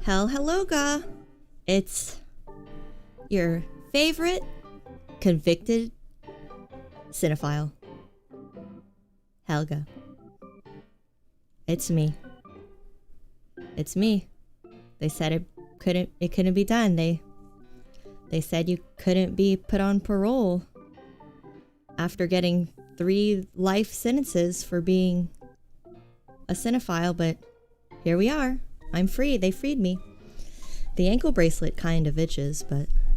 Hello, ga. It's your favorite convicted cinephile, Helga. It's me. It's me. They said it couldn't be done. They said you couldn't be put on parole after getting 3 life sentences for being a cinephile, but here we are. I'm free. They freed me. The ankle bracelet kind of itches,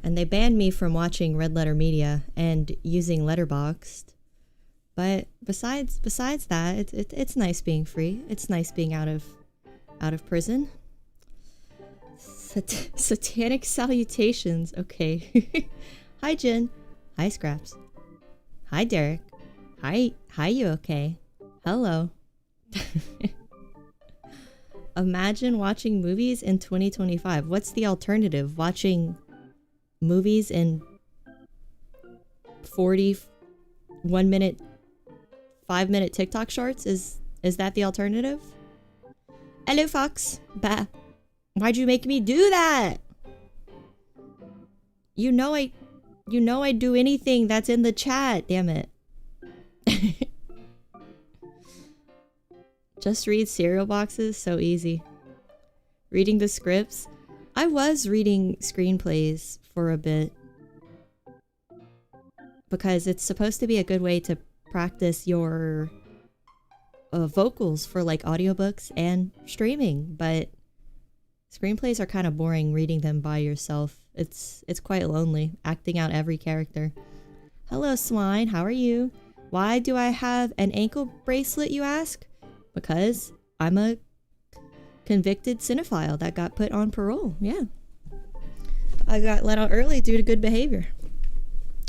and they banned me from watching Red Letter Media and using Letterboxd. But besides that, it's nice being free. It's nice being out of prison. Satanic salutations. Okay. Hi, Jen. Hi, Scraps. Hi, Derek. Hi, you okay? Hello. Imagine watching movies in 2025. What's the alternative? Watching movies in 41 minute, 5-minute TikTok shorts? Is that the alternative? Hello, Fox. Bah. Why'd you make me do that? You know I do anything that's in the chat, damn it. Just read cereal boxes, so easy. Reading the scripts. I was reading screenplays for a bit because it's supposed to be a good way to practice your vocals for like audiobooks and streaming, but screenplays are kind of boring reading them by yourself. It's quite lonely, acting out every character. Hello, Swine, how are you? Why do I have an ankle bracelet, you ask? Because I'm a convicted cinephile that got put on parole. Yeah. I got let out early due to good behavior.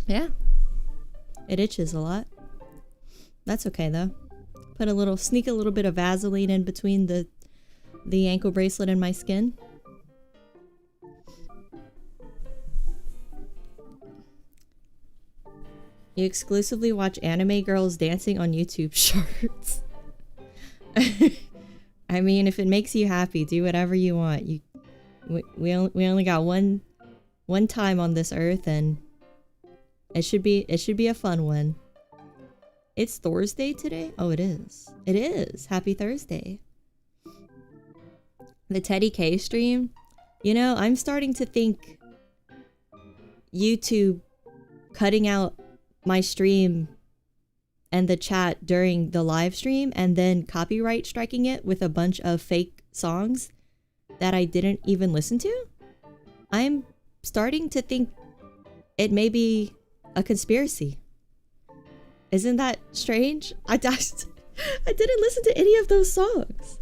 Yeah. It itches a lot. That's okay though. Sneak a little bit of Vaseline in between the ankle bracelet and my skin. You exclusively watch anime girls dancing on YouTube Shorts. I mean, if it makes you happy, do whatever you want. We only got one time on this earth, and it should be a fun one. It's Thursday today? Oh, it is. It is. Happy Thursday. The Teddy K stream. You know, I'm starting to think YouTube cutting out my stream and the chat during the live stream and then copyright striking it with a bunch of fake songs that I didn't even listen to. I'm starting to think it may be a conspiracy. Isn't that strange? I didn't listen to any of those songs.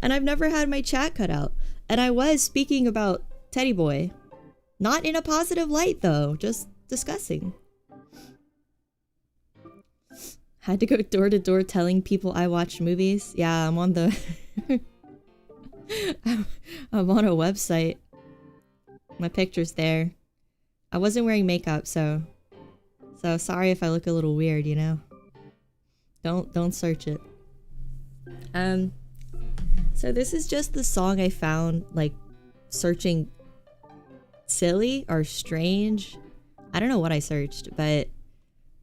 And I've never had my chat cut out. And I was speaking about Teddy Boy. Not in a positive light though, just discussing. Had to go door to door telling people I watch movies. Yeah, I'm on the... I'm on a website. My picture's there. I wasn't wearing makeup, so sorry if I look a little weird, you know? Don't search it. So this is just the song I found, like, searching silly or strange. I don't know what I searched, but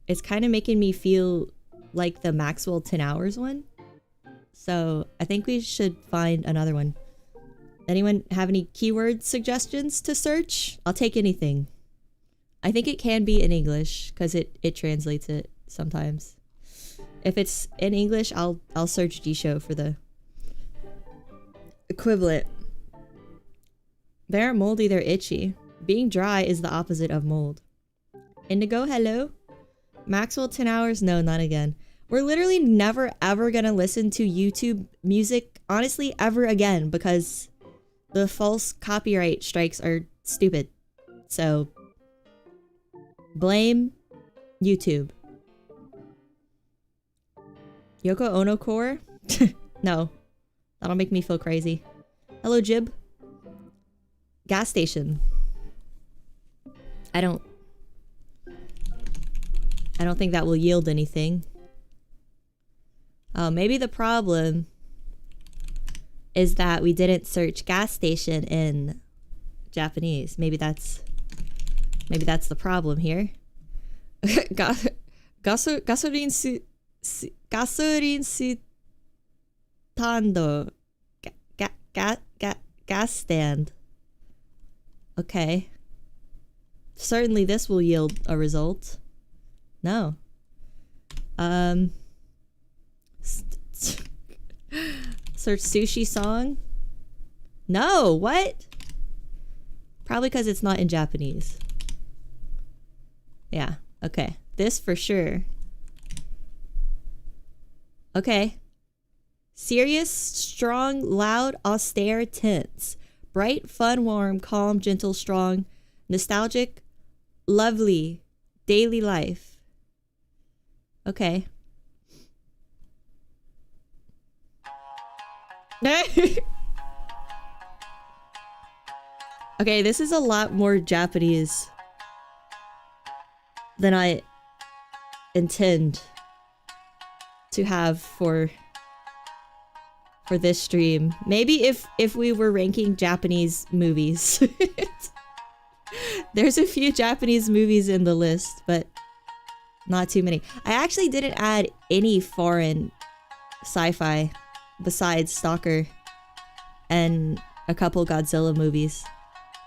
it's kind of making me feel like the Maxwell 10 Hours one. So I think we should find another one. Anyone have any keyword suggestions to search? I'll take anything. I think it can be in English because it translates it sometimes. If it's in English, I'll search Dshow for the equivalent. They aren't moldy, they're itchy. Being dry is the opposite of mold. Indigo, hello? Maxwell 10 Hours? No, not again. We're literally never ever gonna listen to YouTube music, honestly, ever again, because the false copyright strikes are stupid. So, blame YouTube. Yoko Ono core? No. That'll make me feel crazy. Hello, Jib. Gas station. I don't think that will yield anything. Oh, maybe the problem is that we didn't search gas station in Japanese. Maybe that's the problem here. Gasoline stando. Gas stand. Okay. Certainly this will yield a result. No. Search sushi song? No, what? Probably because it's not in Japanese. Yeah, okay. This for sure. Okay. Serious, strong, loud, austere, tense. Bright, fun, warm, calm, gentle, strong. Nostalgic, lovely, daily life. Okay. Okay, this is a lot more Japanese than I intend to have for this stream. Maybe if we were ranking Japanese movies. There's a few Japanese movies in the list, but not too many. I actually didn't add any foreign sci-fi besides Stalker and a couple Godzilla movies.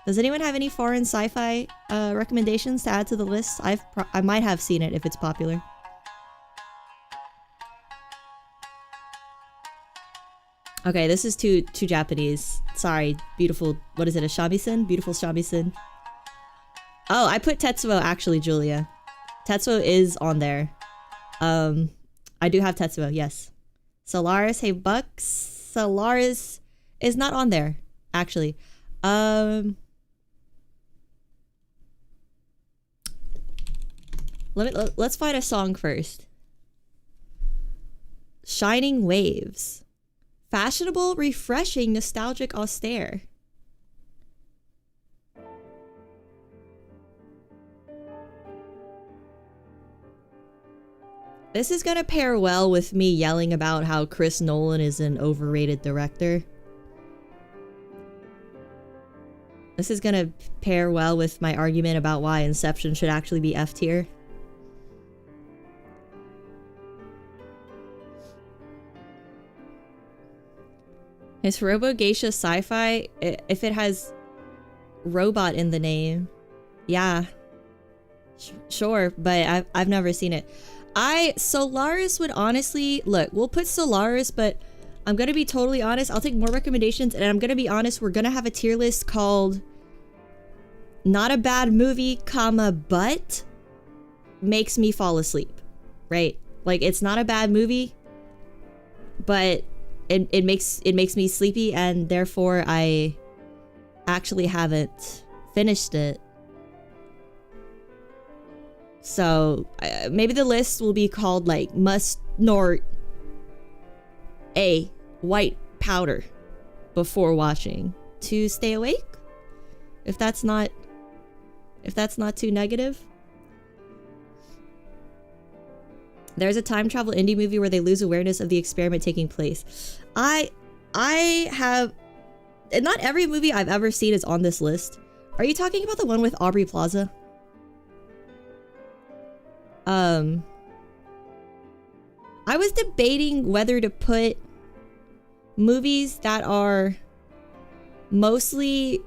Does anyone have any foreign sci-fi recommendations to add to the list? I might have seen it if it's popular. Okay, this is too Japanese. Sorry, beautiful. What is it? A shamisen? Beautiful shamisen. Oh, I put Tetsuo actually, Julia. Tetsuo is on there. I do have Tetsuo, yes. Solaris, hey Bucks. Solaris is not on there, actually. Let's find a song first. Shining Waves. Fashionable, refreshing, nostalgic, austere. This is gonna pair well with me yelling about how Chris Nolan is an overrated director. This is gonna pair well with my argument about why Inception should actually be F tier. Is Robo Geisha sci-fi? If it has robot in the name, yeah, sure, but I've never seen it. Solaris would honestly, look, we'll put Solaris, but I'm gonna be totally honest. I'll take more recommendations, and I'm gonna be honest. We're gonna have a tier list called "Not a bad movie, comma, but makes me fall asleep." Right? Like, it's not a bad movie, but it makes me sleepy, and therefore I actually haven't finished it. So maybe the list will be called like "Must snort a white powder before watching to stay awake." If that's not too negative. There's a time travel indie movie where they lose awareness of the experiment taking place. I have... Not every movie I've ever seen is on this list. Are you talking about the one with Aubrey Plaza? I was debating whether to put movies that are mostly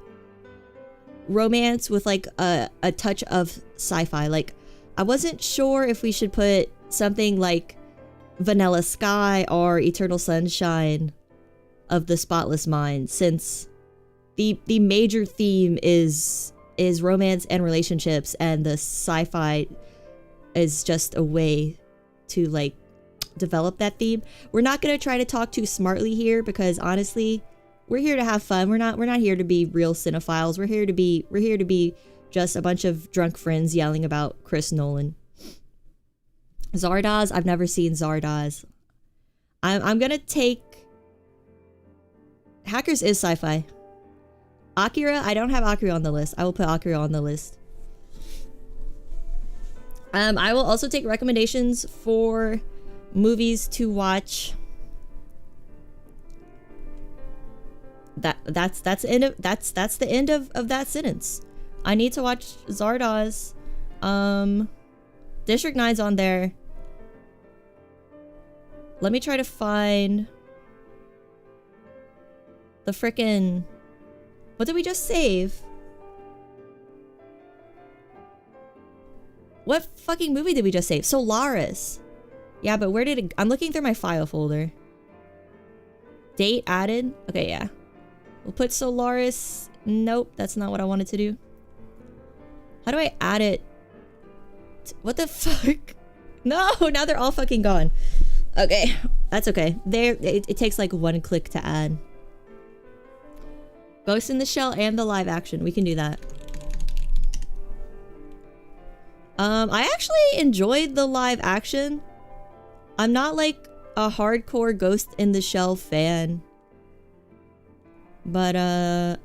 romance with like a touch of sci-fi. Like, I wasn't sure if we should put something like Vanilla Sky or Eternal Sunshine of the Spotless Mind, since the major theme is romance and relationships, and the sci-fi is just a way to like develop that theme. We're not gonna try to talk too smartly here, because honestly, we're here to have fun. We're not here to be real cinephiles. We're here to be just a bunch of drunk friends yelling about Chris Nolan. Zardoz, I've never seen Zardoz. I'm gonna take... Hackers is sci-fi. Akira, I don't have Akira on the list. I will put Akira on the list. I will also take recommendations for movies to watch. That's the end of that sentence. I need to watch Zardoz. District 9's on there. Let me try to find the frickin'... What did we just save? What fucking movie did we just save? Solaris. Yeah, but where did it... I'm looking through my file folder. Date added? Okay, yeah. We'll put Solaris... Nope, that's not what I wanted to do. How do I add it? What the fuck? No, now they're all fucking gone. Okay, that's okay. It takes like one click to add. Ghost in the Shell and the live action. We can do that. I actually enjoyed the live action. I'm not like a hardcore Ghost in the Shell fan. But I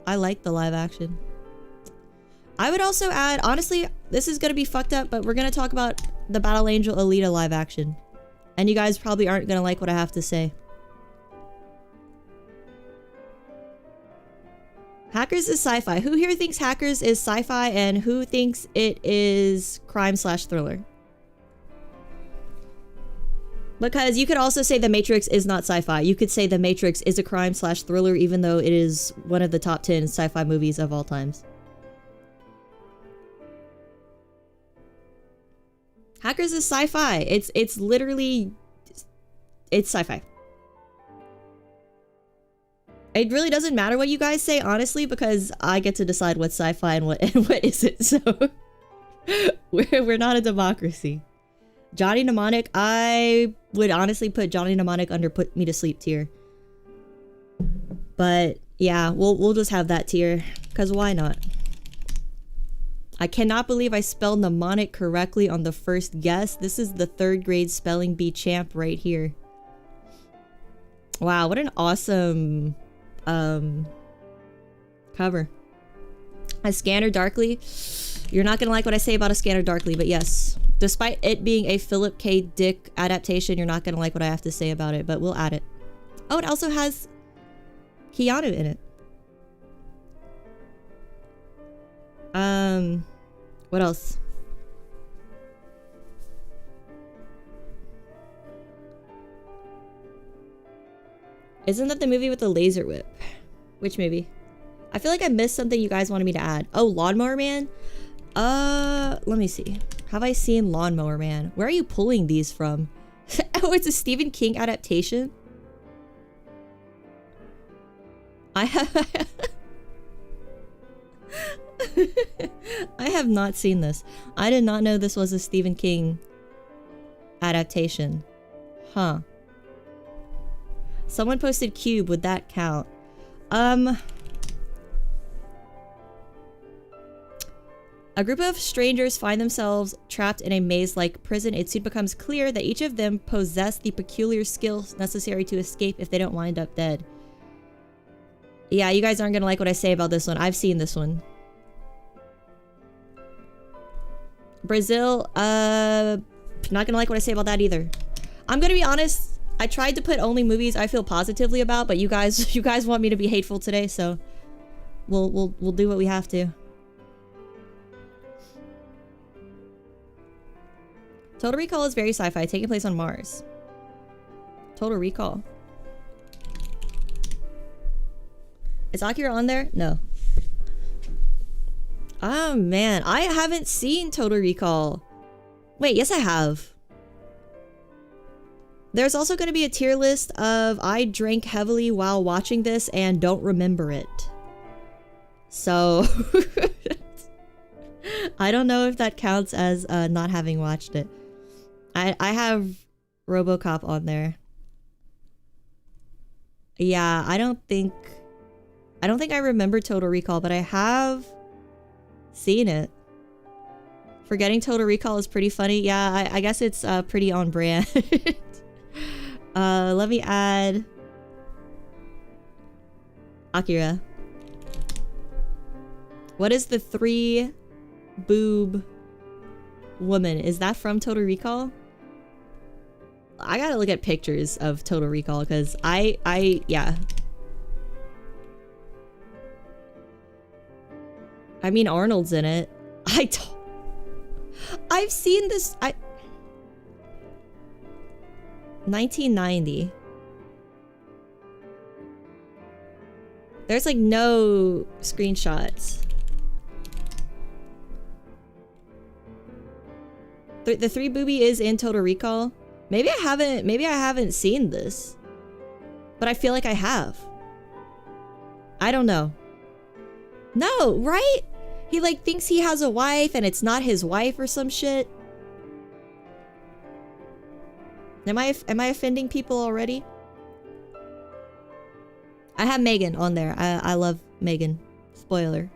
like the live action. I would also add, honestly, this is gonna be fucked up, but we're gonna talk about the Battle Angel Alita live action. And you guys probably aren't gonna like what I have to say. Hackers is sci-fi. Who here thinks Hackers is sci-fi and who thinks it is crime/thriller? Because you could also say The Matrix is not sci-fi. You could say The Matrix is a crime/thriller even though it is one of the top 10 sci-fi movies of all times. Hackers is sci-fi. It's literally... It's sci-fi. It really doesn't matter what you guys say, honestly, because I get to decide what's sci-fi and what isn't, so... we're not a democracy. Johnny Mnemonic, I would honestly put Johnny Mnemonic under Put Me to Sleep tier. But, yeah, we'll just have that tier, because why not? I cannot believe I spelled mnemonic correctly on the first guess. This is the 3rd grade spelling bee champ right here. Wow, what an awesome cover. A Scanner Darkly. You're not gonna like what I say about A Scanner Darkly, but yes. Despite it being a Philip K. Dick adaptation, you're not gonna like what I have to say about it, but we'll add it. Oh, it also has Keanu in it. What else? Isn't that the movie with the laser whip? Which movie? I feel like I missed something you guys wanted me to add. Oh, Lawnmower Man? Let me see. Have I seen Lawnmower Man? Where are you pulling these from? Oh, it's a Stephen King adaptation? I have not seen this. I did not know this was a Stephen King adaptation. Huh. Someone posted Cube. Would that count? A group of strangers find themselves trapped in a maze-like prison. It soon becomes clear that each of them possess the peculiar skills necessary to escape if they don't wind up dead. Yeah, you guys aren't gonna like what I say about this one. I've seen this one. Brazil, not gonna like what I say about that either. I'm gonna be honest, I tried to put only movies I feel positively about, but you guys want me to be hateful today, so we'll do what we have to. Total Recall is very sci-fi, taking place on Mars. Total Recall. Is Akira on there? No. Oh man, I haven't seen Total Recall. Wait, yes I have. There's also going to be a tier list of I drank heavily while watching this and don't remember it. So... I don't know if that counts as not having watched it. I have RoboCop on there. Yeah, I don't think I remember Total Recall, but I have seen it. Forgetting Total Recall is pretty funny. Yeah, I guess it's pretty on brand. Let me add Akira. What is the 3 boob woman? Is that from Total Recall? I gotta look at pictures of Total Recall because yeah. I mean, Arnold's in it. I've seen this. 1990. There's like no screenshots. The 3 booby is in Total Recall. Maybe I haven't seen this. But I feel like I have. I don't know. No, right? He like thinks he has a wife and it's not his wife or some shit. Am I offending people already? I have Megan on there. I love Megan. Spoiler.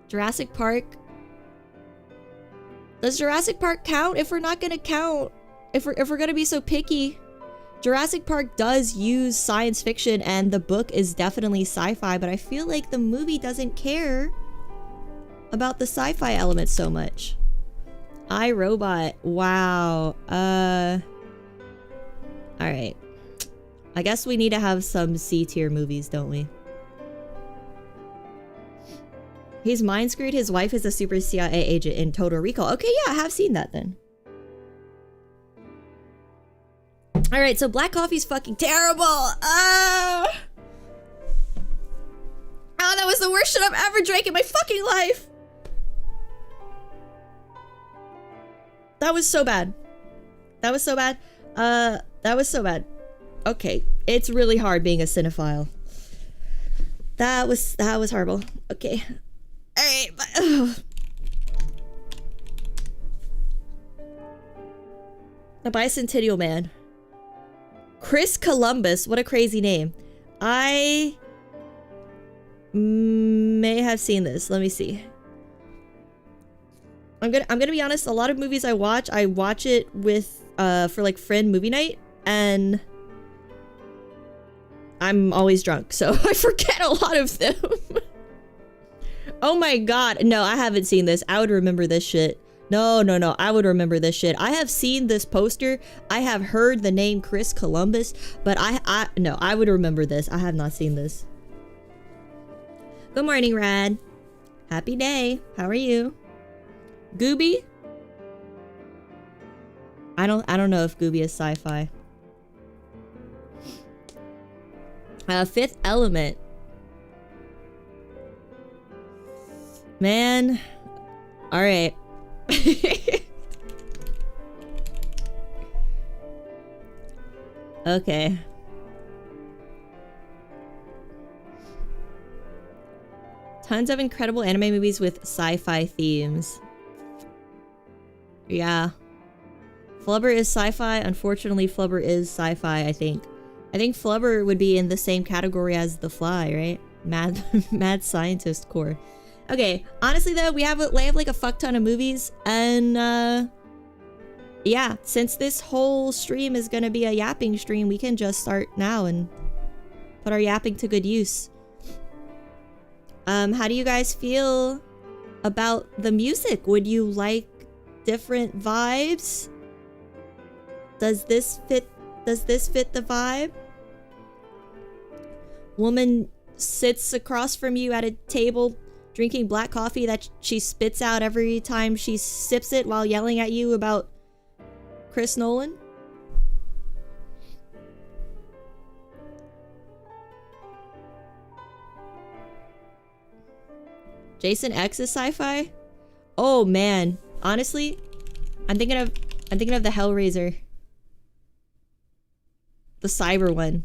Jurassic Park. Does Jurassic Park count? If we're not gonna count, if we're gonna be so picky, Jurassic Park does use science fiction and the book is definitely sci-fi, but I feel like the movie doesn't care about the sci-fi element so much. I, Robot. Wow. Alright. I guess we need to have some C-tier movies, don't we? He's mind screwed. His wife is a super CIA agent in Total Recall. Okay, yeah, I have seen that then. Alright, so black coffee's fucking terrible. Oh, that was the worst shit I've ever drank in my fucking life. That was so bad. That was so bad. That was so bad. Okay, it's really hard being a cinephile. That was horrible. Okay. Alright, The Bicentennial Man. Chris Columbus, what a crazy name. I may have seen this. Let me see. I'm gonna be honest, a lot of movies I watch it with for like friend movie night, and I'm always drunk, so I forget a lot of them. Oh my god, no, I haven't seen this. I would remember this shit. No, I would remember this shit. I have seen this poster. I have heard the name Chris Columbus, but no, I would remember this. I have not seen this. Good morning, Rad. Happy day. How are you? Gooby? I don't know if Gooby is sci-fi. Fifth Element. Man. Alright. Okay. Tons of incredible anime movies with sci-fi themes. Yeah. Flubber is sci-fi. Unfortunately, Flubber is sci-fi, I think. I think Flubber would be in the same category as The Fly, right? Mad Scientist Core. Okay, honestly though, we have like a fuck ton of movies, and yeah, since this whole stream is gonna be a yapping stream, we can just start now and put our yapping to good use. How do you guys feel about the music? Would you like different vibes? Does this fit the vibe? Woman sits across from you at a table drinking black coffee that she spits out every time she sips it while yelling at you about Chris Nolan? Jason X is sci-fi? Oh man, honestly, I'm thinking of the Hellraiser. The cyber one.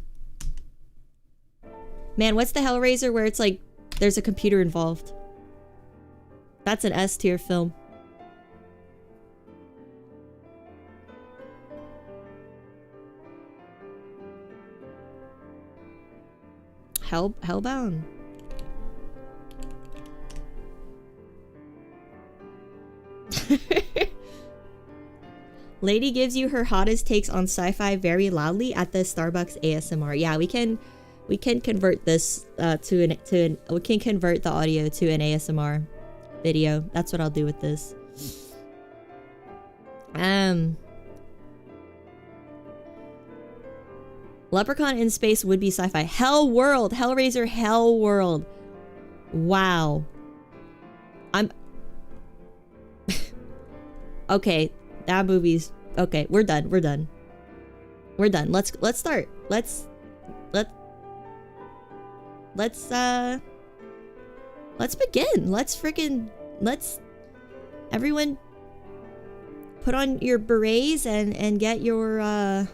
Man, what's the Hellraiser where it's like there's a computer involved? That's an S tier film. Hellbound. Lady gives you her hottest takes on sci-fi very loudly at the Starbucks ASMR. Yeah, we can convert this we can convert the audio to an ASMR video. That's what I'll do with this. Leprechaun in space would be sci-fi. Hell World, Hellraiser, Hell World. Wow. Okay, that movie's okay. We're done. Let's start. Let's begin. Let's everyone put on your berets and get your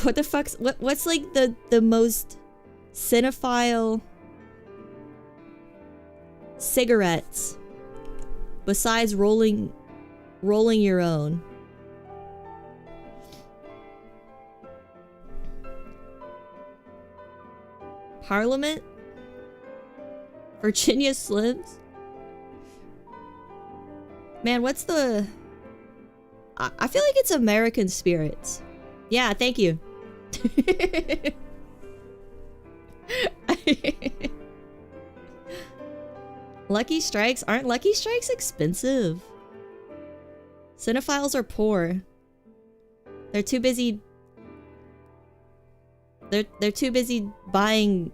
what the fuck's what's like the most cinephile cigarettes besides rolling your own? Parliament? Virginia Slims? Man, what's the... I feel like it's American Spirits. Yeah, thank you. Lucky Strikes? Aren't Lucky Strikes expensive? Cinephiles are poor. They're too busy... They're too busy buying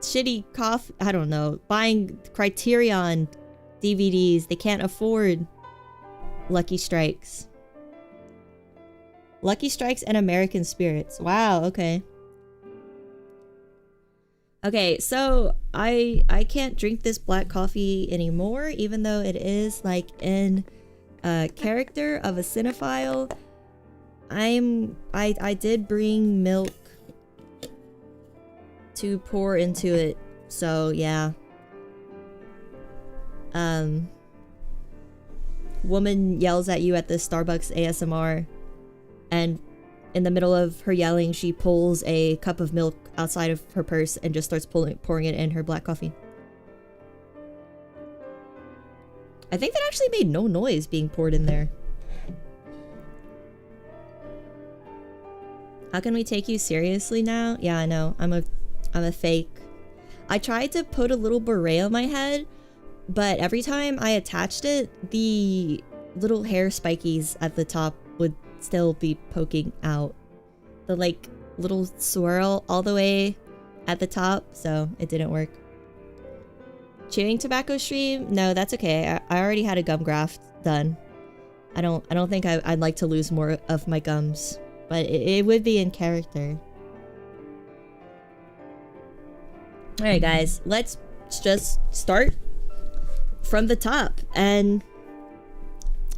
shitty coffee. I don't know. Buying Criterion DVDs. They can't afford Lucky Strikes. Lucky Strikes and American Spirits. Wow, okay. Okay, so I can't drink this black coffee anymore, even though it is like in character of a cinephile. I did bring milk to pour into it, so yeah. Woman yells at you at the Starbucks ASMR, and in the middle of her yelling, she pulls a cup of milk outside of her purse and just starts pouring it in her black coffee. I think that actually made no noise being poured in there. How can we take you seriously now? Yeah, I know. I'm a fake. I tried to put a little beret on my head, but every time I attached it, the little hair spikies at the top would still be poking out. The like little swirl all the way at the top, so it didn't work. Chewing tobacco stream? No, that's okay. I already had a gum graft done. I don't think I'd like to lose more of my gums. But it would be in character. Alright guys, let's just start from the top. And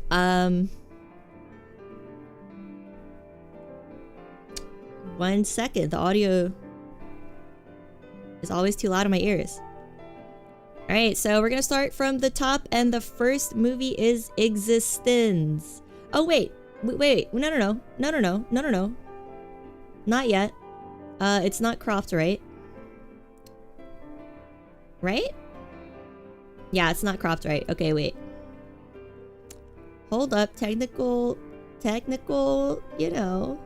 1 second, the audio is always too loud in my ears. Alright, so we're gonna start from the top, and the first movie is Existence. Oh wait. Wait, no. Not yet. It's not cropped, right? Right? Yeah, it's not cropped, right? Okay, wait. Hold up, technical, you know,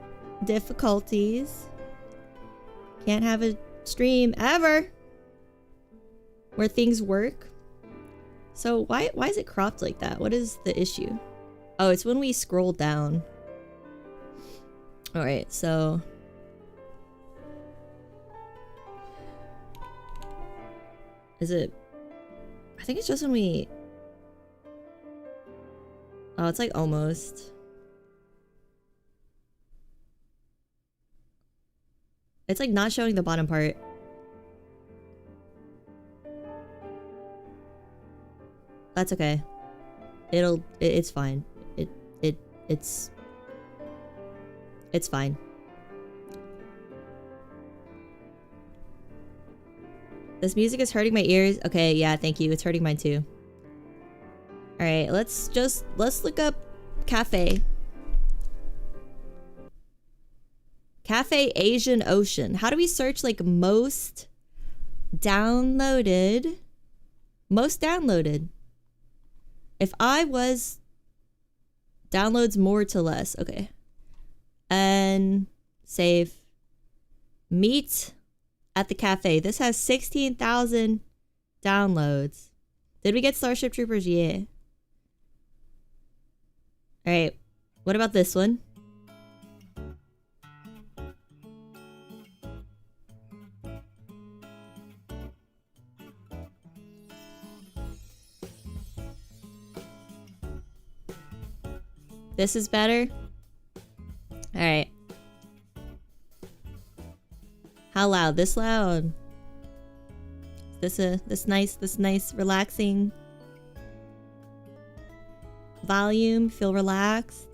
difficulties. Can't have a stream ever where things work. So why is it cropped like that? What is the issue? Oh, it's when we scroll down. Alright, so... Is it... I think it's just when we... Oh, it's like almost. It's like not showing the bottom part. That's okay. It's fine. It's fine. This music is hurting my ears. Okay, yeah, thank you. It's hurting mine too. Alright, let's look up Cafe. Cafe Asian Ocean. How do we search like most downloaded? Most downloaded. If I was downloads more to less, okay. And save. Meet at the cafe. This has 16,000 downloads. Did we get Starship Troopers? Yeah. Alright. What about this one? This is better? Alright. How loud? This loud? This nice relaxing volume? Feel relaxed?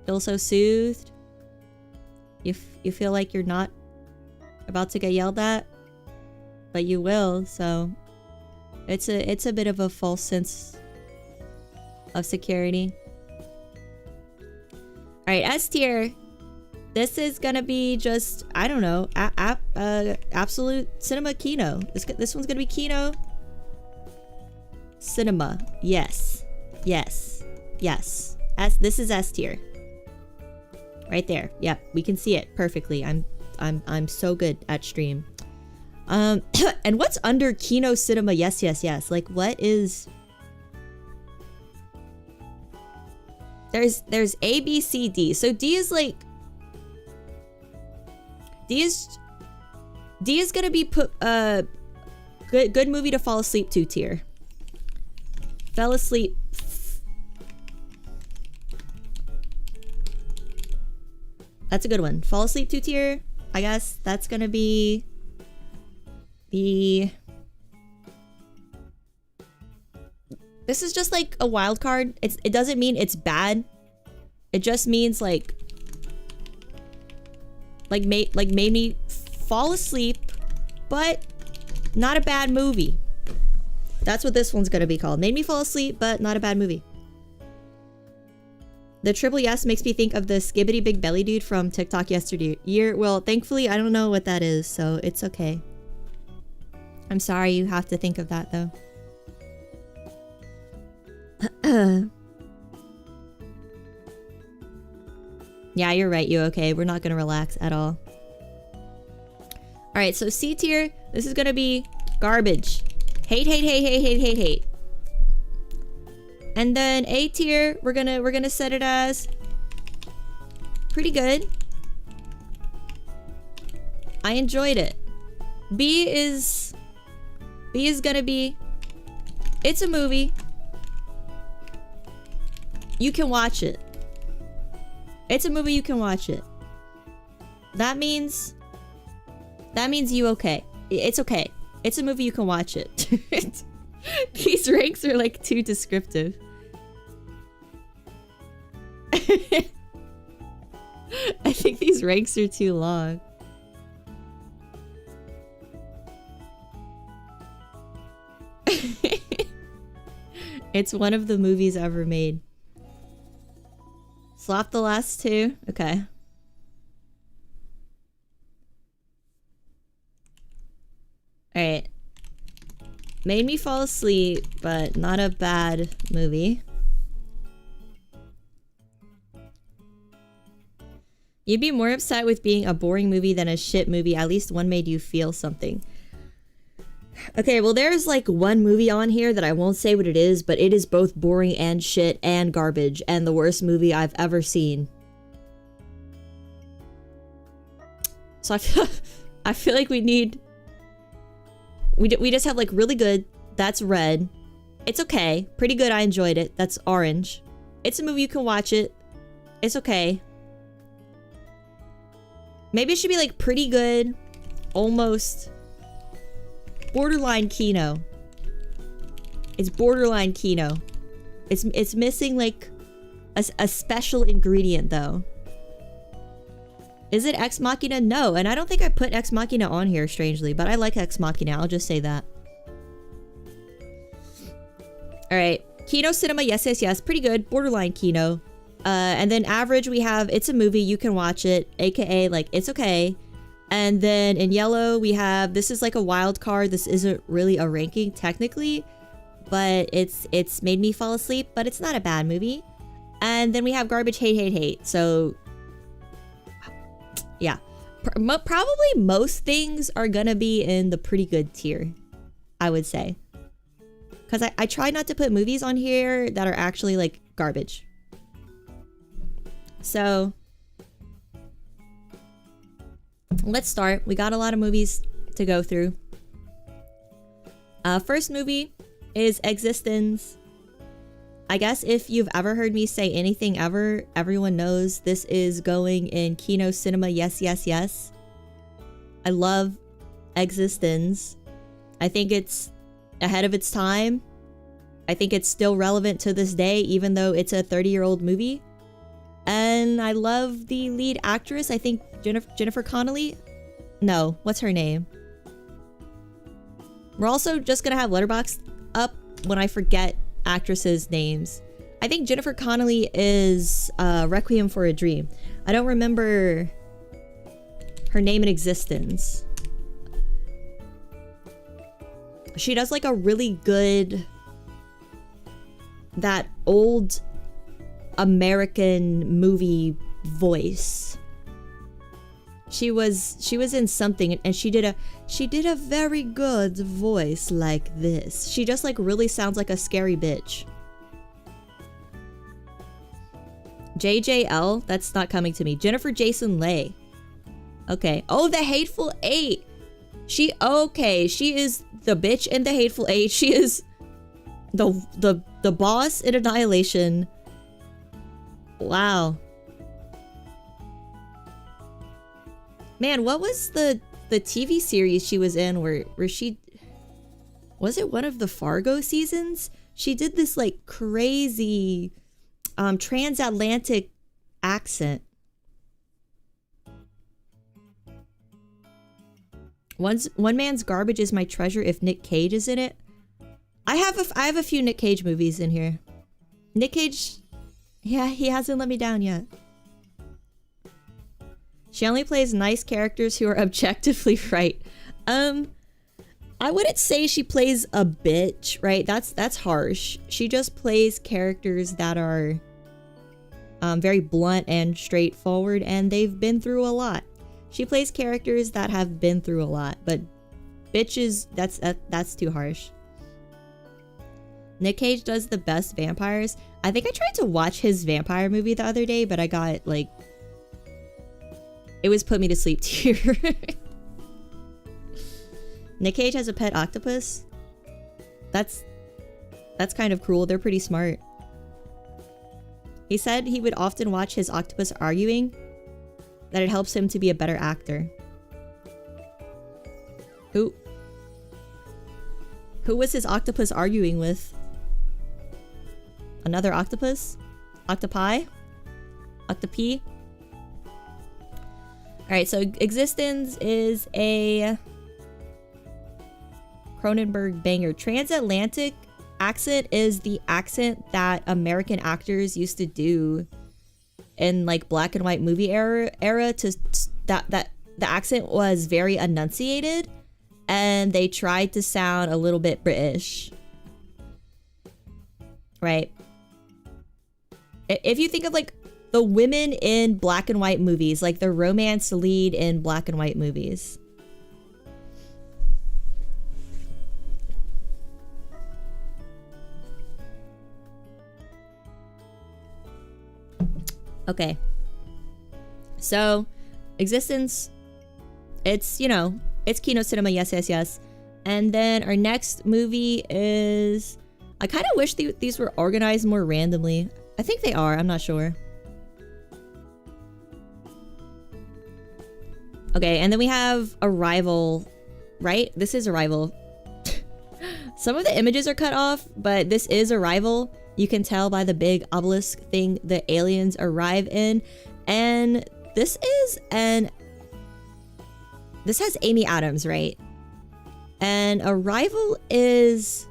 Feel so soothed? You feel like you're not about to get yelled at? But you will, so it's a bit of a false sense of security. Alright, S tier. This is gonna be just, I don't know, absolute cinema Kino. This one's gonna be Kino. Cinema. Yes. Yes. Yes. This is S tier. Right there. Yep, we can see it perfectly. I'm so good at stream. And what's under Kino Cinema? Yes, yes, yes. Like, what is... There's A, B, C, D. So D is like... D is gonna be put good movie to fall asleep to tier. Fell asleep. That's a good one. Fall asleep to tier. I guess that's gonna be the... This is just like a wild card. It doesn't mean it's bad. It just means like made me fall asleep, but not a bad movie. That's what this one's gonna be called. Made me fall asleep, but not a bad movie. The triple yes makes me think of the Skibbity Big Belly dude from TikTok yesterday. Well, thankfully, I don't know what that is, so it's okay. I'm sorry you have to think of that, though. Yeah, you're right, you okay. We're not gonna relax at all. Alright, so C tier, this is gonna be garbage. Hate, hate, hate, hate, hate, hate, hate. And then A tier, we're gonna set it as pretty good. I enjoyed it. B is gonna be, it's a movie. You can watch it. It's a movie, you can watch it. That means you okay. It's okay. It's a movie, you can watch it. These ranks are like too descriptive. I think these ranks are too long. It's one of the movies ever made. Slap the last two? Okay. Alright. Made me fall asleep, but not a bad movie. You'd be more upset with being a boring movie than a shit movie. At least one made you feel something. Okay, well there's like one movie on here that I won't say what it is, but it is both boring and shit and garbage and the worst movie I've ever seen. So I feel like we just have like really good, that's red. It's okay, pretty good, I enjoyed it, that's orange. It's a movie, you can watch it. It's okay. Maybe it should be like pretty good, almost borderline Kino. It's borderline Kino. It's missing like a special ingredient though. Is it Ex Machina? No, and I don't think I put Ex Machina on here strangely, but I like Ex Machina, I'll just say that. Alright, Kino Cinema, yes, yes, yes, pretty good, borderline Kino. And then average we have it's a movie, you can watch it, aka like it's okay. And then in yellow we have this is like a wild card, this isn't really a ranking technically, but it's made me fall asleep, but it's not a bad movie. And then we have garbage, hate, hate, hate. So yeah, probably most things are gonna be in the pretty good tier, I would say. Because I try not to put movies on here that are actually like garbage. So let's start. We got a lot of movies to go through. First movie is Existence. I guess if you've ever heard me say anything ever, everyone knows this is going in Kino Cinema. Yes, yes, yes. I love Existence. I think it's ahead of its time. I think it's still relevant to this day, even though it's a 30-year-old movie. And I love the lead actress. I think Jennifer Connelly. No, what's her name? We're also just gonna have Letterboxd up when I forget actresses' names. I think Jennifer Connelly is Requiem for a Dream. I don't remember her name in Existence. She does like a really good, that old American movie voice. She was in something and she did a very good voice like this. She just like really sounds like a scary bitch. JJL, that's not coming to me. Jennifer Jason Leigh. Okay. Oh, the Hateful Eight. She is the bitch in the Hateful Eight. She is the boss in Annihilation. Wow. Man, what was the TV series she was in where she... Was it one of the Fargo seasons? She did this like crazy transatlantic accent. One Man's Garbage Is My Treasure if Nick Cage is in it. I have a few Nick Cage movies in here. Nick Cage, yeah, he hasn't let me down yet. She only plays nice characters who are objectively right. I wouldn't say she plays a bitch, right? That's harsh. She just plays characters that are very blunt and straightforward, and they've been through a lot. She plays characters that have been through a lot, but bitches, that's too harsh. Nick Cage does the best vampires. I think I tried to watch his vampire movie the other day, but I got like... It was put me to sleep tier. Nick Cage has a pet octopus? That's kind of cruel. They're pretty smart. He said he would often watch his octopus arguing, that it helps him to be a better actor. Who was his octopus arguing with? Another octopus? Octopi? Octopi? Alright, so Existence is a Cronenberg banger. Transatlantic accent is the accent that American actors used to do in like black and white movie era to that the accent was very enunciated and they tried to sound a little bit British. Right? If you think of like the women in black and white movies, like the romance lead in black and white movies. Okay. So, Existence, it's, you know, it's Kino Cinema, yes, yes, yes. And then our next movie is... I kind of wish these were organized more randomly. I think they are, I'm not sure. Okay, and then we have Arrival, right? This is Arrival. Some of the images are cut off, but this is Arrival. You can tell by the big obelisk thing the aliens arrive in. And this has Amy Adams, right? And Arrival is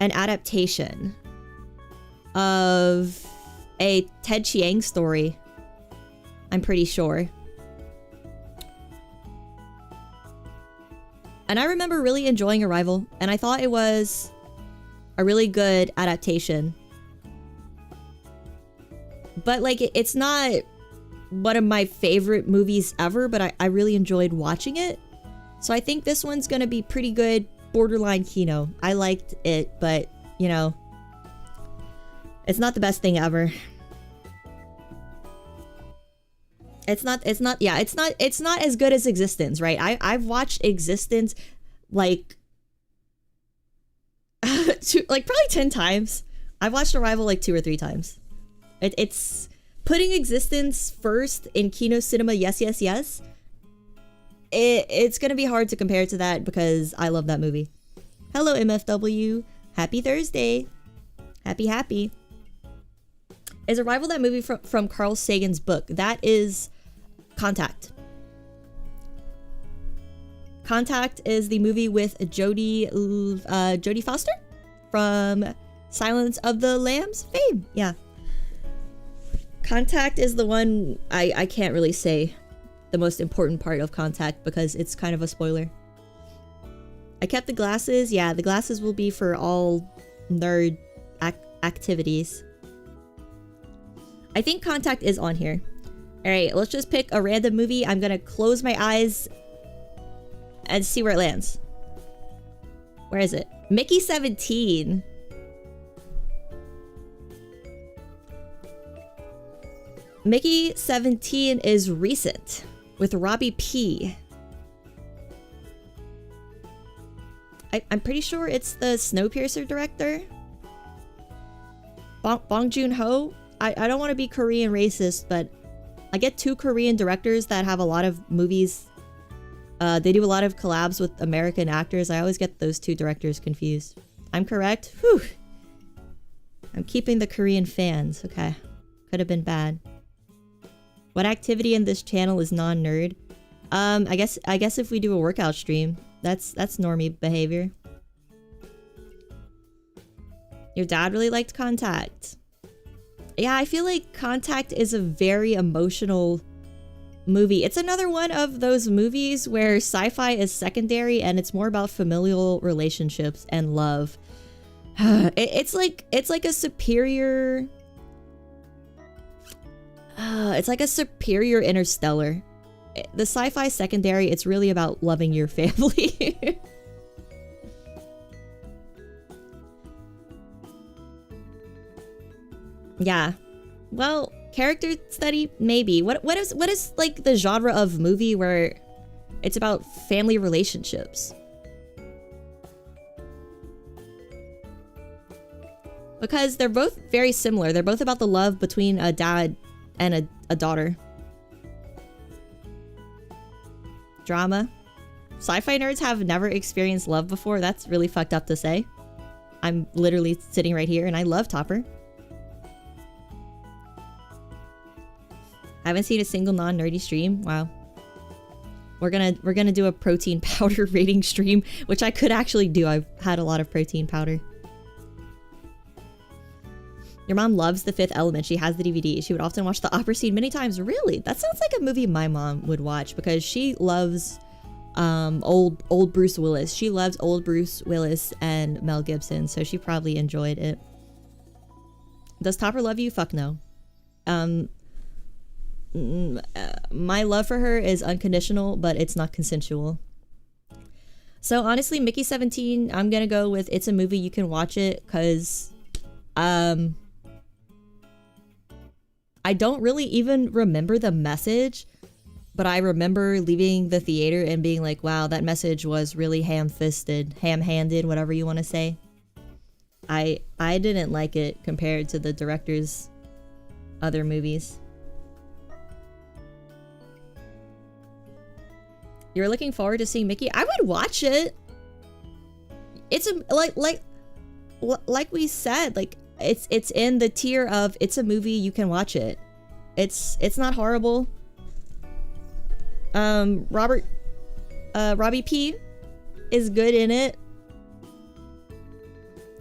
an adaptation of a Ted Chiang story, I'm pretty sure. And I remember really enjoying Arrival, and I thought it was a really good adaptation. But like, it's not one of my favorite movies ever, but I really enjoyed watching it. So I think this one's gonna be pretty good, borderline Kino. I liked it, but you know, it's not the best thing ever. It's not as good as Existence, right? I've watched Existence like like probably 10 times. I've watched Arrival like 2 or 3 times. It's putting Existence first in Kino cinema, yes. It's gonna be hard to compare to that because I love that movie. Hello MFW, happy Thursday. Happy. Is Arrival that movie from Carl Sagan's book? That is Contact. Contact is the movie with Jodie Foster from Silence of the Lambs fame. Yeah. Contact is the one I can't really say the most important part of Contact because it's kind of a spoiler. I kept the glasses. Yeah, the glasses will be for all nerd activities. I think Contact is on here. Alright, let's just pick a random movie. I'm gonna close my eyes and see where it lands. Where is it? Mickey 17. Mickey 17 is recent with Robbie P. I'm pretty sure it's the Snowpiercer director. Bong Joon-ho. I don't want to be Korean racist, but I get 2 Korean directors that have a lot of movies. They do a lot of collabs with American actors. I always get those 2 directors confused. I'm correct? Whew. I'm keeping the Korean fans. Okay. Could have been bad. What activity in this channel is non-nerd? I guess if we do a workout stream, that's normie behavior. Your dad really liked Contact. Yeah, I feel like Contact is a very emotional movie. It's another one of those movies where sci-fi is secondary and it's more about familial relationships and love. It's like a superior... it's like a superior Interstellar. The sci-fi secondary, it's really about loving your family. Yeah. Well, character study, maybe. What is like the genre of movie where it's about family relationships? Because they're both very similar. They're both about the love between a dad and a daughter. Drama. Sci-fi nerds have never experienced love before. That's really fucked up to say. I'm literally sitting right here and I love Topper. Haven't seen a single non-nerdy stream. Wow. We're gonna do a protein powder rating stream, which I could actually do. I've had a lot of protein powder. Your mom loves The Fifth Element. She has the DVD. She would often watch the opera scene many times. Really? That sounds like a movie my mom would watch because she loves old Bruce Willis. She loves old Bruce Willis and Mel Gibson, so she probably enjoyed it. Does Topper love you? Fuck no. My love for her is unconditional, but it's not consensual. So honestly, Mickey 17, I'm gonna go with it's a movie you can watch it because I don't really even remember the message, but I remember leaving the theater and being like, wow, that message was really ham-handed, whatever you want to say. I didn't like it compared to the director's other movies. You're looking forward to seeing Mickey? I would watch it. It's a like we said, like it's in the tier of it's a movie you can watch it. It's not horrible. Robbie P is good in it.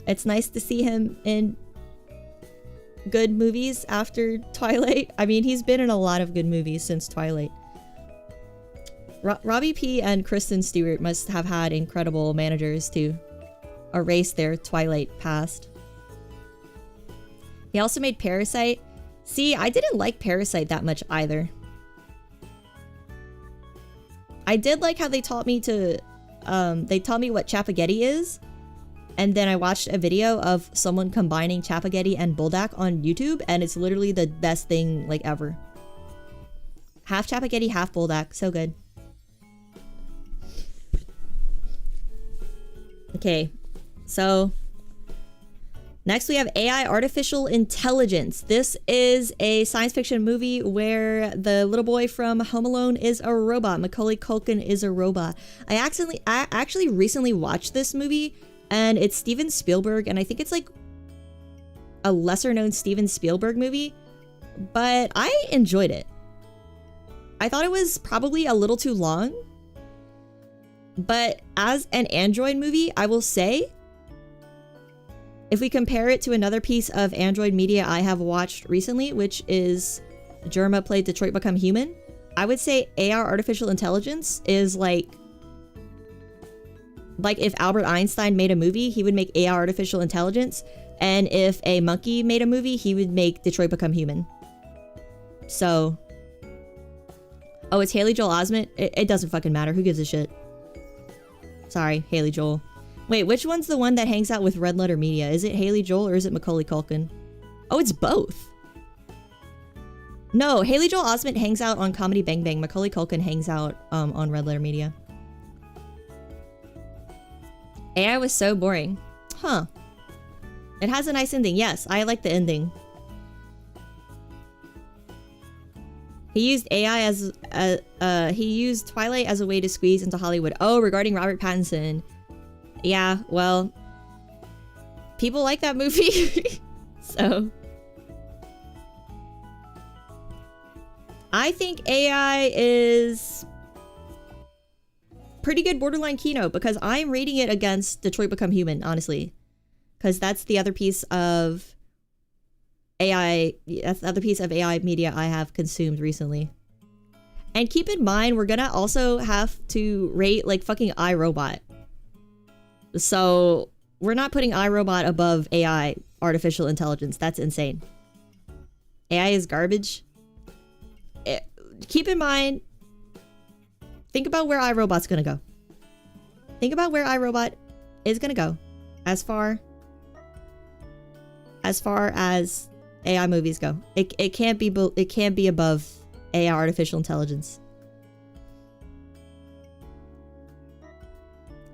It's nice to see him in good movies after Twilight. I mean, he's been in a lot of good movies since Twilight. Robbie P and Kristen Stewart must have had incredible managers too. erase their Twilight past. He also made Parasite. See, I didn't like Parasite that much either. I did like how they taught me to, they taught me what Chapagetti is. And then I watched a video of someone combining Chapagetti and Buldak on YouTube, and it's literally the best thing, like, ever. Half Chapagetti, half Buldak. So good. Okay, so next we have AI, Artificial Intelligence. This is a science fiction movie where the little boy from Home Alone is a robot. Macaulay Culkin is a robot. I actually recently watched this movie, and it's Steven Spielberg, and I think it's like a lesser known Steven Spielberg movie, but I enjoyed it. I thought it was probably a little too long, but as an Android movie, I will say, if we compare it to another piece of Android media I have watched recently, which is Jerma Played Detroit Become Human, I would say AR Artificial Intelligence is like if Albert Einstein made a movie, he would make AR Artificial Intelligence, and if a monkey made a movie, he would make Detroit Become Human. So, oh, it's Haley Joel Osment? It doesn't fucking matter. Who gives a shit? Sorry, Haley Joel. Wait, which one's the one that hangs out with Red Letter Media? Is it Haley Joel or is it Macaulay Culkin? Oh, it's both. No, Haley Joel Osment hangs out on Comedy Bang Bang. Macaulay Culkin hangs out on Red Letter Media. AI was so boring. Huh. It has a nice ending. Yes, I like the ending. He used AI as he used Twilight as a way to squeeze into Hollywood. Oh, regarding Robert Pattinson. Yeah, well, people like that movie. So I think AI is pretty good borderline Kino, because I'm rating it against Detroit Become Human, honestly. Because that's the other piece of AI, that's the other piece of AI media I have consumed recently. And keep in mind, we're gonna also have to rate like fucking iRobot. So we're not putting iRobot above AI, Artificial Intelligence. That's insane. AI is garbage. Keep in mind, think about where iRobot's gonna go. Think about where iRobot is gonna go as far as AI movies go. It can't be above AI, Artificial Intelligence.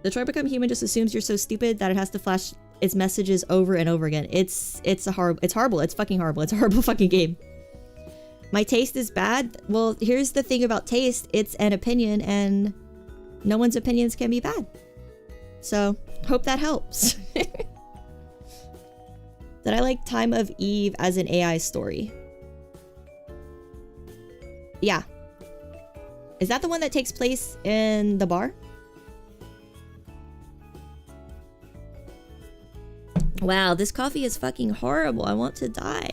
Detroit Become Human just assumes you're so stupid that it has to flash its messages over and over again. It's horrible. It's fucking horrible. It's a horrible fucking game. My taste is bad. Well, here's the thing about taste. It's an opinion, and no one's opinions can be bad. So, hope that helps. Did I like Time of Eve as an AI story? Yeah. Is that the one that takes place in the bar? Wow, this coffee is fucking horrible. I want to die.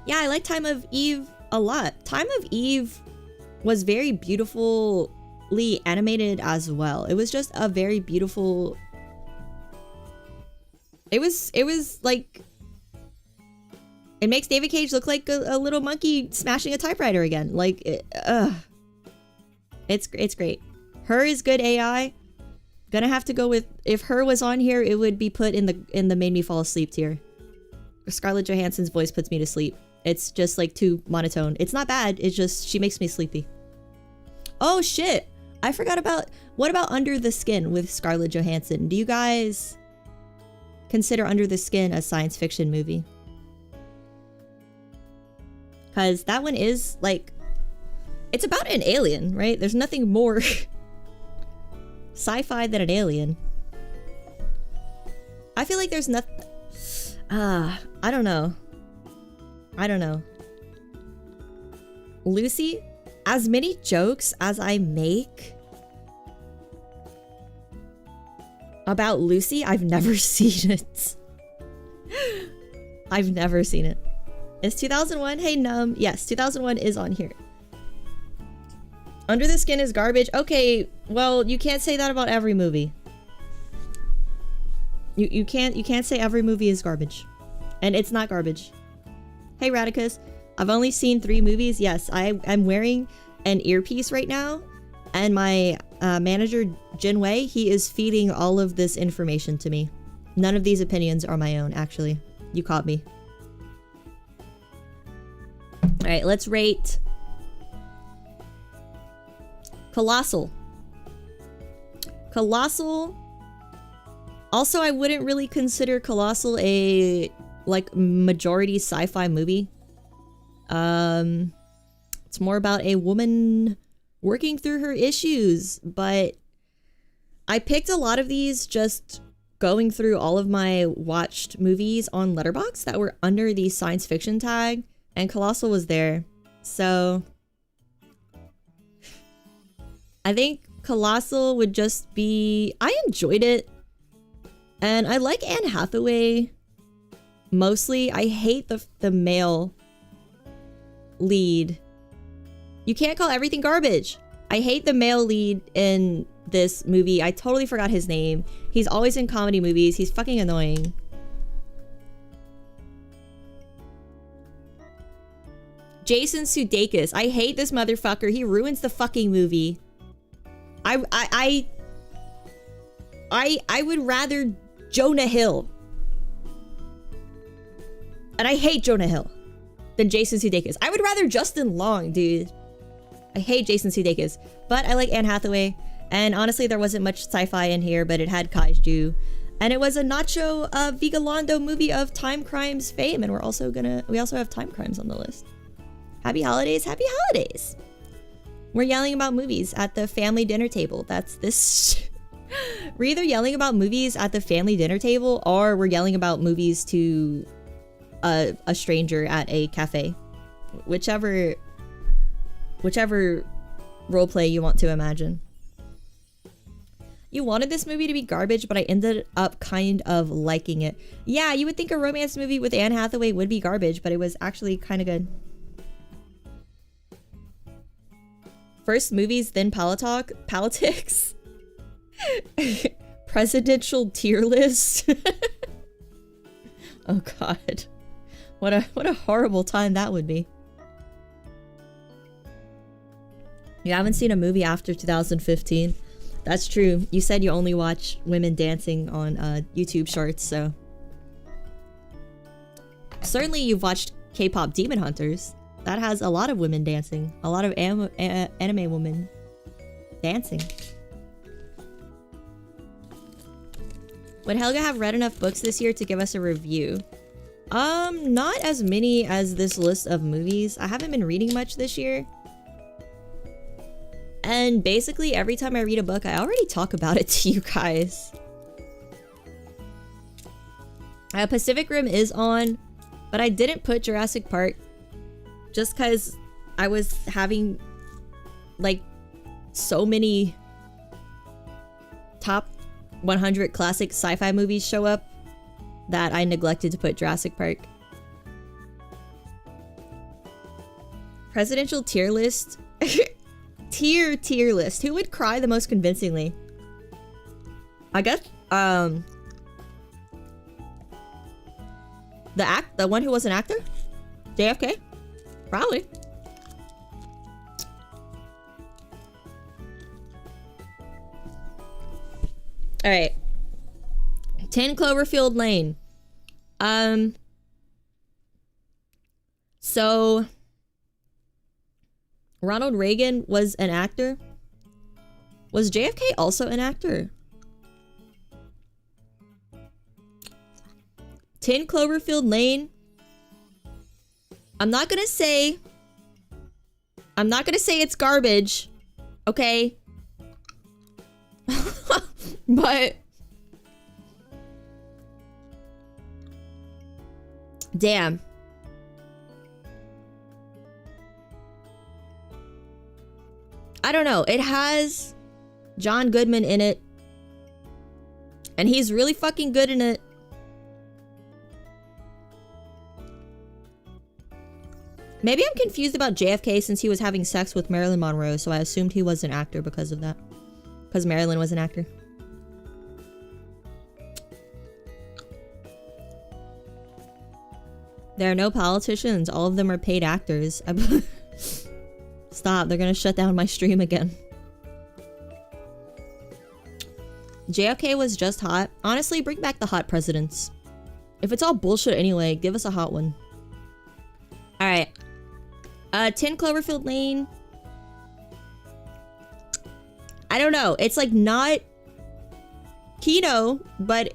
Yeah, I like Time of Eve a lot. Time of Eve was very beautifully animated as well. It was just a very beautiful... It was like... It makes David Cage look like a little monkey smashing a typewriter again. Like, it's great. Her is good AI. Gonna have to go with... If Her was on here, it would be put in the Made Me Fall Asleep tier. Scarlett Johansson's voice puts me to sleep. It's just like too monotone. It's not bad. It's just she makes me sleepy. Oh shit! I forgot about... What about Under the Skin with Scarlett Johansson? Do you guys consider Under the Skin a science fiction movie? Because that one is like... It's about an alien, right? There's nothing more sci-fi than an alien. I feel like there's nothing... I don't know. Lucy, as many jokes as I make about Lucy, I've never seen it. I've never seen it. Is 2001? Hey, Num. Yes, 2001 is on here. Under the Skin is garbage. Okay, well, you can't say that about every movie. You can't say every movie is garbage. And it's not garbage. Hey Radicus, I've only seen 3 movies. Yes, I'm wearing an earpiece right now, and my manager Jinwei, he is feeding all of this information to me. None of these opinions are my own, actually. You caught me. Alright, let's rate Colossal. Colossal. Also, I wouldn't really consider Colossal a like majority sci-fi movie. It's more about a woman working through her issues, but I picked a lot of these just going through all of my watched movies on Letterboxd that were under the science fiction tag, and Colossal was there. So I think Colossal would just be... I enjoyed it. And I like Anne Hathaway mostly. I hate the male lead. You can't call everything garbage. I hate the male lead in this movie. I totally forgot his name. He's always in comedy movies. He's fucking annoying. Jason Sudeikis. I hate this motherfucker. He ruins the fucking movie. I would rather Jonah Hill, and I hate Jonah Hill, than Jason Sudeikis. I would rather Justin Long, dude. I hate Jason Sudeikis, but I like Anne Hathaway. And honestly, there wasn't much sci-fi in here, but it had kaiju, and it was a Nacho Vigalondo movie of time crimes fame. And we also have time crimes on the list. Happy holidays, happy holidays. We're yelling about movies at the family dinner table. That's this. We're either yelling about movies at the family dinner table, or we're yelling about movies to a stranger at a cafe. Whichever roleplay you want to imagine. You wanted this movie to be garbage, but I ended up kind of liking it. Yeah, you would think a romance movie with Anne Hathaway would be garbage, but it was actually kind of good. First movies, then politics. Presidential tier list. Oh god. What a horrible time that would be. You haven't seen a movie after 2015. That's true. You said you only watch women dancing on YouTube shorts, so... Certainly you've watched K-pop Demon Hunters. That has a lot of women dancing. A lot of anime women dancing. Would Helga have read enough books this year to give us a review? Not as many as this list of movies. I haven't been reading much this year. And basically every time I read a book, I already talk about it to you guys. Pacific Rim is on, but I didn't put Jurassic Park just because I was having like so many top 100 classic sci-fi movies show up that I neglected to put Jurassic Park. Presidential tier list. tier list. Who would cry the most convincingly? I guess the one who was an actor? JFK? Probably. Alright. 10 Cloverfield Lane. So Ronald Reagan was an actor. Was JFK also an actor? 10 Cloverfield Lane. I'm not gonna say it's garbage, okay? But damn. I don't know. It has John Goodman in it, and he's really fucking good in it. Maybe I'm confused about JFK since he was having sex with Marilyn Monroe, so I assumed he was an actor because of that. Because Marilyn was an actor. There are no politicians. All of them are paid actors. Stop. They're gonna shut down my stream again. JFK was just hot. Honestly, bring back the hot presidents. If it's all bullshit anyway, give us a hot one. Alright. 10 Cloverfield Lane. I don't know. It's like not Kino, but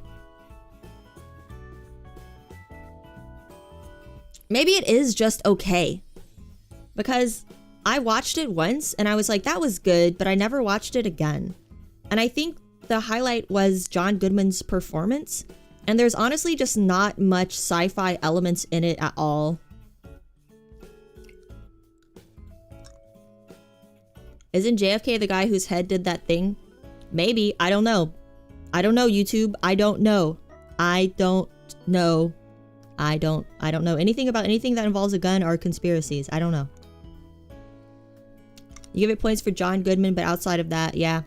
maybe it is just okay. Because I watched it once and I was like, that was good, but I never watched it again. And I think the highlight was John Goodman's performance. And there's honestly just not much sci-fi elements in it at all. Isn't JFK the guy whose head did that thing? Maybe. I don't know. I don't know, YouTube. I don't know. I don't know. I don't know anything about anything that involves a gun or conspiracies. I don't know. You give it points for John Goodman, but outside of that, yeah.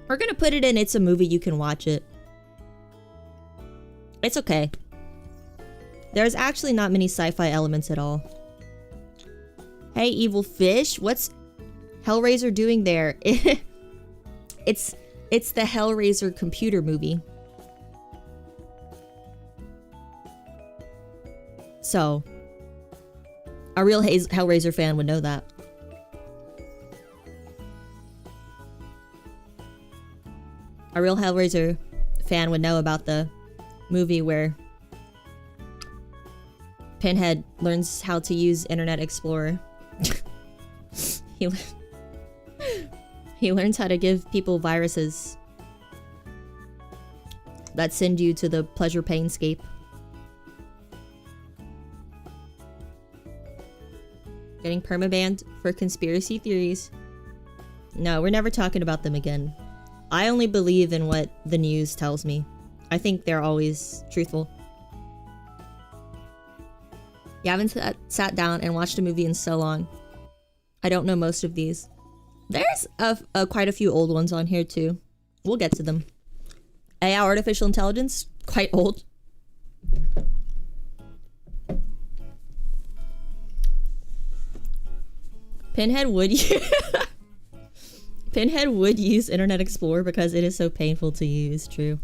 We're gonna put it in It's a Movie, you can watch it. It's okay. There's actually not many sci-fi elements at all. Hey, evil fish. What's Hellraiser doing there? It's the Hellraiser computer movie. So, a real Hellraiser fan would know that. A real Hellraiser fan would know about the movie where Pinhead learns how to use Internet Explorer. He learns how to give people viruses that send you to the pleasure painscape. Getting permabanned for conspiracy theories. No, we're never talking about them again. I only believe in what the news tells me. I think they're always truthful. You haven't sat down and watched a movie in so long. I don't know most of these. There's quite a few old ones on here too. We'll get to them. AI Artificial Intelligence, quite old. Pinhead would use Internet Explorer because it is so painful to use. True.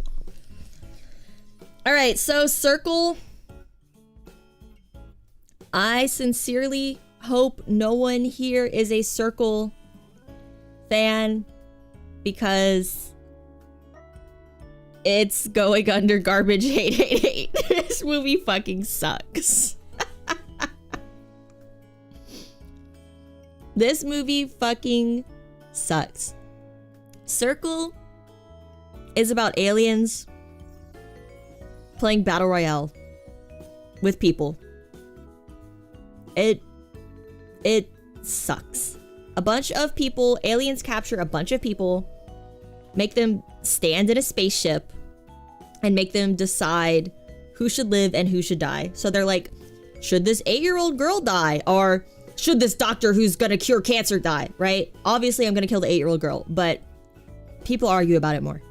Alright, so Circle. I sincerely hope no one here is a Circle fan because it's going under garbage 888. This movie fucking sucks. This movie fucking sucks. Circle is about aliens playing Battle Royale with people. It sucks. A bunch of people, aliens capture a bunch of people, make them stand in a spaceship, and make them decide who should live and who should die. So they're like, should this 8-year-old girl die? Or should this doctor who's gonna cure cancer die, right? Obviously, I'm gonna kill the 8-year-old girl, but people argue about it more.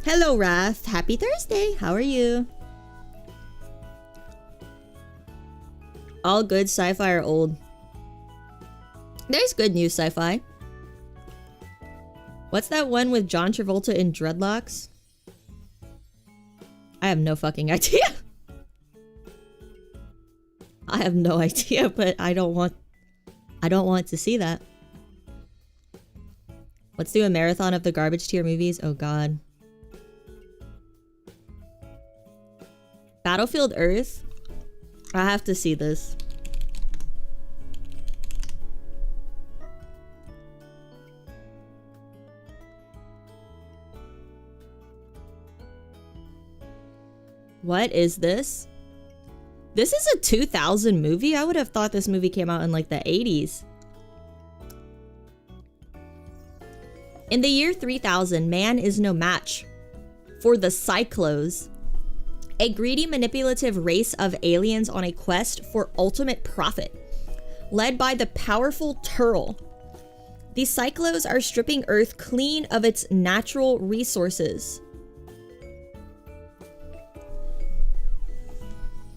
Hello, Wrath. Happy Thursday. How are you? All good sci-fi are old. There's good new sci-fi. What's that one with John Travolta in dreadlocks? I have no fucking idea. I have no idea, but I don't want to see that. Let's do a marathon of the garbage tier movies. Oh god. Battlefield Earth? I have to see this. What is this? This is a 2000 movie? I would have thought this movie came out in like the 80s. In the year 3000, man is no match for the Cyclos, a greedy, manipulative race of aliens on a quest for ultimate profit, led by the powerful Turl. The Cyclos are stripping Earth clean of its natural resources.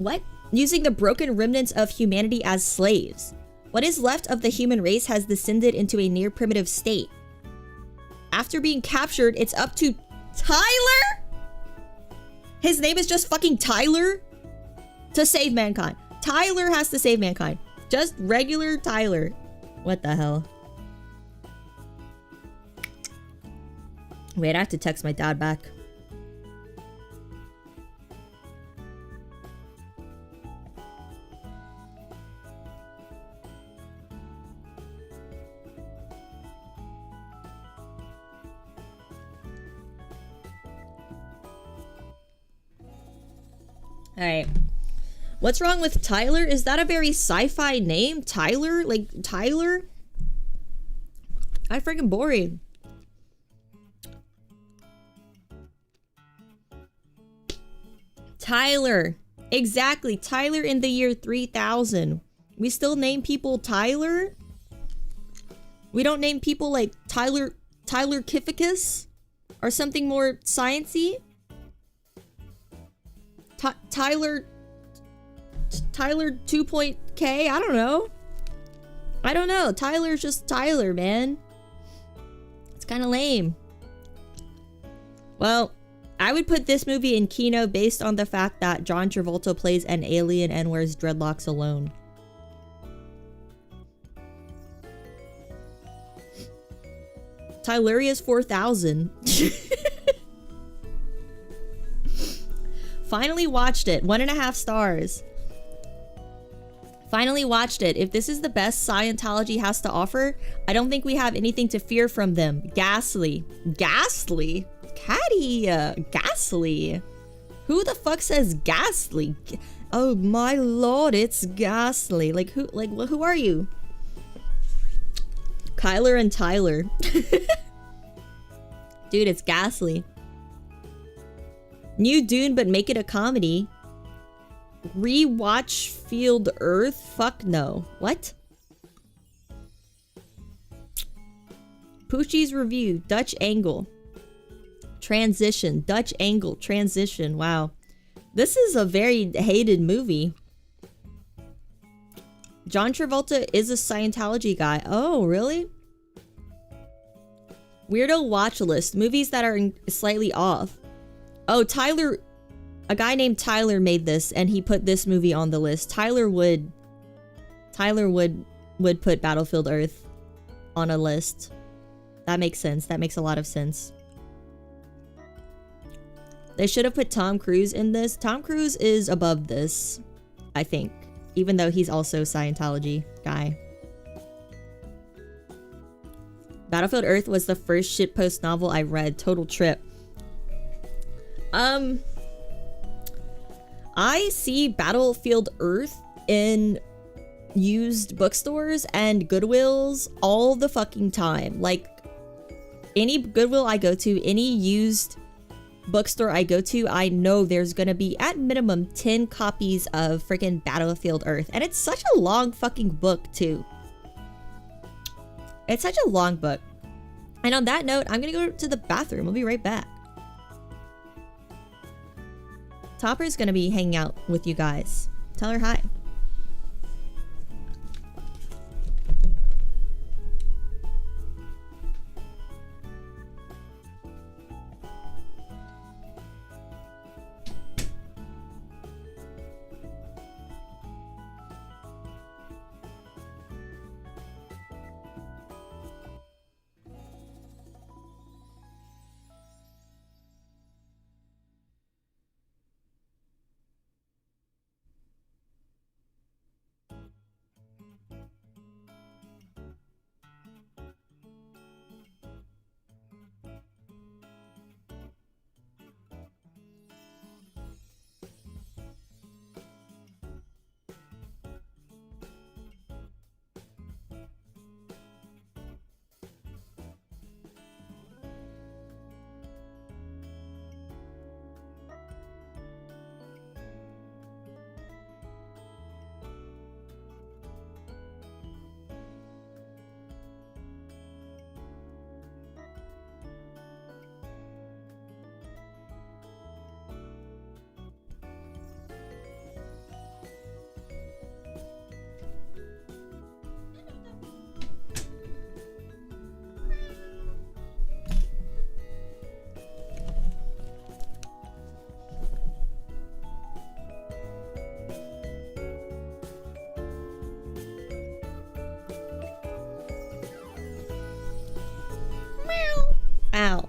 What? Using the broken remnants of humanity as slaves. What is left of the human race has descended into a near primitive state. After being captured, it's up to Tyler? His name is just fucking Tyler? To save mankind. Tyler has to save mankind. Just regular Tyler. What the hell? Wait, I have to text my dad back. Alright. What's wrong with Tyler? Is that a very sci-fi name? Tyler? Like, Tyler? I freaking boring. Tyler. Exactly. Tyler in the year 3000. We still name people Tyler? We don't name people like Tyler Kificus? Or something more sciencey? Tyler 2.K? I don't know. I don't know. Tyler's just Tyler, man. It's kind of lame. Well, I would put this movie in Kino based on the fact that John Travolta plays an alien and wears dreadlocks alone. Tyleria's 4000. Finally watched it. 1.5 stars. Finally watched it. If this is the best Scientology has to offer, I don't think we have anything to fear from them. Ghastly. Ghastly? Caddy. Ghastly. Who the fuck says ghastly? Oh my lord, it's ghastly. Like who are you? Kyler and Tyler. Dude, it's ghastly. New Dune, but make it a comedy. Rewatch Field Earth? Fuck no. What? Poochie's review. Dutch angle. Transition. Dutch angle. Transition. Wow. This is a very hated movie. John Travolta is a Scientology guy. Oh, really? Weirdo watch list. Movies that are slightly off. Oh, Tyler, a guy named Tyler made this and he put this movie on the list. Tyler would put Battlefield Earth on a list. That makes sense. That makes a lot of sense. They should have put Tom Cruise in this. Tom Cruise is above this, I think, even though he's also a Scientology guy. Battlefield Earth was the first shitpost novel I read. Total trip. I see Battlefield Earth in used bookstores and Goodwills all the fucking time. Like, any Goodwill I go to, any used bookstore I go to, I know there's gonna be at minimum 10 copies of freaking Battlefield Earth. And it's such a long fucking book too. It's such a long book. And on that note, I'm gonna go to the bathroom. We'll be right back. Topper's gonna be hanging out with you guys. Tell her hi. Ow.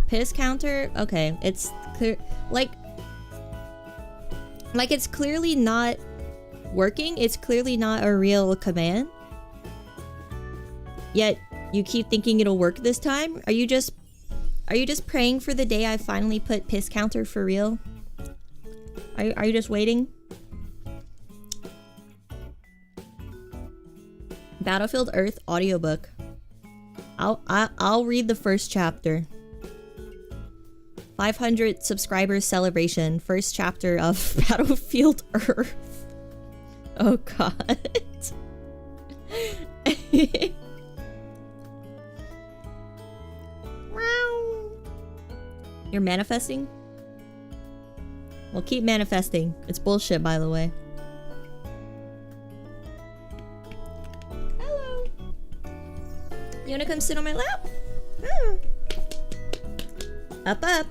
Piss counter? Okay, it's clear. Like it's clearly not working. It's clearly not a real command. Yet you keep thinking it'll work this time? Are you just praying for the day I finally put piss counter for real? Are you just waiting? Battlefield Earth audiobook. I'll read the first chapter. 500 subscribers celebration. First chapter of Battlefield Earth. Oh god. You're manifesting? Well, keep manifesting. It's bullshit, by the way. Hello. You wanna come sit on my lap? Oh. Up.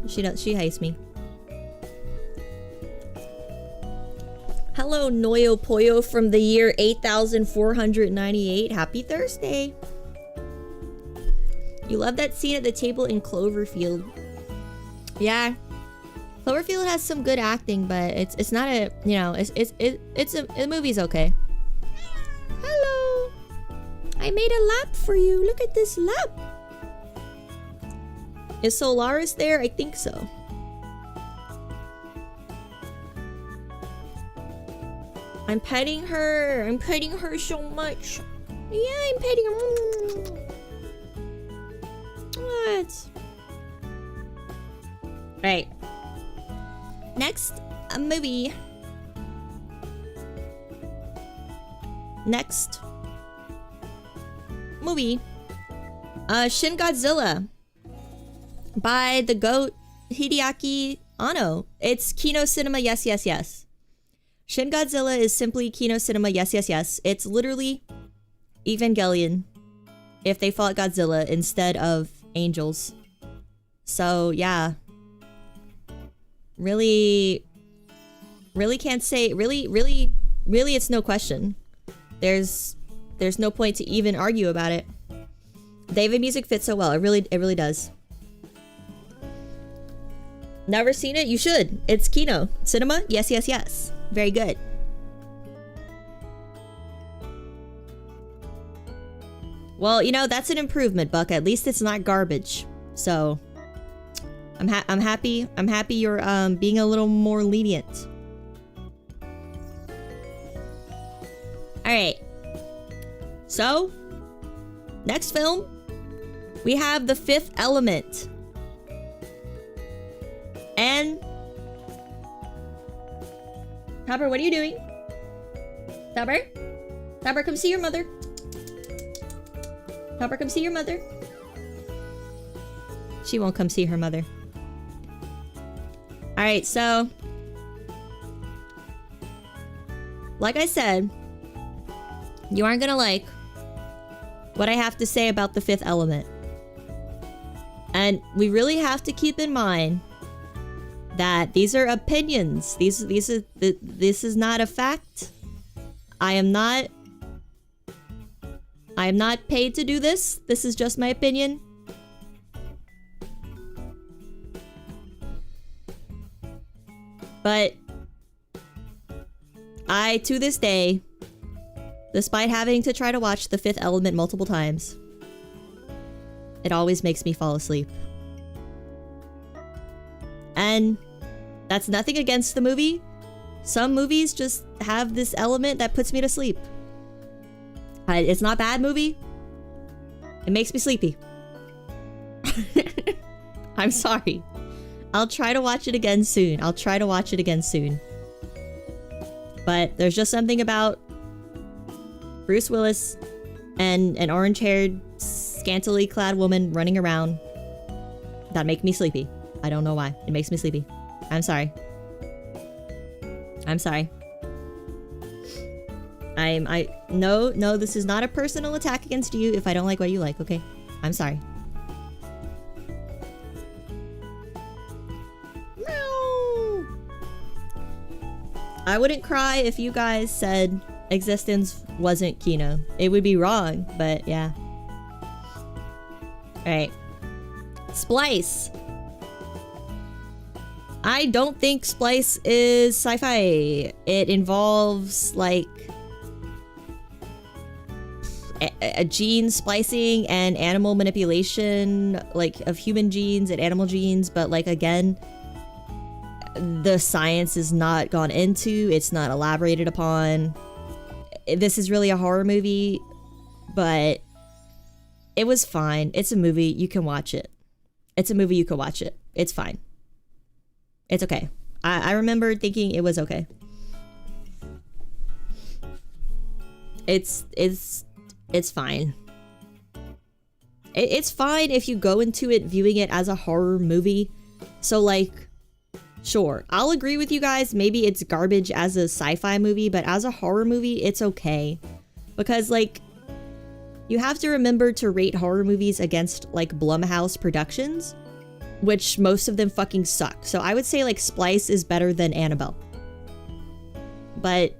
She hates me. Hello, Noyo Poyo from the year 8498. Happy Thursday. You love that scene at the table in Cloverfield. Yeah. Cloverfield has some good acting, but it's not a, you know, the movie's okay. Hello. I made a lap for you. Look at this lap. Is Solaris there? I think so. I'm petting her. I'm petting her so much. Yeah, I'm petting her. What? Right. Next, a movie. Next movie. Shin Godzilla. By the GOAT Hideaki Anno. It's Kino Cinema, yes, yes, yes. Shin Godzilla is simply Kino Cinema, yes, yes, yes. It's literally Evangelion if they fought Godzilla instead of angels. So, yeah. Really can't say, really, it's no question. There's no point to even argue about it. David music fits so well. It really does. Never seen it? You should. It's Kino Cinema. Yes, yes, yes. Very good. Well, you know, that's an improvement, Buck. At least it's not garbage. So, I'm happy. I'm happy you're being a little more lenient. All right. So, next film, we have The Fifth Element. And Topper, what are you doing? Topper? Topper, come see your mother. Topper, come see your mother. She won't come see her mother. Alright, so like I said, you aren't gonna like what I have to say about The Fifth Element. And we really have to keep in mind that these are opinions. This is not a fact. I am not paid to do this. This is just my opinion. But I, to this day, despite having to try to watch The Fifth Element multiple times, it always makes me fall asleep. And that's nothing against the movie. Some movies just have this element that puts me to sleep. It's not a bad movie. It makes me sleepy. I'm sorry. I'll try to watch it again soon. But there's just something about Bruce Willis and an orange-haired, scantily clad woman running around that make me sleepy. I don't know why. It makes me sleepy. I'm sorry. No, this is not a personal attack against you if I don't like what you like, okay? I'm sorry. Meow. I wouldn't cry if you guys said Existence wasn't Kino. It would be wrong, but yeah. Alright. Splice. I don't think Splice is sci-fi. It involves, like, a gene splicing and animal manipulation, like, of human genes and animal genes, but, like, again, the science is not gone into, it's not elaborated upon. This is really a horror movie, but it was fine. It's a movie, you can watch it. It's a movie, you can watch it. It's fine. It's okay. I remember thinking it was okay. It's fine. It's fine if you go into it viewing it as a horror movie. So, like, sure, I'll agree with you guys. Maybe it's garbage as a sci-fi movie, but as a horror movie, it's okay. Because, like, you have to remember to rate horror movies against, like, Blumhouse Productions, which most of them fucking suck. So I would say, like, Splice is better than Annabelle. But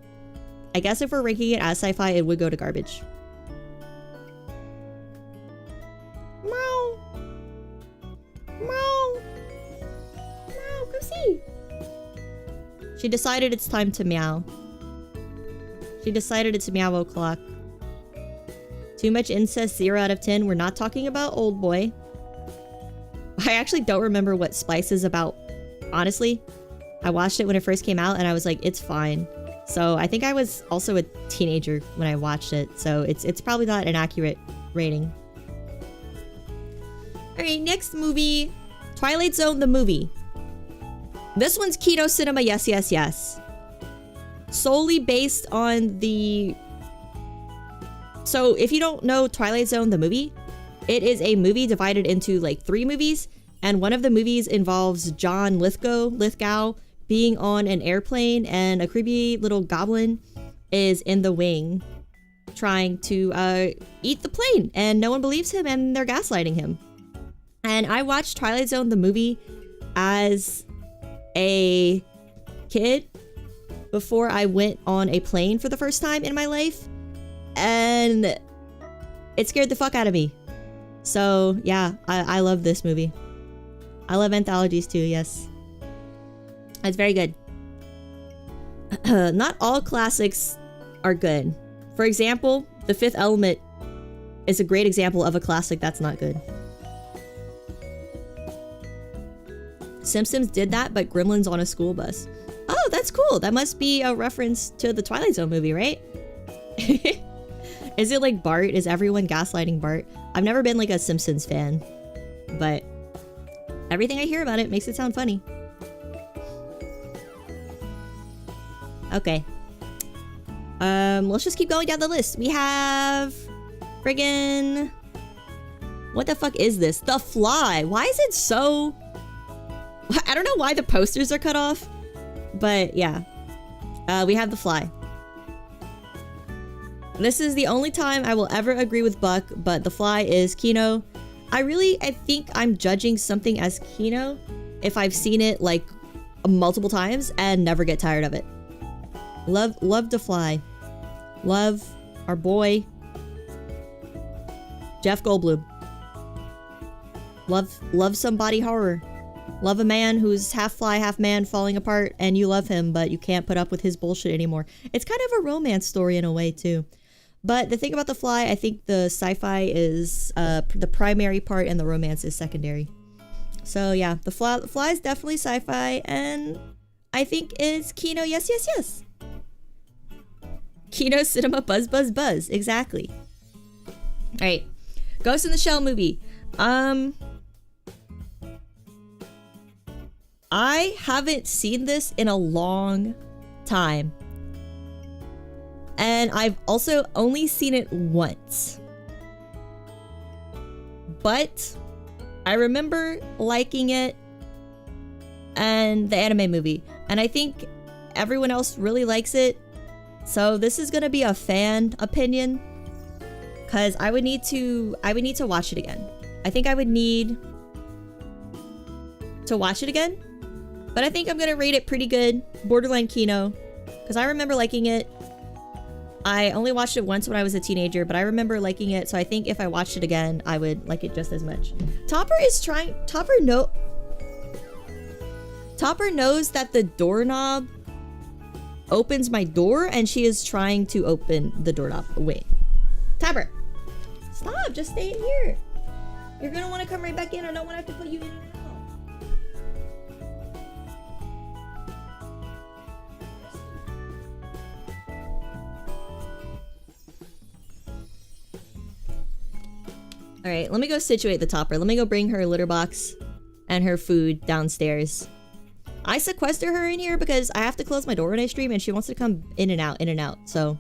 I guess if we're ranking it as sci-fi, it would go to garbage. Meow. Meow. Meow, come see. She decided it's time to meow. She decided it's meow o'clock. Too much incest, 0 out of 10. We're not talking about Old Boy. I actually don't remember what Splice is about, honestly. I watched it when it first came out and I was like, it's fine. So I think I was also a teenager when I watched it, so it's probably not an accurate rating. Alright, next movie. Twilight Zone the movie. This one's Kino Cinema, yes, yes, yes. Solely based on the... So if you don't know Twilight Zone the movie, it is a movie divided into, like, 3 movies, and one of the movies involves John Lithgow being on an airplane, and a creepy little goblin is in the wing trying to eat the plane, and no one believes him, and they're gaslighting him. And I watched Twilight Zone the movie as a kid before I went on a plane for the first time in my life, and it scared the fuck out of me. So, yeah, I love this movie. I love anthologies too, yes. It's very good. Not all classics are good. For example, The Fifth Element is a great example of a classic that's not good. Simpsons did that, but Gremlins on a school bus. Oh, that's cool. That must be a reference to the Twilight Zone movie, right? Is it like Bart? Is everyone gaslighting Bart? I've never been like a Simpsons fan, but everything I hear about it makes it sound funny. Okay. Let's just keep going down the list. We have friggin... What the fuck is this? The Fly. Why is it so... I don't know why the posters are cut off, but yeah. We have The Fly. This is the only time I will ever agree with Buck, but The Fly is Kino. I think I'm judging something as Kino if I've seen it like multiple times and never get tired of it. Love The Fly. Love our boy Jeff Goldblum. Love some body horror. Love a man who's half fly, half man falling apart, and you love him, but you can't put up with his bullshit anymore. It's kind of a romance story in a way, too. But the thing about The Fly, I think the sci-fi is the primary part and the romance is secondary. So yeah, The Fly is definitely sci-fi, and I think it's Kino, yes, yes, yes. Kino Cinema Buzz Buzz Buzz, exactly. Alright, Ghost in the Shell movie. I haven't seen this in a long time. And I've also only seen it once. But I remember liking it and the anime movie. And I think everyone else really likes it. So this is gonna be a fan opinion. Cause I would need to watch it again. I think I would need to watch it again. But I think I'm gonna rate it pretty good. Borderline Kino. Because I remember liking it. I only watched it once when I was a teenager, but I remember liking it, so I think if I watched it again, I would like it just as much. Topper knows that the doorknob opens my door, and she is trying to open the doorknob. Wait. Topper! Stop! Just stay in here! You're gonna want to come right back in. I don't want to have to put you in and out. Alright, let me go situate the Topper. Let me go bring her litter box and her food downstairs. I sequester her in here because I have to close my door when I stream and she wants to come in and out. So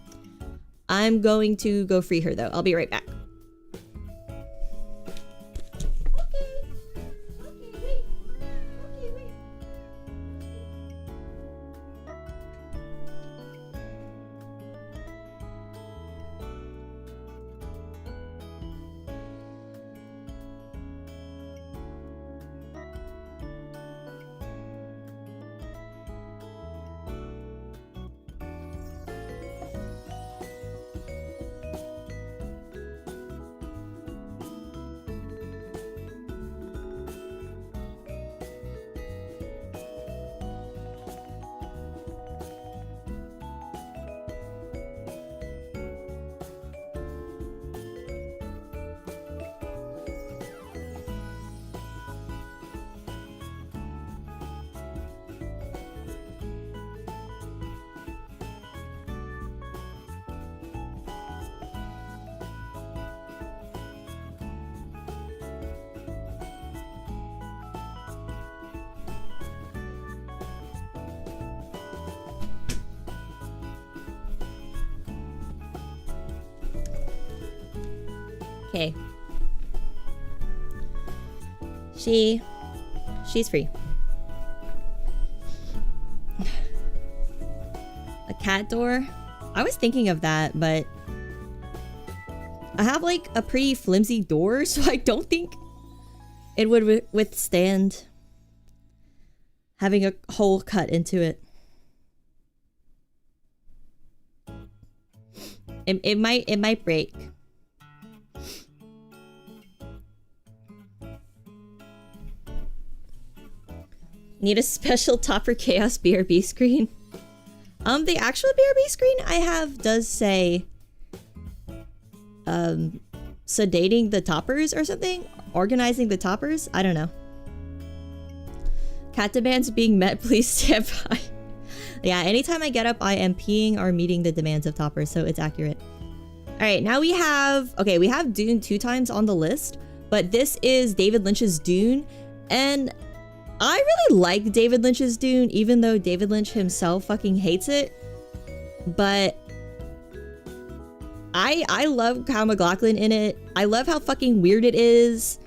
I'm going to go free her though. I'll be right back. Okay. She's free. A cat door? I was thinking of that, but I have like a pretty flimsy door, so I don't think it would withstand having a hole cut into it. It might break. Need a special Topper Chaos BRB screen. The actual BRB screen I have does say sedating the toppers or something? Organizing the toppers? I don't know. Cat demands being met, please stand by. Yeah, anytime I get up, I am peeing or meeting the demands of toppers, so it's accurate. Alright, now we have... Okay, we have Dune 2 times on the list, but this is David Lynch's Dune, and I really like David Lynch's Dune, even though David Lynch himself fucking hates it. But I love Kyle MacLachlan in it. I love how fucking weird it is.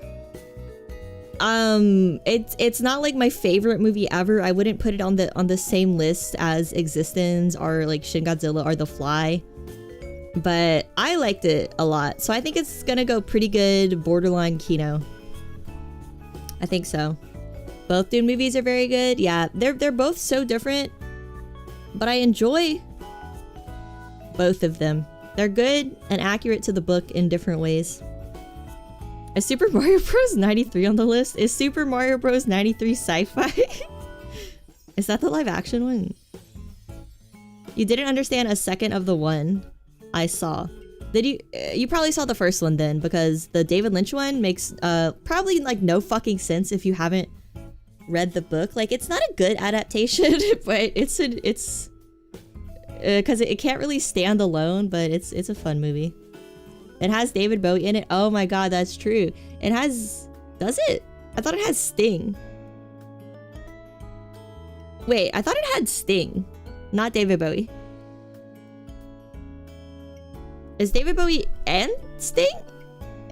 It's not like my favorite movie ever. I wouldn't put it on the same list as Existence or like Shin Godzilla or The Fly. But I liked it a lot. So I think it's gonna go pretty good borderline Kino. I think so. Both Dune movies are very good. Yeah, they're both so different, but I enjoy both of them. They're good and accurate to the book in different ways. Is Super Mario Bros. 93 on the list? Is Super Mario Bros. 93 sci-fi? Is that the live action one? You didn't understand a second of the one I saw. Did you? You probably saw the first one then, because the David Lynch one makes probably like no fucking sense if you haven't read the book. Like, it's not a good adaptation, but it's because it can't really stand alone, but it's a fun movie. It has David Bowie in it. Oh my god, that's true. It has... Does it? I thought it had Sting. Wait, I thought it had Sting, not David Bowie. Is David Bowie and Sting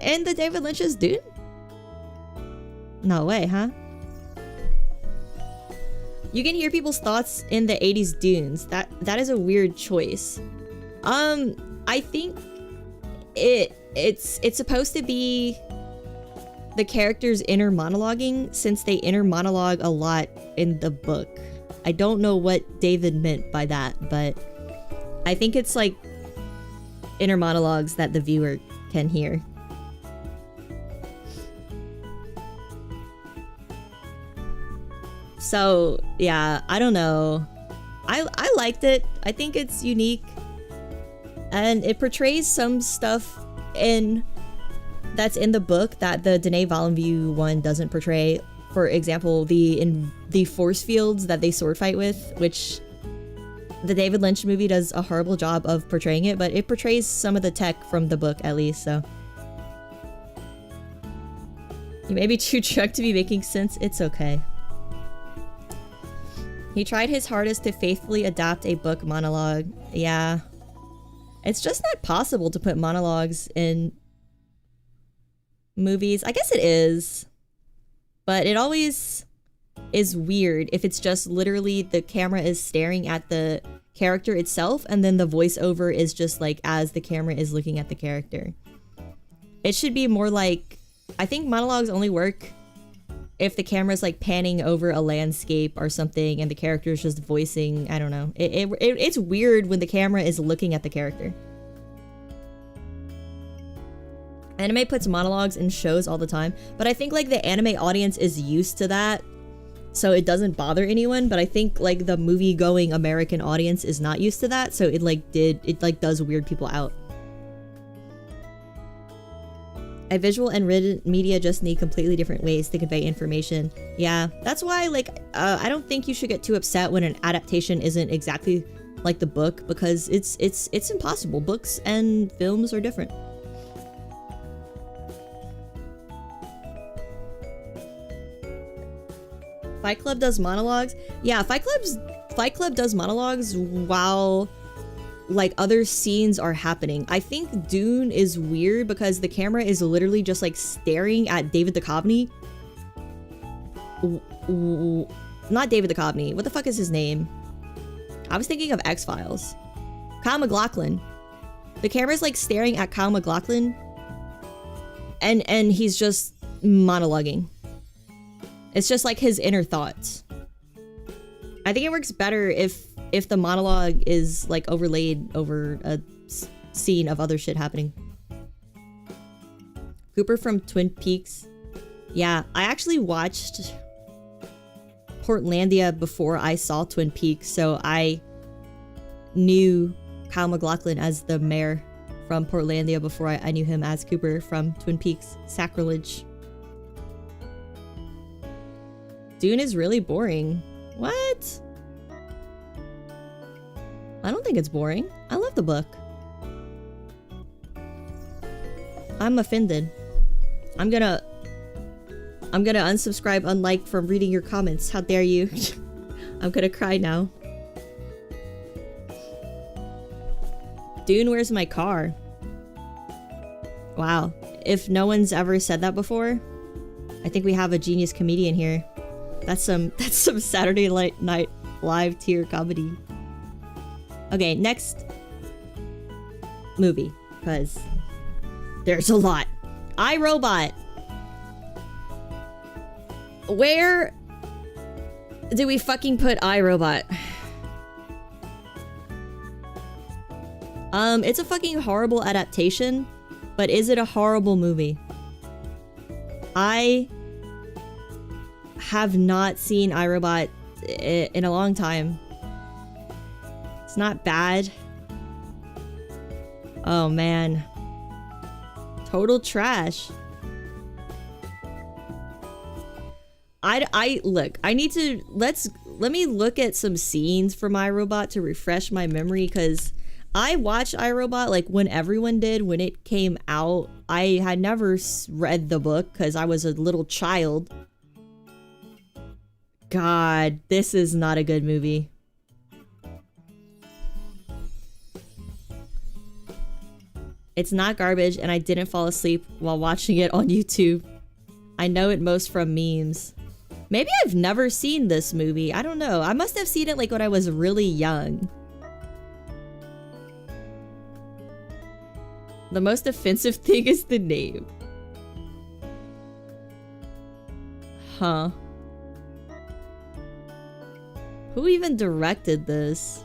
in the David Lynch's Dune? No way, huh? You can hear people's thoughts in the 80s Dunes. That is a weird choice. I think it's supposed to be the characters inner monologuing, since they inner monologue a lot in the book. I don't know what David meant by that, but I think it's like inner monologues that the viewer can hear. So, yeah, I don't know. I liked it. I think it's unique. And it portrays some stuff that's in the book that the Denis Villeneuve one doesn't portray. For example, the force fields that they sword fight with, which the David Lynch movie does a horrible job of portraying it, but it portrays some of the tech from the book at least, so. You may be too drunk to be making sense. It's okay. He tried his hardest to faithfully adapt a book monologue. Yeah. It's just not possible to put monologues in movies. I guess it is. But it always is weird if it's just literally the camera is staring at the character itself and then the voiceover is just like as the camera is looking at the character. It should be more like, I think monologues only work if the camera's like panning over a landscape or something and the character is just voicing, I don't know. It's weird when the camera is looking at the character. Anime puts monologues in shows all the time, but I think like the anime audience is used to that, so it doesn't bother anyone, but I think like the movie-going American audience is not used to that, so it does weird people out. A visual and written media just need completely different ways to convey information. Yeah, that's why like I don't think you should get too upset when an adaptation isn't exactly like the book, because it's impossible. Books and films are different. Fight Club does monologues. Yeah, Fight Club does monologues while like other scenes are happening. I think Dune is weird because the camera is literally just like staring at David Duchovny. Not David Duchovny. What the fuck is his name? I was thinking of X-Files. Kyle MacLachlan. The camera's like staring at Kyle MacLachlan and he's just monologuing. It's just like his inner thoughts. I think it works better if the monologue is like overlaid over a scene of other shit happening. Cooper from Twin Peaks. Yeah, I actually watched Portlandia before I saw Twin Peaks, so I knew Kyle MacLachlan as the mayor from Portlandia before I knew him as Cooper from Twin Peaks. Sacrilege. Dune is really boring. What? I don't think it's boring. I love the book. I'm offended. I'm gonna unsubscribe, unlike from reading your comments. How dare you? I'm gonna cry now. Dune, where's my car? Wow. If no one's ever said that before, I think we have a genius comedian here. That's some Saturday Night Live tier comedy. Okay, next movie, because there's a lot. iRobot. Where do we fucking put iRobot? It's a fucking horrible adaptation, but is it a horrible movie? I have not seen iRobot in a long time. It's not bad. Oh man. Total trash. Look, I need to let me look at some scenes from iRobot to refresh my memory, because I watched iRobot like when everyone did when it came out. I had never read the book because I was a little child. God, this is not a good movie. It's not garbage, and I didn't fall asleep while watching it on YouTube. I know it most from memes. Maybe I've never seen this movie. I don't know. I must have seen it like when I was really young. The most offensive thing is the name. Huh. Who even directed this?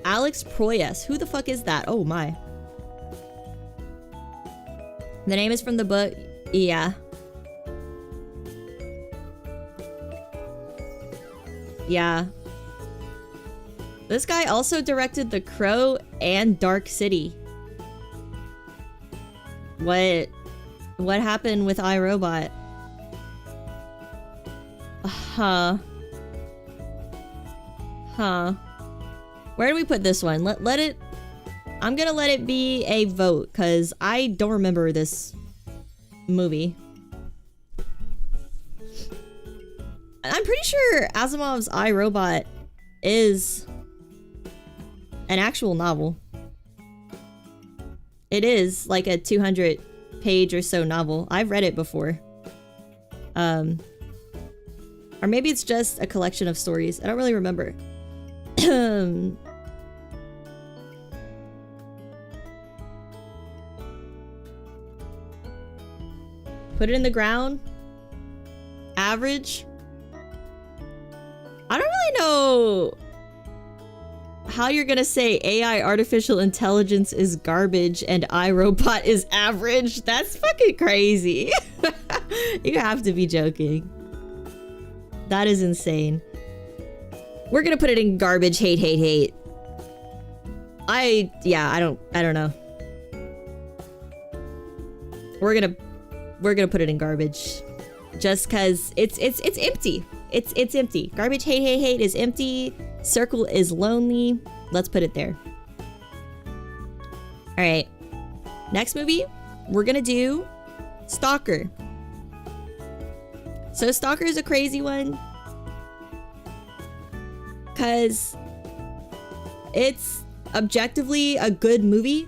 Alex Proyas. Who the fuck is that? Oh my. The name is from the book. Yeah. Yeah. This guy also directed The Crow and Dark City. What happened with iRobot? Huh. Where do we put this one? Let it... I'm gonna let it be a vote, because I don't remember this movie. I'm pretty sure Asimov's iRobot is an actual novel. It is like a 200-page or so novel. I've read it before. Or maybe it's just a collection of stories. I don't really remember. Put it in the ground. Average. I don't really know how you're gonna say AI artificial intelligence is garbage and iRobot is average. That's fucking crazy. You have to be joking. That is insane. We're gonna put it in garbage, hate. I don't know. We're gonna put it in garbage. Just cause it's empty. It's empty. Garbage, hate is empty. Circle is lonely. Let's put it there. Alright. Next movie, we're gonna do Stalker. So Stalker is a crazy one. Cause it's objectively a good movie.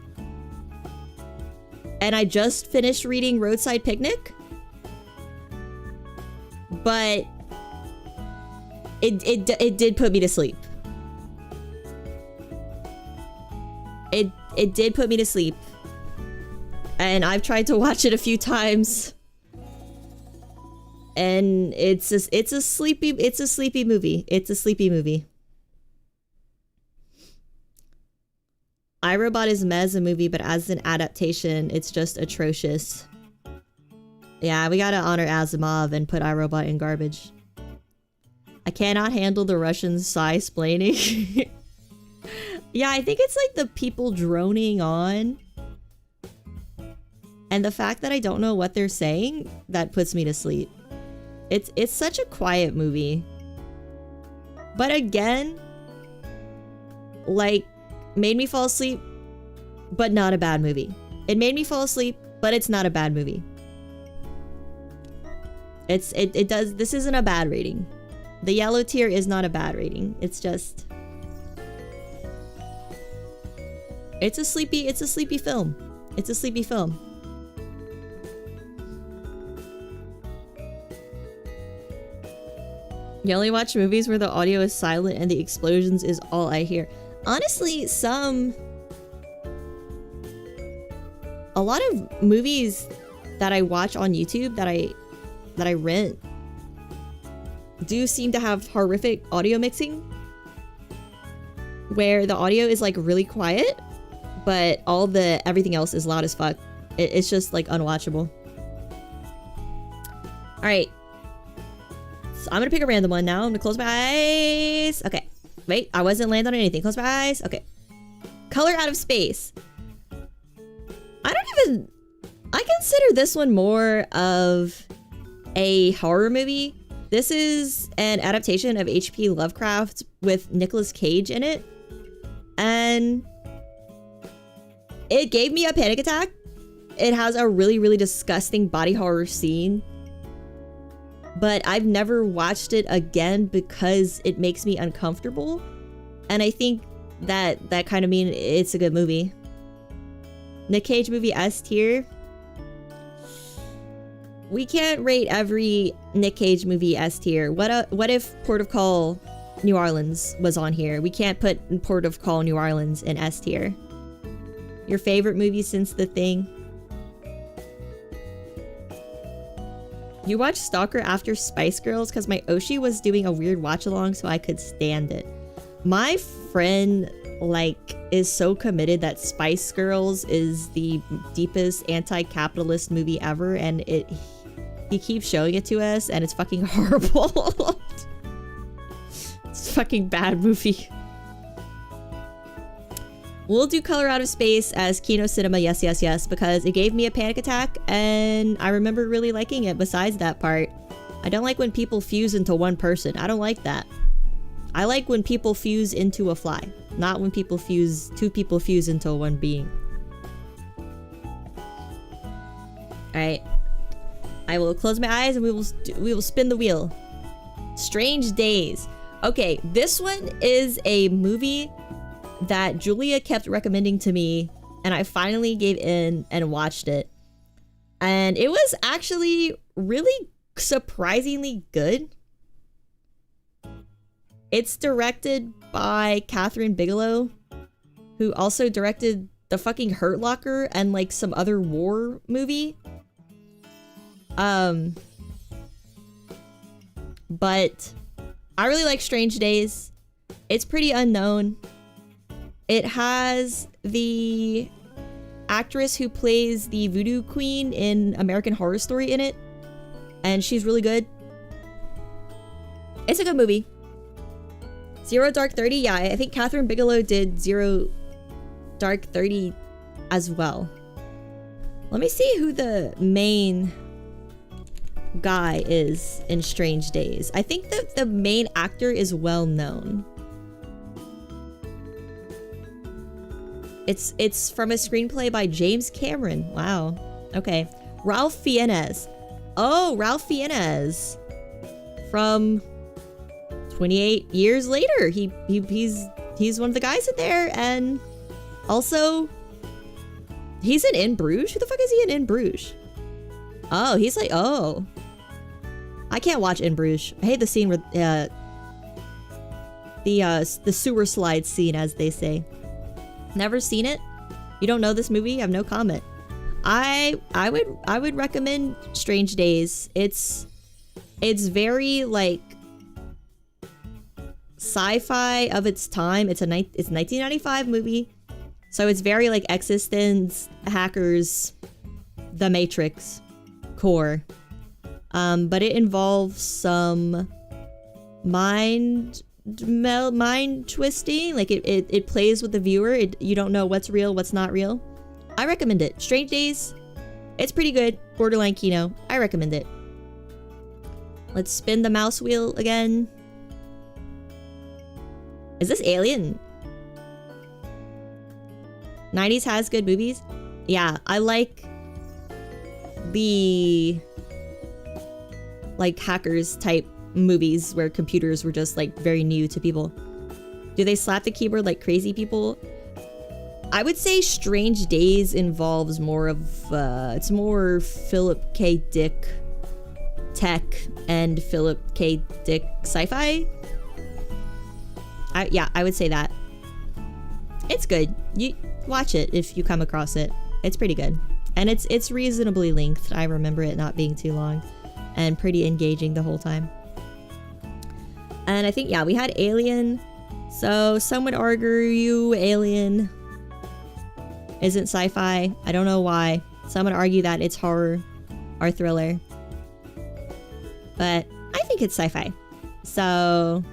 And I just finished reading Roadside Picnic. But it did put me to sleep. It did put me to sleep. And I've tried to watch it a few times. And it's a sleepy movie. It's a sleepy movie. iRobot is meh as a movie, but as an adaptation, it's just atrocious. Yeah, we gotta honor Asimov and put iRobot in garbage. I cannot handle the Russian sigh-splaining. Yeah, I think it's like the people droning on. And the fact that I don't know what they're saying, that puts me to sleep. It's such a quiet movie. But again, like, made me fall asleep, but not a bad movie. It made me fall asleep, but it's not a bad movie. This isn't a bad rating. The yellow tier is not a bad rating. It's just... It's a sleepy film. It's a sleepy film. You only watch movies where the audio is silent and the explosions is all I hear. Honestly, a lot of movies that I watch on YouTube that I rent do seem to have horrific audio mixing where the audio is like really quiet, but everything else is loud as fuck. It's just like unwatchable. All right. So I'm gonna pick a random one now. I'm gonna close my eyes. Okay. Wait, I wasn't landing on anything. Close my eyes. Okay. Color Out of Space. I consider this one more of a horror movie. This is an adaptation of H.P. Lovecraft with Nicolas Cage in it. And it gave me a panic attack. It has a really, really disgusting body horror scene. But I've never watched it again because it makes me uncomfortable. And I think that kind of means it's a good movie. Nick Cage movie S tier. We can't rate every Nick Cage movie S tier. What if Port of Call New Orleans was on here. We can't put Port of Call New Orleans in S tier. Your favorite movie since The Thing? You watched Stalker after Spice Girls? Because my Oshi was doing a weird watch along so I could stand it. My friend, like, is so committed that Spice Girls is the deepest anti-capitalist movie ever, and he keeps showing it to us, and it's fucking horrible. It's a fucking bad movie. We'll do Color Out of Space as Kino Cinema, yes, yes, yes, because it gave me a panic attack, and I remember really liking it besides that part. I don't like when people fuse into one person. I don't like that. I like when people fuse into a fly, not when two people fuse into one being. Alright. I will close my eyes and we will spin the wheel. Strange Days. Okay, this one is a movie that Julia kept recommending to me, and I finally gave in and watched it. And it was actually really surprisingly good. It's directed by Catherine Bigelow, who also directed the fucking Hurt Locker and like some other war movie. But I really like Strange Days. It's pretty unknown. It has the actress who plays the voodoo queen in American Horror Story in it, and she's really good. It's a good movie. Zero Dark 30, yeah, I think Catherine Bigelow did Zero Dark 30 as well. Let me see who the main guy is in Strange Days. I think that the main actor is well known. It's from a screenplay by James Cameron. Wow. Okay. Ralph Fiennes. Oh, Ralph Fiennes. From 28 years later. He's one of the guys in there, and also he's in Bruges. Who the fuck is he in Bruges? Oh, he's like, oh. I can't watch In Bruges. I hate the scene where the sewer slide scene, as they say. Never seen it. You don't know this movie? I have no comment. I would recommend Strange Days. It's very like sci-fi of its time. It's a 1995 movie, so it's very like Existence, Hackers, The Matrix core. But it involves some mind twisting. Like it plays with the viewer. You don't know what's real, what's not real. I recommend it. Strange Days. It's pretty good. Borderline Kino. I recommend it. Let's spin the mouse wheel again. Is this Alien? 90s has good movies. Yeah, I like the like hackers type movies where computers were just like very new to people. Do they slap the keyboard like crazy people? I would say Strange Days involves more of it's more Philip K. Dick tech and Philip K. Dick sci-fi. I would say that. It's good. You watch it if you come across it. It's pretty good. And it's reasonably length. I remember it not being too long and pretty engaging the whole time. And I think, yeah, we had Alien. So some would argue Alien isn't sci-fi. I don't know why. Some would argue that it's horror or thriller. But I think it's sci-fi. So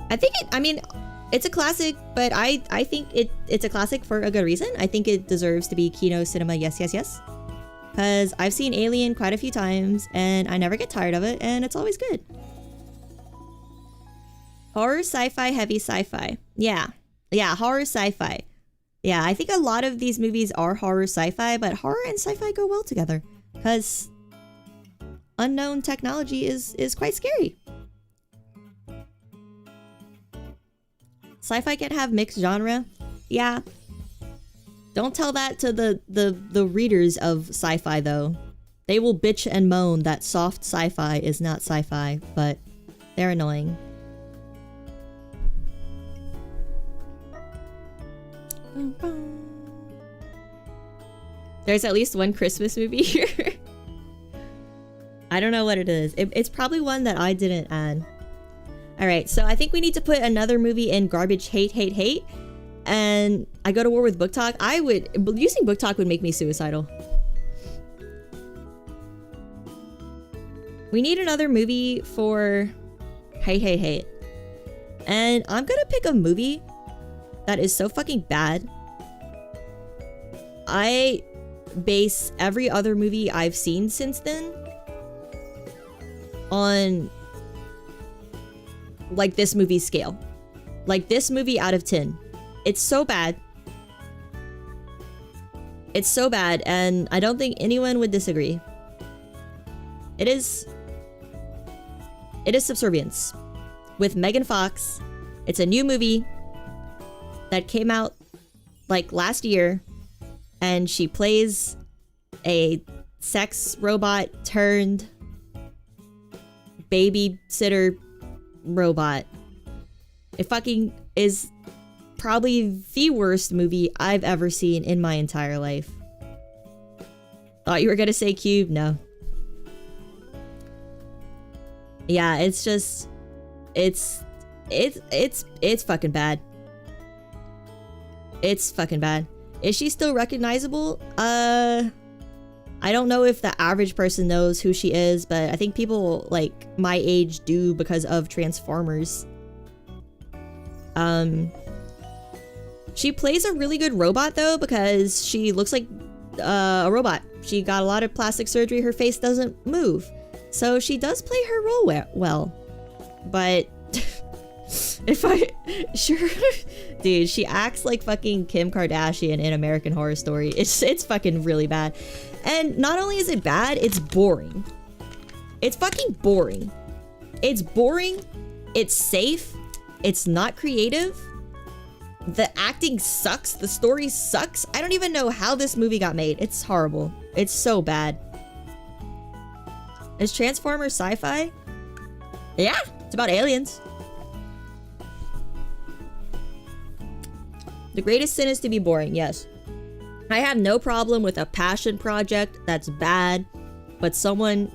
I think it's a classic, but I think it's a classic for a good reason. I think it deserves to be Kino Cinema, yes, yes, yes. Because I've seen Alien quite a few times, and I never get tired of it, and it's always good. Horror, sci-fi, heavy sci-fi. Yeah, horror, sci-fi. Yeah, I think a lot of these movies are horror, sci-fi, but horror and sci-fi go well together. Because unknown technology is quite scary. Sci-fi can have mixed genre. Yeah. Don't tell that to the readers of sci-fi, though. They will bitch and moan that soft sci-fi is not sci-fi, but they're annoying. There's at least one Christmas movie here. I don't know what it is. It's probably one that I didn't add. Alright, so I think we need to put another movie in garbage hate, hate, hate. And I go to war with Book Talk. Using Book Talk would make me suicidal. We need another movie for hate, hate, hate. And I'm gonna pick a movie that is so fucking bad. I base every other movie I've seen since then on like this movie's scale. Like this movie out of 10. It's so bad. It's so bad, and I don't think anyone would disagree. It is Subservience with Megan Fox. It's a new movie that came out like last year, and she plays a sex robot turned babysitter robot. It fucking is probably the worst movie I've ever seen in my entire life. Thought you were gonna say Cube? No. Yeah, it's just... It's fucking bad. It's fucking bad. Is she still recognizable? I don't know if the average person knows who she is, but I think people like my age do because of Transformers. She plays a really good robot though, because she looks like a robot. She got a lot of plastic surgery. Her face doesn't move. So she does play her role well. But sure, dude, she acts like fucking Kim Kardashian in American Horror Story. It's fucking really bad. And not only is it bad, it's boring. It's fucking boring. It's boring. It's safe. It's not creative. The acting sucks. The story sucks. I don't even know how this movie got made. It's horrible. It's so bad. Is Transformers sci-fi? Yeah, it's about aliens. The greatest sin is to be boring, yes. I have no problem with a passion project that's bad, but someone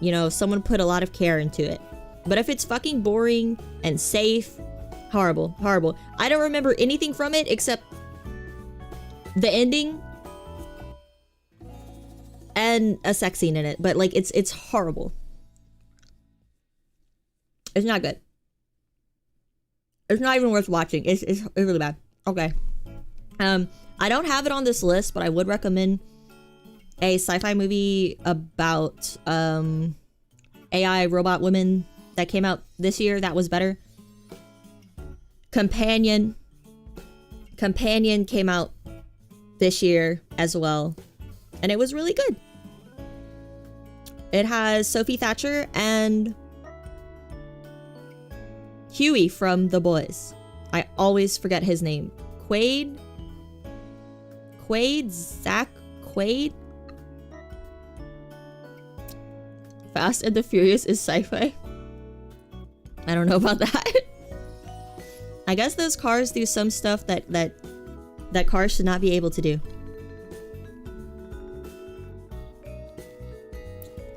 put a lot of care into it. But if it's fucking boring and safe, horrible, horrible. I don't remember anything from it except the ending and a sex scene in it. But like, it's horrible. It's not good. It's not even worth watching. It's really bad. Okay. I don't have it on this list, but I would recommend a sci-fi movie about AI robot women that came out this year that was better. Companion came out this year as well, and it was really good. It has Sophie Thatcher and Huey from The Boys. I always forget his name. Zach Quaid? Fast and the Furious is sci-fi. I don't know about that. I guess those cars do some stuff that cars should not be able to do.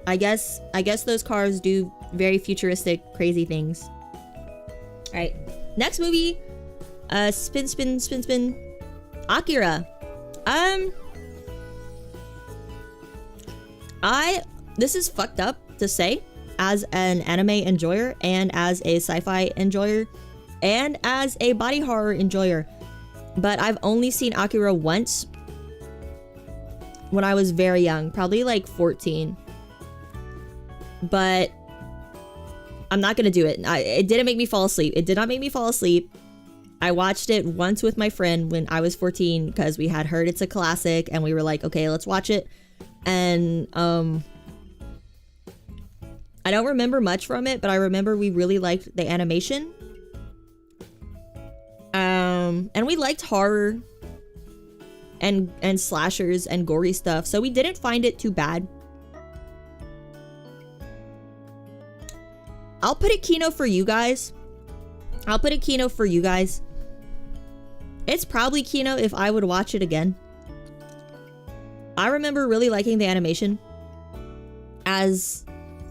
I guess those cars do very futuristic, crazy things. Alright. Next movie. Spin. Akira. This is fucked up to say as an anime enjoyer and as a sci-fi enjoyer and as a body horror enjoyer, but I've only seen Akira once when I was very young, probably like 14. But I'm not gonna do it. It didn't make me fall asleep. It did not make me fall asleep. I watched it once with my friend when I was 14 because we had heard it's a classic and we were like, okay, let's watch it. And I don't remember much from it, but I remember we really liked the animation. And we liked horror and slashers and gory stuff, so we didn't find it too bad. I'll put a Kino for you guys. It's probably Kino if I would watch it again. I remember really liking the animation as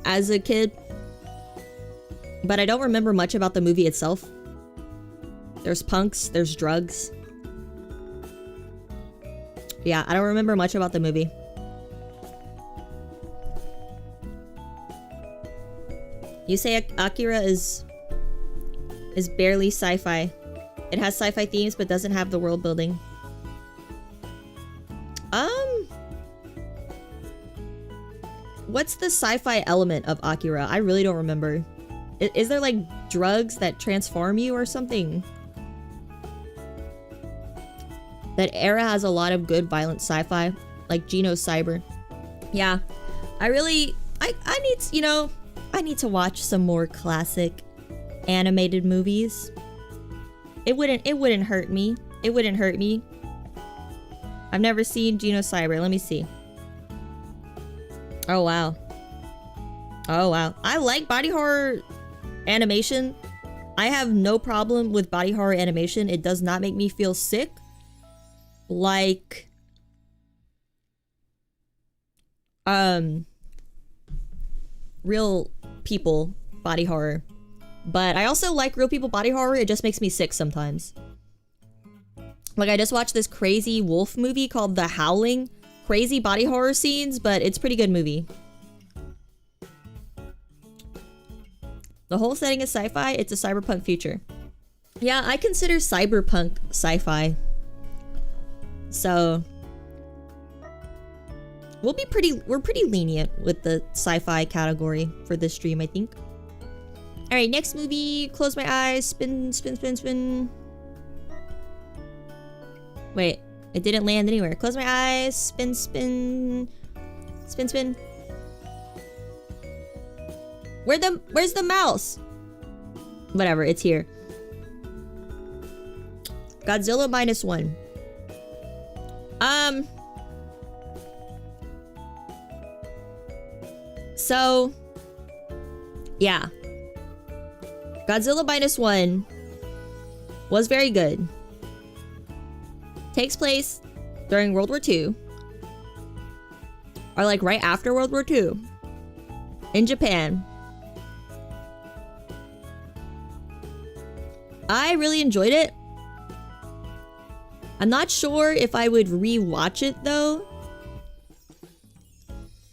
a kid, but I don't remember much about the movie itself. There's punks, there's drugs. Yeah, I don't remember much about the movie. You say Akira is barely sci-fi. It has sci-fi themes but doesn't have the world building. What's the sci-fi element of Akira? I really don't remember. Is there like drugs that transform you or something? That era has a lot of good violent sci-fi, like Geno Cyber. Yeah, I need, you know, I need to watch some more classic animated movies. It wouldn't hurt me. It wouldn't hurt me. I've never seen Geno Cyber. Let me see. Oh wow. Oh wow. I like body horror animation. I have no problem with body horror animation. It does not make me feel sick. Like real people body horror. But I also like real people body horror. It just makes me sick sometimes. Like I just watched this crazy wolf movie called The Howling. Crazy body horror scenes, but it's a pretty good movie. The whole setting is sci-fi. It's a cyberpunk future. Yeah, I consider cyberpunk sci-fi. So we're pretty lenient with the sci-fi category for this stream, I think. All right, next movie. Close my eyes. Spin, spin, spin, spin. Wait, it didn't land anywhere. Close my eyes. Spin, spin, spin, spin. Where's the mouse? Whatever, it's here. Godzilla -1. So yeah. Godzilla -1 was very good. Takes place during World War II. Or like right after World War II. In Japan. I really enjoyed it. I'm not sure if I would re-watch it though.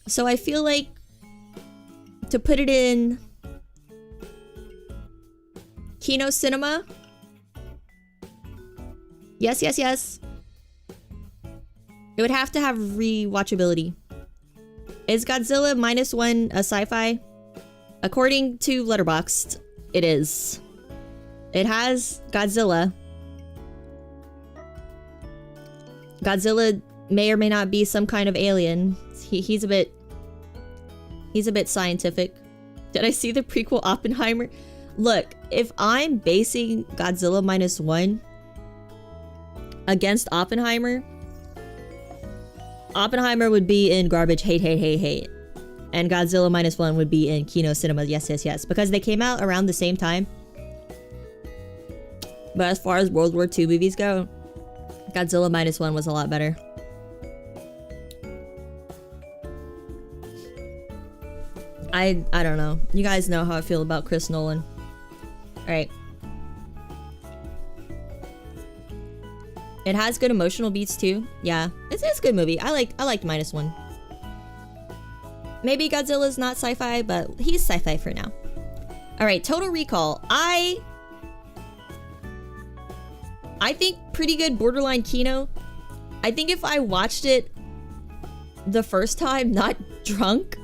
So I feel like to put it in Kino Cinema. Yes, yes, yes. It would have to have rewatchability. Is Godzilla -1 a sci-fi? According to Letterboxd, it is. It has Godzilla. Godzilla may or may not be some kind of alien. He's a bit scientific. Did I see the prequel Oppenheimer? Look, if I'm basing Godzilla -1 against Oppenheimer, Oppenheimer would be in garbage hate, hate, hate, hate. And Godzilla -1 would be in Kino Cinema, yes, yes, yes. Because they came out around the same time. But as far as World War II movies go, Godzilla -1 was a lot better. I don't know. You guys know how I feel about Chris Nolan. Alright. It has good emotional beats too. Yeah, it's a good movie. I liked -1. Maybe Godzilla's not sci-fi, but he's sci-fi for now. Alright, Total Recall. I think pretty good borderline Kino. I think if I watched it the first time, not drunk,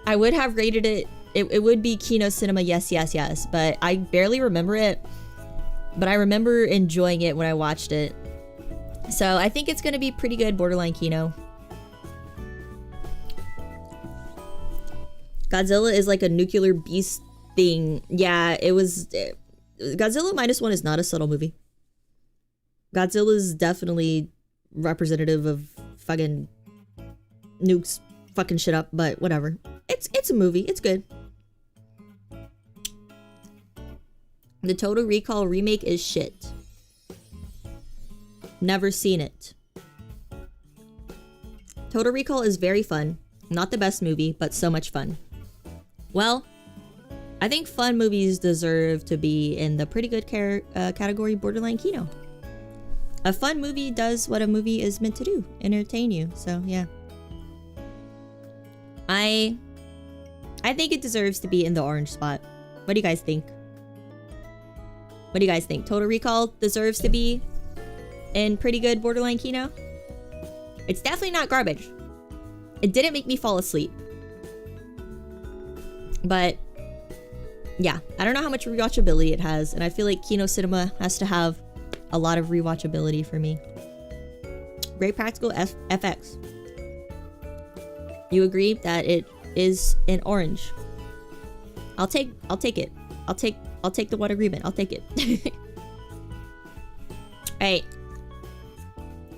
I would have rated it. It would be Kino Cinema, yes, yes, yes. But I barely remember it. But I remember enjoying it when I watched it. So I think it's gonna be pretty good borderline Kino. Godzilla is like a nuclear beast thing. Yeah, it was... Godzilla -1 is not a subtle movie. Godzilla is definitely representative of fucking nukes fucking shit up, but whatever. It's a movie. It's good. The Total Recall remake is shit. Never seen it. Total Recall is very fun. Not the best movie, but so much fun. Well, I think fun movies deserve to be in the pretty good category borderline Kino. A fun movie does what a movie is meant to do, entertain you. So yeah, I think it deserves to be in the orange spot. What do you guys think? What do you guys think? Total Recall deserves to be in pretty good borderline Kino. It's definitely not garbage. It didn't make me fall asleep. But yeah, I don't know how much rewatchability it has, and I feel like Kino Cinema has to have a lot of rewatchability for me. Great practical FX. You agree that it is in orange? I'll take it. I'll take the one agreement. I'll take it. Alright.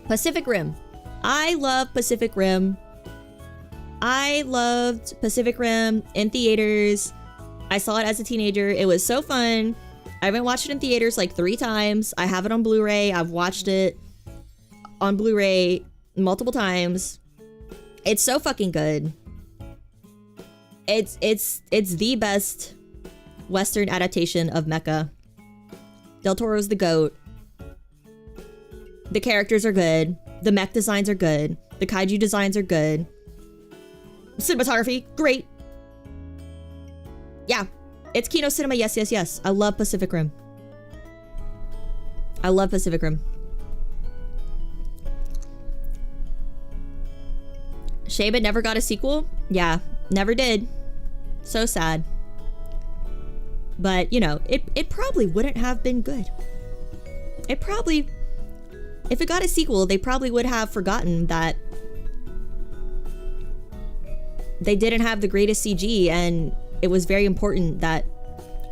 Pacific Rim. I love Pacific Rim. I loved Pacific Rim in theaters. I saw it as a teenager. It was so fun. I haven't watched it in theaters like 3 times. I have it on Blu-ray. I've watched it on Blu-ray multiple times. It's so fucking good. It's the best Western adaptation of Mecha. Del Toro's the GOAT. The characters are good. The mech designs are good. The kaiju designs are good. Cinematography, great. Yeah, it's Kino Cinema, yes, yes, yes. I love Pacific Rim. I love Pacific Rim. Shayba never got a sequel? Yeah, never did. So sad. But, you know, it probably wouldn't have been good. It probably... If it got a sequel, they probably would have forgotten that they didn't have the greatest CG, and it was very important that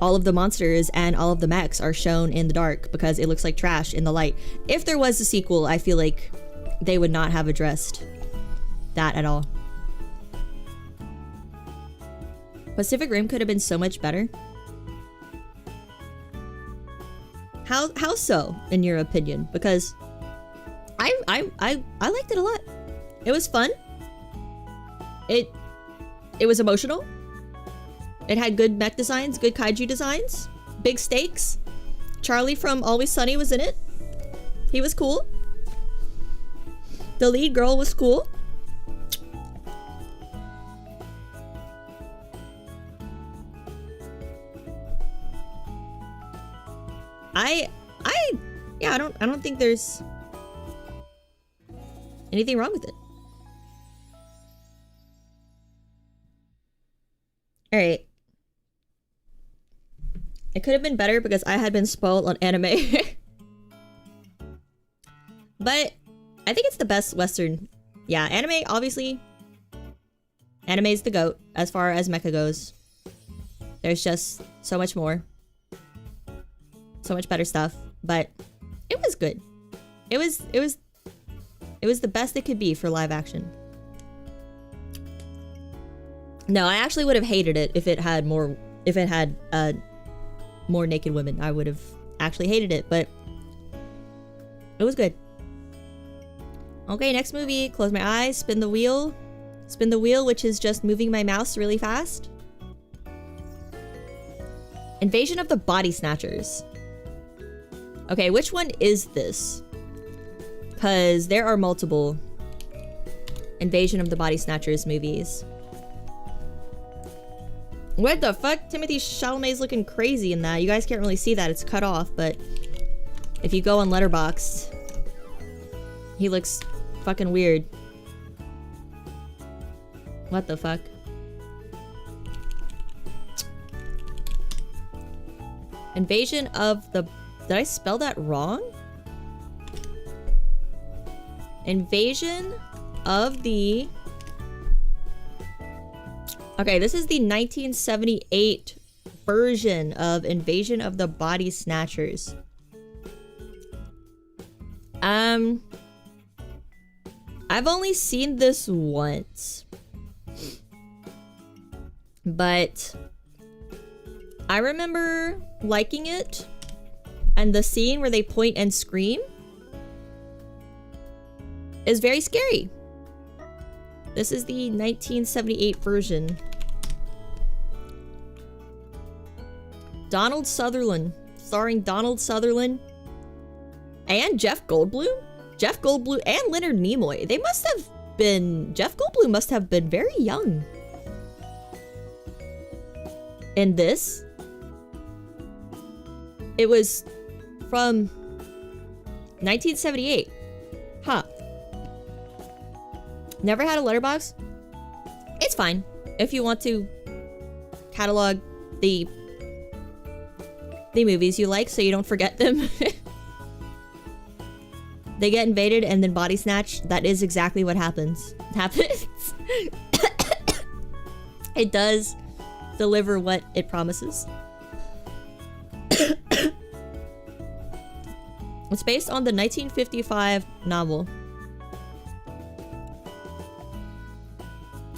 all of the monsters and all of the mechs are shown in the dark because it looks like trash in the light. If there was a sequel, I feel like they would not have addressed that at all. Pacific Rim could have been so much better. How so, in your opinion? Because I liked it a lot. It was fun. It was emotional. It had good mech designs, good kaiju designs, big stakes. Charlie from Always Sunny was in it. He was cool. The lead girl was cool. Yeah, I don't think there's anything wrong with it. Alright. It could have been better because I had been spoiled on anime. But I think it's the best Western. Yeah, anime, obviously. Anime is the GOAT as far as mecha goes. There's just so much more. So much better stuff. But it was good. It was the best it could be for live action. No, I actually would have hated it if it had more naked women. I would have actually hated it, but it was good. Okay, next movie. Close my eyes, spin the wheel. Spin the wheel, which is just moving my mouse really fast. Invasion of the Body Snatchers. Okay, which one is this? Because there are multiple Invasion of the Body Snatchers movies. What the fuck? Timothy Chalamet's looking crazy in that. You guys can't really see that. It's cut off, but if you go on Letterboxd, he looks fucking weird. What the fuck? Invasion of the... Did I spell that wrong? Invasion of the... Okay, this is the 1978 version of Invasion of the Body Snatchers. I've only seen this once. But I remember liking it. And the scene where they point and scream. is very scary. This is the 1978 version. Donald Sutherland, starring Donald Sutherland and Jeff Goldblum. Jeff Goldblum and Leonard Nimoy. They must have been, Jeff Goldblum must have been very young. And this, it was from 1978. Huh. Never had a letterbox? It's fine. If you want to catalog the movies you like so you don't forget them. They get invaded and then body snatched. That is exactly what happens. It does deliver what it promises. It's based on the 1955 novel.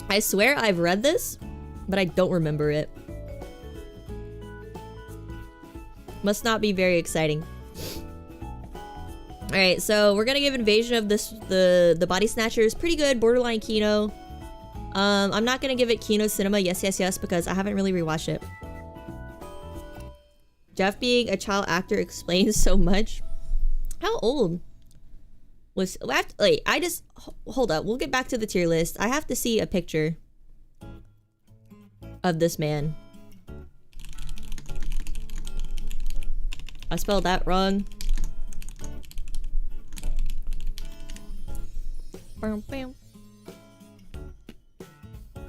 I swear I've read this, but I don't remember it. Must not be very exciting. Alright, so we're gonna give Invasion of the Body Snatchers pretty good, borderline Kino. I'm not gonna give it Kino Cinema, yes, because I haven't really rewatched it. Jeff being a child actor explains so much. How old was... Wait, I just... Hold up, we'll get back to the tier list. I have to see a picture of this man. I spelled that wrong.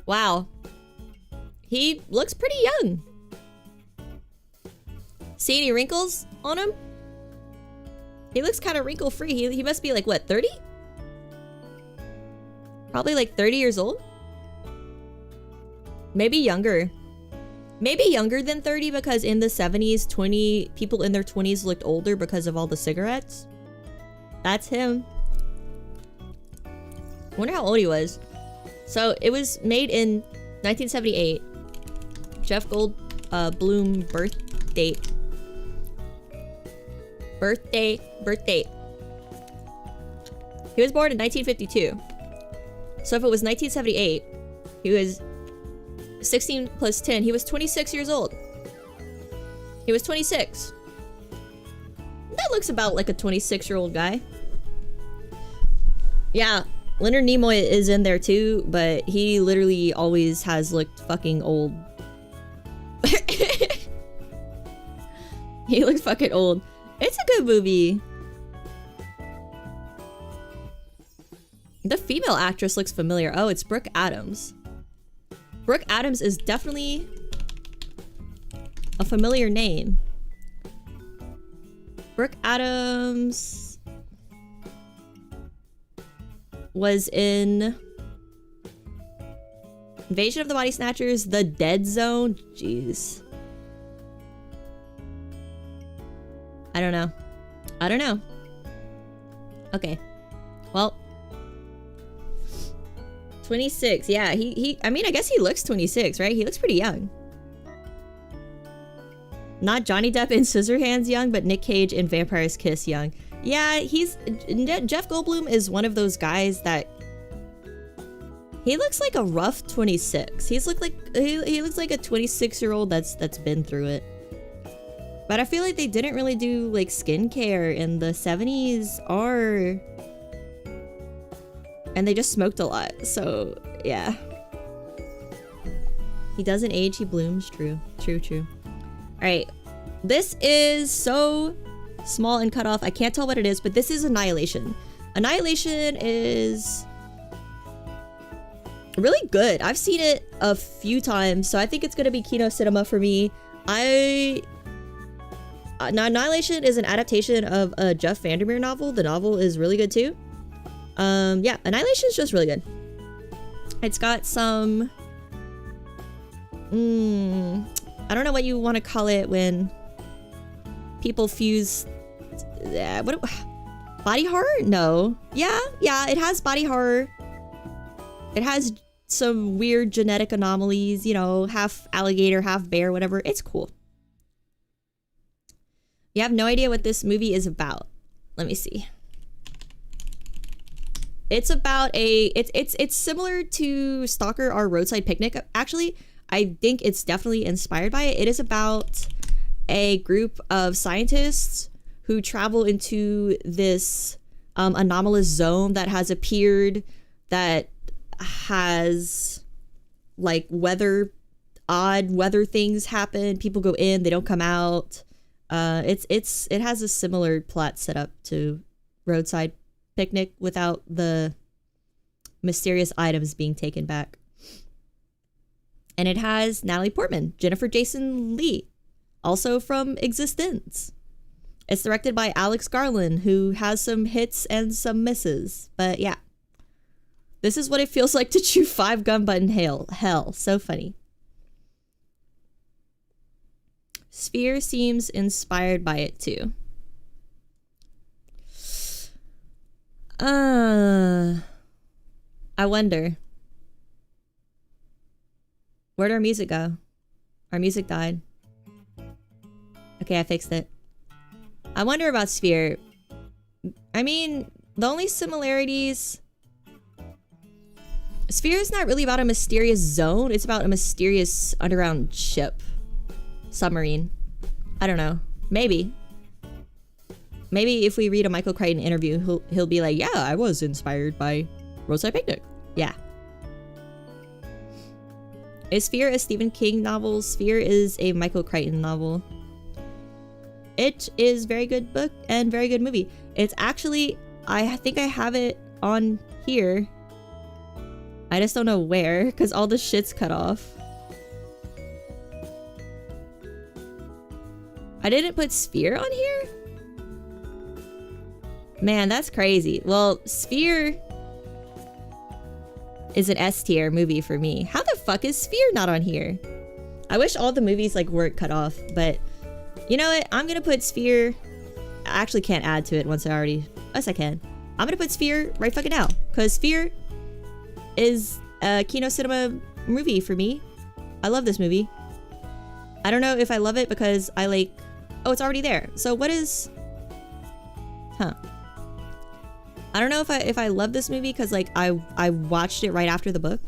Wow. He looks pretty young. See any wrinkles on him? He looks kind of wrinkle free. He must be like, what, 30? Probably like 30 years old? Maybe younger. Maybe younger than 30 because in the 70s, people in their 20s looked older because of all the cigarettes. That's him. Wonder how old he was. So it was made in 1978. Jeff Goldblum birth date. Birth date. He was born in 1952. So if it was 1978, he was 16 plus 10. He was 26 years old. He was 26. That looks about like a 26-year-old guy. Yeah, Leonard Nimoy is in there too, but he literally always has looked fucking old. He looks fucking old. It's a good movie. The female actress looks familiar. Oh, it's Brooke Adams. Brooke Adams is definitely a familiar name. Brooke Adams was in Invasion of the Body Snatchers, The Dead Zone. Jeez. I don't know. Okay. Well. 26. Yeah, I mean, I guess he looks 26, right? He looks pretty young. Not Johnny Depp in Scissorhands young, but Nick Cage in Vampire's Kiss young. Yeah, Jeff Goldblum is one of those guys that he looks like a rough 26. He looks like a 26-year-old that's been through it. But I feel like they didn't really do like skincare in the 70s and they just smoked a lot. So yeah. He doesn't age, he blooms. True. Alright. This is so small and cut off. I can't tell what it is, but this is Annihilation. Annihilation is really good. I've seen it a few times, so I think it's gonna be Kino Cinema for me. Now, Annihilation is an adaptation of a Jeff Vandermeer novel. The novel is really good too. Yeah, Annihilation is just really good. It's got some... I don't know what you want to call it when people fuse... body horror? No. Yeah, it has body horror. It has some weird genetic anomalies, you know, half alligator, half bear, whatever. It's cool. You have no idea what this movie is about. Let me see. It's about it's similar to Stalker or Roadside Picnic. Actually, I think it's definitely inspired by it. It is about a group of scientists who travel into this anomalous zone that has appeared, that has like odd weather things happen. People go in, they don't come out. It has a similar plot setup to Roadside Picnic without the mysterious items being taken back. And it has Natalie Portman, Jennifer Jason Leigh, also from Existence. It's directed by Alex Garland, who has some hits and some misses. But yeah, this is what it feels like to chew 5 gum button hell. So funny. Sphere seems inspired by it too. I wonder. Where'd our music go? Our music died. Okay, I fixed it. I wonder about Sphere. I mean, the only similarities... Sphere is not really about a mysterious zone. It's about a mysterious underground ship. Submarine. I don't know. Maybe. Maybe if we read a Michael Crichton interview, he'll be like, yeah, I was inspired by Roadside Picnic. Yeah. Is Sphere a Stephen King novel? Sphere is a Michael Crichton novel. It is very good book and very good movie. It's actually, I think I have it on here. I just don't know where, because all the shit's cut off. I didn't put Sphere on here? Man, that's crazy. Well, Sphere is an S tier movie for me. How the fuck is Sphere not on here? I wish all the movies like weren't cut off, but you know what? I'm gonna put Sphere. I actually can't add to it once I already... Yes, I can. I'm gonna put Sphere right fucking now, because Sphere is a Kino Cinema movie for me. I love this movie. I don't know if I love it because I like... Oh, it's already there. So what is... Huh. I don't know if I love this movie because like I watched it right after the book.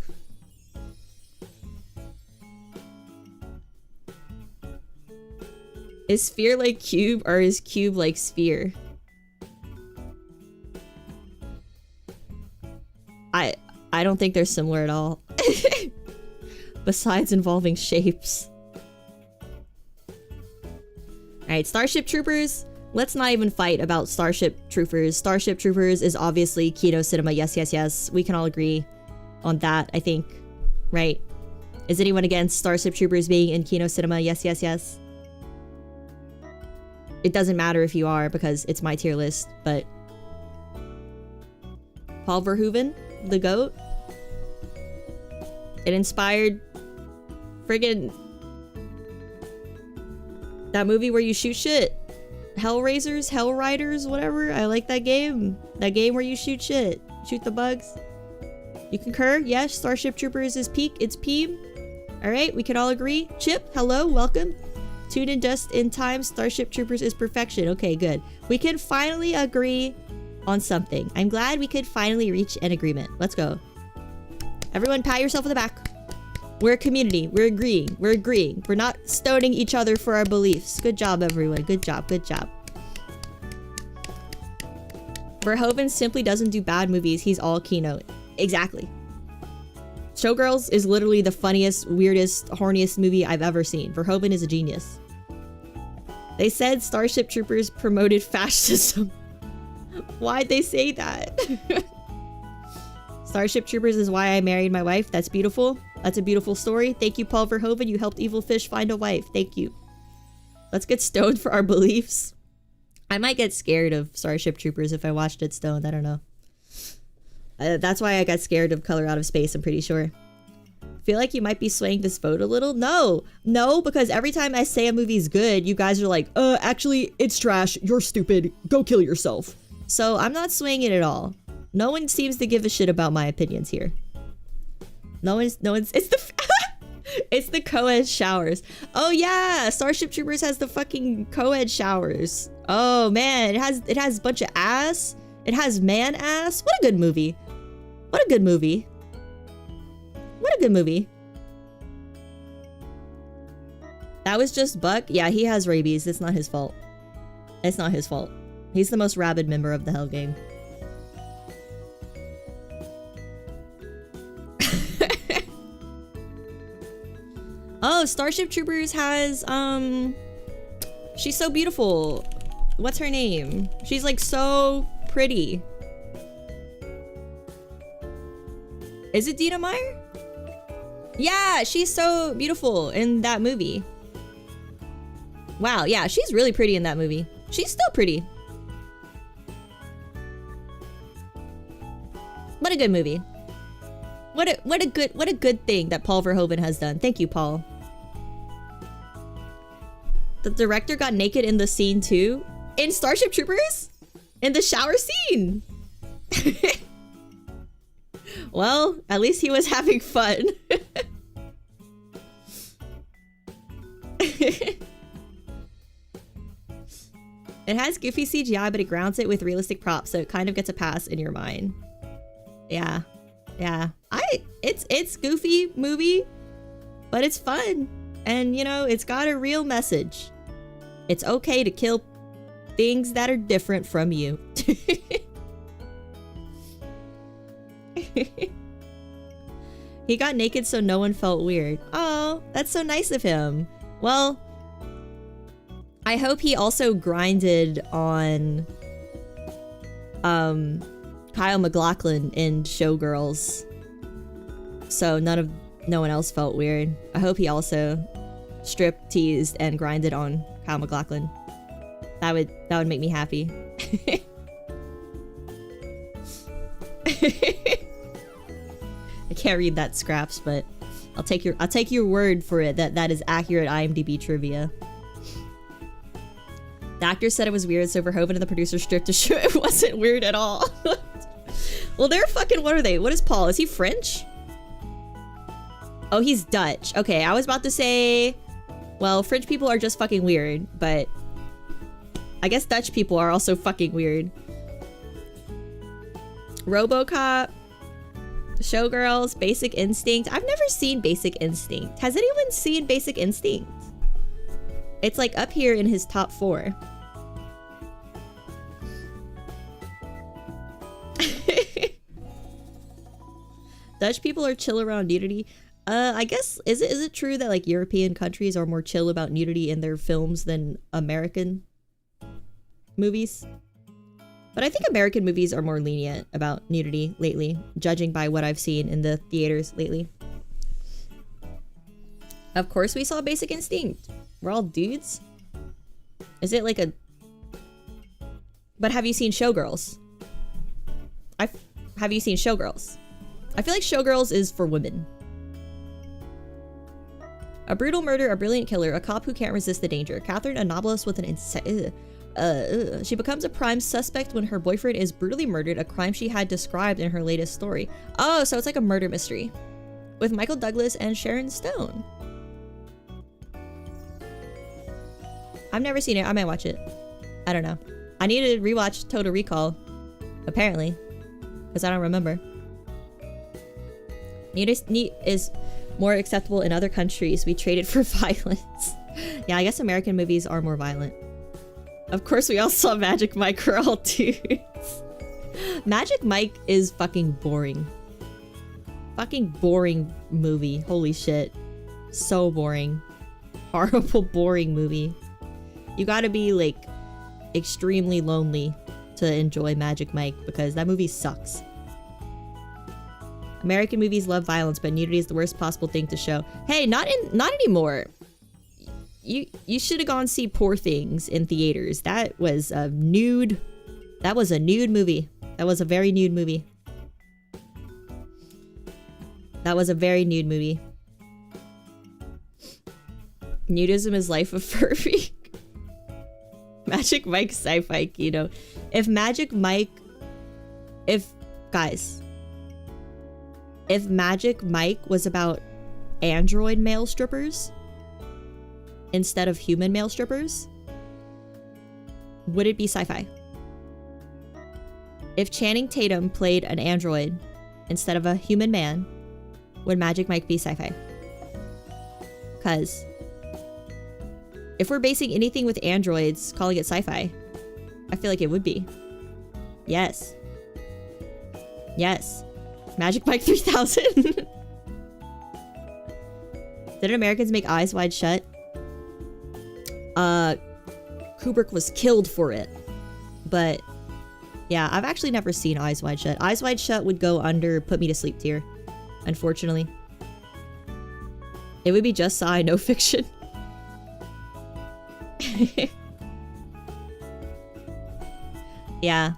Is Sphere like Cube or is Cube like Sphere? I don't think they're similar at all. Besides involving shapes. Alright, Starship Troopers. Let's not even fight about Starship Troopers. Starship Troopers is obviously Kino Cinema. Yes, yes, yes. We can all agree on that, I think. Right? Is anyone against Starship Troopers being in Kino Cinema? Yes, yes, yes. It doesn't matter if you are because it's my tier list, but... Paul Verhoeven, the GOAT. It inspired friggin' that movie where you shoot shit. Hellraisers, Hellriders, whatever. I like that game. That game where you shoot shit. Shoot the bugs. You concur? Yes, Starship Troopers is peak. It's Peem. Alright, we can all agree. Chip, hello, welcome. Tuned in just in time. Starship Troopers is perfection. Okay, good. We can finally agree on something. I'm glad we could finally reach an agreement. Let's go. Everyone pat yourself on the back. We're a community. We're agreeing. We're agreeing. We're not stoning each other for our beliefs. Good job, everyone. Good job. Good job. Verhoeven simply doesn't do bad movies. He's all Kino. Exactly. Showgirls is literally the funniest, weirdest, horniest movie I've ever seen. Verhoeven is a genius. They said Starship Troopers promoted fascism. Why'd they say that? Starship Troopers is why I married my wife. That's beautiful. That's a beautiful story. Thank you, Paul Verhoeven. You helped evil fish find a wife. Thank you. Let's get stoned for our beliefs. I might get scared of Starship Troopers if I watched it stoned. I don't know. That's why I got scared of Color Out of Space, I'm pretty sure. Feel like you might be swaying this vote a little? No, because every time I say a movie's good, you guys are like, actually, it's trash. You're stupid. Go kill yourself. So I'm not swaying it at all. No one seems to give a shit about my opinions here. No one's, it's the, it's the co-ed showers. Oh yeah, Starship Troopers has the fucking co-ed showers. Oh man, it has a bunch of ass. It has man ass. What a good movie. What a good movie. What a good movie. That was just Buck. Yeah, he has rabies. It's not his fault. It's not his fault. He's the most rabid member of the Hell Gang. Oh, Starship Troopers has, she's so beautiful. What's her name? She's like so pretty. Is it Dina Meyer? Yeah, she's so beautiful in that movie. Wow, yeah, she's really pretty in that movie. She's still pretty. What a good movie. What a good thing that Paul Verhoeven has done. Thank you, Paul. The director got naked in the scene too. In Starship Troopers? In the shower scene. Well, at least he was having fun. It has goofy CGI, but it grounds it with realistic props, so it kind of gets a pass in your mind. Yeah. Yeah. It's goofy movie, but it's fun. And, you know, it's got a real message. It's okay to kill things that are different from you. He got naked so no one felt weird. Oh, that's so nice of him. Well, I hope he also grinded on Kyle MacLachlan in Showgirls, so no one else felt weird. I hope he also strip teased and grinded on Kyle MacLachlan. That would make me happy. I can't read that, Scraps, but I'll take your word for it that is accurate IMDb trivia. The actor said it was weird, so Verhoeven and the producer stripped to show it wasn't weird at all. Well, they're fucking, what are they? What is Paul? Is he French? Oh, he's Dutch. Okay, I was about to say, well, French people are just fucking weird, but I guess Dutch people are also fucking weird. RoboCop, Showgirls, Basic Instinct. I've never seen Basic Instinct. Has anyone seen Basic Instinct? It's like up here in his top 4. Dutch people are chill around nudity. I guess, is it true that like European countries are more chill about nudity in their films than American movies? But I think American movies are more lenient about nudity lately, judging by what I've seen in the theaters lately. Of course we saw Basic Instinct. We're all dudes. Is it like a... But have you seen Showgirls? Have you seen Showgirls? I feel like Showgirls is for women. A brutal murder, a brilliant killer, a cop who can't resist the danger. Catherine, a novelist with an she becomes a prime suspect when her boyfriend is brutally murdered, a crime she had described in her latest story. Oh, so it's like a murder mystery. With Michael Douglas and Sharon Stone. I've never seen it. I might watch it. I don't know. I need to rewatch Total Recall. Apparently. Because I don't remember. Nudity is more acceptable in other countries. We traded for violence. Yeah, I guess American movies are more violent. Of course, we all saw Magic Mike. We're all dudes. Magic Mike is fucking boring. Fucking boring movie. Holy shit. So boring. Horrible, boring movie. You gotta be, like, extremely lonely to enjoy Magic Mike because that movie sucks. American movies love violence, but nudity is the worst possible thing to show. Hey, not anymore. You should have gone see Poor Things in theaters. That was a nude movie. That was a very nude movie. That was a very nude movie. Nudism is life of Furby. Magic Mike sci-fi, you know. If Magic Mike was about android male strippers instead of human male strippers, would it be sci-fi? If Channing Tatum played an android instead of a human man, would Magic Mike be sci-fi? Because if we're basing anything with androids, calling it sci-fi, I feel like it would be. Yes. Yes. Magic Mike 3000. Didn't Americans make Eyes Wide Shut? Kubrick was killed for it. But yeah, I've actually never seen Eyes Wide Shut. Eyes Wide Shut would go under Put Me to Sleep tier, unfortunately. It would be just sci, no fiction. Yeah.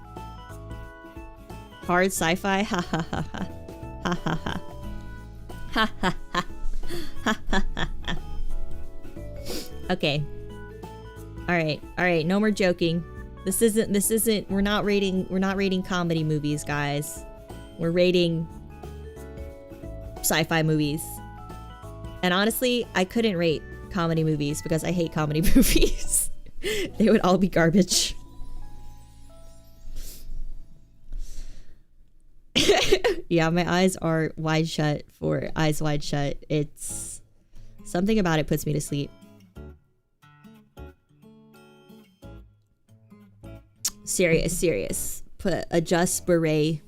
Hard sci-fi? Ha ha ha ha. Ha ha ha. Ha ha ha. Ha ha ha. Okay. Alright, no more joking. This isn't, we're not rating comedy movies, guys. We're rating sci-fi movies. And honestly, I couldn't rate comedy movies because I hate comedy movies. They would all be garbage. Yeah, my eyes are wide shut for Eyes Wide Shut. It's something about it puts me to sleep. Serious. Adjust beret.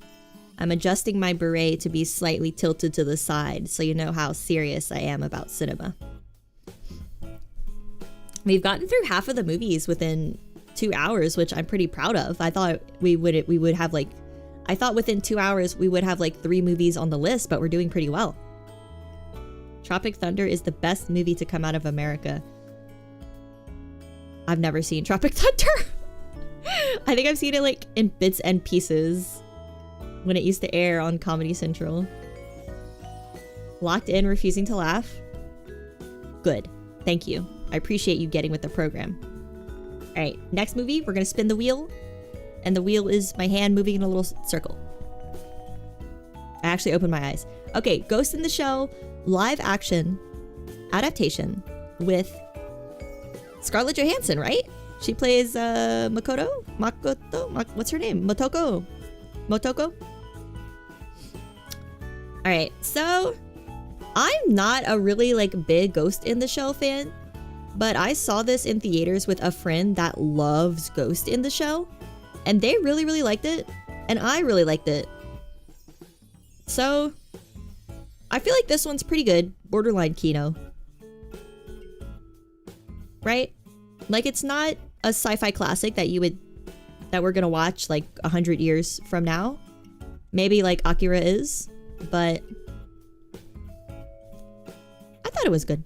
I'm adjusting my beret to be slightly tilted to the side so you know how serious I am about cinema. We've gotten through half of the movies within 2 hours, which I'm pretty proud of. I thought we would have like, I thought within 2 hours we would have like 3 movies on the list, but we're doing pretty well. Tropic Thunder is the best movie to come out of America. I've never seen Tropic Thunder. I think I've seen it like in bits and pieces when it used to air on Comedy Central. Locked in, refusing to laugh. Good. Thank you. I appreciate you getting with the program. Alright, next movie, we're gonna spin the wheel. And the wheel is my hand moving in a little circle. I actually opened my eyes. Okay, Ghost in the Shell live action adaptation with Scarlett Johansson, right? She plays Makoto? What's her name? Motoko? Alright, so I'm not a really like big Ghost in the Shell fan, but I saw this in theaters with a friend that loves Ghost in the Shell, and they really liked it, and I really liked it. So I feel like this one's pretty good, borderline Kino. Right? Like, it's not a sci-fi classic that we're gonna watch like 100 years from now. Maybe like Akira is, but I thought it was good.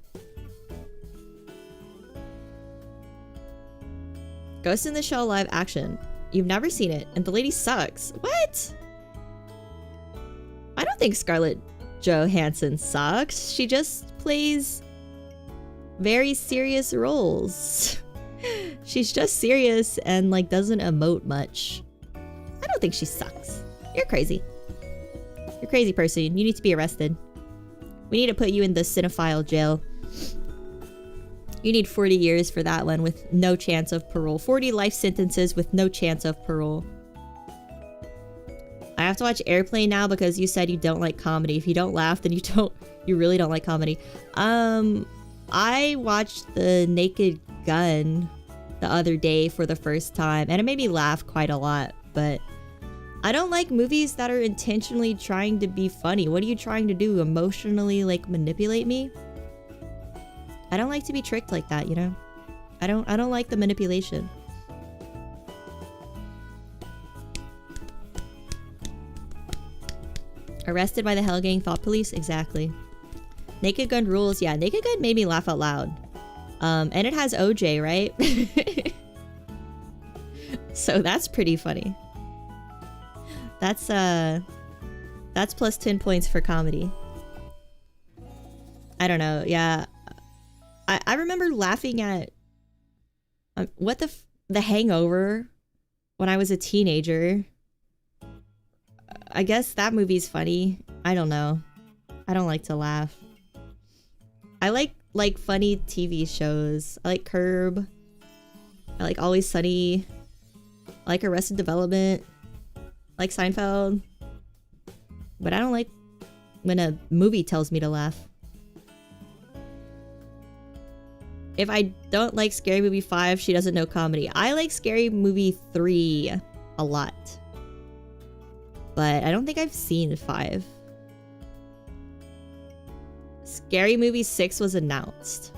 Ghost in the Shell live action. You've never seen it, and the lady sucks. What? I don't think Scarlett Johansson sucks. She just plays very serious roles. She's just serious and like doesn't emote much. I don't think she sucks. You're crazy. You're a crazy person. You need to be arrested. We need to put you in the cinephile jail. You need 40 years for that one with no chance of parole. 40 life sentences with no chance of parole. I have to watch Airplane now because you said you don't like comedy. If you don't laugh, then you really don't like comedy. I watched The Naked Gun the other day for the first time, and it made me laugh quite a lot, but I don't like movies that are intentionally trying to be funny. What are you trying to do? Emotionally, like, manipulate me? I don't like to be tricked like that, you know? I don't like the manipulation. Arrested by the Hell Gang Thought Police? Exactly. Naked Gun rules. Yeah, Naked Gun made me laugh out loud. And it has OJ, right? So that's pretty funny. That's plus 10 points for comedy. I don't know. Yeah. I remember laughing at the Hangover when I was a teenager. I guess that movie's funny. I don't know. I don't like to laugh. I like funny TV shows. I like Curb. I like Always Sunny. I like Arrested Development. I like Seinfeld. But I don't like when a movie tells me to laugh. If I don't like Scary Movie 5, she doesn't know comedy. I like Scary Movie 3 a lot. But I don't think I've seen 5. Scary Movie 6 was announced.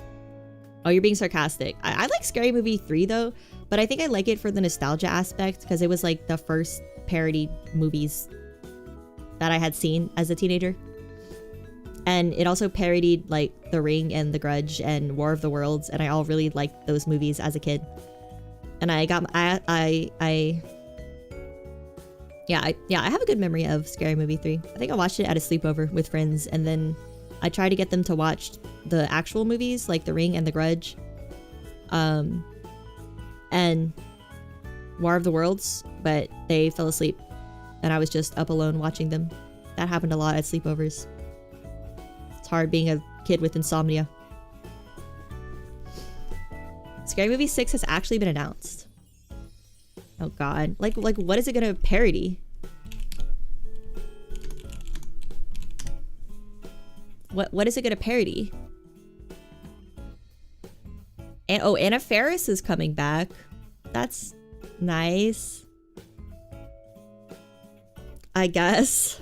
Oh, you're being sarcastic. I like Scary Movie 3 though, but I think I like it for the nostalgia aspect because it was like the first parody movies that I had seen as a teenager. And it also parodied like The Ring and The Grudge and War of the Worlds, and I all really liked those movies as a kid. And I have a good memory of Scary Movie 3. I think I watched it at a sleepover with friends, and then I tried to get them to watch the actual movies like The Ring and The Grudge, and War of the Worlds, but they fell asleep, and I was just up alone watching them. That happened a lot at sleepovers. It's hard being a kid with insomnia. Scary Movie 6 has actually been announced. Oh god. Like what is it gonna parody? What is it gonna parody? And oh, Anna Faris is coming back. That's nice. I guess.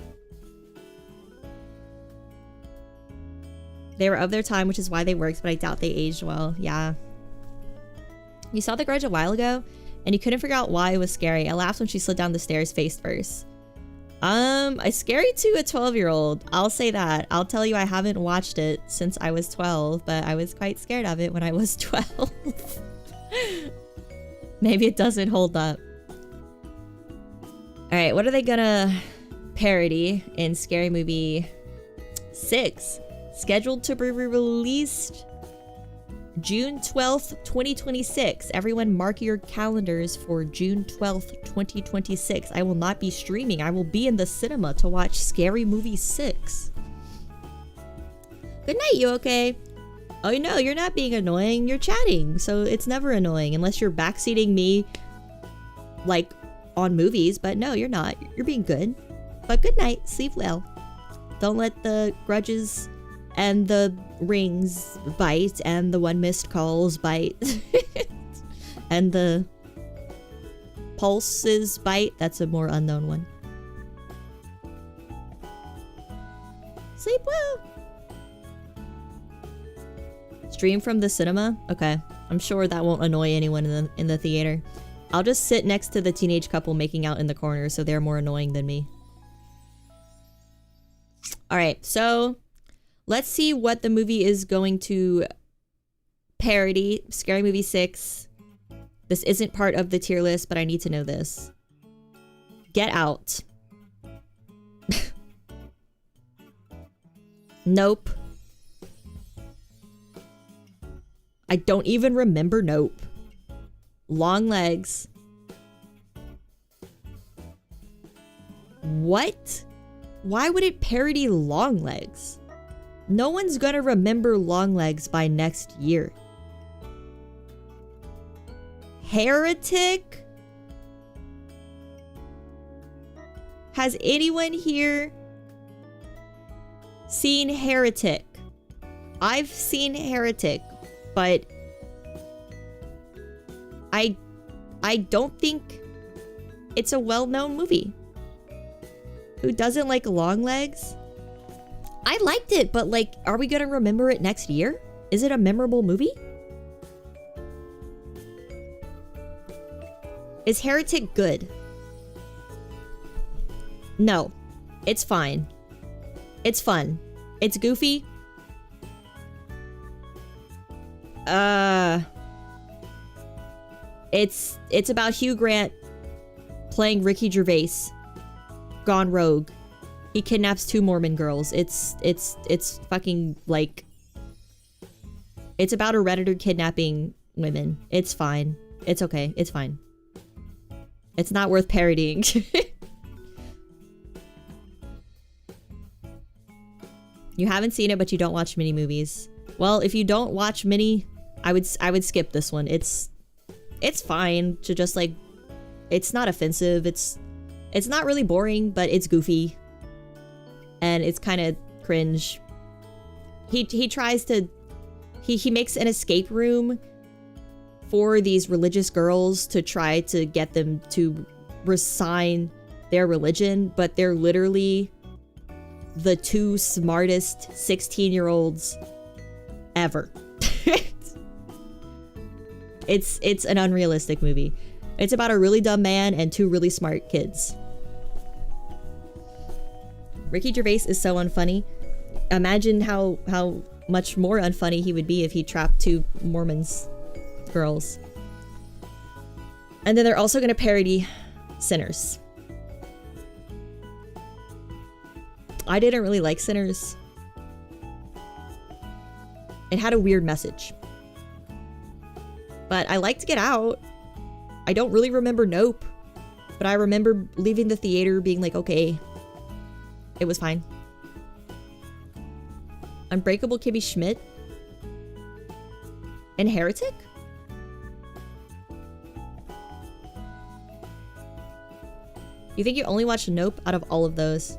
They were of their time, which is why they worked, but I doubt they aged well. Yeah. You saw The Grudge a while ago, and you couldn't figure out why it was scary. I laughed when she slid down the stairs face first. It's scary to a 12-year-old. I'll say that. I'll tell you I haven't watched it since I was 12, but I was quite scared of it when I was 12. Maybe it doesn't hold up. Alright, what are they gonna parody in Scary Movie 6? Scheduled to be released June 12th, 2026. Everyone mark your calendars for June 12th, 2026. I will not be streaming. I will be in the cinema to watch Scary Movie 6. Good night, you okay? Oh no, you're not being annoying. You're chatting, so it's never annoying unless you're backseating me like on movies, but no, you're not. You're being good. But good night. Sleep well. Don't let the grudges and the rings bite, and the one missed calls bite, and the pulses bite. That's a more unknown one. Sleep well. Stream from the cinema? Okay. I'm sure that won't annoy anyone in the theater. I'll just sit next to the teenage couple making out in the corner so they're more annoying than me. Alright, so let's see what the movie is going to parody. Scary Movie 6. This isn't part of the tier list, but I need to know this. Get Out. Nope. I don't even remember Nope. Long Legs. What? Why would it parody Long Legs? No one's gonna remember Long Legs by next year. Heretic? Has anyone here seen Heretic? I've seen Heretic, but I don't think it's a well-known movie. Who doesn't like Long Legs? I liked it, but like, are we gonna remember it next year? Is it a memorable movie? Is Heretic good? No. It's fine. It's fun. It's goofy. It's about Hugh Grant playing Ricky Gervais gone rogue. He kidnaps 2 Mormon girls. It's fucking like, it's about a Redditor kidnapping women. It's fine. It's okay. It's fine. It's not worth parodying. You haven't seen it, but you don't watch mini movies. Well, if you don't watch mini, I would skip this one. It's fine to just like, it's not offensive. It's not really boring, but it's goofy. and it's kind of cringe. He tries to he makes an escape room for these religious girls to try to get them to resign their religion, but they're literally the two smartest 16-year-olds ever. It's an unrealistic movie. It's about a really dumb man and two really smart kids. Ricky Gervais is so unfunny. Imagine how much more unfunny he would be if he trapped two Mormons girls. And then they're also going to parody Sinners. I didn't really like Sinners. It had a weird message. But I liked Get Out. I don't really remember Nope. But I remember leaving the theater being like, okay. It was fine. Unbreakable Kimmy Schmidt. And Heretic? You think you only watched Nope out of all of those?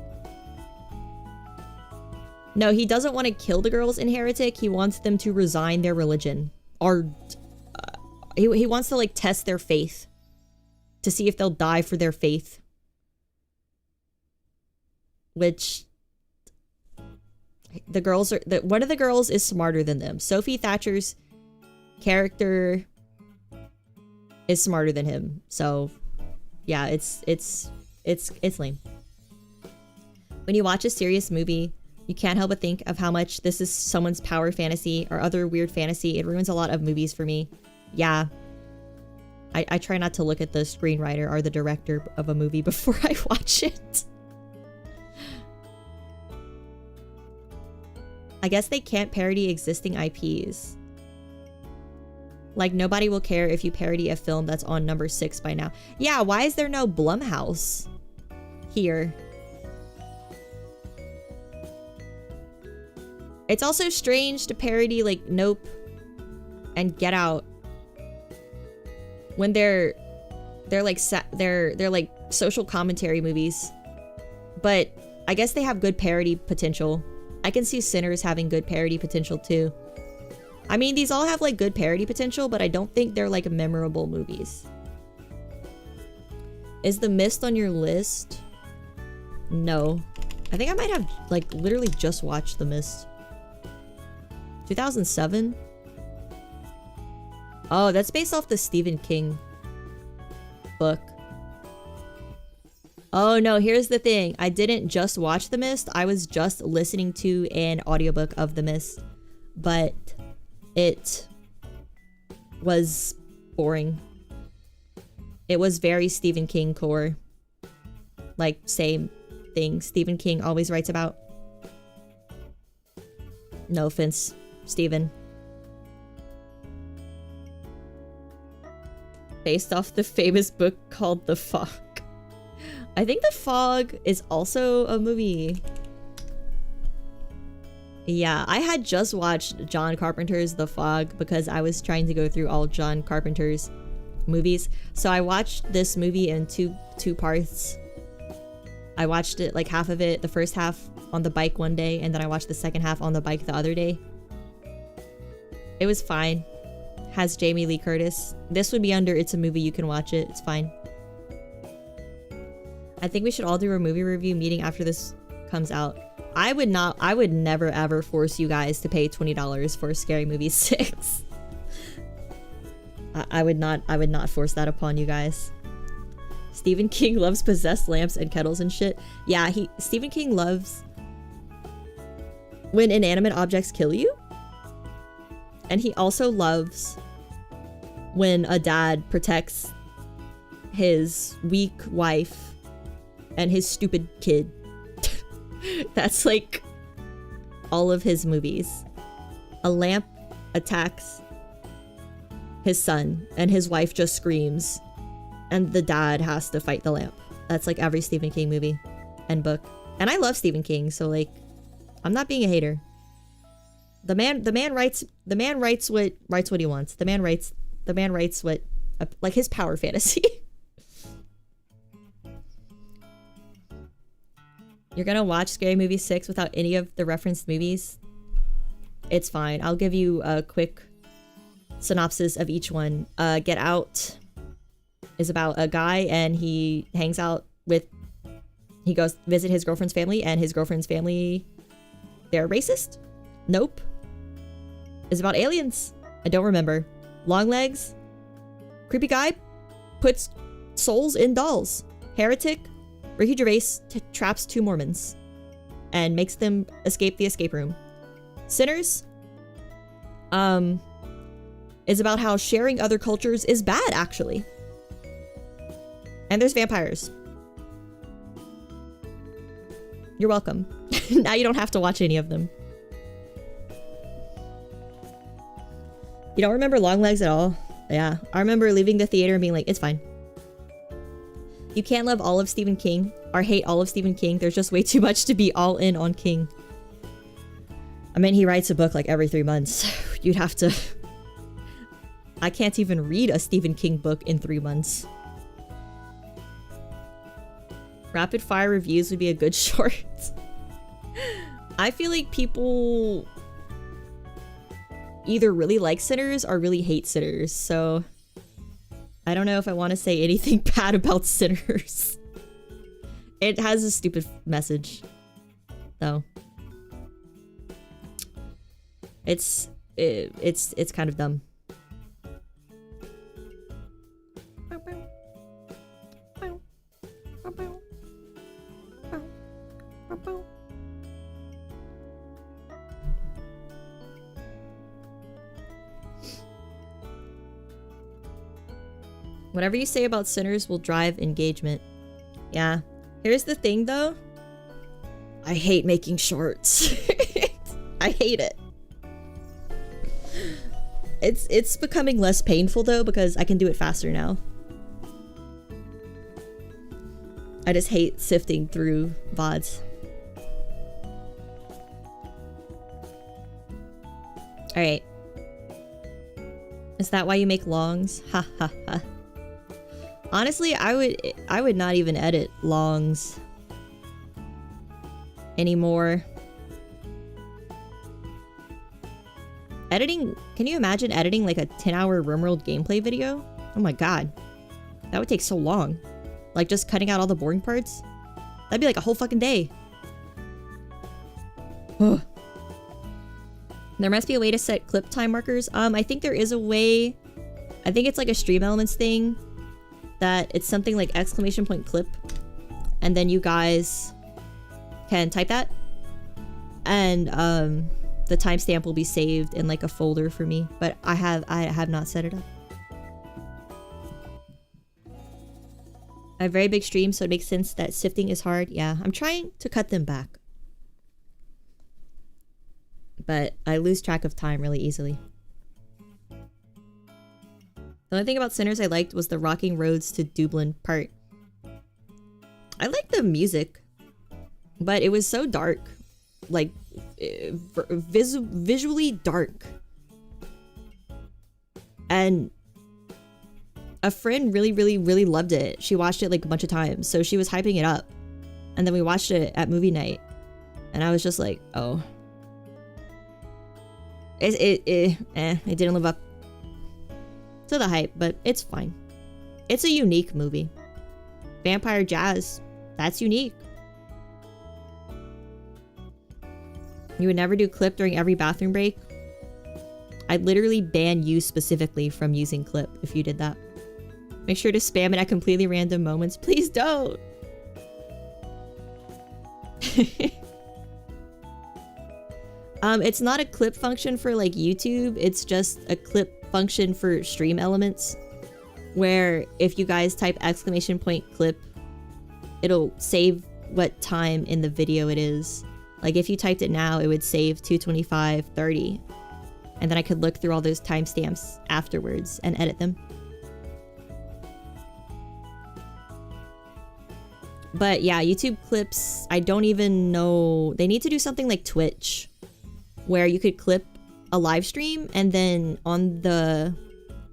No, he doesn't want to kill the girls in Heretic. He wants them to resign their religion. Or he wants to like test their faith. To see if they'll die for their faith. Which the girls are one of the girls is smarter than them. Sophie Thatcher's character is smarter than him. So yeah, it's lame. When you watch a serious movie, you can't help but think of how much this is someone's power fantasy or other weird fantasy. It ruins a lot of movies for me. Yeah. I try not to look at the screenwriter or the director of a movie before I watch it. I guess they can't parody existing IPs. Like, nobody will care if you parody a film that's on number 6 by now. Yeah, why is there no Blumhouse here? It's also strange to parody, like, Nope and Get Out when they're like social commentary movies. But I guess they have good parody potential. I can see Sinners having good parody potential too. I mean, these all have like good parody potential, but I don't think they're like memorable movies. Is The Mist on your list? No. I think I might have like literally just watched The Mist. 2007? Oh, that's based off the Stephen King book. Oh no, here's the thing. I didn't just watch The Mist. I was just listening to an audiobook of The Mist. But it was boring. It was very Stephen King core. Like, same thing Stephen King always writes about. No offense, Stephen. Based off the famous book called The Fog. I think The Fog is also a movie. Yeah, I had just watched John Carpenter's The Fog because I was trying to go through all John Carpenter's movies. So I watched this movie in two parts. I watched it, like half of it, the first half on the bike one day, and then I watched the second half on the bike the other day. It was fine. Has Jamie Lee Curtis. This would be under It's a Movie, you can watch it. It's fine. I think we should all do a movie review meeting after this comes out. I would never ever force you guys to pay $20 for Scary Movie 6. I would not force that upon you guys. Stephen King loves possessed lamps and kettles and shit. Yeah, Stephen King loves when inanimate objects kill you. And he also loves when a dad protects his weak wife and his stupid kid. That's like all of his movies. A lamp attacks his son and his wife just screams and the dad has to fight the lamp. That's like every Stephen King movie and book. And I love Stephen King, so like I'm not being a hater. The man writes what he wants. The man writes what like his power fantasy. You're gonna watch Scary Movie 6 without any of the referenced movies? It's fine. I'll give you a quick synopsis of each one. Get Out is about a guy and he hangs out with... He goes visit his girlfriend's family, and his girlfriend's family... They're racist? Nope. Is about aliens. I don't remember. Long Legs. Creepy guy puts souls in dolls. Heretic. Ricky Gervais traps 2 Mormons and makes them escape the escape room. Sinners is about how sharing other cultures is bad, actually. And there's vampires. You're welcome. Now you don't have to watch any of them. You don't remember Long Legs at all? Yeah, I remember leaving the theater and being like, it's fine. You can't love all of Stephen King or hate all of Stephen King. There's just way too much to be all in on King. I mean, he writes a book like every 3 months. You'd have to... I can't even read a Stephen King book in 3 months. Rapid fire reviews would be a good short. I feel like people either really like Sinners or really hate Sinners, so... I don't know if I want to say anything bad about Sinners. It has a stupid message, though. It's kind of dumb. Whatever you say about Sinners will drive engagement. Yeah. Here's the thing, though. I hate making shorts. I hate it. It's becoming less painful, though, because I can do it faster now. I just hate sifting through VODs. Alright. Is that why you make longs? Ha ha ha. Honestly, I would not even edit longs anymore. Editing, can you imagine editing like a 10-hour RimWorld gameplay video? Oh my god. That would take so long. Like just cutting out all the boring parts? That'd be like a whole fucking day. Ugh. There must be a way to set clip time markers. I think there is a way. I think it's like a Stream Elements thing. That it's something like !clip, and then you guys can type that, and the timestamp will be saved in like a folder for me. But I have not set it up. I have very big streams, so it makes sense that sifting is hard. Yeah, I'm trying to cut them back, but I lose track of time really easily. The only thing about Sinners I liked was the Rocking Roads to Dublin part. I liked the music, but it was so dark. Like, visually dark. And a friend really loved it. She watched it like a bunch of times, so she was hyping it up. And then we watched it at movie night. And I was just like, oh. It didn't live up to the hype, but it's fine. It's a unique movie. Vampire jazz, that's unique. You would never do clip during every bathroom break? I'd literally ban you specifically from using clip if you did that. Make sure to spam it at completely random moments. Please don't! It's not a clip function for like YouTube, it's just a clip function for Stream Elements, where if you guys type !clip, it'll save what time in the video it is. Like if you typed it now, it would save 2:25:30, and then I could look through all those timestamps afterwards and edit them. But yeah, YouTube clips, I don't even know. They need to do something like Twitch, where you could clip a live stream and then on the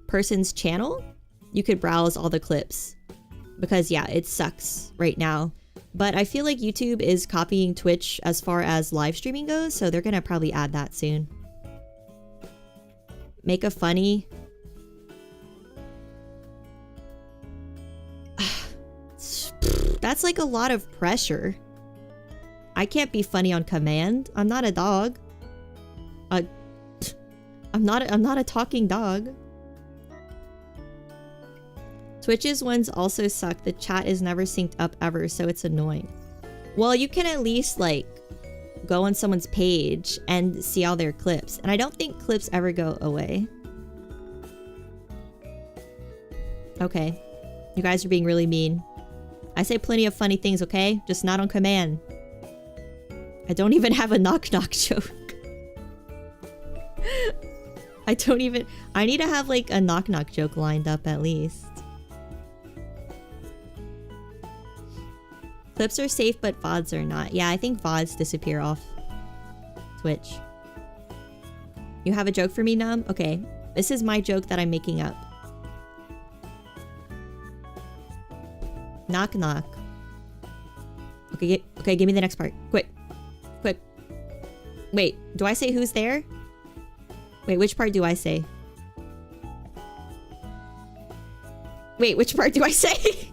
person's channel, you could browse all the clips. Because yeah, it sucks right now But I feel like YouTube is copying Twitch as far as live streaming goes, so they're gonna probably add that soon. Make a funny. That's like a lot of pressure. I can't be funny on command. I'm not a dog. I'm not a talking dog. Twitch's ones also suck. The chat is never synced up ever, so it's annoying. Well, you can at least like go on someone's page and see all their clips. And I don't think clips ever go away. Okay. You guys are being really mean. I say plenty of funny things, okay? Just not on command. I don't even have a knock-knock joke. I need to have like a knock-knock joke lined up at least. Clips are safe, but VODs are not. Yeah, I think VODs disappear off Twitch. You have a joke for me, Num? Okay. This is my joke that I'm making up. Knock knock. Okay, okay, give me the next part. Quick. Quick. Wait, do I say who's there? Wait, which part do I say? Wait, which part do I say?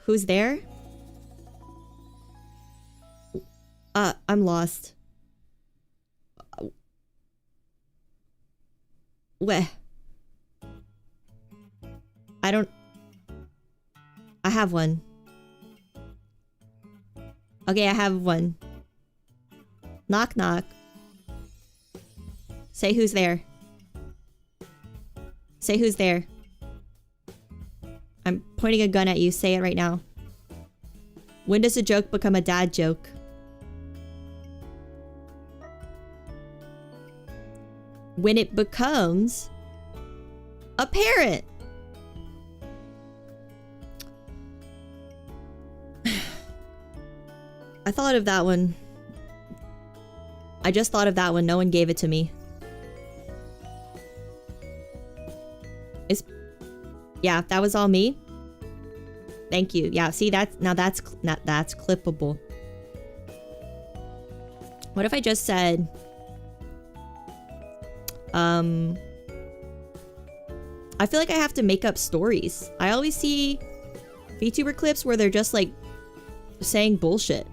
Who's there? I'm lost. Where? I have one. Okay, I have one. Knock knock. Say who's there. Say who's there. I'm pointing a gun at you. Say it right now. When does a joke become a dad joke? When it becomes a parent. I thought of that one. I just thought of that one. No one gave it to me. Yeah, that was all me. Thank you. Yeah, see that's clippable. What if I just said I feel like I have to make up stories. I always see VTuber clips where they're just like saying bullshit.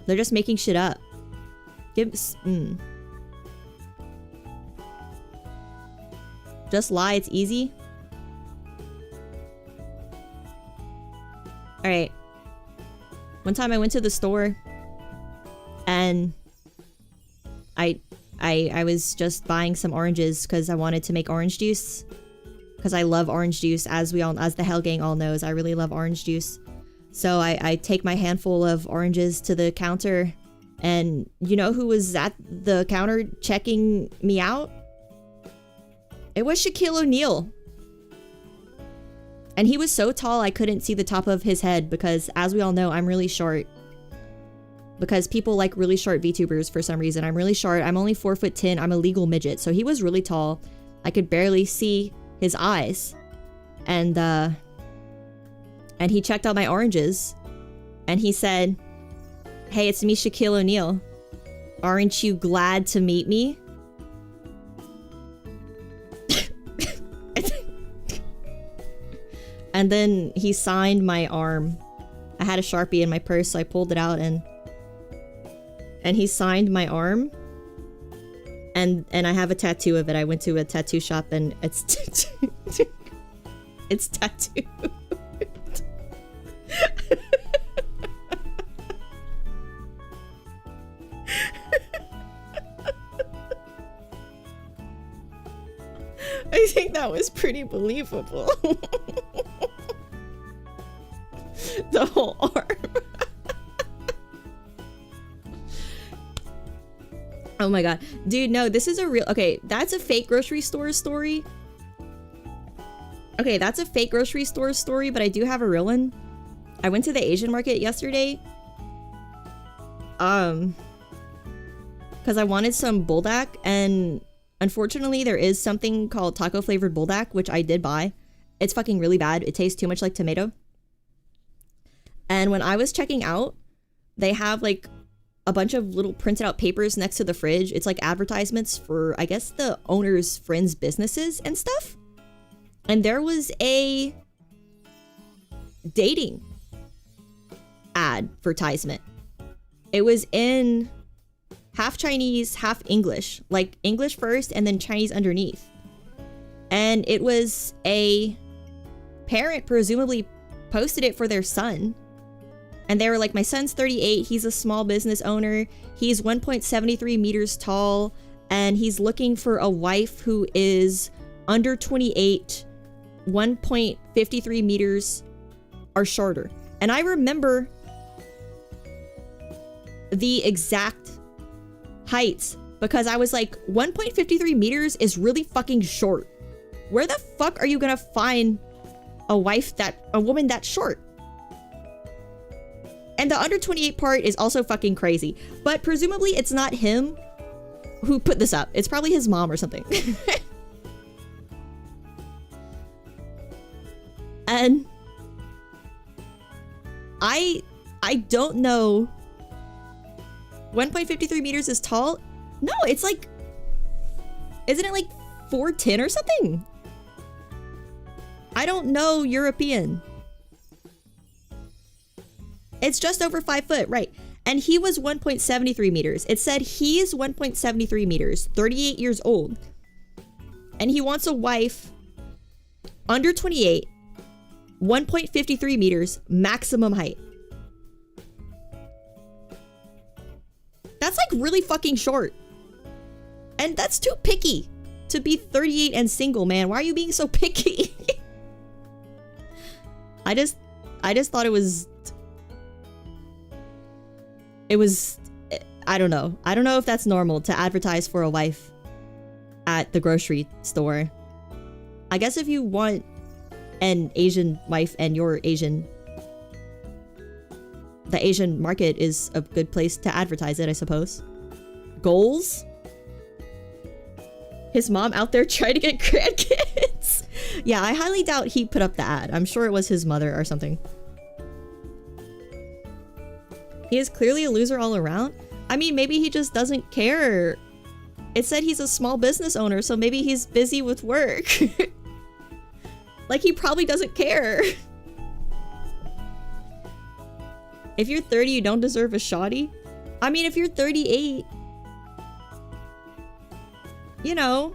They're just making shit up. Just lie, it's easy. Alright. One time I went to the store and I was just buying some oranges because I wanted to make orange juice. Because I love orange juice, as the Hell Gang all knows. I really love orange juice. So I take my handful of oranges to the counter, and you know who was at the counter checking me out? It was Shaquille O'Neal. And he was so tall I couldn't see the top of his head because, as we all know, I'm really short. Because people like really short VTubers for some reason. I'm really short. I'm only 4'10". I'm a legal midget. So he was really tall. I could barely see his eyes. And he checked out my oranges. And he said, "Hey, it's me, Shaquille O'Neal. Aren't you glad to meet me?" And then he signed my arm. I had a Sharpie in my purse, so I pulled it out and he signed my arm. And I have a tattoo of it. I went to a tattoo shop and it's it's tattooed. I think that was pretty believable. The whole arm. Oh my god. Dude, no, this is a real... Okay, that's a fake grocery store story. Okay, that's a fake grocery store story, but I do have a real one. I went to the Asian market yesterday. Because I wanted some buldak, and Unfortunately, there is something called taco flavored buldak, which I did buy. It's fucking really bad. It tastes too much like tomato. And when I was checking out, they have like a bunch of little printed out papers next to the fridge. It's like advertisements for, I guess, the owner's friends' businesses and stuff. And there was a dating advertisement. It was in half Chinese, half English, like English first and then Chinese underneath. And it was a parent presumably posted it for their son. And they were like, my son's 38. He's a small business owner. He's 1.73 meters tall. And he's looking for a wife who is under 28, 1.53 meters or shorter. And I remember the exact heights because I was like, 1.53 meters is really fucking short. Where the fuck are you gonna find a woman that short? And the under 28 part is also fucking crazy. But presumably it's not him who put this up. It's probably his mom or something. And I don't know. 1.53 meters is tall? No, it's like, isn't it like 4'10" or something? I don't know European. It's just over 5 foot, right? And he was 1.73 meters. It said he's 1.73 meters, 38 years old. And he wants a wife under 28, 1.53 meters, maximum height. That's like really fucking short. And that's too picky to be 38 and single, man. Why are you being so picky? I just thought it was, I don't know. I don't know if that's normal to advertise for a wife at the grocery store. I guess if you want an Asian wife and you're Asian, the Asian market is a good place to advertise it, I suppose. Goals? His mom out there trying to get grandkids. Yeah, I highly doubt he put up the ad. I'm sure it was his mother or something. He is clearly a loser all around. I mean, maybe he just doesn't care. It said he's a small business owner, so maybe he's busy with work. Like, he probably doesn't care. If you're 30, you don't deserve a shawty. I mean, if you're 38, you know,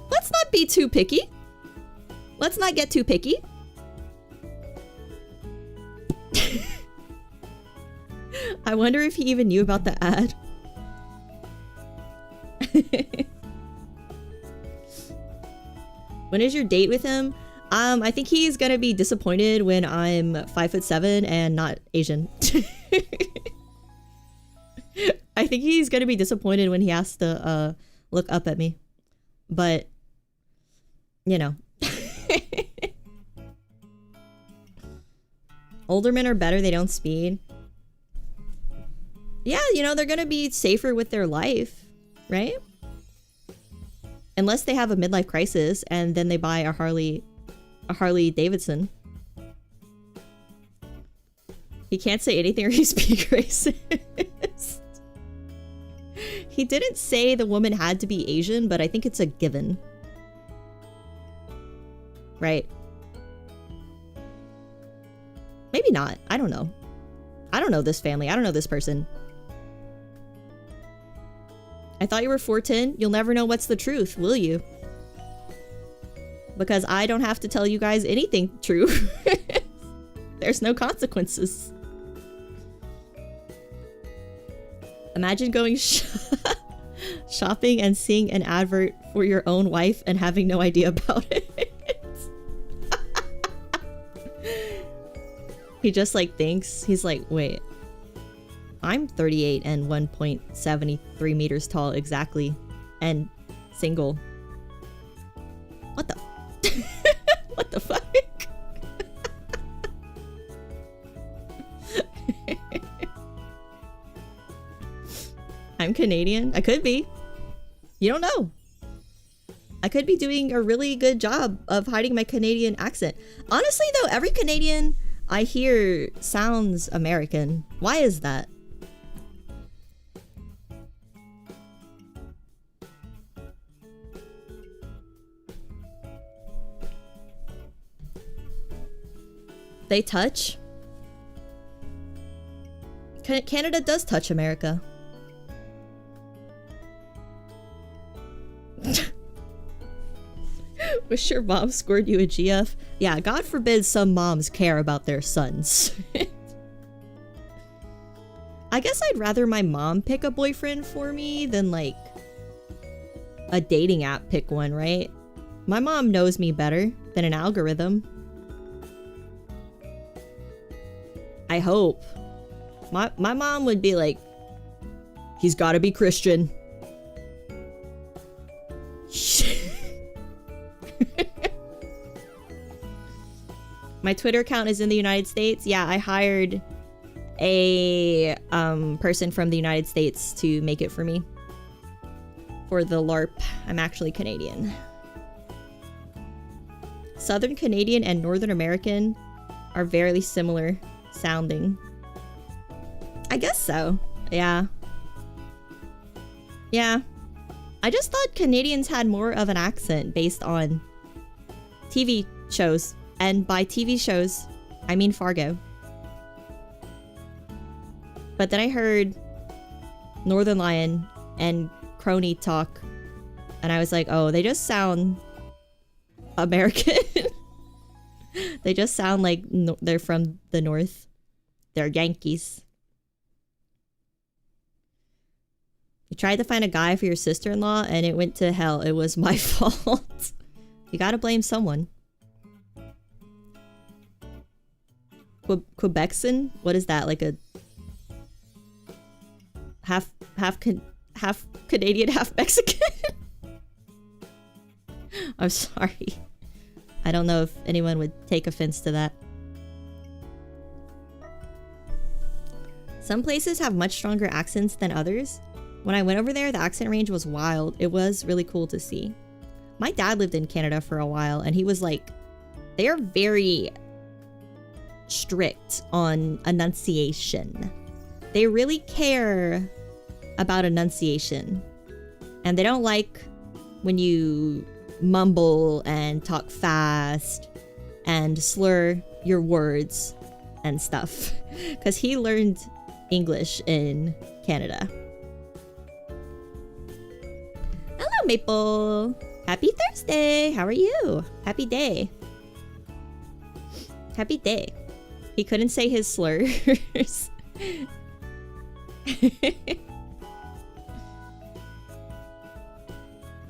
let's not be too picky. Let's not get too picky. I wonder if he even knew about the ad. When is your date with him? I think he's gonna be disappointed when I'm 5'7" and not Asian. I think he's gonna be disappointed when he has to look up at me. But, you know. Older men are better, they don't speed. Yeah, you know, they're gonna be safer with their life, right? Unless they have a midlife crisis and then they buy a Harley Davidson. He can't say anything or he's being racist. He didn't say the woman had to be Asian, but I think it's a given. Right? Maybe not. I don't know. I don't know this family. I don't know this person. I thought you were 4'10". You'll never know what's the truth, will you? Because I don't have to tell you guys anything true. There's no consequences. Imagine going shopping and seeing an advert for your own wife and having no idea about it. He just like thinks, he's like, wait, I'm 38 and 1.73 meters tall exactly, and single. What the? What the fuck? I'm Canadian. I could be. You don't know. I could be doing a really good job of hiding my Canadian accent. Honestly, though, every Canadian I hear sounds American. Why is that? They touch? Canada does touch America. Wish your mom scored you a GF. Yeah, God forbid some moms care about their sons. I guess I'd rather my mom pick a boyfriend for me than like a dating app pick one, right? My mom knows me better than an algorithm. I hope. My mom would be like, he's gotta be Christian. My Twitter account is in the United States. Yeah, I hired a person from the United States to make it for me. For the LARP, I'm actually Canadian. Southern Canadian and Northern American are very similar sounding. I guess so. Yeah. Yeah. I just thought Canadians had more of an accent based on TV shows. And by TV shows, I mean Fargo. But then I heard Northern Lion and Crony talk. And I was like, oh, they just sound American. They just sound like they're from the North. They're Yankees. You tried to find a guy for your sister-in-law and it went to hell. It was my fault. You gotta blame someone. Quebecsan? What is that? Like a half Canadian, half Mexican? I'm sorry. I don't know if anyone would take offense to that. Some places have much stronger accents than others. When I went over there, the accent range was wild. It was really cool to see. My dad lived in Canada for a while, and he was like, they are very strict on enunciation. They really care about enunciation. And they don't like when you mumble and talk fast and slur your words and stuff. Because he learned English in Canada. Hello, Maple. Happy Thursday. How are you? Happy day. Happy day. He couldn't say his slurs.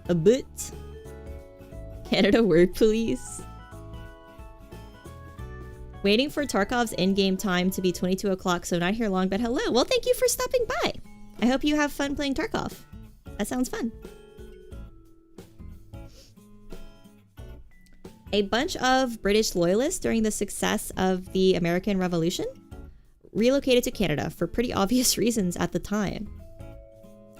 A boot. Canada word police. Waiting for Tarkov's in-game time to be 22 o'clock, so not here long, but hello. Well, thank you for stopping by. I hope you have fun playing Tarkov. That sounds fun. A bunch of British loyalists during the success of the American Revolution relocated to Canada for pretty obvious reasons at the time.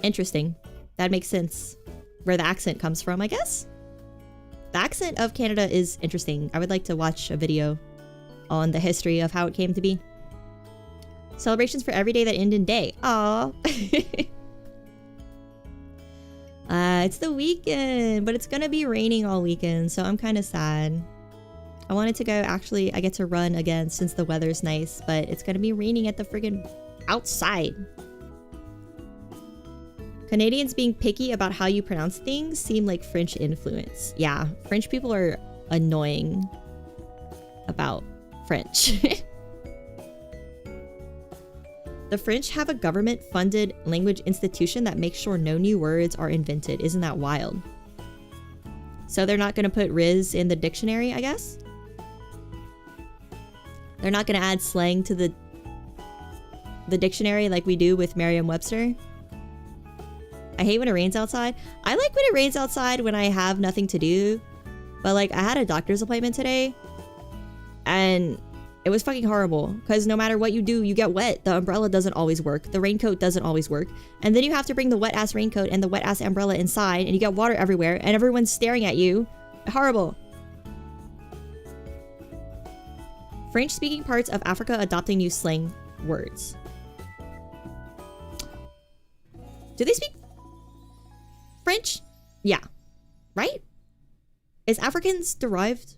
Interesting. That makes sense. Where the accent comes from, I guess? The accent of Canada is interesting. I would like to watch a video on the history of how it came to be. Celebrations for every day that end in day. Aww. It's the weekend, but it's gonna be raining all weekend, so I'm kind of sad. I wanted to go, actually, I get to run again since the weather's nice, but it's gonna be raining at the friggin' outside. Canadians being picky about how you pronounce things seem like French influence. Yeah, French people are annoying about French. The French have a government-funded language institution that makes sure no new words are invented. Isn't that wild? So they're not going to put Riz in the dictionary, I guess? They're not going to add slang to the dictionary like we do with Merriam-Webster? I hate when it rains outside. I like when it rains outside when I have nothing to do. But like, I had a doctor's appointment today. And It was fucking horrible because no matter what you do, you get wet. The umbrella doesn't always work. The raincoat doesn't always work. And then you have to bring the wet ass raincoat and the wet ass umbrella inside and you get water everywhere and everyone's staring at you. Horrible. French speaking parts of Africa adopting new slang words. Do they speak French? Yeah. Right? Is Africans derived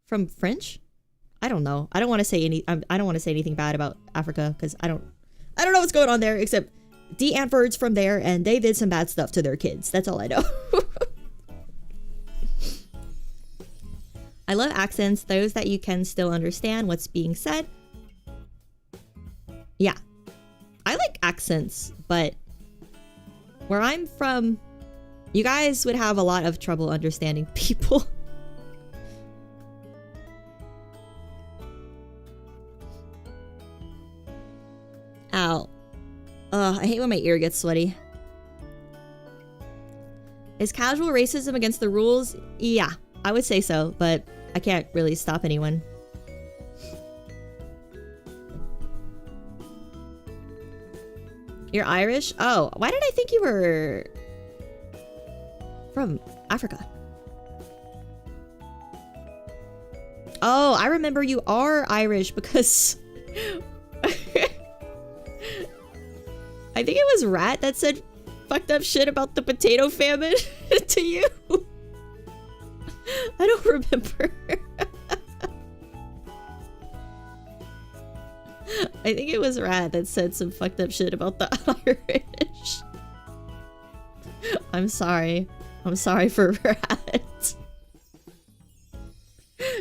from French? I don't know. I don't want to say anything bad about Africa because I don't know what's going on there except D Antwoord's from there and they did some bad stuff to their kids. That's all I know. I love accents, those that you can still understand what's being said. Yeah. I like accents, but where I'm from, you guys would have a lot of trouble understanding people. Ow. I hate when my ear gets sweaty. Is casual racism against the rules? Yeah, I would say so, but I can't really stop anyone. You're Irish? Oh, why did I think you were from Africa? Oh, I remember you are Irish because I think it was Rat that said fucked up shit about the potato famine to you. I don't remember. I think it was Rat that said some fucked up shit about the Irish. I'm sorry. I'm sorry for Rat.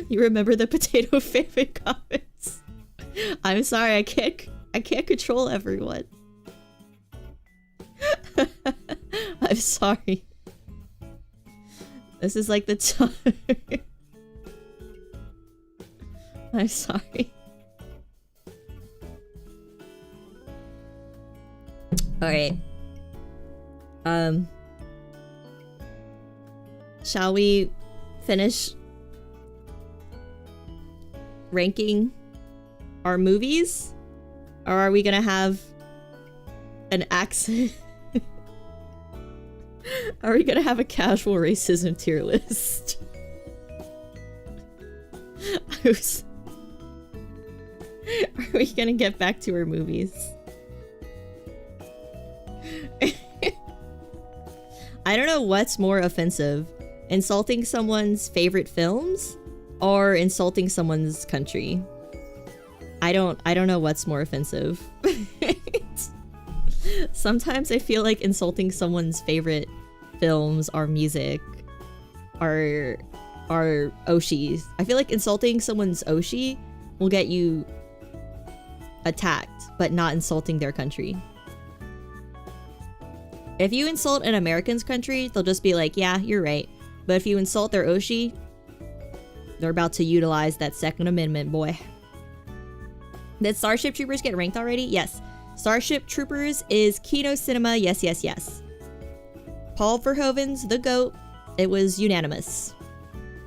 You remember the potato famine comments? I'm sorry, I can't control everyone. I'm sorry. This is like the time. I'm sorry. Alright. Shall we finish ranking our movies? Or are we gonna have an accent? Are we gonna have a casual racism tier list? Are we gonna get back to our movies? I don't know what's more offensive. Insulting someone's favorite films or insulting someone's country. I don't know what's more offensive. Sometimes I feel like insulting someone's favorite films or music are oshis. I feel like insulting someone's oshi will get you attacked, but not insulting their country. If you insult an American's country, they'll just be like, yeah, you're right. But if you insult their oshi, they're about to utilize that Second Amendment, boy. Did Starship Troopers get ranked already? Yes. Starship Troopers is Kino Cinema, yes, yes, yes. Paul Verhoeven's The GOAT. It was unanimous.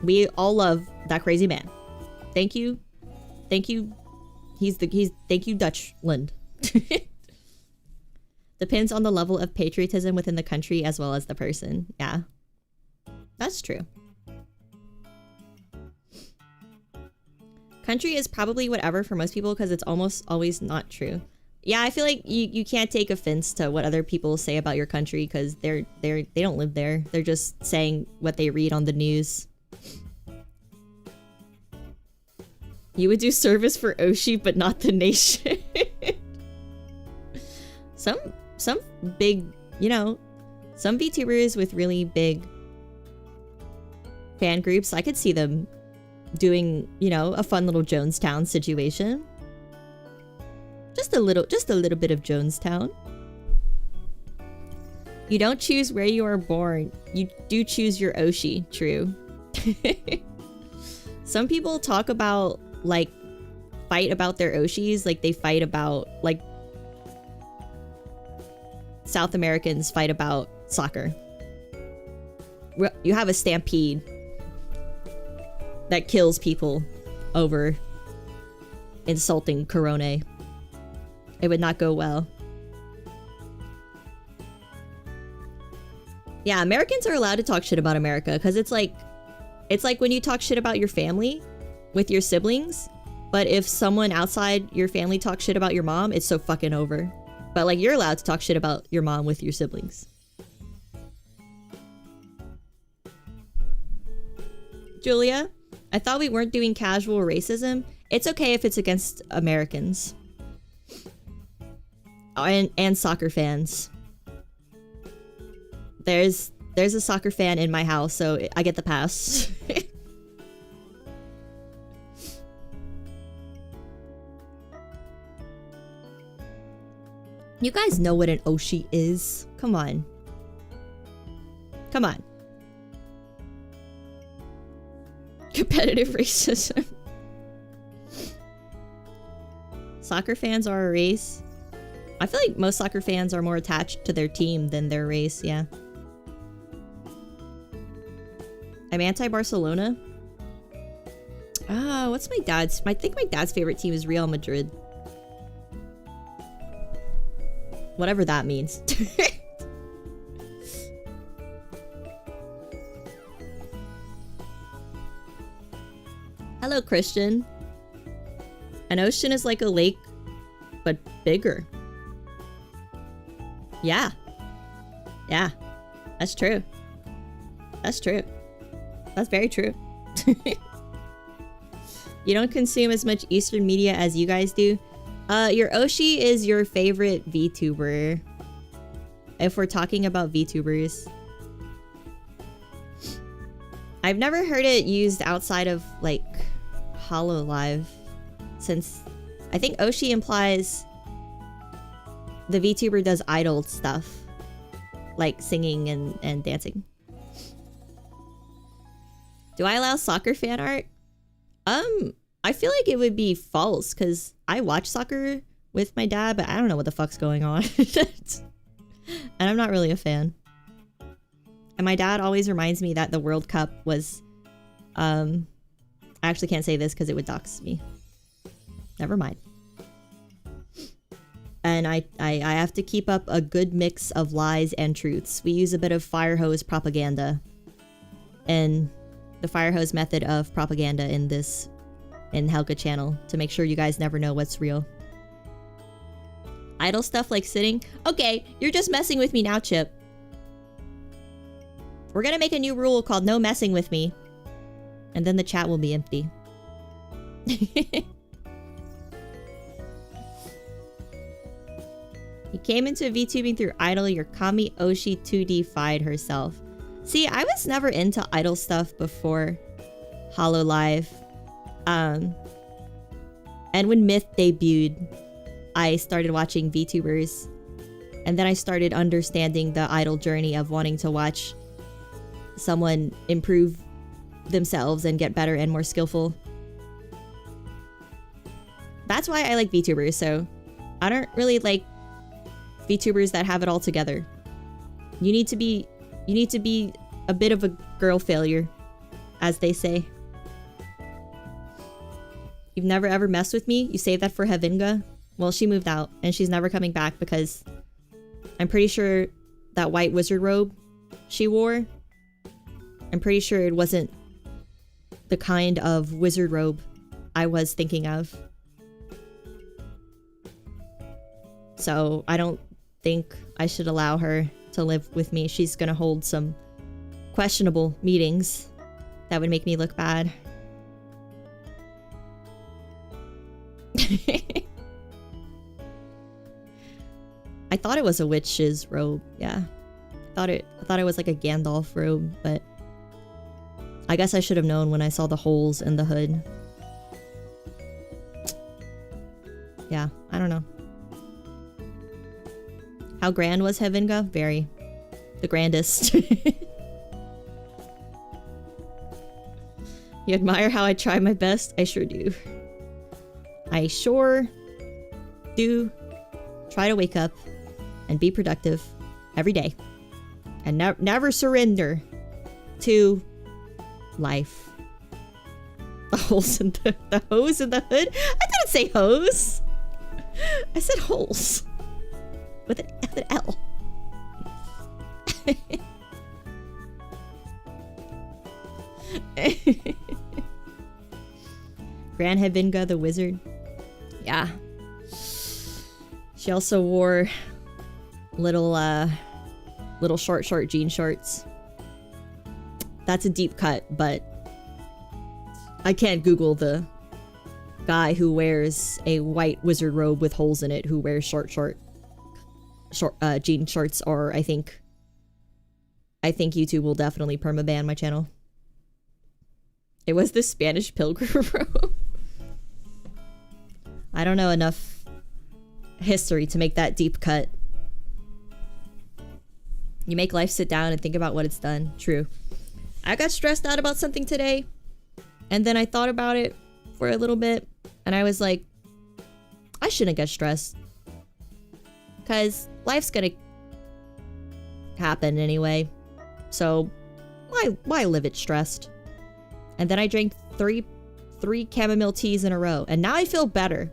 We all love that crazy man. Thank you. Thank you. Thank you, Dutchland. Depends on the level of patriotism within the country as well as the person. Yeah. That's true. Country is probably whatever for most people because it's almost always not true. Yeah, I feel like you can't take offense to what other people say about your country because they don't live there. They're just saying what they read on the news. You would do service for Oshi, but not the nation. Some big, you know, some VTubers with really big fan groups, I could see them doing, you know, a fun little Jonestown situation. Just a little bit of Jonestown. You don't choose where you are born. You do choose your Oshi, true. Some people talk about, like, fight about their Oshis, like they fight about, like, South Americans fight about soccer. You have a stampede that kills people over insulting Corone. It would not go well. Yeah, Americans are allowed to talk shit about America because it's like when you talk shit about your family with your siblings, but if someone outside your family talks shit about your mom, it's so fucking over. But like, you're allowed to talk shit about your mom with your siblings. Julia, I thought we weren't doing casual racism. It's okay if it's against Americans. And soccer fans. There's a soccer fan in my house, so I get the pass. You guys know what an Oshi is. Come on. Come on. Competitive racism. Soccer fans are a race. I feel like most soccer fans are more attached to their team than their race, yeah. I'm anti-Barcelona. Ah, what's my dad's? I think my dad's favorite team is Real Madrid. Whatever that means. Hello, Christian. An ocean is like a lake, but bigger. Yeah. Yeah. That's true. That's true. That's very true. You don't consume as much Eastern media as you guys do. Your Oshi is your favorite VTuber. If we're talking about VTubers. I've never heard it used outside of, like, HoloLive. Since I think Oshi implies the VTuber does idol stuff. Like singing and dancing. Do I allow soccer fan art? I feel like it would be false because I watch soccer with my dad, but I don't know what the fuck's going on. And I'm not really a fan. And my dad always reminds me that the World Cup was... I actually can't say this because it would dox me. Never mind. And I have to keep up a good mix of lies and truths. We use a bit of fire hose propaganda. And the fire hose method of propaganda in Helga channel to make sure you guys never know what's real. Idle stuff like sitting. Okay, you're just messing with me now, Chip. We're gonna make a new rule called no messing with me. And then the chat will be empty. You came into VTubing through Idol. Your Kami Oshi 2D-fied herself. See, I was never into Idol stuff before HoloLive. And when Myth debuted, I started watching VTubers. And then I started understanding the Idol journey of wanting to watch someone improve themselves and get better and more skillful. That's why I like VTubers, so I don't really like VTubers that have it all together. You need to be a bit of a girl failure, as they say. You've never ever messed with me? You saved that for Hevinga? Well, she moved out, and she's never coming back because I'm pretty sure that white wizard robe she wore, I'm pretty sure it wasn't the kind of wizard robe I was thinking of. So I don't think I should allow her to live with me. She's gonna hold some questionable meetings that would make me look bad. I thought it was a witch's robe. Yeah, I thought it was like a Gandalf robe, but I guess I should have known when I saw the holes in the hood. Yeah, I don't know. How grand was Hevinga? Very. The grandest. You admire how I try my best? I sure do. I sure do try to wake up and be productive every day. And never surrender to life. The holes in the hose in the hood? I thought it say hose. I said holes. With an L. Gran Hevinga the wizard. Yeah. She also wore little short jean shorts. That's a deep cut, but I can't Google the guy who wears a white wizard robe with holes in it who wears short jean shorts, or I think YouTube will definitely permaban my channel. It was the Spanish pilgrim robe. I don't know enough history to make that deep cut. You make life sit down and think about what it's done. True. I got stressed out about something today, and then I thought about it for a little bit, and I was like, I shouldn't get stressed. Because life's gonna happen anyway. So, why live it stressed? And then I drank three chamomile teas in a row, and now I feel better.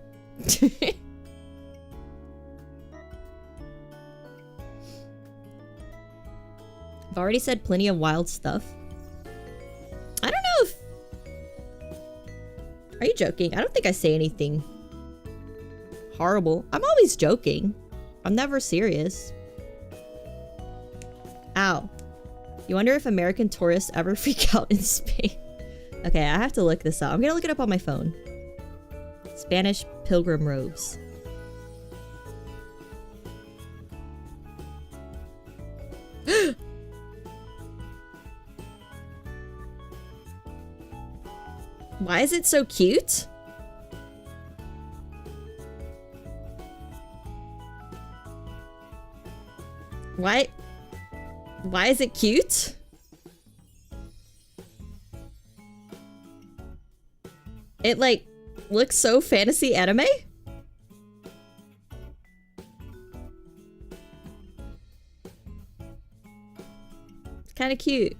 I've already said plenty of wild stuff. I don't know if... Are you joking? I don't think I say anything horrible. I'm always joking. I'm never serious. Ow. You wonder if American tourists ever freak out in Spain? Okay, I have to look this up. I'm gonna look it up on my phone. Spanish pilgrim robes. Why is it so cute? Why is it cute? It like looks so fantasy anime? It's kind of cute.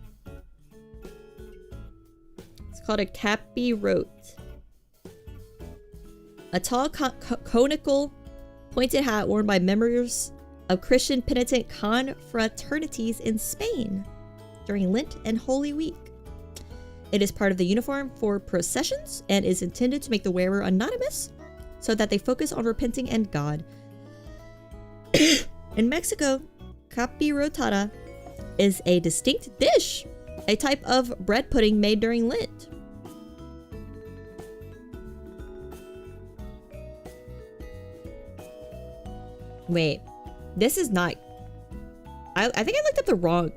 It's called a capirote. A tall conical pointed hat worn by members of Christian penitent confraternities in Spain during Lent and Holy Week. It is part of the uniform for processions and is intended to make the wearer anonymous so that they focus on repenting and God. In Mexico, capirotada is a distinct dish, a type of bread pudding made during Lent. Wait, this is not... I think I looked up the wrong...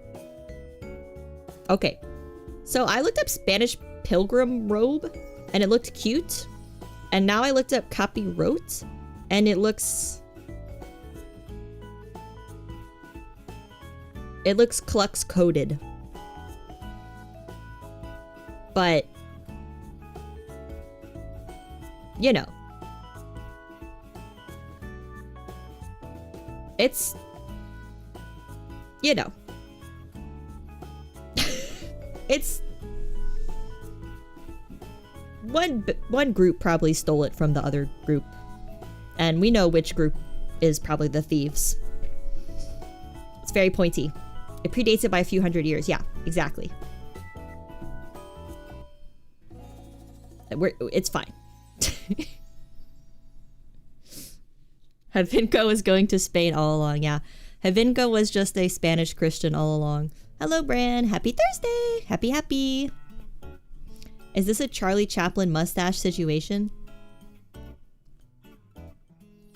Okay. So I looked up Spanish pilgrim robe, and it looked cute. And now I looked up capirote, and it looks Klux coded. But, you know. It's, you know. It's one group probably stole it from the other group, and we know which group is probably the thieves. It's very pointy. It predates it by a few hundred years. Yeah, exactly. It's fine. Hevinka was going to Spain all along. Yeah, Hevinka was just a Spanish Christian all along. Hello, Bran. Happy Thursday. Happy. Is this a Charlie Chaplin mustache situation?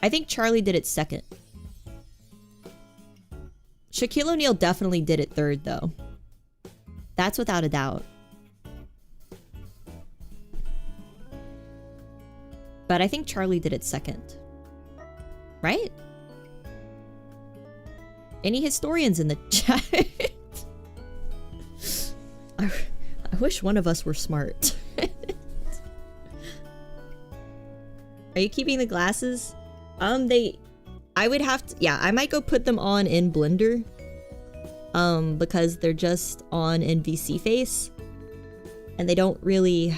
I think Charlie did it second. Shaquille O'Neal definitely did it third, though. That's without a doubt. But I think Charlie did it second. Right? Any historians in the chat? I wish one of us were smart. Are you keeping the glasses? I would have to, yeah, I might go put them on in Blender. Because they're just on in VC Face. And they don't really...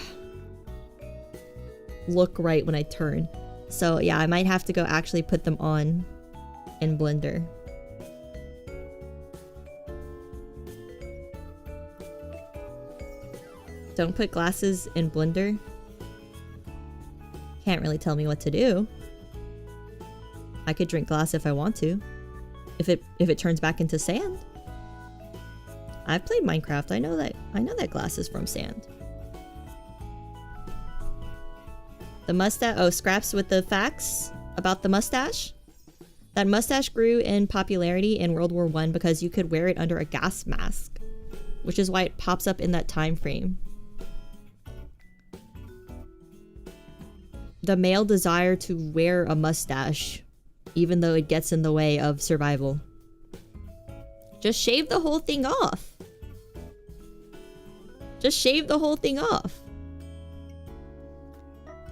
look right when I turn. So yeah, I might have to go actually put them on in Blender. Don't put glasses in Blender. Can't really tell me what to do. I could drink glass if I want to. If it turns back into sand. I've played Minecraft. I know that glass is from sand. The mustache. Oh, Scraps with the facts about the mustache. That mustache grew in popularity in World War I because you could wear it under a gas mask, which is why it pops up in that time frame. The male desire to wear a mustache, even though it gets in the way of survival. Just shave the whole thing off. Just shave the whole thing off.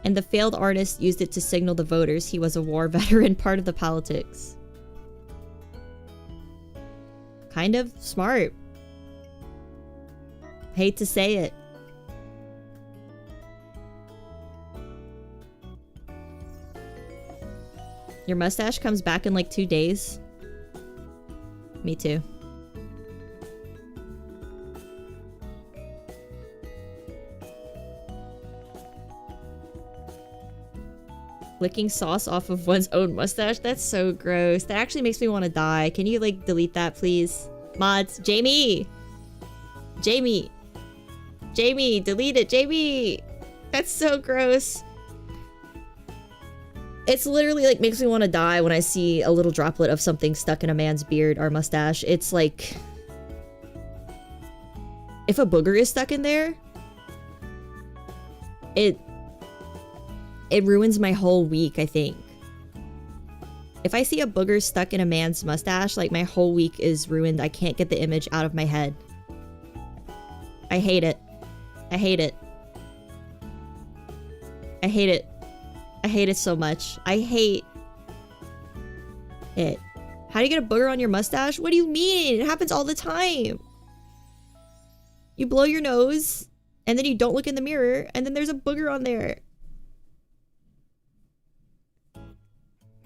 And the failed artist used it to signal the voters he was a war veteran, part of the politics. Kind of smart. Hate to say it. Your mustache comes back in like 2 days. Me too. Licking sauce off of one's own mustache? That's so gross. That actually makes me want to die. Can you like delete that, please? Mods. Jamie! Jamie! Jamie! Delete it! Jamie! That's so gross. It's literally like makes me want to die when I see a little droplet of something stuck in a man's beard or mustache. It's like... if a booger is stuck in there, it ruins my whole week, I think. If I see a booger stuck in a man's mustache, like my whole week is ruined. I can't get the image out of my head. I hate it. I hate it. I hate it. I hate it so much. I hate it. How do you get a booger on your mustache? What do you mean? It happens all the time. You blow your nose, and then you don't look in the mirror, and then there's a booger on there.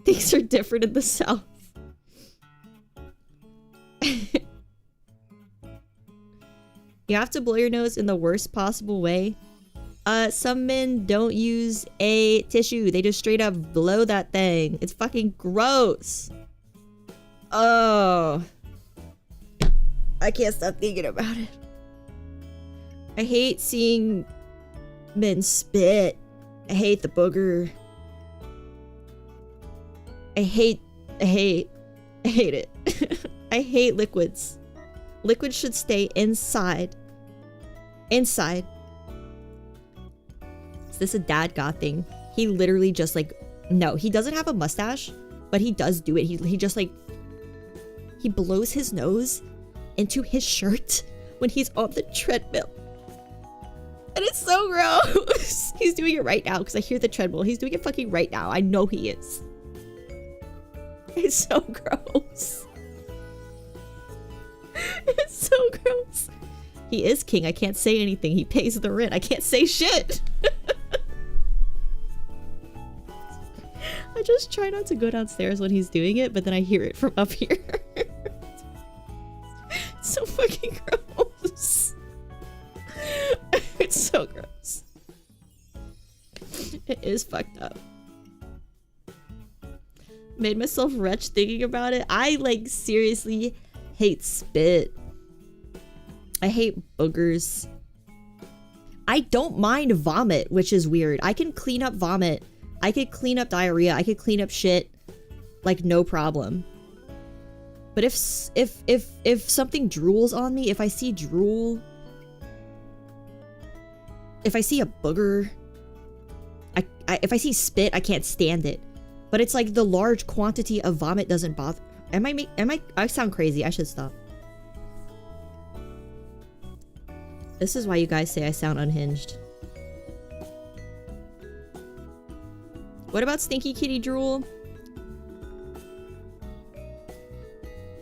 Things are different in the South. You have to blow your nose in the worst possible way. Some men don't use a tissue. They just straight up blow that thing. It's fucking gross. Oh. I can't stop thinking about it. I hate seeing men spit. I hate the booger. I hate it. I hate liquids. Liquids should stay inside. Inside. Is this a dad god thing? He literally just like... No, he doesn't have a mustache, but he does do it. He just like... He blows his nose into his shirt when he's on the treadmill. And it's so gross. He's doing it right now because I hear the treadmill. He's doing it fucking right now. I know he is. It's so gross. It's so gross. He is king. I can't say anything. He pays the rent. I can't say shit. I just try not to go downstairs when he's doing it, but then I hear it from up here. It's so fucking gross. It's so gross. It is fucked up. Made myself retch thinking about it. I like seriously hate spit. I hate boogers. I don't mind vomit, which is weird. I can clean up vomit. I could clean up diarrhea. I could clean up shit like no problem. But if something drools on me, if I see drool, if I see a booger, if I see spit, I can't stand it. But it's like the large quantity of vomit doesn't bother. I sound crazy. I should stop. This is why you guys say I sound unhinged. What about stinky kitty drool?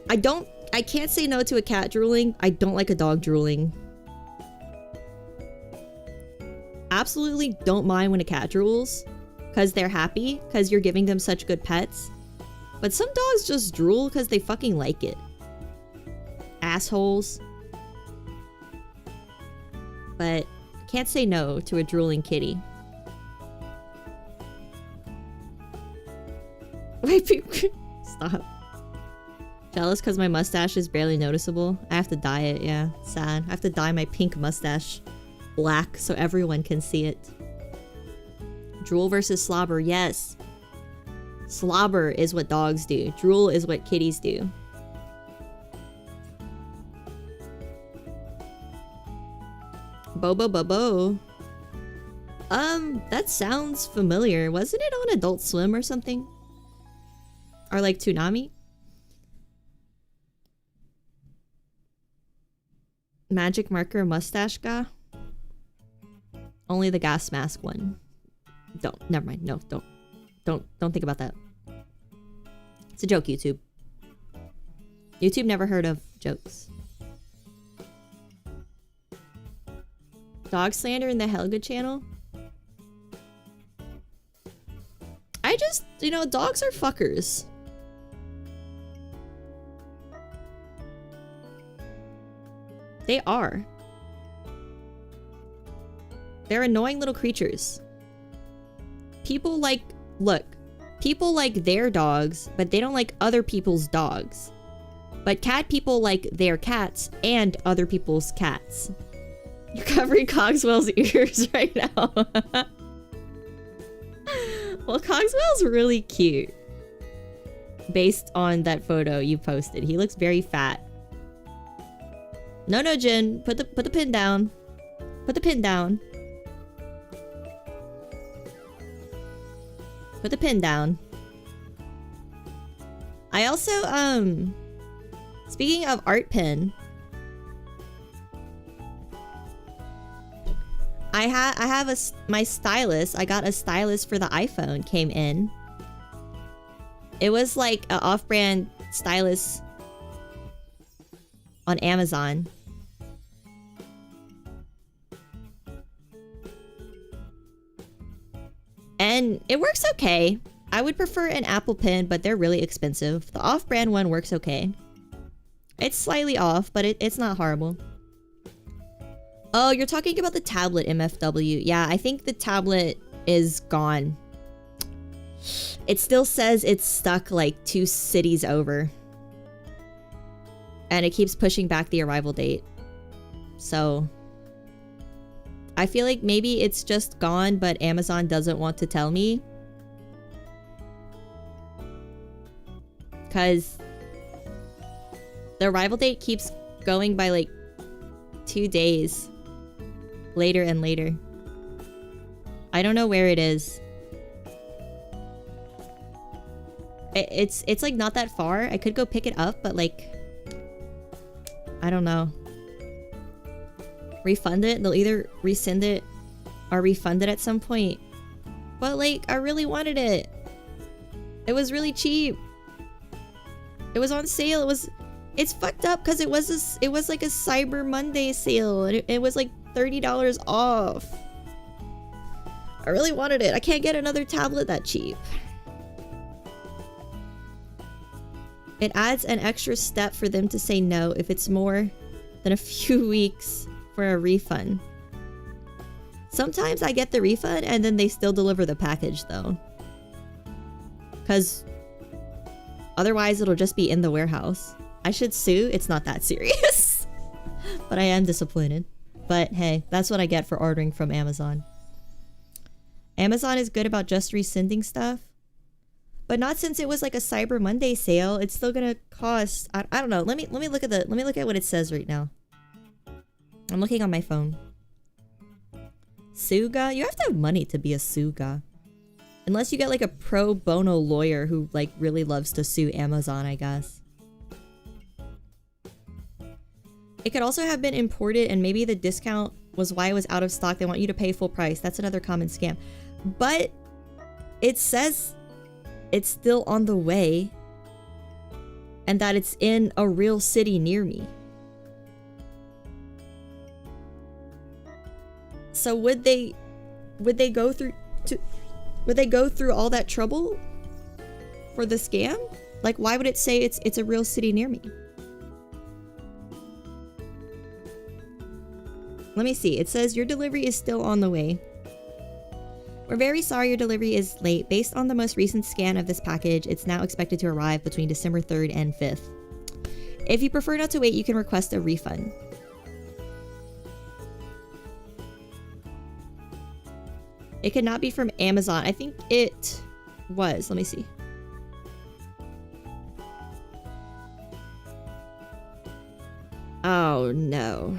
I can't say no to a cat drooling. I don't like a dog drooling. absolutely don't mind when a cat drools because they're happy because you're giving them such good pets. But some dogs just drool because they fucking like it. Assholes. But can't say no to a drooling kitty. Wait, stop. Jealous because my mustache is barely noticeable. I have to dye it, yeah. Sad. I have to dye my pink mustache black so everyone can see it. Drool versus slobber, yes. Slobber is what dogs do. Drool is what kitties do. Bobo Bobo. That sounds familiar. Wasn't it on Adult Swim or something? Or like Toonami? Magic marker mustache guy? Only the gas mask one. Don't. Never mind. No, don't. Don't think about that. It's a joke, YouTube. YouTube never heard of jokes. Dog slander in the Helga channel? I just, you know, dogs are fuckers. They are. They're annoying little creatures. People like, look, people like their dogs, but they don't like other people's dogs. But cat people like their cats and other people's cats. You're covering Cogswell's ears right now. Well, Cogswell's really cute. Based on that photo you posted. He looks very fat. No, no, Jin. Put the pin down. Put the pin down. Put the pin down. I also, speaking of art pin, I have my stylus. I got a stylus for the iPhone came in. It was like an off-brand stylus on Amazon. And it works okay. I would prefer an Apple Pen, but they're really expensive. The off-brand one works okay. It's slightly off, but it's not horrible. Oh, you're talking about the tablet, MFW. Yeah, I think the tablet is gone. It still says it's stuck like 2 cities over. And it keeps pushing back the arrival date. So I feel like maybe it's just gone, but Amazon doesn't want to tell me. Because the arrival date keeps going by like 2 days. Later and later. I don't know where it is. It's like not that far. I could go pick it up, but like I don't know. Refund it? They'll either resend it or refund it at some point. But like I really wanted it. It was really cheap. It was on sale. It's fucked up because it was like a Cyber Monday sale and it was like $30 off. I really wanted it. I can't get another tablet that cheap. It adds an extra step for them to say no if it's more than a few weeks for a refund. Sometimes I get the refund and then they still deliver the package though. Because otherwise it'll just be in the warehouse. I should sue. It's not that serious. But I am disappointed. But hey, that's what I get for ordering from Amazon. Amazon is good about just resending stuff. But not since it was like a Cyber Monday sale. It's still gonna cost, I don't know. Let me look at what it says right now. I'm looking on my phone. Suga? You have to have money to be a Suga. Unless you get like a pro bono lawyer who like really loves to sue Amazon, I guess. It could also have been imported and maybe the discount was why it was out of stock. They want you to pay full price. That's another common scam. But it says it's still on the way and that it's in a real city near me. So would they would they go through would they go through all that trouble for the scam? Like, why would it say it's a real city near me? Let me see. It says your delivery is still on the way. We're very sorry your delivery is late. Based on the most recent scan of this package, it's now expected to arrive between December 3rd and 5th. If you prefer not to wait, you can request a refund. It could not be from Amazon. I think it was. Let me see. Oh, no.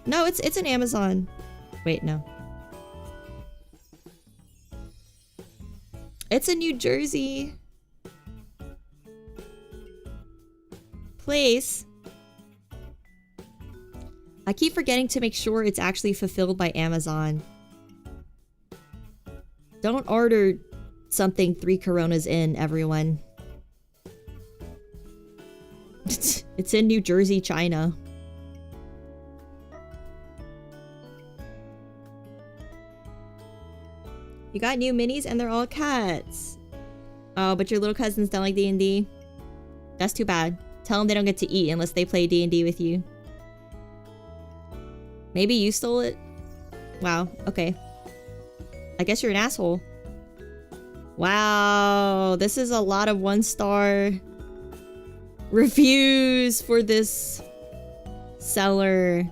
No, it's an Amazon. Wait, no. It's a New Jersey place. I keep forgetting to make sure it's actually fulfilled by Amazon. Don't order something 3 Coronas in, everyone. It's in New Jersey, China. You got new minis and they're all cats. Oh, but your little cousins don't like D&D? That's too bad. Tell them they don't get to eat unless they play D&D with you. Maybe you stole it? Wow, okay. I guess you're an asshole. Wow, this is a lot of 1-star reviews for this seller.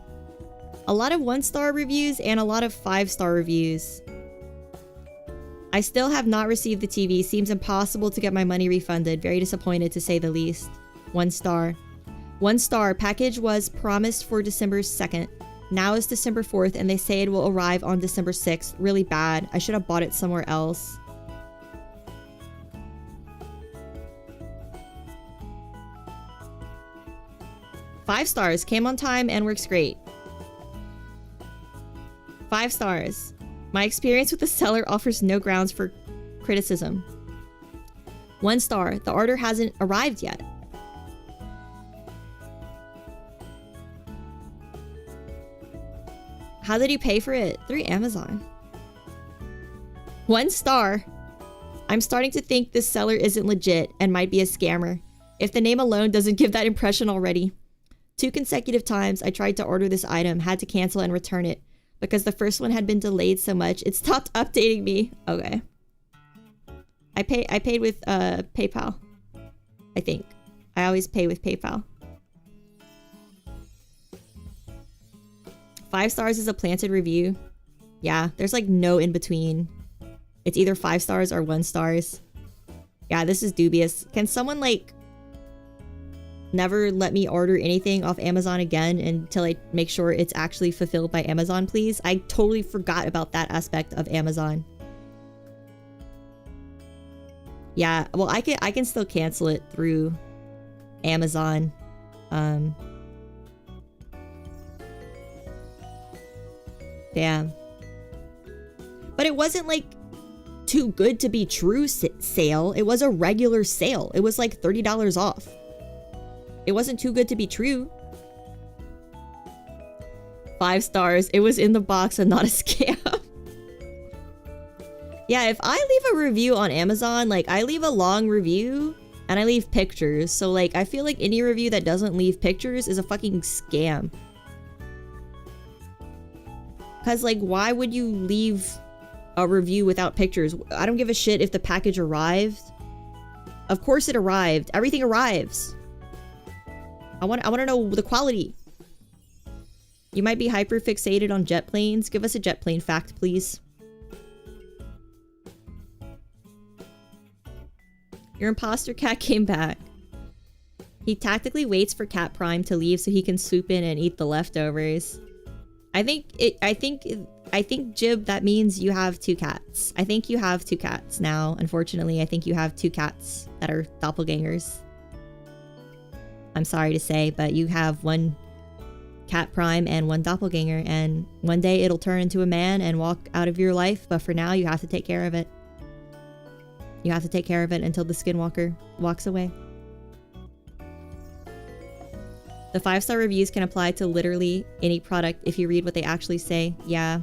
A lot of 1-star reviews and a lot of 5-star reviews. I still have not received the TV. Seems impossible to get my money refunded. Very disappointed to say the least. 1 star. 1 star. Package was promised for December 2nd. Now it's December 4th and they say it will arrive on December 6th. Really bad. I should have bought it somewhere else. Five stars. Came on time and works great. 5 stars. My experience with the seller offers no grounds for criticism. 1 star. The order hasn't arrived yet. How did you pay for it? Through Amazon. 1 star. I'm starting to think this seller isn't legit and might be a scammer. If the name alone doesn't give that impression already. 2 consecutive times I tried to order this item, had to cancel and return it. Because the first one had been delayed so much, it stopped updating me. Okay. I paid with PayPal. I think. I always pay with PayPal. 5 stars is a planted review. Yeah, there's like no in between. It's either 5 stars or 1 stars. Yeah, this is dubious. Can someone like never let me order anything off Amazon again until I make sure it's actually fulfilled by Amazon, please? I totally forgot about that aspect of Amazon. Yeah, well, I can still cancel it through Amazon. Yeah. But it wasn't like too good to be true sale. It was a regular sale. It was like $30 off. It wasn't too good to be true. 5 stars. It was in the box and not a scam. Yeah, if I leave a review on Amazon, like, I leave a long review and I leave pictures. So, like, I feel like any review that doesn't leave pictures is a fucking scam. Because, like, why would you leave a review without pictures? I don't give a shit if the package arrived. Of course it arrived. Everything arrives. I want to know the quality. You might be hyper fixated on jet planes. Give us a jet plane fact, please. Your imposter cat came back. He tactically waits for Cat Prime to leave so he can swoop in and eat the leftovers. I think Jib, that means you have 2 cats. I think you have 2 cats now. Unfortunately, I think you have 2 cats that are doppelgangers. I'm sorry to say, but you have 1 Cat Prime and 1 doppelganger, and one day it'll turn into a man and walk out of your life, but for now you have to take care of it. You have to take care of it until the skinwalker walks away. The 5-star reviews can apply to literally any product if you read what they actually say. Yeah.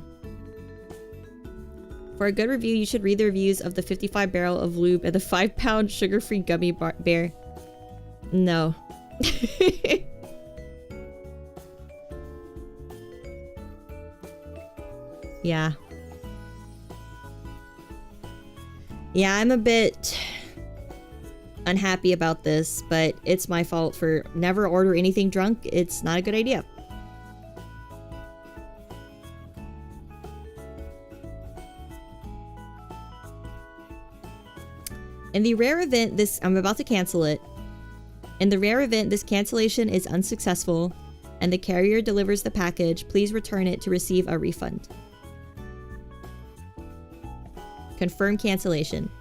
For a good review, you should read the reviews of the 55 barrel of lube and the 5-pound sugar-free gummy bear. No. Yeah. Yeah, I'm a bit unhappy about this, but it's my fault for never order anything drunk. It's not a good idea. In the rare event I'm about to cancel it. In the rare event this cancellation is unsuccessful and the carrier delivers the package, please return it to receive a refund. Confirm cancellation.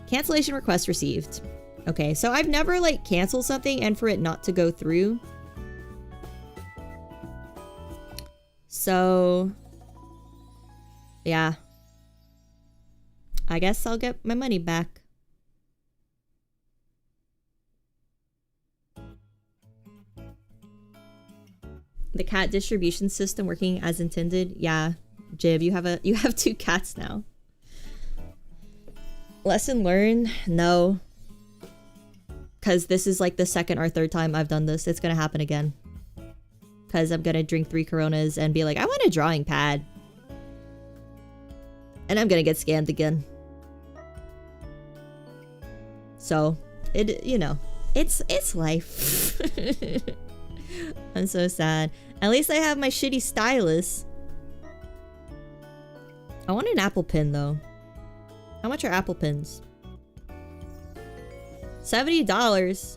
Cancellation request received. Okay, so I've never like canceled something and for it not to go through. So yeah. I guess I'll get my money back. The cat distribution system working as intended. Yeah, Jib, you have 2 cats now. Lesson learned? No. Because this is like the 2nd or 3rd time I've done this. It's gonna happen again. Because I'm gonna drink 3 Coronas and be like, I want a drawing pad. And I'm gonna get scammed again. So, you know, it's life. I'm so sad. At least I have my shitty stylus. I want an apple pin though. How much are apple pins? $70.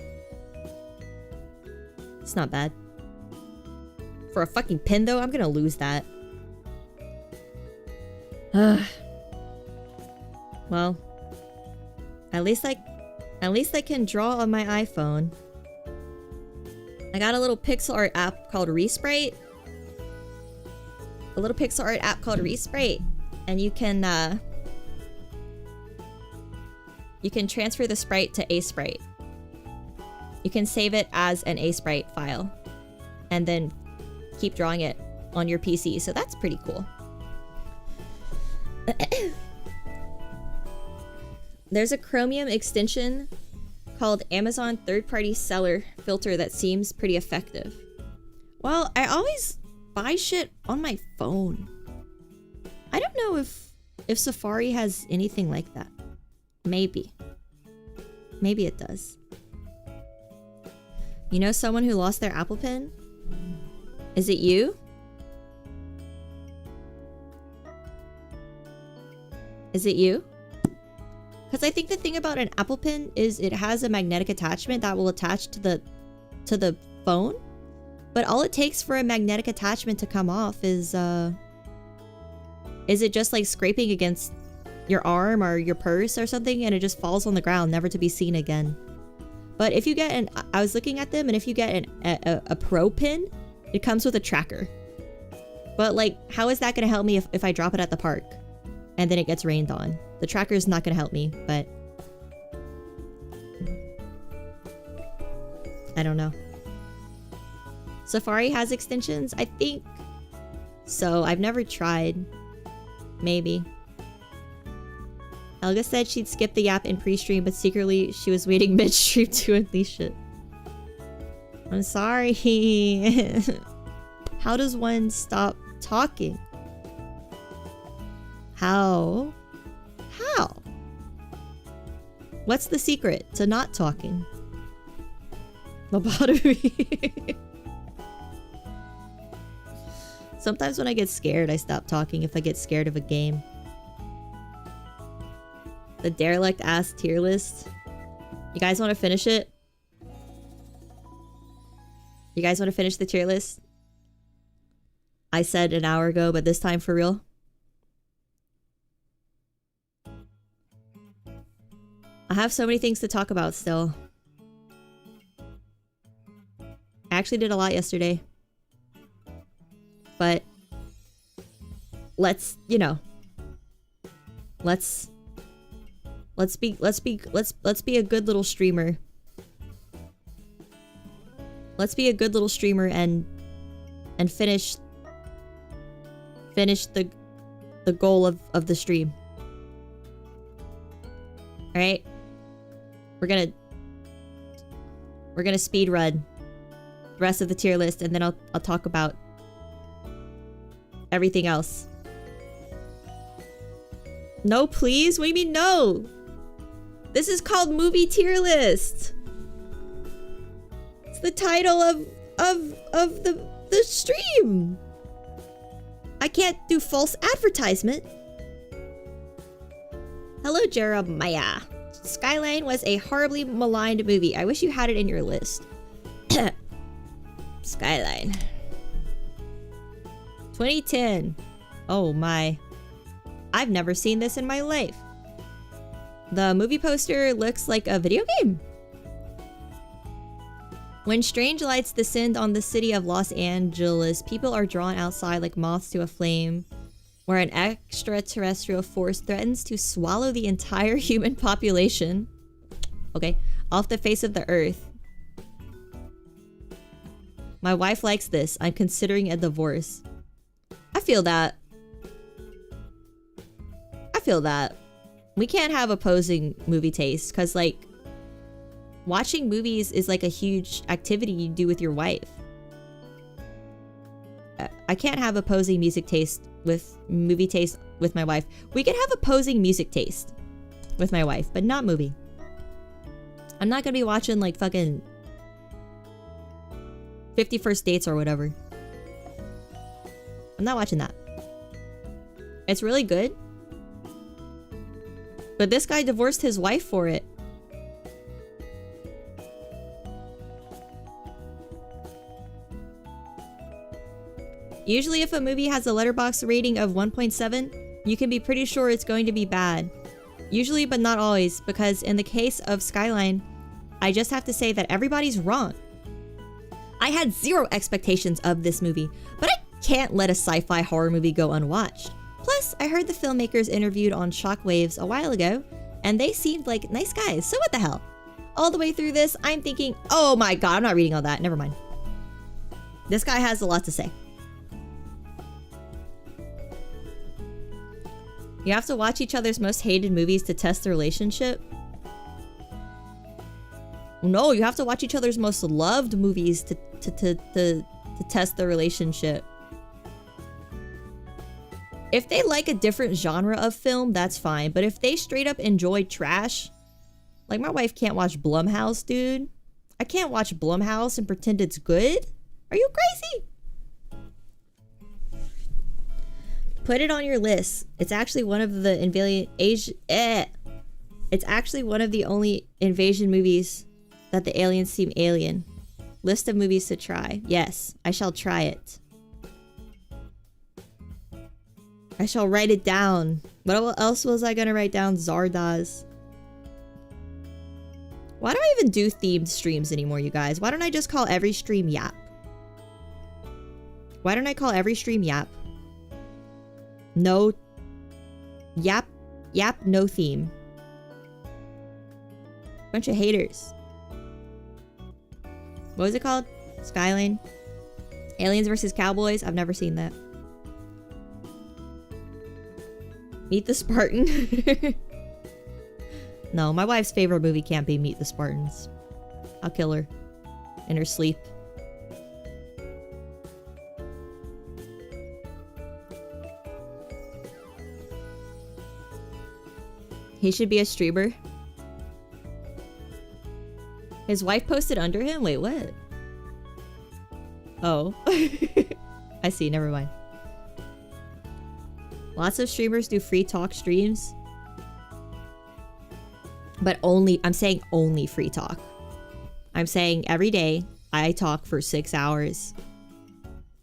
It's not bad. For a fucking pin though, I'm gonna lose that. Well, at least I can draw on my iPhone. I got a little pixel art app called Resprite. A little pixel art app called Resprite, and you can transfer the sprite to a sprite. You can save it as an a sprite file, and then keep drawing it on your PC. So that's pretty cool. There's a Chromium extension called Amazon third-party seller filter that seems pretty effective. Well, I always buy shit on my phone. I don't know if Safari has anything like that. Maybe. Maybe it does. You know someone who lost their Apple Pen? Is it you? Is it you? Because I think the thing about an Apple Pen is it has a magnetic attachment that will attach to the phone. But all it takes for a magnetic attachment to come off is it just like scraping against your arm or your purse or something, and it just falls on the ground, never to be seen again. But if you get I was looking at them, and if you get a Pro Pin, it comes with a tracker. But like, how is that going to help me if I drop it at the park and then it gets rained on? The tracker is not going to help me, but I don't know. Safari has extensions, I think. So I've never tried. Maybe. Elga said she'd skip the app in pre-stream, but secretly she was waiting mid-stream to unleash it. I'm sorry. How does one stop talking? How? How? What's the secret to not talking? Lobotomy. Sometimes when I get scared, I stop talking if I get scared of a game. The derelict ass tier list. You guys want to finish it? You guys want to finish the tier list? I said an hour ago, but this time for real. I have so many things to talk about still. I actually did a lot yesterday. But let's, you know, let's be a good little streamer. Let's be a good little streamer and finish the goal of the stream. All right, we're gonna speed run the rest of the tier list, and then I'll talk about everything else. No, please. What do you mean no? This is called movie tier list. It's the title of the stream. I can't do false advertisement. Hello, Jeremiah. Skyline was a horribly maligned movie. I wish you had it in your list. Skyline. 2010. Oh my. I've never seen this in my life. The movie poster looks like a video game. When strange lights descend on the city of Los Angeles, people are drawn outside like moths to a flame, where an extraterrestrial force threatens to swallow the entire human population, okay, off the face of the earth. My wife likes this. I'm considering a divorce. I feel that. We can't have opposing movie tastes, because, like, watching movies is like a huge activity you do with your wife. I can't have opposing music taste with movie taste with my wife. We can have opposing music taste with my wife, but not movie. I'm not gonna be watching like fucking 50 First Dates or whatever. I'm not watching that. It's really good, but this guy divorced his wife for it. Usually if a movie has a Letterboxd rating of 1.7, you can be pretty sure it's going to be bad. Usually, but not always, because in the case of Skyline, I just have to say that everybody's wrong. I had zero expectations of this movie, but I can't let a sci-fi horror movie go unwatched. Plus, I heard the filmmakers interviewed on Shockwaves a while ago, and they seemed like nice guys, so what the hell? All the way through this, I'm thinking, oh my god, I'm not reading all that, never mind. This guy has a lot to say. You have to watch each other's most hated movies to test the relationship? No, you have to watch each other's most loved movies to test the relationship. If they like a different genre of film, that's fine. But if they straight up enjoy trash, like my wife can't watch Blumhouse, dude. I can't watch Blumhouse and pretend it's good. Are you crazy? Put it on your list. It's actually one of the It's actually one of the only invasion movies that the aliens seem alien. List of movies to try. Yes, I shall try it. I shall write it down. What else was I gonna write down? Zardoz. Why do I even do themed streams anymore, you guys? Why don't I just call every stream Yap? Why don't I call every stream Yap? No. Yap, no theme. Bunch of haters. What was it called? Skyline? Aliens versus Cowboys? I've never seen that. Meet the Spartan? No, my wife's favorite movie can't be Meet the Spartans. I'll kill her. In her sleep. He should be a streamer. His wife posted under him? Wait, what? Oh. I see, never mind. Lots of streamers do free talk streams. But only, I'm saying only free talk. I'm saying every day I talk for 6 hours.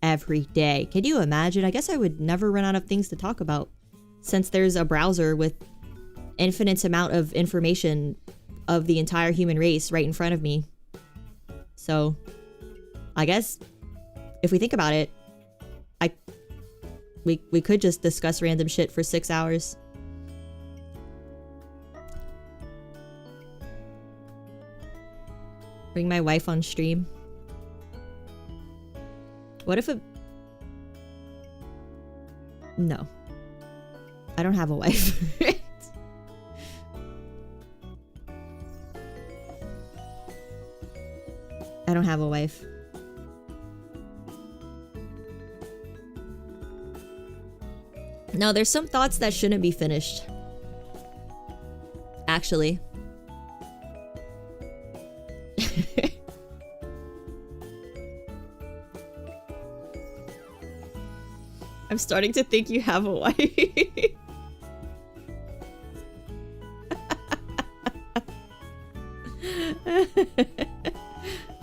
Every day. Can you imagine? I guess I would never run out of things to talk about. Since there's a browser with infinite amount of information of the entire human race right in front of me. So, I guess if we think about it, we could just discuss random shit for 6 hours. Bring my wife on stream. What if a... No. I don't have a wife. I don't have a wife. No, there's some thoughts that shouldn't be finished. Actually. I'm starting to think you have a wife.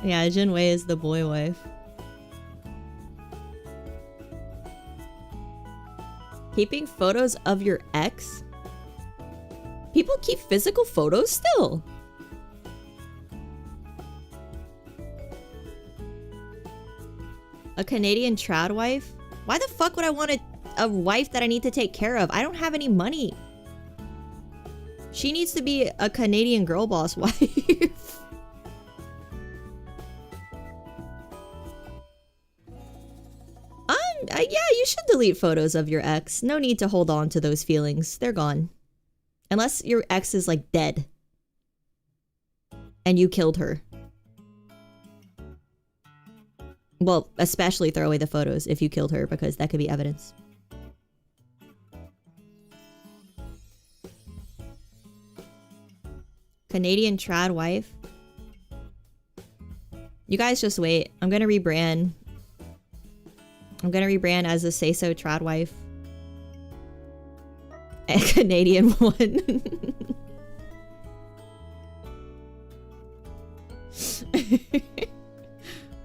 Yeah, Jinwei is the boy wife. Keeping photos of your ex? People keep physical photos still. A Canadian trad wife? Why the fuck would I want a wife that I need to take care of? I don't have any money. She needs to be a Canadian girl boss wife. Yeah, you should delete photos of your ex. No need to hold on to those feelings. They're gone. Unless your ex is, like, dead. And you killed her. Well, especially throw away the photos if you killed her, because that could be evidence. Canadian trad wife? You guys just wait. I'm gonna rebrand. I'm gonna rebrand as a say-so trad wife. A Canadian one.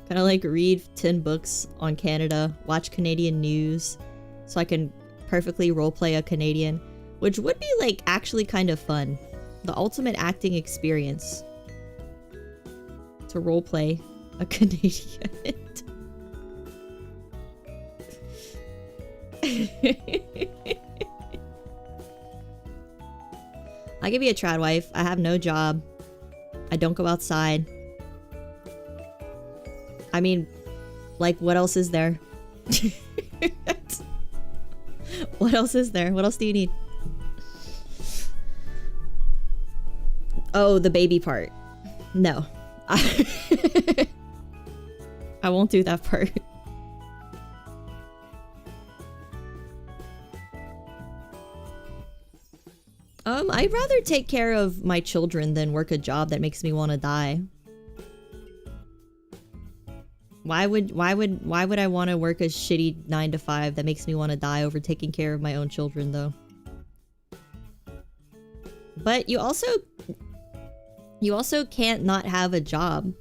Kind of like read 10 books on Canada, watch Canadian news, so I can perfectly roleplay a Canadian, which would be like actually kind of fun. The ultimate acting experience. To roleplay a Canadian. I could be a trad wife. I have no job. I don't go outside. I mean, like, what else is there? What else is there? What else do you need? Oh, the baby part. No. I won't do that part. I'd rather take care of my children than work a job that makes me want to die. Why would I want to work a shitty 9 to 5 that makes me want to die over taking care of my own children, though? But you also can't not have a job,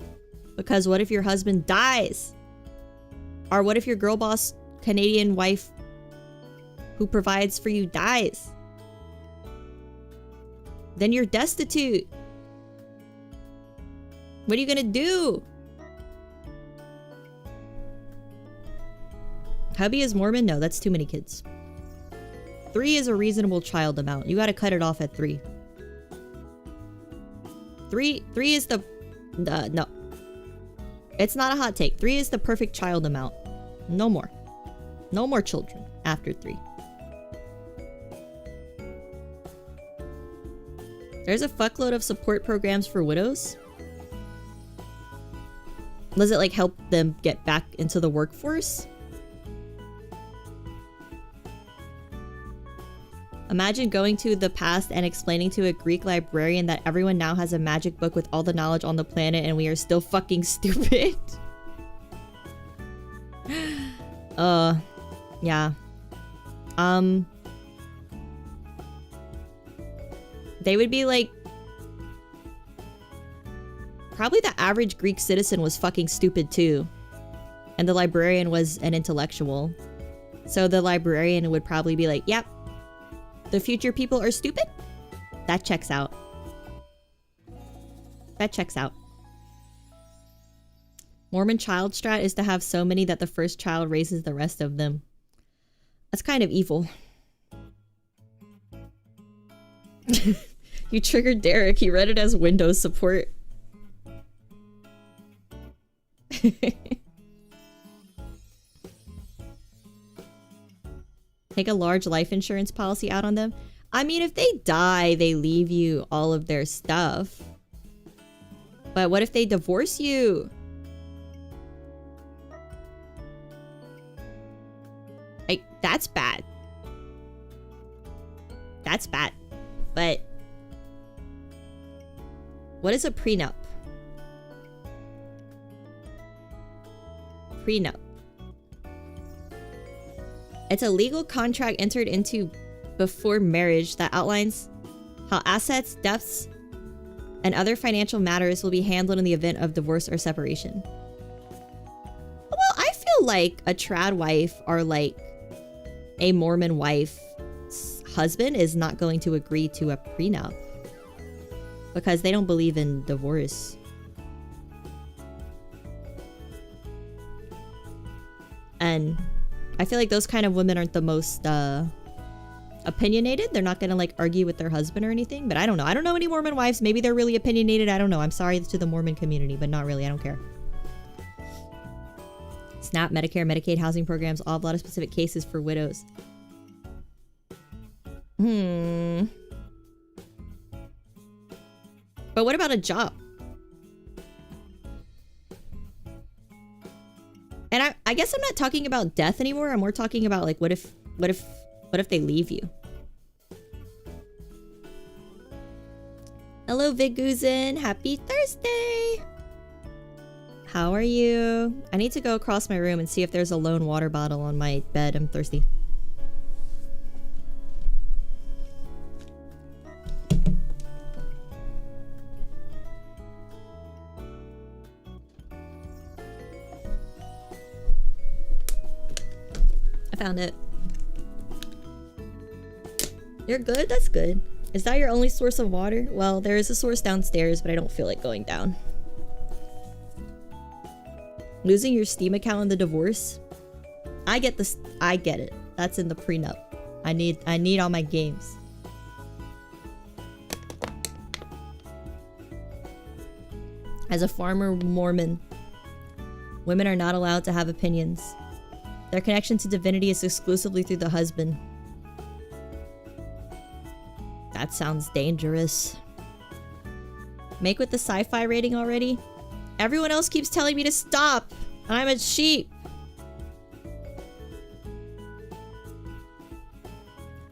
because what if your husband dies? Or what if your girl boss Canadian wife who provides for you dies? Then you're destitute. What are you gonna do? Hubby is Mormon? No, that's too many kids. 3 is a reasonable child amount. You gotta cut it off at 3. 3 is the... no. It's not a hot take. 3 is the perfect child amount. No more. No more children after 3. There's a fuckload of support programs for widows. Does it, like, help them get back into the workforce? Imagine going to the past and explaining to a Greek librarian that everyone now has a magic book with all the knowledge on the planet and we are still fucking stupid. Yeah. They would be like... Probably the average Greek citizen was fucking stupid too. And the librarian was an intellectual. So the librarian would probably be like, yep. The future people are stupid? That checks out. That checks out. Mormon child strat is to have so many that the first child raises the rest of them. That's kind of evil. You triggered Derek. He read it as Windows support. Take a large life insurance policy out on them. I mean, if they die, they leave you all of their stuff. But what if they divorce you? Like, that's bad. That's bad. But what is a prenup? Prenup. It's a legal contract entered into before marriage that outlines how assets, debts, and other financial matters will be handled in the event of divorce or separation. Well, I feel like a trad wife or like a Mormon wife's husband is not going to agree to a prenup because they don't believe in divorce. And I feel like those kind of women aren't the most opinionated. They're not gonna like argue with their husband or anything, but I don't know. I don't know any Mormon wives. Maybe they're really opinionated. I don't know. I'm sorry to the Mormon community, but not really. I don't care. SNAP, Medicare, Medicaid, housing programs, all a lot of specific cases for widows. But what about a job? And I guess I'm not talking about death anymore. I'm more talking about like what if they leave you? Hello, Viguzin. Happy Thursday. How are you? I need to go across my room and see if there's a lone water bottle on my bed. I'm thirsty. I found it. You're good? That's good. Is that your only source of water? Well, there is a source downstairs, but I don't feel like going down. Losing your Steam account in the divorce? I get this. I get it. That's in the prenup. I need all my games. As a farmer Mormon, women are not allowed to have opinions. Their connection to divinity is exclusively through the husband. That sounds dangerous. Make with the sci-fi rating already? Everyone else keeps telling me to stop. I'm a sheep.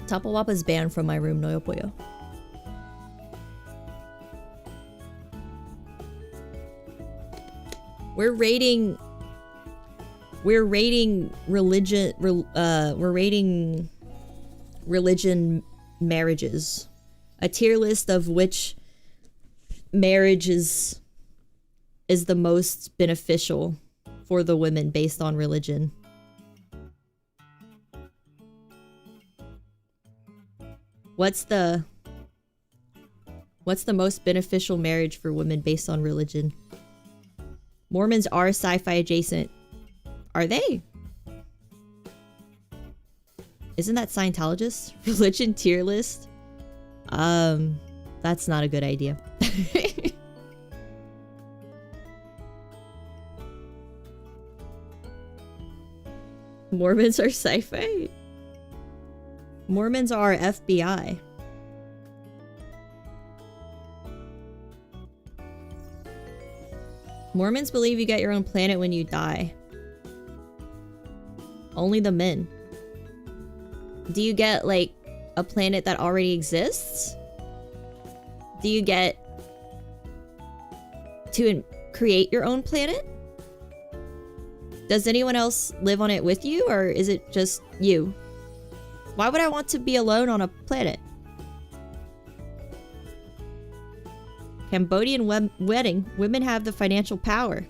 Tapawapa's banned from my room, no pollo. We're rating religion. We're rating religion marriages. A tier list of which marriage is the most beneficial for the women based on religion. What's the most beneficial marriage for women based on religion? Mormons are sci-fi adjacent. Are they? Isn't that Scientologist? Religion tier list? That's not a good idea. Mormons are sci-fi. Mormons are FBI. Mormons believe you get your own planet when you die. Only the men. Do you get, like, a planet that already exists? Do you get to create your own planet? Does anyone else live on it with you, or is it just you? Why would I want to be alone on a planet? Cambodian wedding. Women have the financial power.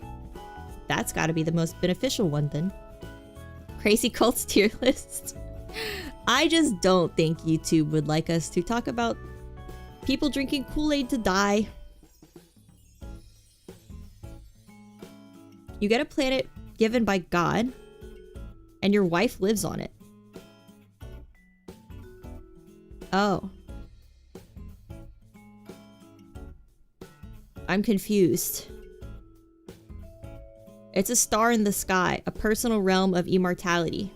That's gotta be the most beneficial one, then. Crazy cults tier list. I just don't think YouTube would like us to talk about people drinking Kool-Aid to die. You get a planet given by God, and your wife lives on it. Oh. I'm confused. It's a star in the sky, a personal realm of immortality.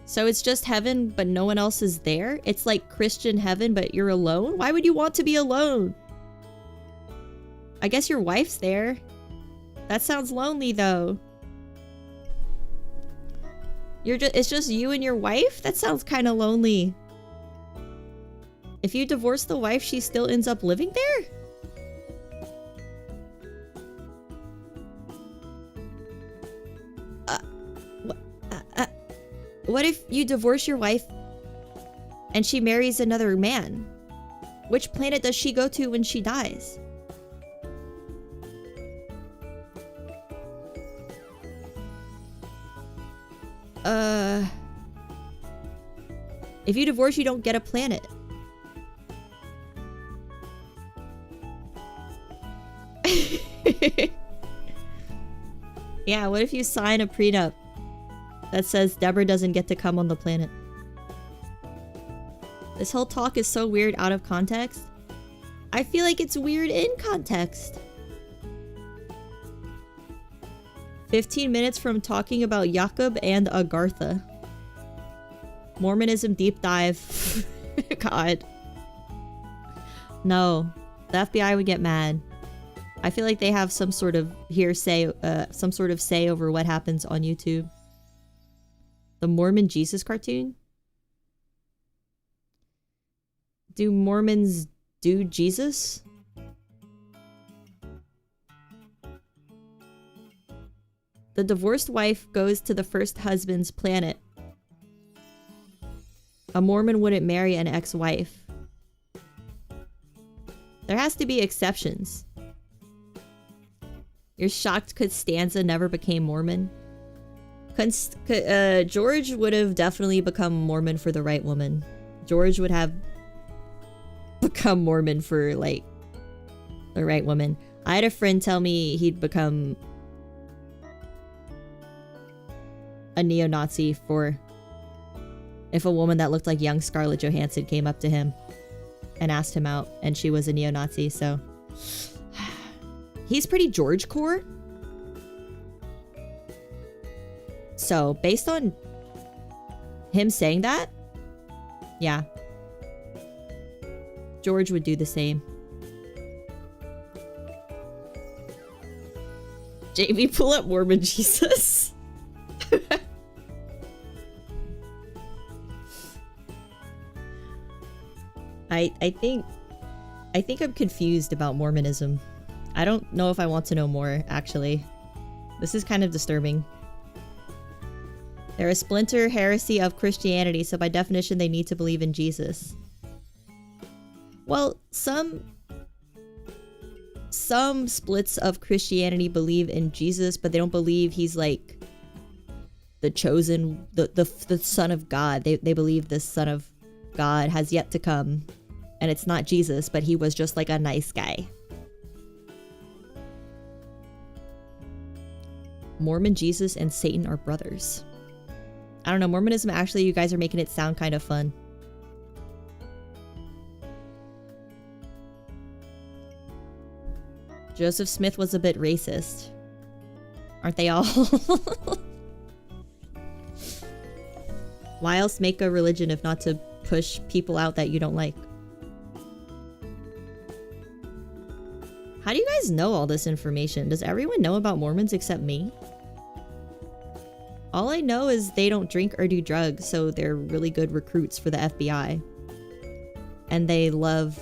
So it's just heaven, but no one else is there? It's like Christian heaven, but you're alone? Why would you want to be alone? I guess your wife's there. That sounds lonely, though. It's just you and your wife? That sounds kind of lonely. If you divorce the wife, she still ends up living there? What if you divorce your wife and she marries another man? Which planet does she go to when she dies? If you divorce, you don't get a planet. Yeah, what if you sign a prenup that says Deborah doesn't get to come on the planet? This whole talk is so weird out of context. I feel like it's weird in context. 15 minutes from talking about Jacob and Agartha. Mormonism deep dive. God. No. The FBI would get mad. I feel like they have some sort of hearsay, some sort of say over what happens on YouTube. The Mormon Jesus cartoon? Do Mormons do Jesus? The divorced wife goes to the first husband's planet. A Mormon wouldn't marry an ex-wife. There has to be exceptions. You're shocked Costanza never became Mormon? George would have definitely become Mormon for the right woman. George would have become Mormon for, like, the right woman. I had a friend tell me he'd become a neo-Nazi for if a woman that looked like young Scarlett Johansson came up to him and asked him out and she was a neo-Nazi, so he's pretty George core. So based on him saying that, yeah, George would do the same. Jamie, pull up Mormon Jesus. I think I'm confused about Mormonism. I don't know if I want to know more, actually. This is kind of disturbing. They're a splinter heresy of Christianity, so by definition they need to believe in Jesus. Well, some splits of Christianity believe in Jesus, but they don't believe he's like the chosen, the Son of God. They believe the Son of God has yet to come. And it's not Jesus, but he was just like a nice guy. Mormon Jesus and Satan are brothers. I don't know, Mormonism, actually, you guys are making it sound kind of fun. Joseph Smith was a bit racist. Aren't they all? Why else make a religion if not to push people out that you don't like? How do you guys know all this information? Does everyone know about Mormons except me? All I know is they don't drink or do drugs, so they're really good recruits for the FBI. And they love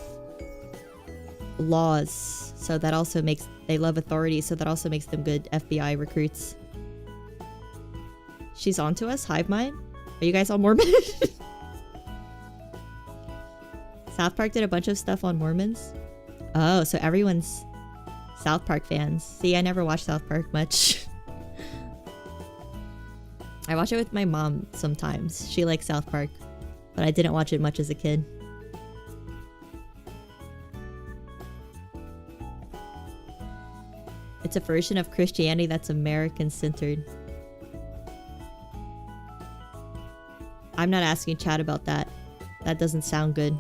laws, so that also makes... They love authority, so that also makes them good FBI recruits. She's onto us? Hive mind? Are you guys all Mormon? South Park did a bunch of stuff on Mormons? Oh, so everyone's South Park fans. See, I never watched South Park much. I watch it with my mom sometimes. She likes South Park, but I didn't watch it much as a kid. It's a version of Christianity that's American-centered. I'm not asking chat about that. That doesn't sound good.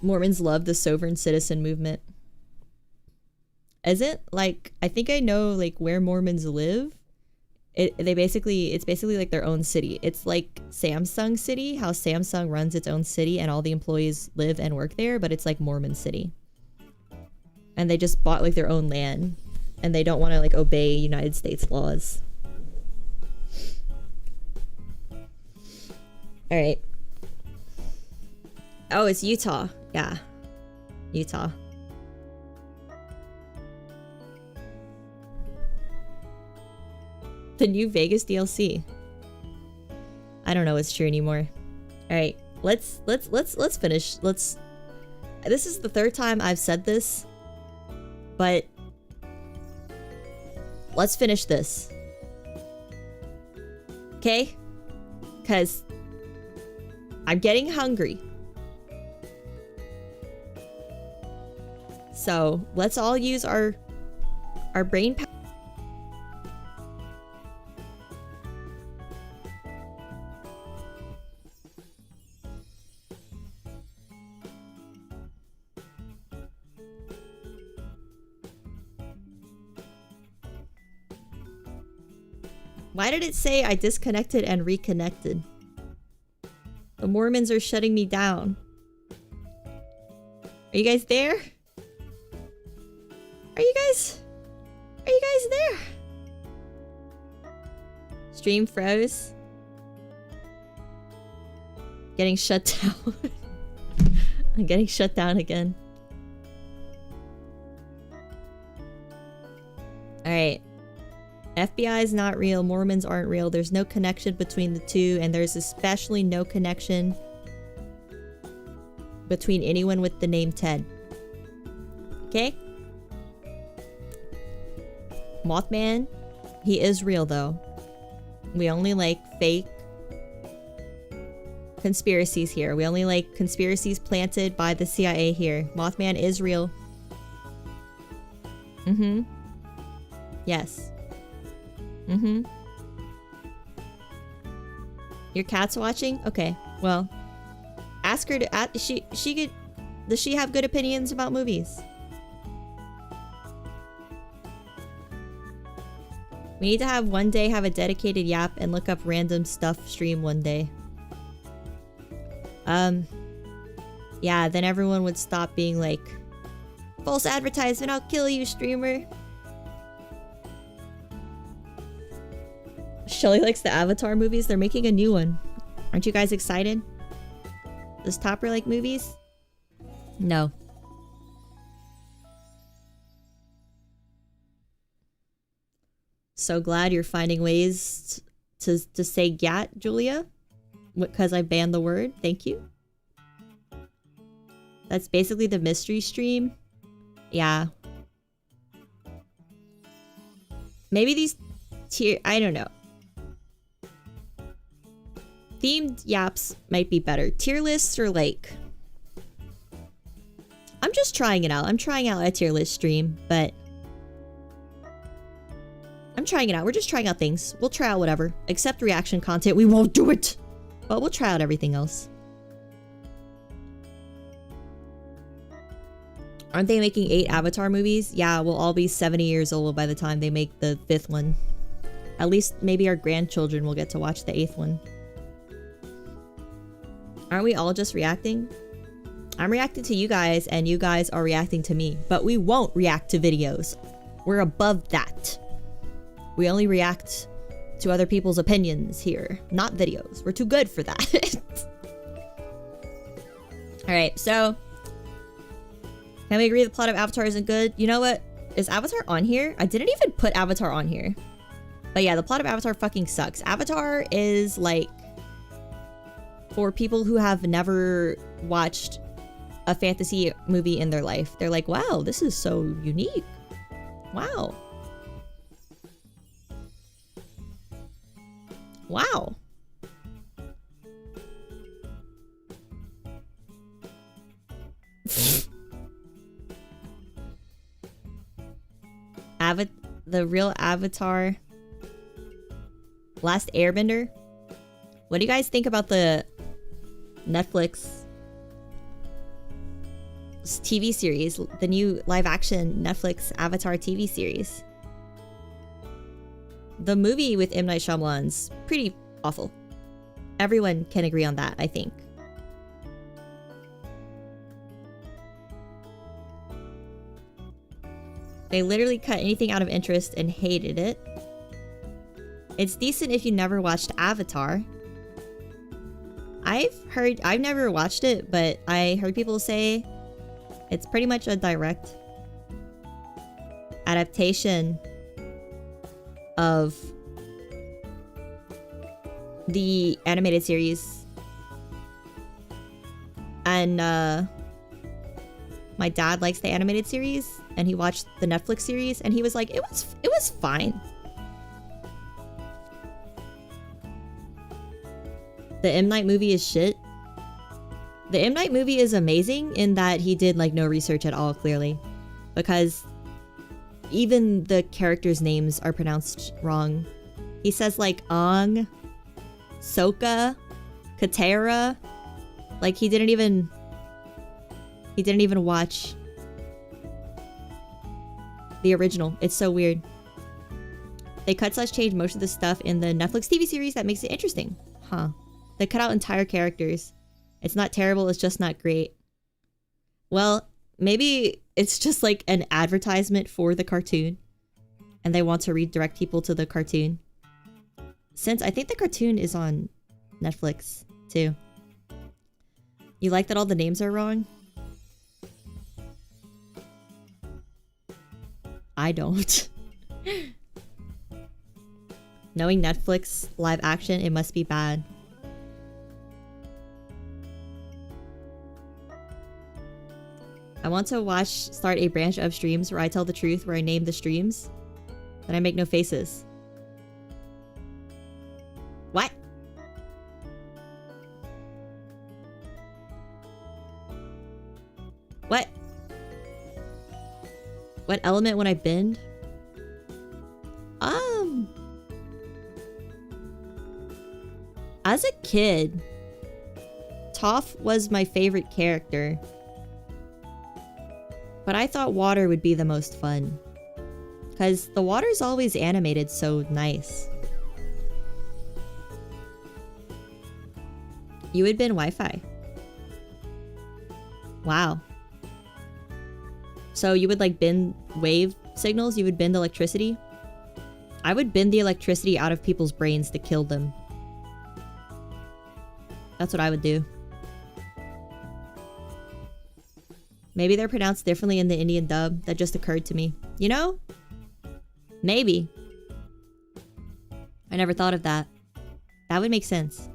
Mormons love the sovereign citizen movement. Is it? Like, I think I know, like, where Mormons live. It's basically like their own city. It's like Samsung City, how Samsung runs its own city and all the employees live and work there, but it's like Mormon City. And they just bought like their own land, and they don't want to like obey United States laws. All right. Oh, it's Utah. Yeah. Utah. The new Vegas DLC. I don't know what's true anymore. All right, let's finish. This is the third time I've said this, but let's finish this. Okay? Cuz I'm getting hungry. So, let's all use our brain power. Why did it say I disconnected and reconnected? The Mormons are shutting me down. Are you guys there? Are you guys there? Stream froze. Getting shut down. I'm getting shut down again. Alright. FBI is not real, Mormons aren't real, there's no connection between the two, and there's especially no connection between anyone with the name Ted. Okay? Mothman, he is real though. We only like fake conspiracies here. We only like conspiracies planted by the CIA here. Mothman is real. Mm-hmm. Yes. Mm-hmm. Your cat's watching? Okay, well, ask her to. Does she have good opinions about movies? We need to have one day have a dedicated Yap and look up random stuff stream one day. Yeah, then everyone would stop being like, false advertisement, I'll kill you, streamer. Shelly likes the Avatar movies. They're making a new one. Aren't you guys excited? Does Topper like movies? No. So glad you're finding ways to say gat, Julia. Because I banned the word. Thank you. That's basically the mystery stream. Yeah. Maybe these tier... I don't know. Themed yaps might be better. Tier lists are like... I'm just trying it out. I'm trying out a tier list stream, but... I'm trying it out. We're just trying out things. We'll try out whatever. Except reaction content. We won't do it! But we'll try out everything else. Aren't they making 8 Avatar movies? Yeah, we'll all be 70 years old by the time they make the 5th one. At least maybe our grandchildren will get to watch the 8th one. Aren't we all just reacting? I'm reacting to you guys, and you guys are reacting to me. But we won't react to videos. We're above that. We only react to other people's opinions here, not videos. We're too good for that. Alright, so... Can we agree the plot of Avatar isn't good? You know what? Is Avatar on here? I didn't even put Avatar on here. But yeah, the plot of Avatar fucking sucks. Avatar is like... for people who have never watched a fantasy movie in their life. They're like, wow, this is so unique. Wow. Wow. The real Avatar. Last Airbender. What do you guys think about the Netflix TV series, the new live action Netflix Avatar TV series? The movie with M. Night Shyamalan's pretty awful. Everyone can agree on that, I think. They literally cut anything out of interest and hated it. It's decent if you never watched Avatar. I've never watched it, but I heard people say it's pretty much a direct adaptation of the animated series. And my dad likes the animated series, and he watched the Netflix series, and he was like, it was fine. The M. Night movie is shit. The M. Night movie is amazing in that he did like no research at all, clearly. Because even the characters' names are pronounced wrong. He says like Aang, Sokka, Katara. Like he didn't even watch the original. It's so weird. They cut / changed most of the stuff in the Netflix TV series that makes it interesting. Huh. They cut out entire characters. It's not terrible, it's just not great. Well, maybe it's just like an advertisement for the cartoon, and they want to redirect people to the cartoon. Since I think the cartoon is on Netflix, too. You like that all the names are wrong? I don't. Knowing Netflix live action, it must be bad. I want to start a branch of streams where I tell the truth, where I name the streams, but I make no faces. What? What? What element when I bend? As a kid, Toph was my favorite character. But I thought water would be the most fun. Because the water's always animated so nice. You would bend Wi-Fi. Wow. So you would like bend wave signals? You would bend electricity? I would bend the electricity out of people's brains to kill them. That's what I would do. Maybe they're pronounced differently in the Indian dub. That just occurred to me. You know? Maybe. I never thought of that. That would make sense.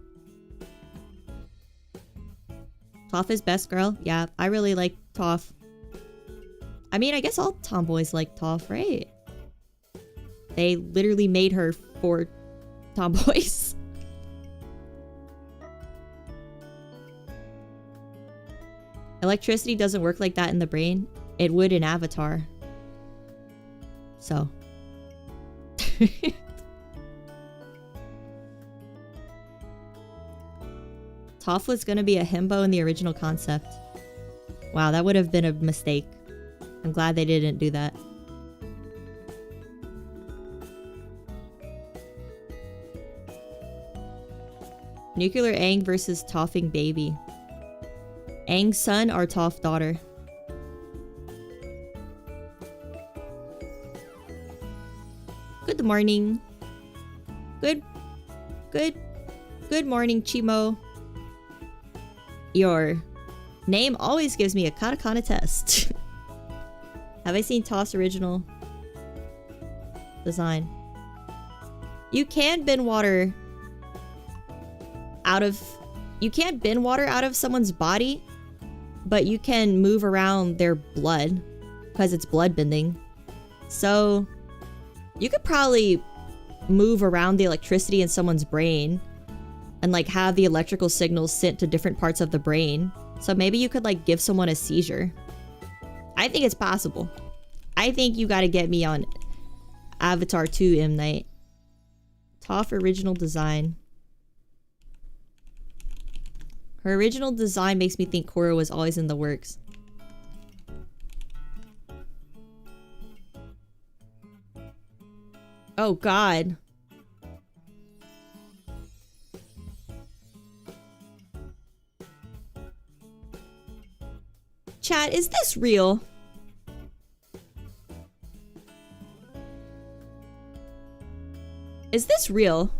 Toph is best girl? Yeah, I really like Toph. I mean, I guess all tomboys like Toph, right? They literally made her for tomboys. Electricity doesn't work like that in the brain. It would in Avatar. So. Toph was gonna be a himbo in the original concept. Wow, that would have been a mistake. I'm glad they didn't do that. Nuclear Aang versus Tophing baby. Aang's son or Toph daughter? Good morning. Good morning, Chimo. Your name always gives me a katakana test. Have I seen Toph's original design? You can bend water out of... You can't bend water out of someone's body, but you can move around their blood because it's blood bending. So you could probably move around the electricity in someone's brain and like have the electrical signals sent to different parts of the brain. So maybe you could like give someone a seizure. I think it's possible. I think you gotta get me on Avatar 2 M. Night. Toph original design. Her original design makes me think Korra was always in the works. Oh god. Chat, is this real? Is this real?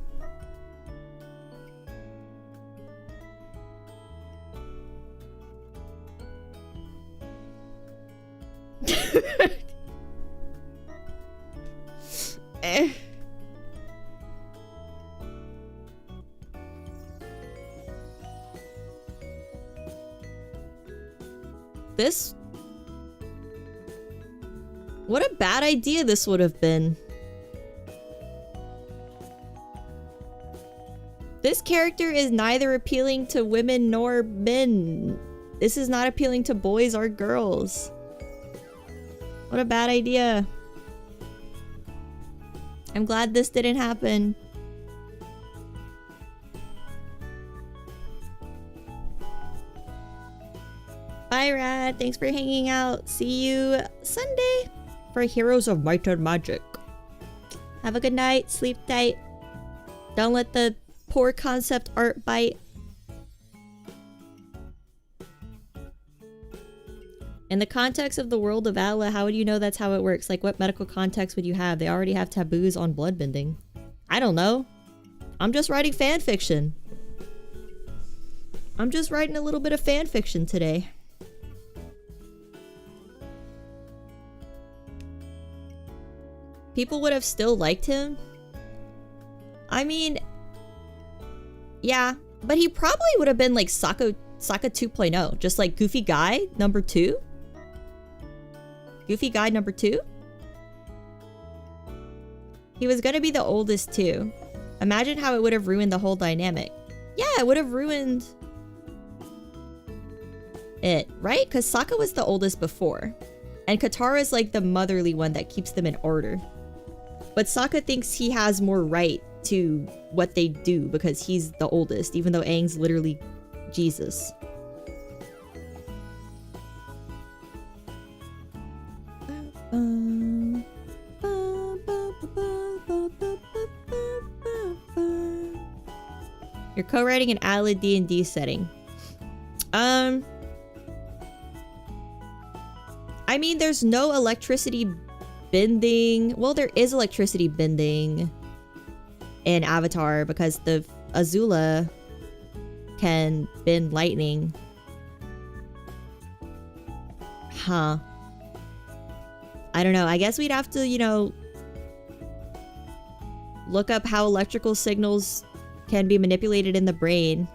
This... What a bad idea this would have been. This character is neither appealing to women nor men. This is not appealing to boys or girls. What a bad idea. I'm glad this didn't happen. Bye, Rad. Thanks for hanging out. See you Sunday for Heroes of Might and Magic. Have a good night. Sleep tight. Don't let the poor concept art bite. In the context of the world of Atla, how would you know that's how it works? Like, what medical context would you have? They already have taboos on bloodbending. I don't know. I'm just writing fan fiction. I'm just writing a little bit of fan fiction today. People would have still liked him. I mean, yeah, but he probably would have been like Sokka 2.0, just like Goofy Guy number 2. Goofy Guy number 2. He was gonna be the oldest too. Imagine how it would have ruined the whole dynamic. Yeah, it would have ruined it, right? Because Sokka was the oldest before. And Katara's like the motherly one that keeps them in order. But Sokka thinks he has more right to what they do because he's the oldest, even though Aang's literally Jesus. You're co-writing an Atla D&D setting. I mean, there's no electricity bending. Well, there is electricity bending in Avatar because the Azula can bend lightning. Huh. I don't know. I guess we'd have to, you know, look up how electrical signals can be manipulated in the brain.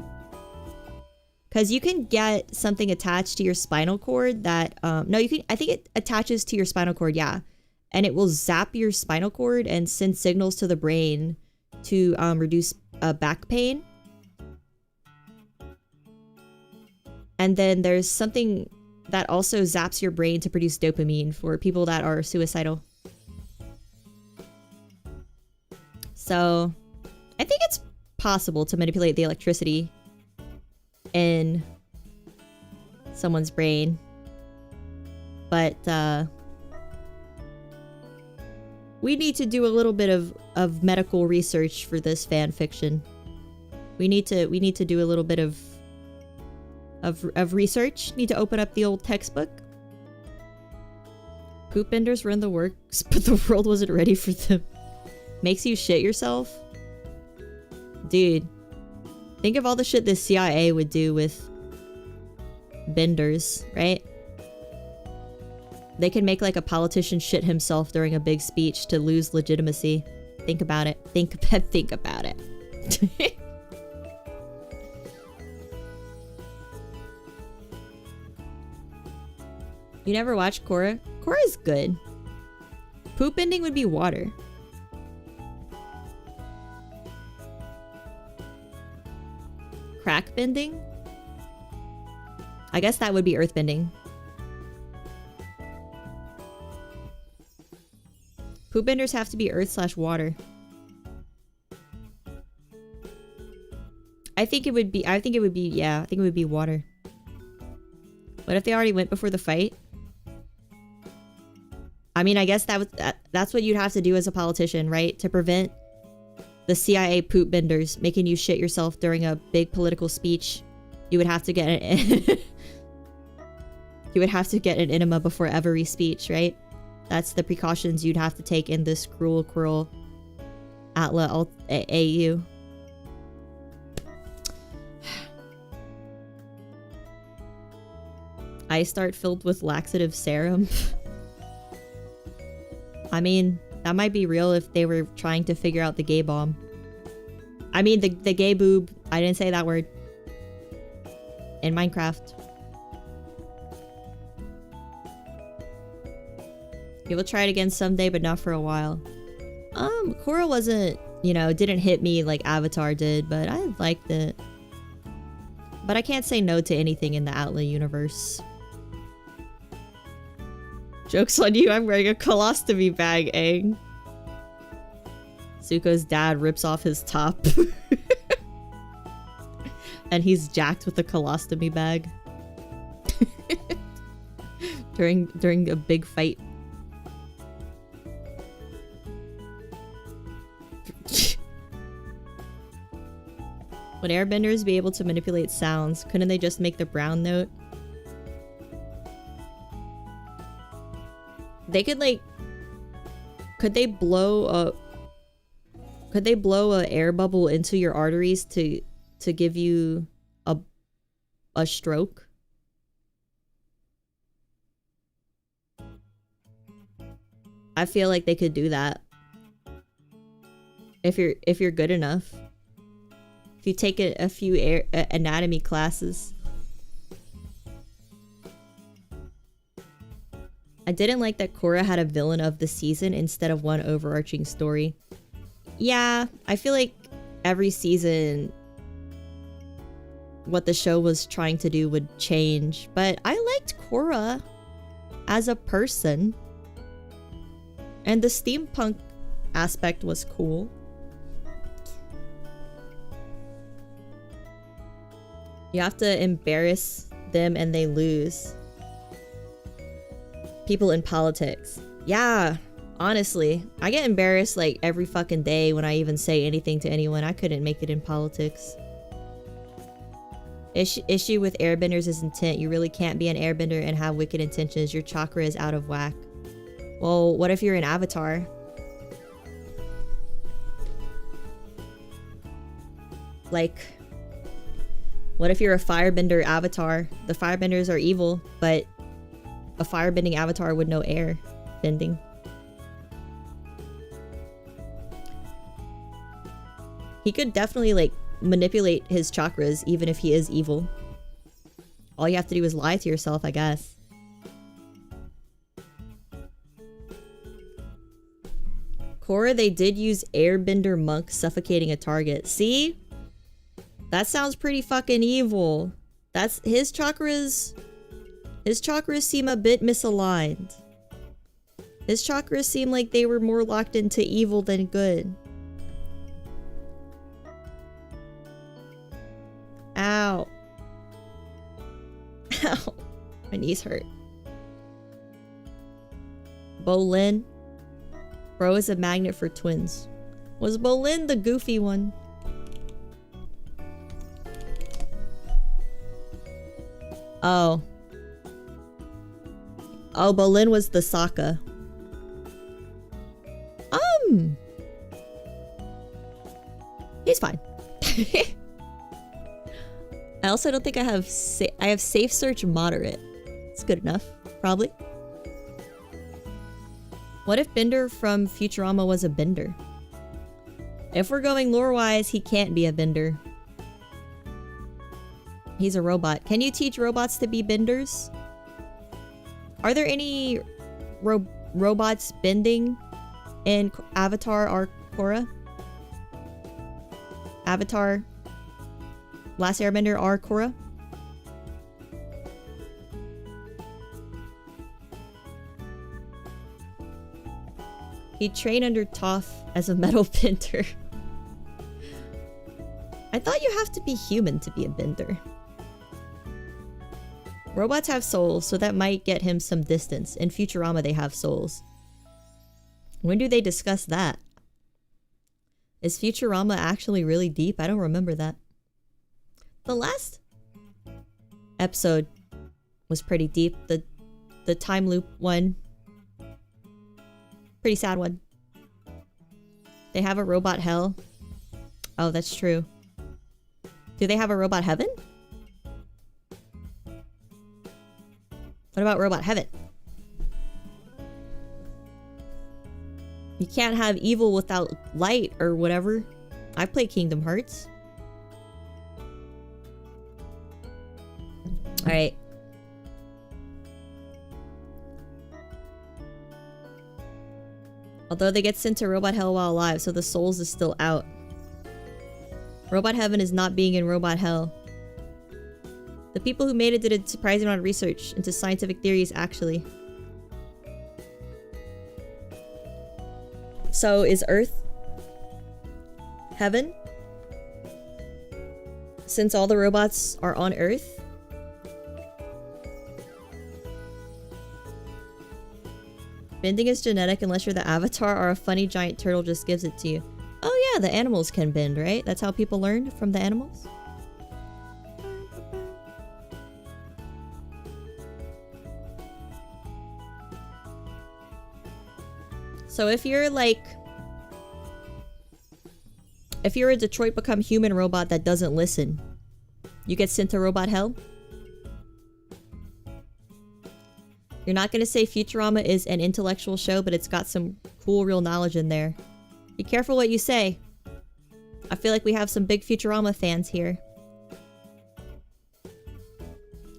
Because you can get something attached to your spinal cord that... no, you can... I think it attaches to your spinal cord, yeah. And it will zap your spinal cord and send signals to the brain to reduce back pain. And then there's something that also zaps your brain to produce dopamine for people that are suicidal. So, I think it's possible to manipulate the electricity in someone's brain. But, we need to do a little bit of medical research for this fan fiction. We need to do a little bit of research. Need to open up the old textbook. Poop benders run the works, but the world wasn't ready for them. Makes you shit yourself? Dude. Think of all the shit the CIA would do with benders, right? They can make like a politician shit himself during a big speech to lose legitimacy. Think about it. Think about it. You never watched Korra? Korra's good. Poop bending would be water. Crack bending? I guess that would be earth bending. Poop benders have to be earth/water. I think it would be water. What if they already went before the fight? I mean, I guess that's what you'd have to do as a politician, right? To prevent the CIA poop benders making you shit yourself during a big political speech. You would have to get You would have to get an enema before every speech, right? That's the precautions you'd have to take in this cruel Atla AU. Eye start filled with laxative serum. I mean, that might be real if they were trying to figure out the gay bomb. I mean, the gay boob. I didn't say that word. In Minecraft. You will try it again someday, but not for a while. Korra wasn't, you know, didn't hit me like Avatar did, but I liked it. But I can't say no to anything in the Atla universe. Joke's on you, I'm wearing a colostomy bag, Aang. Zuko's dad rips off his top. And he's jacked with a colostomy bag. during a big fight. Would airbenders be able to manipulate sounds? Couldn't they just make the brown note? They could like... Could they blow a air bubble into your arteries to give you a stroke? I feel like they could do that. If you're good enough. If you take a few anatomy classes. I didn't like that Korra had a villain of the season instead of one overarching story. Yeah, I feel like every season what the show was trying to do would change. But I liked Korra as a person. And the steampunk aspect was cool. You have to embarrass them and they lose. People in politics. Yeah, honestly. I get embarrassed like every fucking day when I even say anything to anyone. I couldn't make it in politics. Issue with airbenders is intent. You really can't be an airbender and have wicked intentions. Your chakra is out of whack. Well, what if you're an avatar? Like... What if you're a firebender avatar? The firebenders are evil, but a firebending avatar would know air bending. He could definitely like manipulate his chakras even if he is evil. All you have to do is lie to yourself, I guess. Korra, they did use airbender monk suffocating a target. See? That sounds pretty fucking evil. That's his chakras. His chakras seem a bit misaligned. His chakras seem like they were more locked into evil than good. Ow. Ow. My knees hurt. Bolin. Bro is a magnet for twins. Was Bolin the goofy one? Oh. Oh, Bolin was the Sokka. He's fine. I also don't think I have safe search moderate. It's good enough, probably. What if Bender from Futurama was a Bender? If we're going lore-wise, he can't be a Bender. He's a robot. Can you teach robots to be benders? Are there any robots bending in Avatar or Korra? Avatar, Last Airbender or Korra? He trained under Toph as a metal bender. I thought you have to be human to be a bender. Robots have souls, so that might get him some distance. In Futurama, they have souls. When do they discuss that? Is Futurama actually really deep? I don't remember that. The last episode was pretty deep. The time loop one. Pretty sad one. They have a robot hell. Oh, that's true. Do they have a robot heaven? What about robot heaven? You can't have evil without light or whatever. I play Kingdom Hearts. Alright. Although they get sent to robot hell while alive, so the souls is still out. Robot heaven is not being in robot hell. The people who made it did a surprising amount of research into scientific theories, actually. So, is Earth heaven? Since all the robots are on Earth? Bending is genetic unless you're the avatar or a funny giant turtle just gives it to you. Oh yeah, the animals can bend, right? That's how people learn from the animals? So if you're like... if you're a Detroit Become Human robot that doesn't listen, you get sent to robot hell? You're not gonna say Futurama is an intellectual show, but it's got some cool real knowledge in there. Be careful what you say. I feel like we have some big Futurama fans here.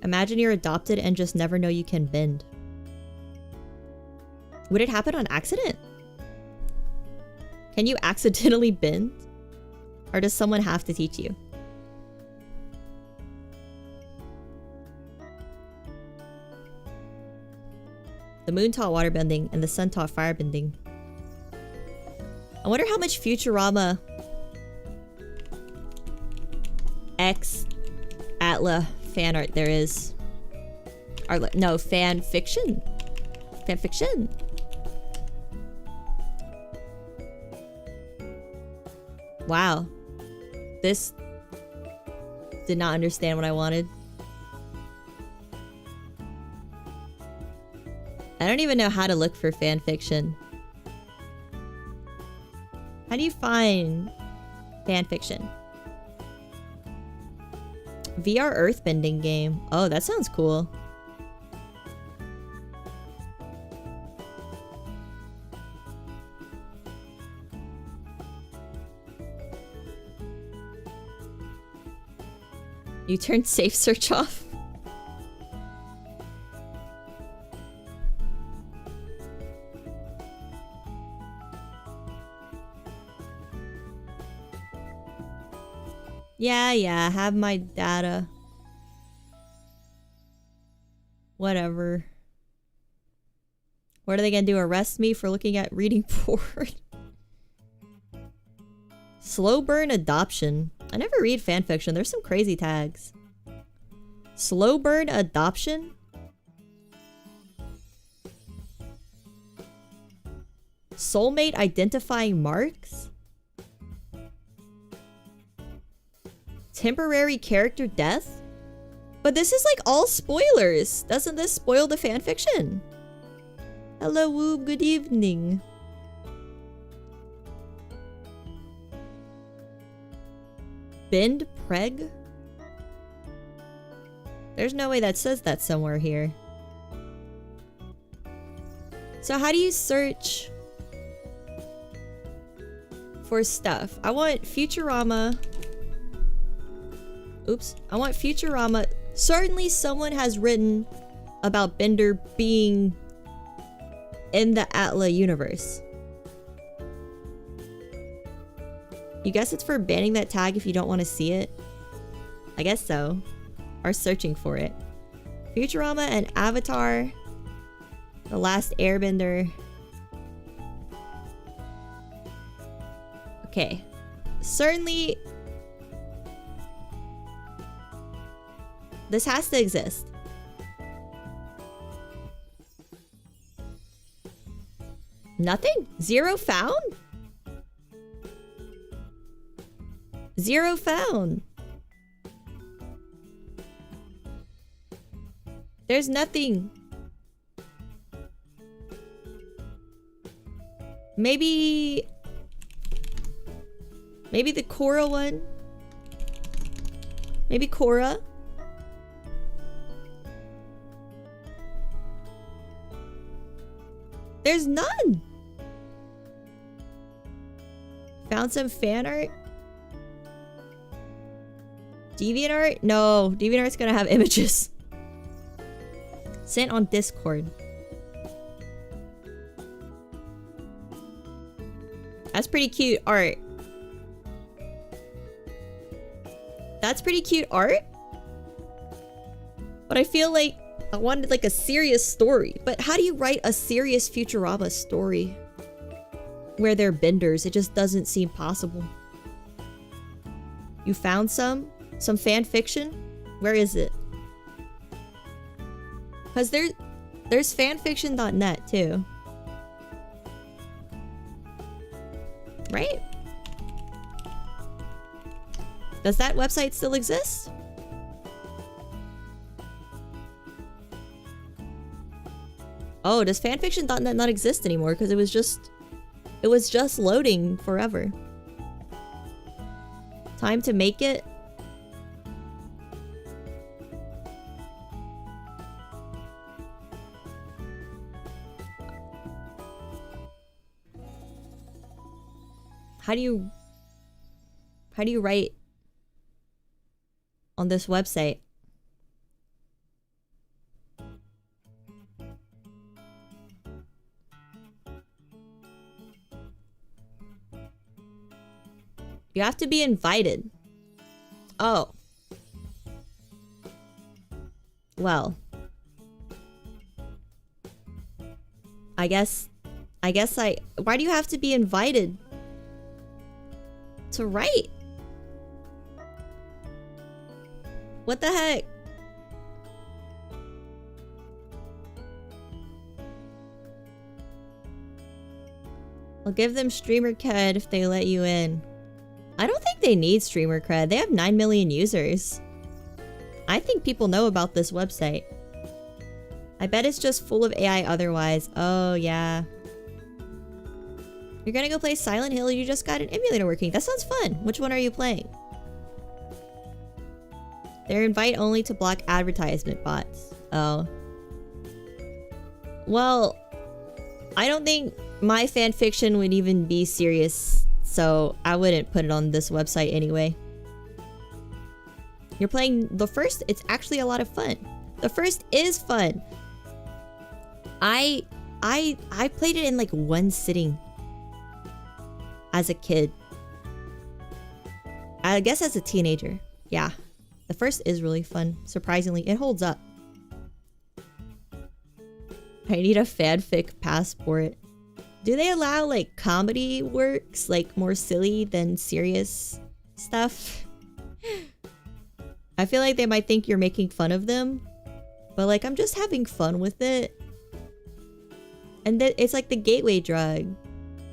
Imagine you're adopted and just never know you can bend. Would it happen on accident? Can you accidentally bend? Or does someone have to teach you? The moon taught waterbending and the sun taught firebending. I wonder how much Futurama X Atla fan art there is. Or no, fan fiction. Fan fiction. Wow. This did not understand what I wanted. I don't even know how to look for fan fiction. How do you find fan fiction? VR earthbending game. Oh, that sounds cool. You turned safe search off? Yeah, have my data. Whatever. What are they gonna do? Arrest me for looking at reading porn? Slow burn adoption. I never read fanfiction. There's some crazy tags. Slow burn adoption? Soulmate identifying marks? Temporary character death? But this is like all spoilers. Doesn't this spoil the fanfiction? Hello, Woob, good evening. Bend preg? There's no way that says that somewhere here. So how do you search for stuff? I want Futurama. Oops. I want Futurama. Certainly someone has written about Bender being in the Atla universe. You guess it's for banning that tag if you don't want to see it? I guess so. Or searching for it. Futurama and Avatar. The Last Airbender. Okay. Certainly... this has to exist. Nothing? Zero found? Zero found. There's nothing. Maybe the Korra one? Maybe Korra? There's none! Found some fan art? DeviantArt? No, DeviantArt's gonna have images. Sent on Discord. That's pretty cute art. That's pretty cute art. But I feel like I wanted like a serious story. But how do you write a serious Futurama story where they're benders? It just doesn't seem possible. You found some fan fiction? Where is it? Because there's fanfiction.net too. Right? Does that website still exist? Oh, does fanfiction.net not exist anymore? Because it was just loading forever. Time to make it. How do you write on this website? You have to be invited. Oh. Well. I guess why do you have to be invited to write? What the heck? I'll give them streamer cred if they let you in. I don't think they need streamer cred. They have 9 million users. I think people know about this website. I bet it's just full of AI otherwise. Oh, yeah. You're gonna go play Silent Hill? You just got an emulator working. That sounds fun. Which one are you playing? They're invite only to block advertisement bots. Oh. Well, I don't think my fanfiction would even be serious, so I wouldn't put it on this website anyway. You're playing the first? It's actually a lot of fun. The first is fun. I played it in like one sitting as a kid. I guess as a teenager. Yeah. The first is really fun. Surprisingly, it holds up. I need a fanfic passport. Do they allow like comedy works, like more silly than serious stuff? I feel like they might think you're making fun of them, but like I'm just having fun with it. And then it's like the gateway drug.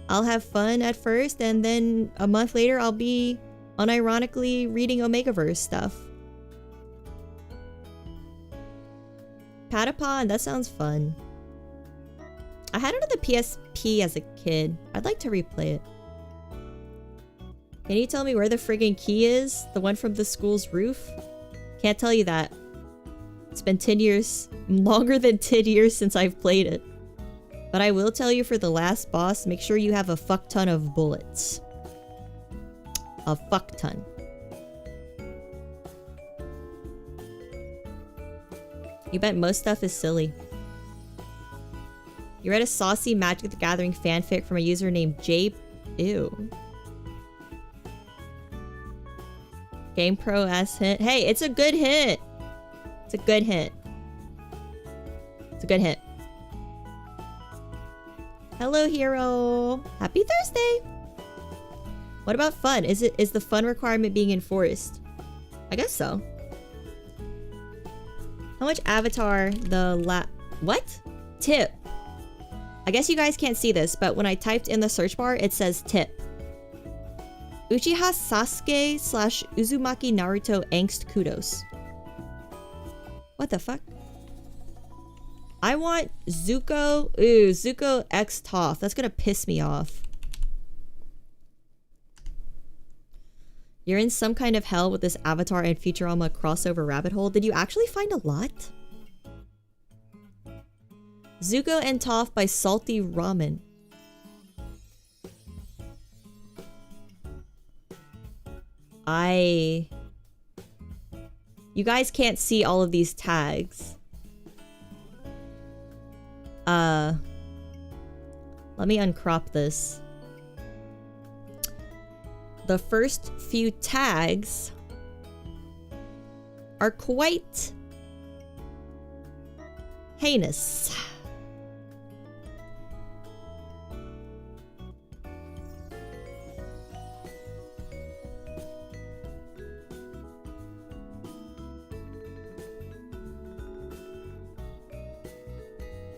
I'll have fun at first, and then a month later I'll be unironically reading Omegaverse stuff. Patapon, that sounds fun. I had it on the PSP as a kid. I'd like to replay it. Can you tell me where the friggin' key is? The one from the school's roof? Can't tell you that. It's been 10 years. Longer than 10 years since I've played it. But I will tell you, for the last boss, make sure you have a fuck ton of bullets. A fuck ton. You bet most stuff is silly. You read a saucy Magic the Gathering fanfic from a user named J... Ew. GamePro S hint. Hey, it's a good hint. It's a good hint. It's a good hint. Hello, hero. Happy Thursday. What about fun? Is the fun requirement being enforced? I guess so. How much Avatar what? Tip. I guess you guys can't see this, but when I typed in the search bar, it says tip. Uchiha Sasuke / Uzumaki Naruto angst kudos. What the fuck? I want Zuko. Ooh, Zuko X Toph. That's gonna piss me off. You're in some kind of hell with this Avatar and Futurama crossover rabbit hole. Did you actually find a lot? Zuko and Toph by Salty Ramen. You guys can't see all of these tags. Let me uncrop this. The first few tags are quite heinous.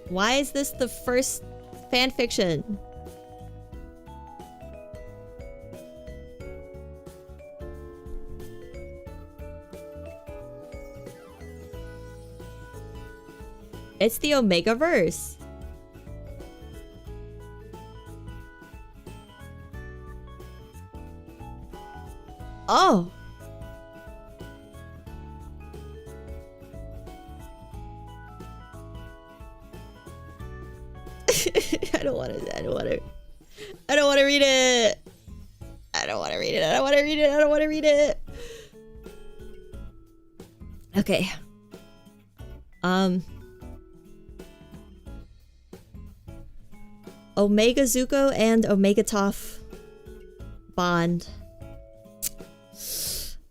Why is this the first fanfiction? It's the Omega verse. Oh. I don't want to read it. I don't want to read it. I don't want to read it. Okay. Omega Zuko and Omega Toph bond.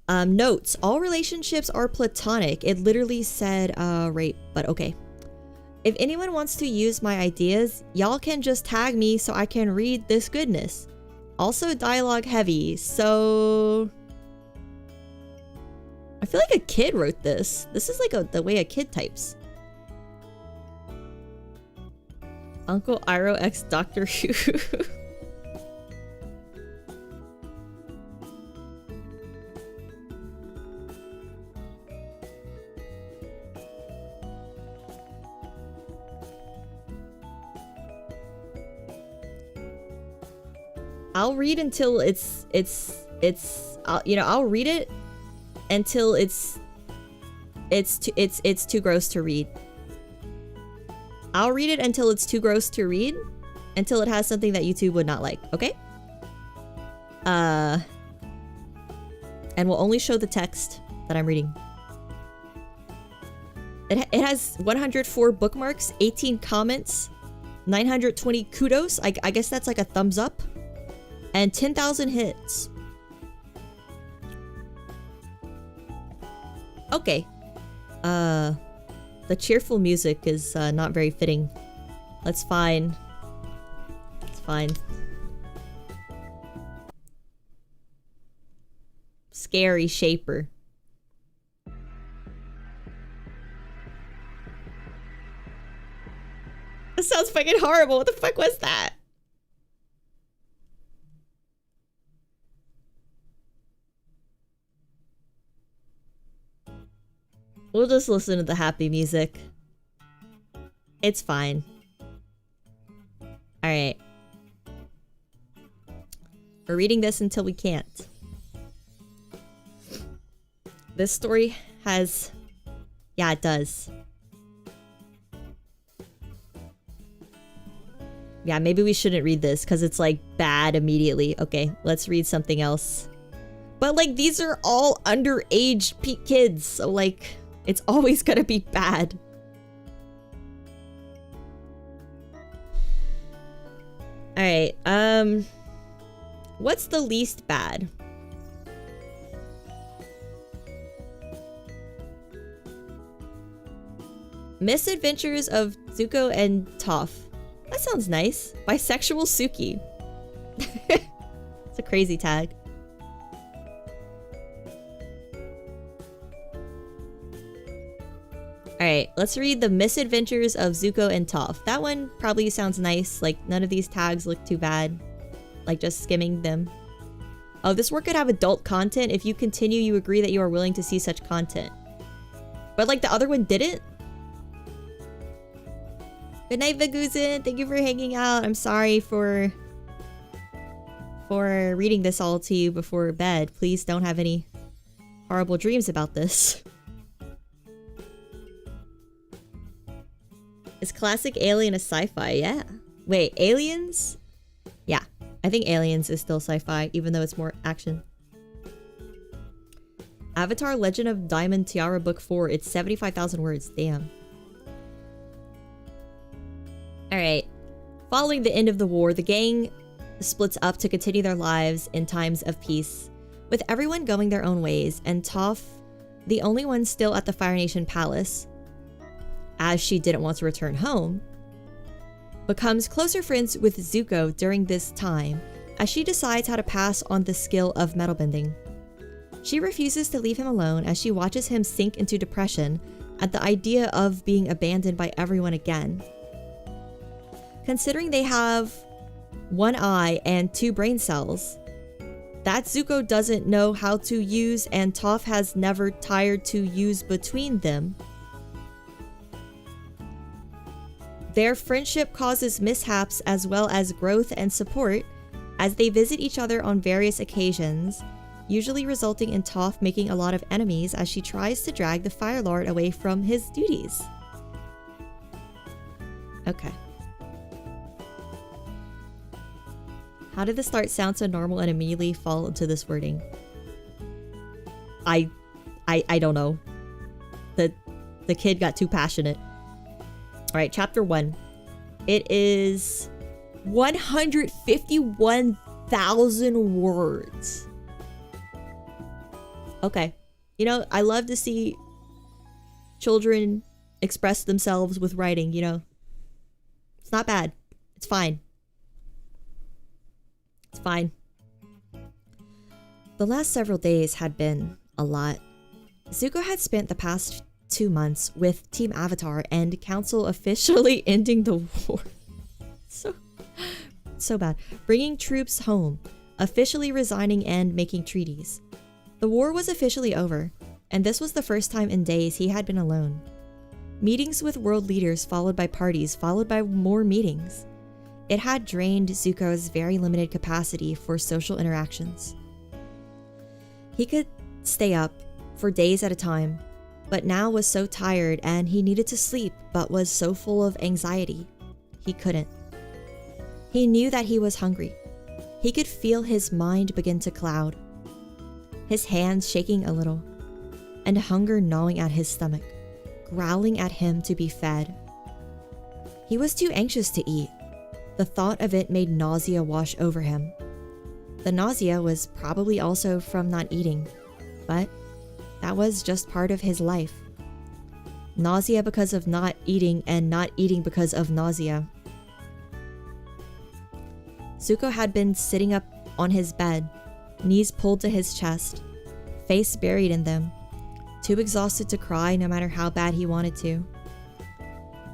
Notes. All relationships are platonic. It literally said rape, but okay. If anyone wants to use my ideas, y'all can just tag me so I can read this goodness. Also dialogue heavy, so... I feel like a kid wrote this. This is like the way a kid types. Uncle Iroh x Doctor Who. I'll read until I'll read it until it's too gross to read. I'll read it until it's too gross to read, until it has something that YouTube would not like, okay? And we'll only show the text that I'm reading. It has 104 bookmarks, 18 comments, 920 kudos. I guess that's like a thumbs up. And 10,000 hits. Okay. The cheerful music is not very fitting. That's fine. It's fine. Scary Shaper. That sounds fucking horrible. What the fuck was that? We'll just listen to the happy music. It's fine. Alright. We're reading this until we can't. This story has... Yeah, it does. Yeah, maybe we shouldn't read this because it's like bad immediately. Okay, let's read something else. But like these are all underage kids, so like... It's always gonna be bad. Alright, what's the least bad? Misadventures of Zuko and Toph. That sounds nice. Bisexual Suki. It's a crazy tag. Alright, let's read The Misadventures of Zuko and Toph. That one probably sounds nice. Like, none of these tags look too bad. Like, just skimming them. Oh, this work could have adult content. If you continue, you agree that you are willing to see such content. But, like, the other one didn't? Good night, Vaguzin. Thank you for hanging out. I'm sorry for reading this all to you before bed. Please don't have any horrible dreams about this. Is classic Alien a sci-fi? Yeah. Wait, Aliens? Yeah. I think Aliens is still sci-fi, even though it's more action. Avatar Legend of Diamond Tiara Book 4. It's 75,000 words. Damn. Alright. Following the end of the war, the gang splits up to continue their lives in times of peace, with everyone going their own ways, and Toph, the only one still at the Fire Nation Palace, as she didn't want to return home, becomes closer friends with Zuko during this time, as she decides how to pass on the skill of metal bending. She refuses to leave him alone as she watches him sink into depression at the idea of being abandoned by everyone again. Considering they have one eye and 2 brain cells that Zuko doesn't know how to use and Toph has never tired to use between them, their friendship causes mishaps as well as growth and support as they visit each other on various occasions, usually resulting in Toph making a lot of enemies as she tries to drag the Fire Lord away from his duties. Okay. How did the start sound so normal and immediately fall into this wording? I don't know. The kid got too passionate. Alright, chapter 1. It is 151,000 words. Okay. You know, I love to see children express themselves with writing, you know. It's not bad. It's fine. It's fine. The last several days had been a lot. Zuko had spent the past 2 months with Team Avatar and Council officially ending the war. So bad. Bringing troops home, officially resigning and making treaties. The war was officially over, and this was the first time in days he had been alone. Meetings with world leaders followed by parties followed by more meetings. It had drained Zuko's very limited capacity for social interactions. He could stay up for days at a time, but now was so tired and he needed to sleep but was so full of anxiety. He couldn't. He knew that he was hungry. He could feel his mind begin to cloud, his hands shaking a little, and hunger gnawing at his stomach, growling at him to be fed. He was too anxious to eat. The thought of it made nausea wash over him. The nausea was probably also from not eating, but that was just part of his life. Nausea because of not eating and not eating because of nausea. Zuko had been sitting up on his bed, knees pulled to his chest, face buried in them, too exhausted to cry no matter how bad he wanted to.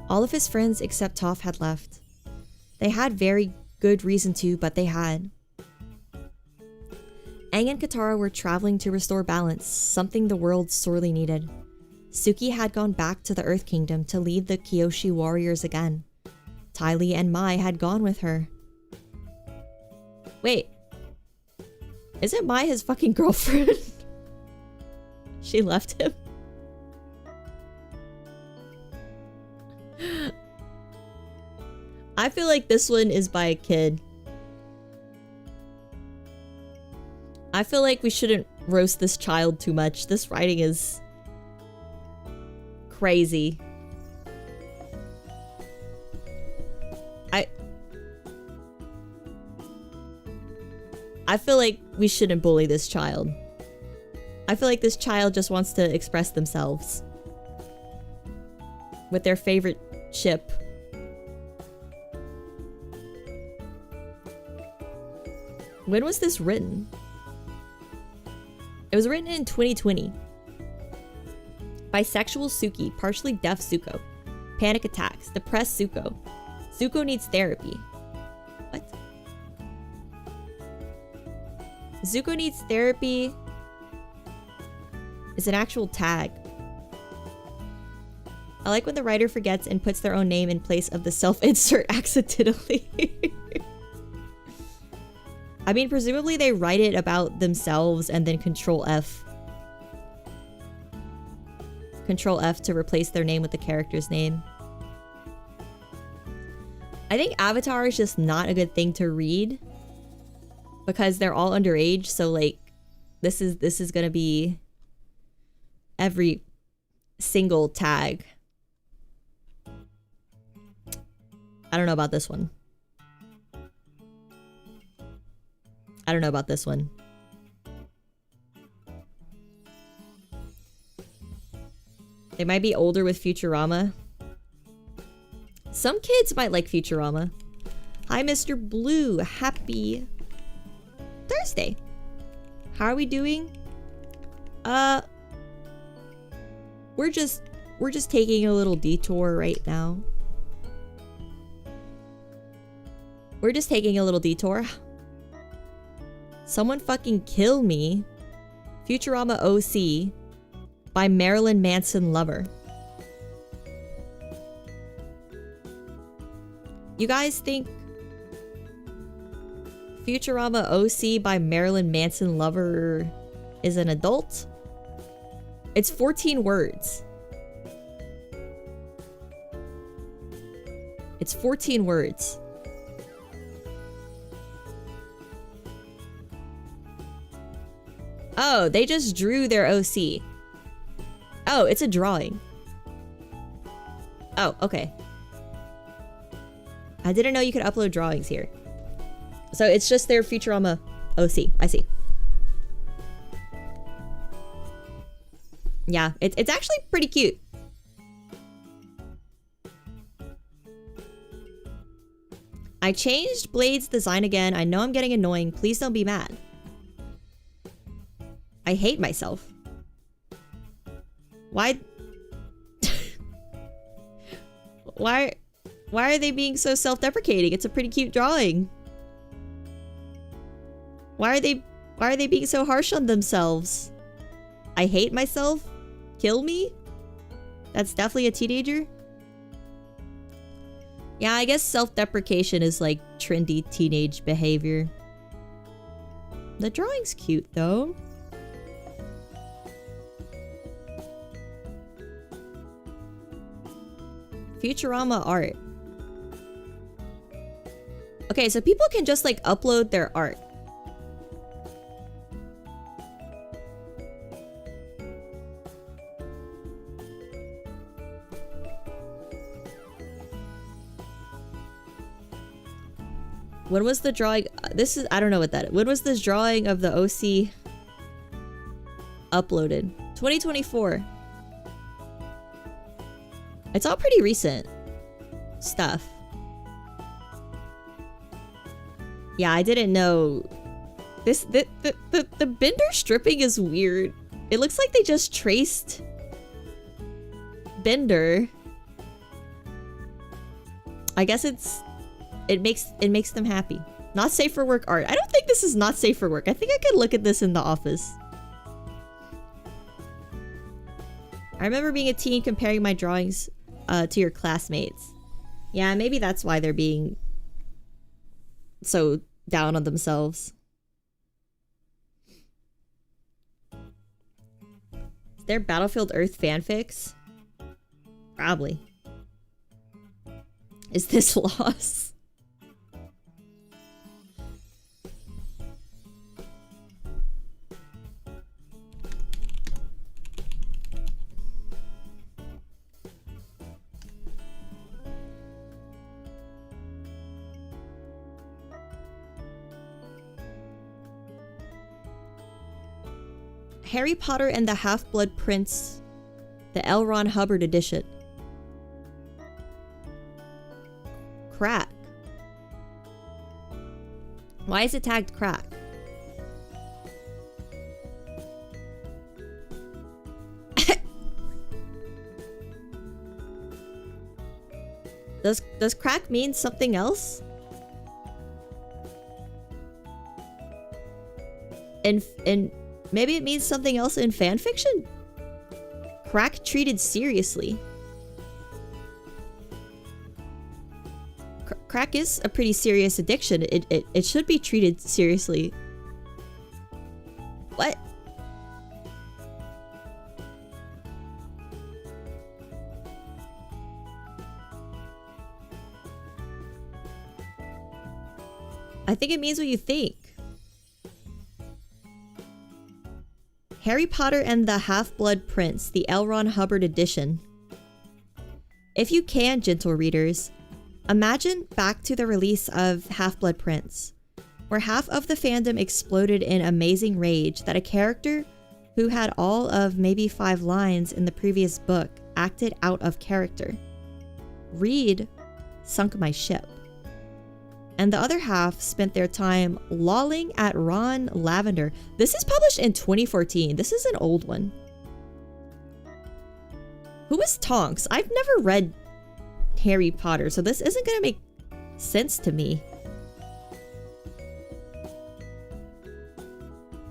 All of his friends except Toph had left. They had very good reason to, but they had. Aang and Katara were traveling to restore balance, something the world sorely needed. Suki had gone back to the Earth Kingdom to lead the Kyoshi warriors again. Ty Lee and Mai had gone with her. Wait. Isn't Mai his fucking girlfriend? She left him? I feel like this one is by a kid. I feel like we shouldn't roast this child too much. This writing is crazy. I feel like we shouldn't bully this child. I feel like this child just wants to express themselves with their favorite ship. When was this written? It was written in 2020. Bisexual Suki, partially deaf Zuko. Panic attacks, depressed Zuko. Zuko needs therapy. What? Zuko needs therapy is an actual tag. I like when the writer forgets and puts their own name in place of the self-insert accidentally. I mean, presumably they write it about themselves and then Control F. Control F to replace their name with the character's name. I think Avatar is just not a good thing to read because they're all underage, so like this is gonna be every single tag. I don't know about this one. I don't know about this one. They might be older with Futurama. Some kids might like Futurama. Hi, Mr. Blue. Happy Thursday. How are we doing? We're just taking a little detour right now. We're just taking a little detour. Someone fucking kill me. Futurama OC by Marilyn Manson Lover. You guys think Futurama OC by Marilyn Manson Lover is an adult? It's 14 words. It's 14 words. Oh, they just drew their OC. Oh, it's a drawing. Oh, okay. I didn't know you could upload drawings here. So it's just their Futurama OC. I see. Yeah, it's actually pretty cute. I changed Blade's design again. I know I'm getting annoying. Please don't be mad. I hate myself. Why? Why are they being so self-deprecating? It's a pretty cute drawing. Why are they being so harsh on themselves? I hate myself? Kill me? That's definitely a teenager. Yeah, I guess self-deprecation is like trendy teenage behavior. The drawing's cute though. Futurama art. Okay, so people can just like upload their art. When was the drawing? This is, I don't know what that is. When was this drawing of the OC uploaded? 2024. It's all pretty recent stuff. Yeah, I didn't know this. The Bender stripping is weird. It looks like they just traced Bender. I guess it makes them happy. Not safe for work art. I don't think this is not safe for work. I think I could look at this in the office. I remember being a teen comparing my drawings to your classmates. Yeah, maybe that's why they're being so down on themselves. Is there Battlefield Earth fanfics? Probably. Is this loss? Harry Potter and the Half-Blood Prince, the L. Ron Hubbard edition. Crack. Why is it tagged crack? Does crack mean something else? And maybe it means something else in fanfiction? Crack treated seriously. crack is a pretty serious addiction. It should be treated seriously. What? I think it means what you think. Harry Potter and the Half-Blood Prince, the L. Ron Hubbard edition. If you can, gentle readers, imagine back to the release of Half-Blood Prince, where half of the fandom exploded in amazing rage that a character who had all of maybe 5 lines in the previous book acted out of character. Reed sunk my ship. And the other half spent their time lolling at Ron Lavender. This is published in 2014. This is an old one. Who is Tonks? I've never read Harry Potter, so this isn't gonna make sense to me.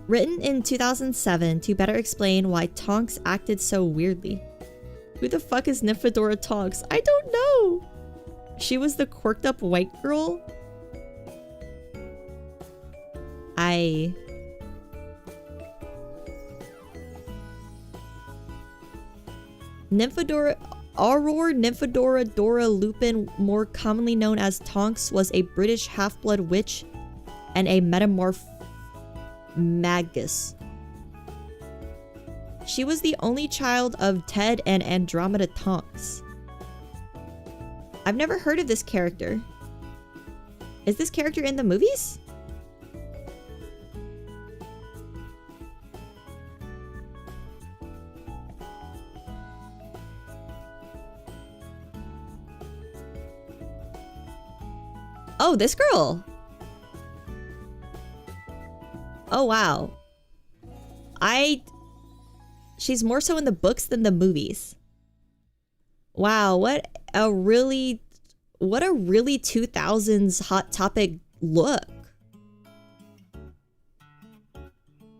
Written in 2007 to better explain why Tonks acted so weirdly. Who the fuck is Nymphadora Tonks? I don't know! She was the quirked up white girl? Nymphadora, Aurora Nymphadora Dora Lupin, more commonly known as Tonks, was a British half-blood witch and a metamorph magus. She was the only child of Ted and Andromeda Tonks. I've never heard of this character. Is this character in the movies? Oh, this girl. Oh, wow. She's more so in the books than the movies. Wow, what a really 2000s Hot Topic look.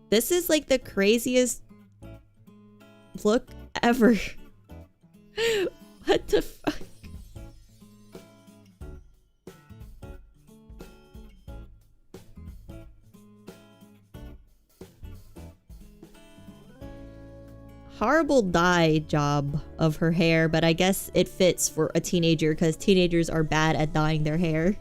This is like the craziest look ever. What the fuck? Horrible dye job of her hair, but I guess it fits for a teenager because teenagers are bad at dyeing their hair.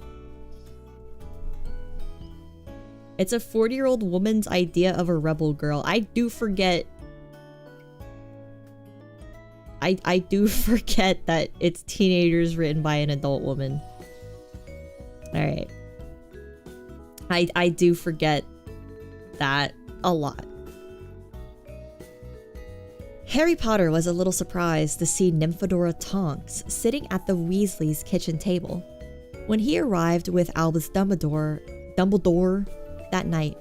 It's a 40-year-old woman's idea of a rebel girl. I do forget. I do forget that it's teenagers written by an adult woman. Alright. I do forget that a lot. Harry Potter was a little surprised to see Nymphadora Tonks sitting at the Weasleys' kitchen table when he arrived with Albus Dumbledore that night.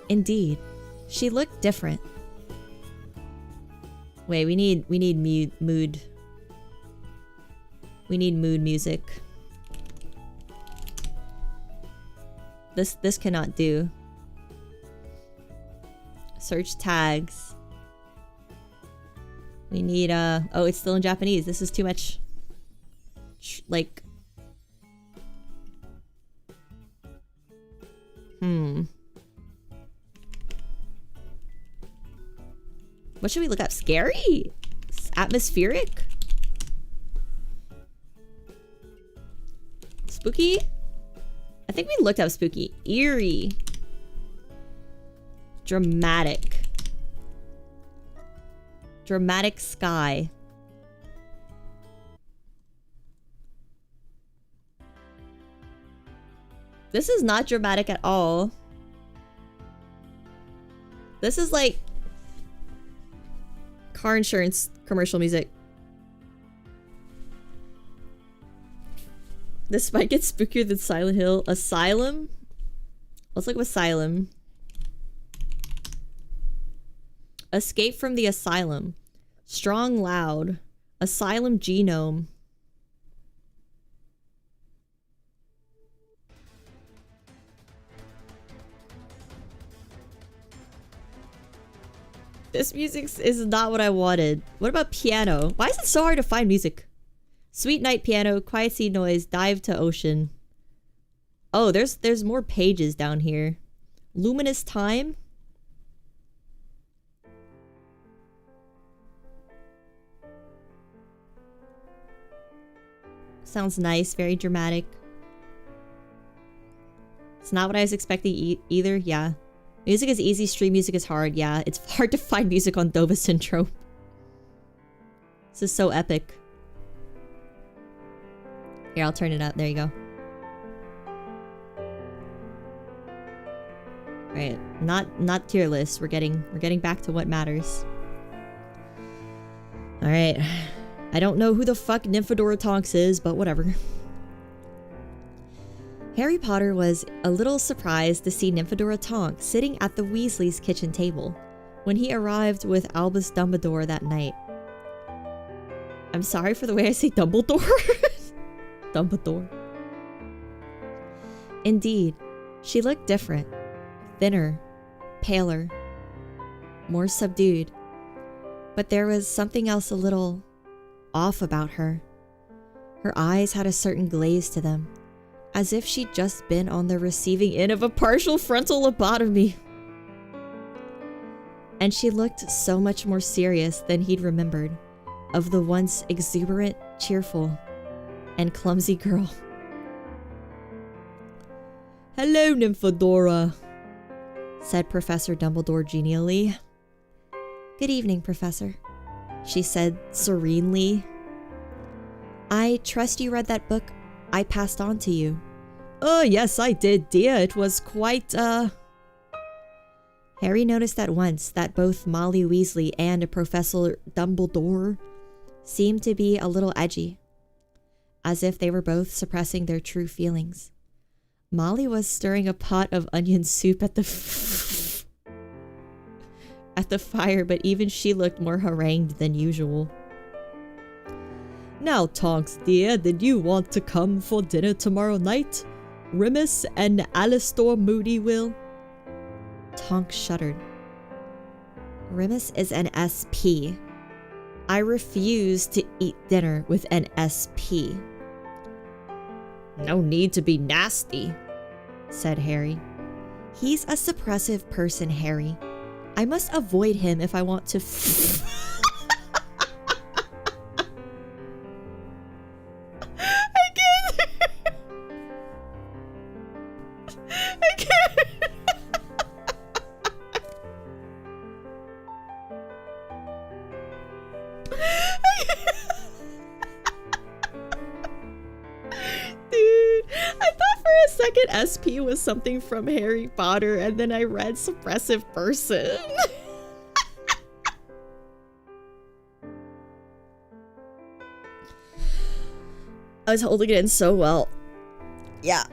Indeed, she looked different. Wait, we need mood. We need mood music. This cannot do. Search tags. We need, oh, it's still in Japanese. This is too much, like... What should we look up? Scary? Atmospheric? Spooky? I think we looked up spooky. Eerie. Dramatic. Dramatic sky. This is not dramatic at all. This is like car insurance commercial music. This might get spookier than Silent Hill. Asylum? Let's look up Asylum. Escape from the Asylum. Strong Loud. Asylum Genome. This music is not what I wanted. What about piano? Why is it so hard to find music? Sweet night piano, quiet sea noise, dive to ocean. Oh, there's more pages down here. Luminous time? Sounds nice, very dramatic. It's not what I was expecting either, yeah. Music is easy, stream music is hard, yeah. It's hard to find music on Dova Syndrome. This is so epic. Here, I'll turn it up. There you go. Right, not tier list. We're getting back to what matters. All right. I don't know who the fuck Nymphadora Tonks is, but whatever. Harry Potter was a little surprised to see Nymphadora Tonks sitting at the Weasleys' kitchen table when he arrived with Albus Dumbledore that night. I'm sorry for the way I say Dumbledore. Dumbledore. Indeed, she looked different. Thinner, paler, more subdued. But there was something else a little off about her. Her eyes had a certain glaze to them, as if she'd just been on the receiving end of a partial frontal lobotomy. And she looked so much more serious than he'd remembered of the once exuberant, cheerful, and clumsy girl. Hello, Nymphadora, said Professor Dumbledore genially. Good evening, Professor, she said serenely. I trust you read that book I passed on to you. Oh, yes, I did, dear. It was quite, Harry noticed at once that both Molly Weasley and Professor Dumbledore seemed to be a little edgy, as if they were both suppressing their true feelings. Molly was stirring a pot of onion soup at the fire, but even she looked more harangued than usual. Now, Tonks dear, did you want to come for dinner tomorrow night? Remus and Alastor Moody will. Tonks shuddered. Remus is an SP. I refuse to eat dinner with an SP. No need to be nasty, said Harry. He's a suppressive person, Harry. I must avoid him if I want to I can't. I can't. Dude, I thought for a second SP was something from Harry Potter, and then I read suppressive person. I was holding it in so well. Yeah.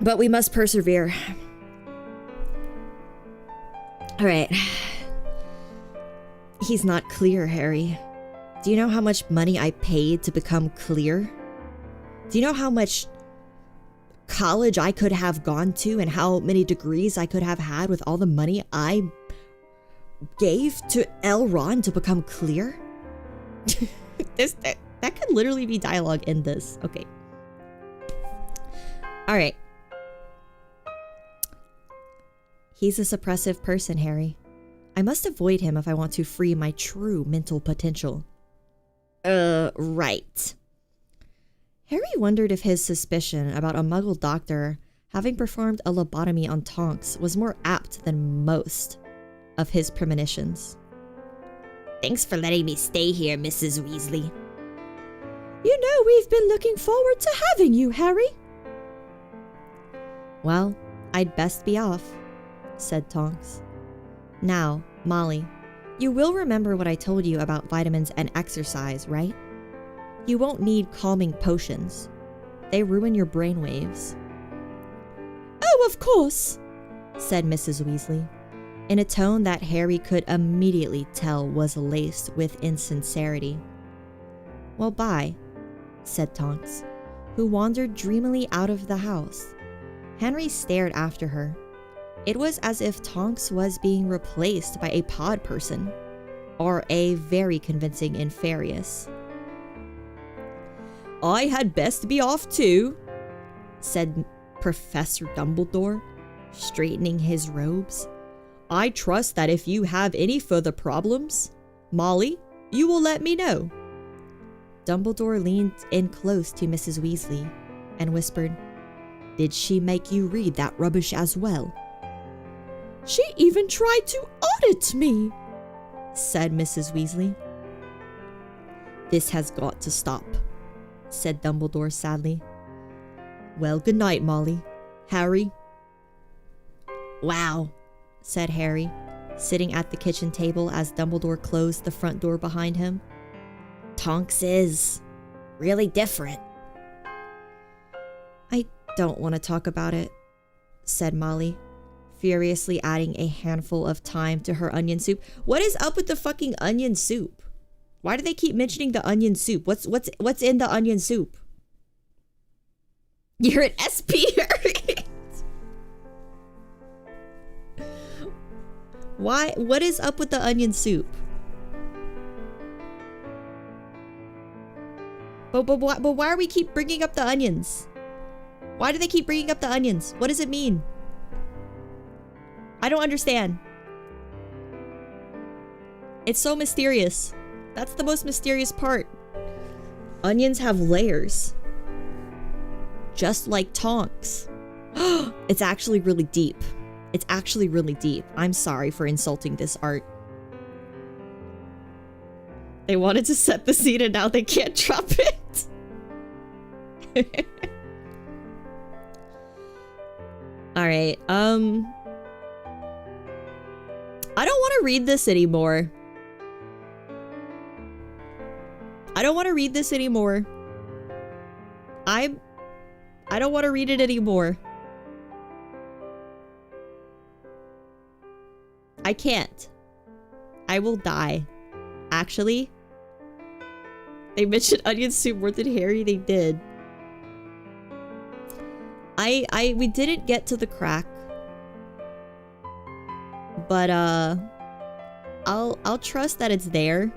But we must persevere. Alright. He's not clear, Harry. Do you know how much money I paid to become clear? Do you know how much college I could have gone to and how many degrees I could have had with all the money I gave to Elrond to become clear? That could literally be dialogue in this. Okay. Alright. He's a suppressive person, Harry. I must avoid him if I want to free my true mental potential. Right. Harry wondered if his suspicion about a Muggle doctor having performed a lobotomy on Tonks was more apt than most of his premonitions. Thanks for letting me stay here, Mrs. Weasley. You know we've been looking forward to having you, Harry. Well, I'd best be off, said Tonks. Now, Molly, you will remember what I told you about vitamins and exercise, right? You won't need calming potions. They ruin your brainwaves. Oh, of course, said Mrs. Weasley, in a tone that Harry could immediately tell was laced with insincerity. Well, bye, said Tonks, who wandered dreamily out of the house. Henry stared after her. It was as if Tonks was being replaced by a pod person, or a very convincing Inferius. I had best be off too, said Professor Dumbledore, straightening his robes. "I trust that if you have any further problems, Molly, you will let me know." Dumbledore leaned in close to Mrs. Weasley and whispered, "Did she make you read that rubbish as well?" "She even tried to audit me," said Mrs. Weasley. "This has got to stop," said Dumbledore sadly. "Well, good night, Molly. Harry." "Wow," said Harry, sitting at the kitchen table as Dumbledore closed the front door behind him. "Tonks is really different." "I don't want to talk about it," said Molly, furiously adding a handful of thyme to her onion soup. What is up with the fucking onion soup? Why do they keep mentioning the onion soup? What's in the onion soup? You're an SP. Why? What is up with the onion soup? But why are we keep bringing up the onions? Why do they keep bringing up the onions? What does it mean? I don't understand. It's so mysterious. That's the most mysterious part. Onions have layers. Just like Tonks. It's actually really deep. It's actually really deep. I'm sorry for insulting this art. They wanted to set the scene and now they can't drop it. Alright, I don't want to read this anymore. I don't want to read this anymore. I don't want to read it anymore. I can't. I will die. Actually, they mentioned onion soup more than Harry. They did. We didn't get to the crack, but I'll trust that it's there.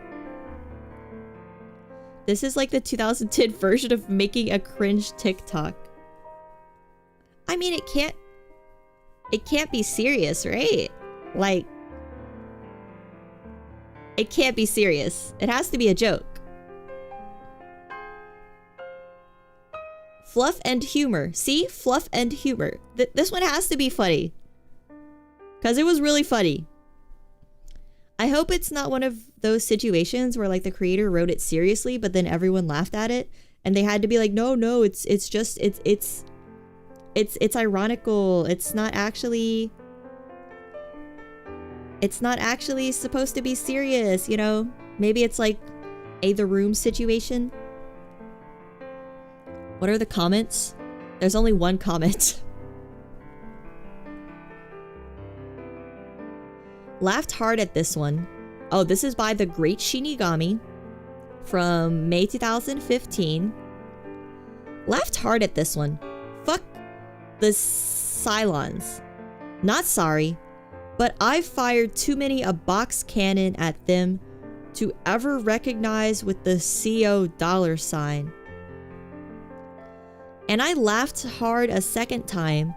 This is like the 2010 version of making a cringe TikTok. I mean, it can't be serious, right? Like, it can't be serious. It has to be a joke. Fluff and humor. See? Fluff and humor. This one has to be funny. Because it was really funny. I hope it's not one of those situations where like the creator wrote it seriously, but then everyone laughed at it. And they had to be like, no, it's ironical. It's not actually supposed to be serious, you know? Maybe it's like a The Room situation. What are the comments? There's only one comment. Laughed hard at this one. Oh, this is by The Great Shinigami from May 2015. Laughed hard at this one. Fuck the Cylons. Not sorry, but I've fired too many a box cannon at them to ever recognize with the CO $. And I laughed hard a second time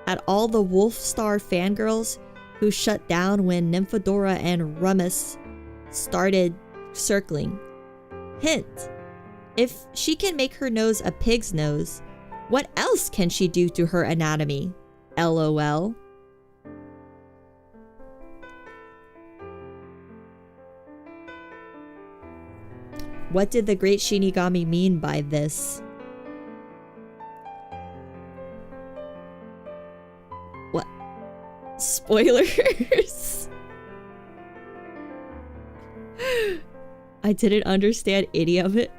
at all the Wolfstar fangirls who shut down when Nymphadora and Rummus started circling. Hint: if she can make her nose a pig's nose, what else can she do to her anatomy? LOL. What did the Great Shinigami mean by this? What? Spoilers? I didn't understand any of it.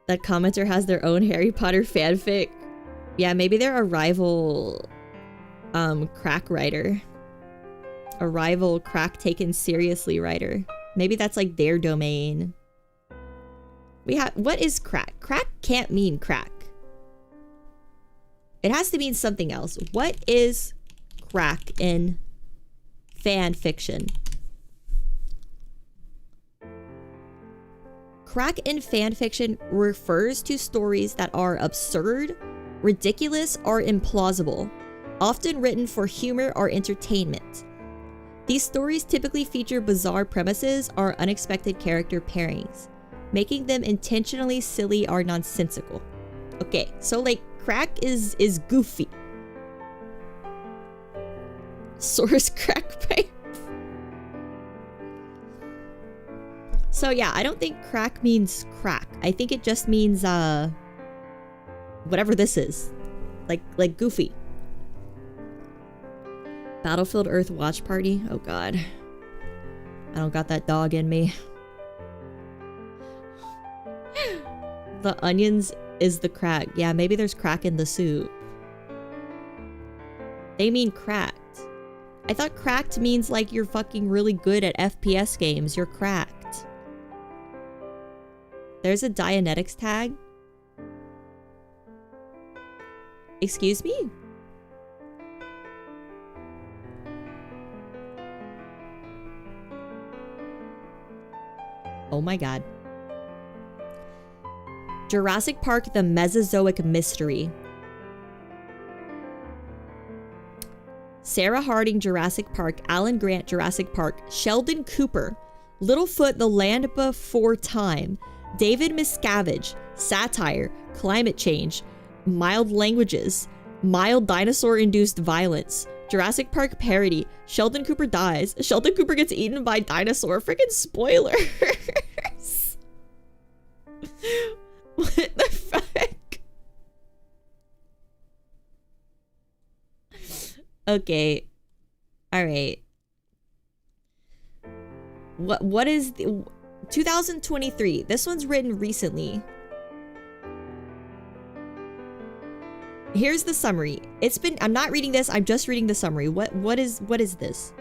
That commenter has their own Harry Potter fanfic. Yeah, maybe they're a rival crack writer. A rival crack taken seriously writer. Maybe that's like their domain. What is crack? Crack can't mean crack. It has to mean something else. What is crack in fan fiction? Crack in fanfiction refers to stories that are absurd, ridiculous, or implausible, often written for humor or entertainment. These stories typically feature bizarre premises or unexpected character pairings, making them intentionally silly or nonsensical. Okay, so like crack is goofy. Source crack pipe. So yeah, I don't think crack means crack. I think it just means whatever this is. Like goofy. Battlefield Earth watch party? Oh god. I don't got that dog in me. The onions is the crack. Yeah, maybe there's crack in the soup. They mean cracked. I thought cracked means like you're fucking really good at FPS games. You're cracked. There's a Dianetics tag. Excuse me? Oh my god. Jurassic Park: The Mesozoic Mystery. Sarah Harding, Jurassic Park. Alan Grant, Jurassic Park. Sheldon Cooper, Littlefoot: The Land Before Time. David Miscavige, Satire, Climate Change, Mild Languages, Mild Dinosaur-Induced Violence. Jurassic Park Parody. Sheldon Cooper dies. Sheldon Cooper gets eaten by dinosaur. Freaking spoilers. What the fuck? Okay. Alright. What is the 2023? This one's written recently. Here's the summary. I'm not reading this, I'm just reading the summary. What is this?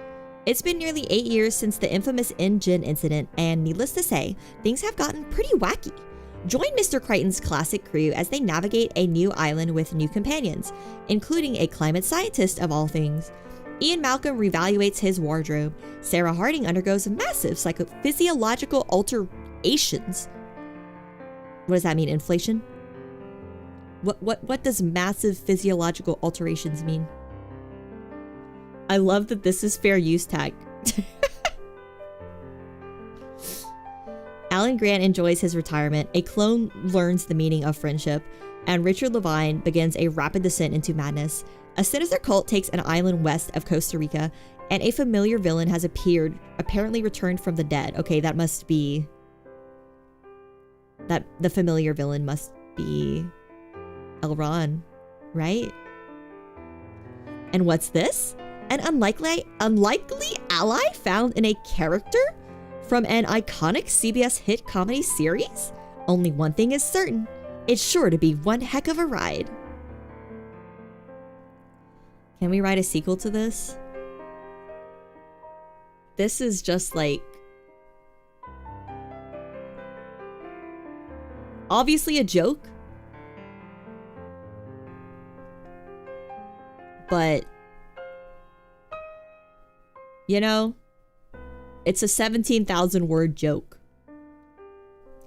It's been nearly 8 years since the infamous InGen incident, and needless to say, things have gotten pretty wacky. Join Mr. Crichton's classic crew as they navigate a new island with new companions, including a climate scientist of all things. Ian Malcolm reevaluates his wardrobe. Sarah Harding undergoes massive psychophysiological alterations. What does that mean? Inflation? What does massive physiological alterations mean? I love that this is fair use tag. Alan Grant enjoys his retirement, a clone learns the meaning of friendship, and Richard Levine begins a rapid descent into madness. A sinister cult takes an island west of Costa Rica, and a familiar villain has appeared, apparently returned from the dead. Okay, that must be... the familiar villain must be... Elron, right? And what's this? An unlikely ally found in a character from an iconic CBS hit comedy series? Only one thing is certain. It's sure to be one heck of a ride. Can we write a sequel to this? This is just like... obviously a joke. But... you know... it's a 17,000 word joke.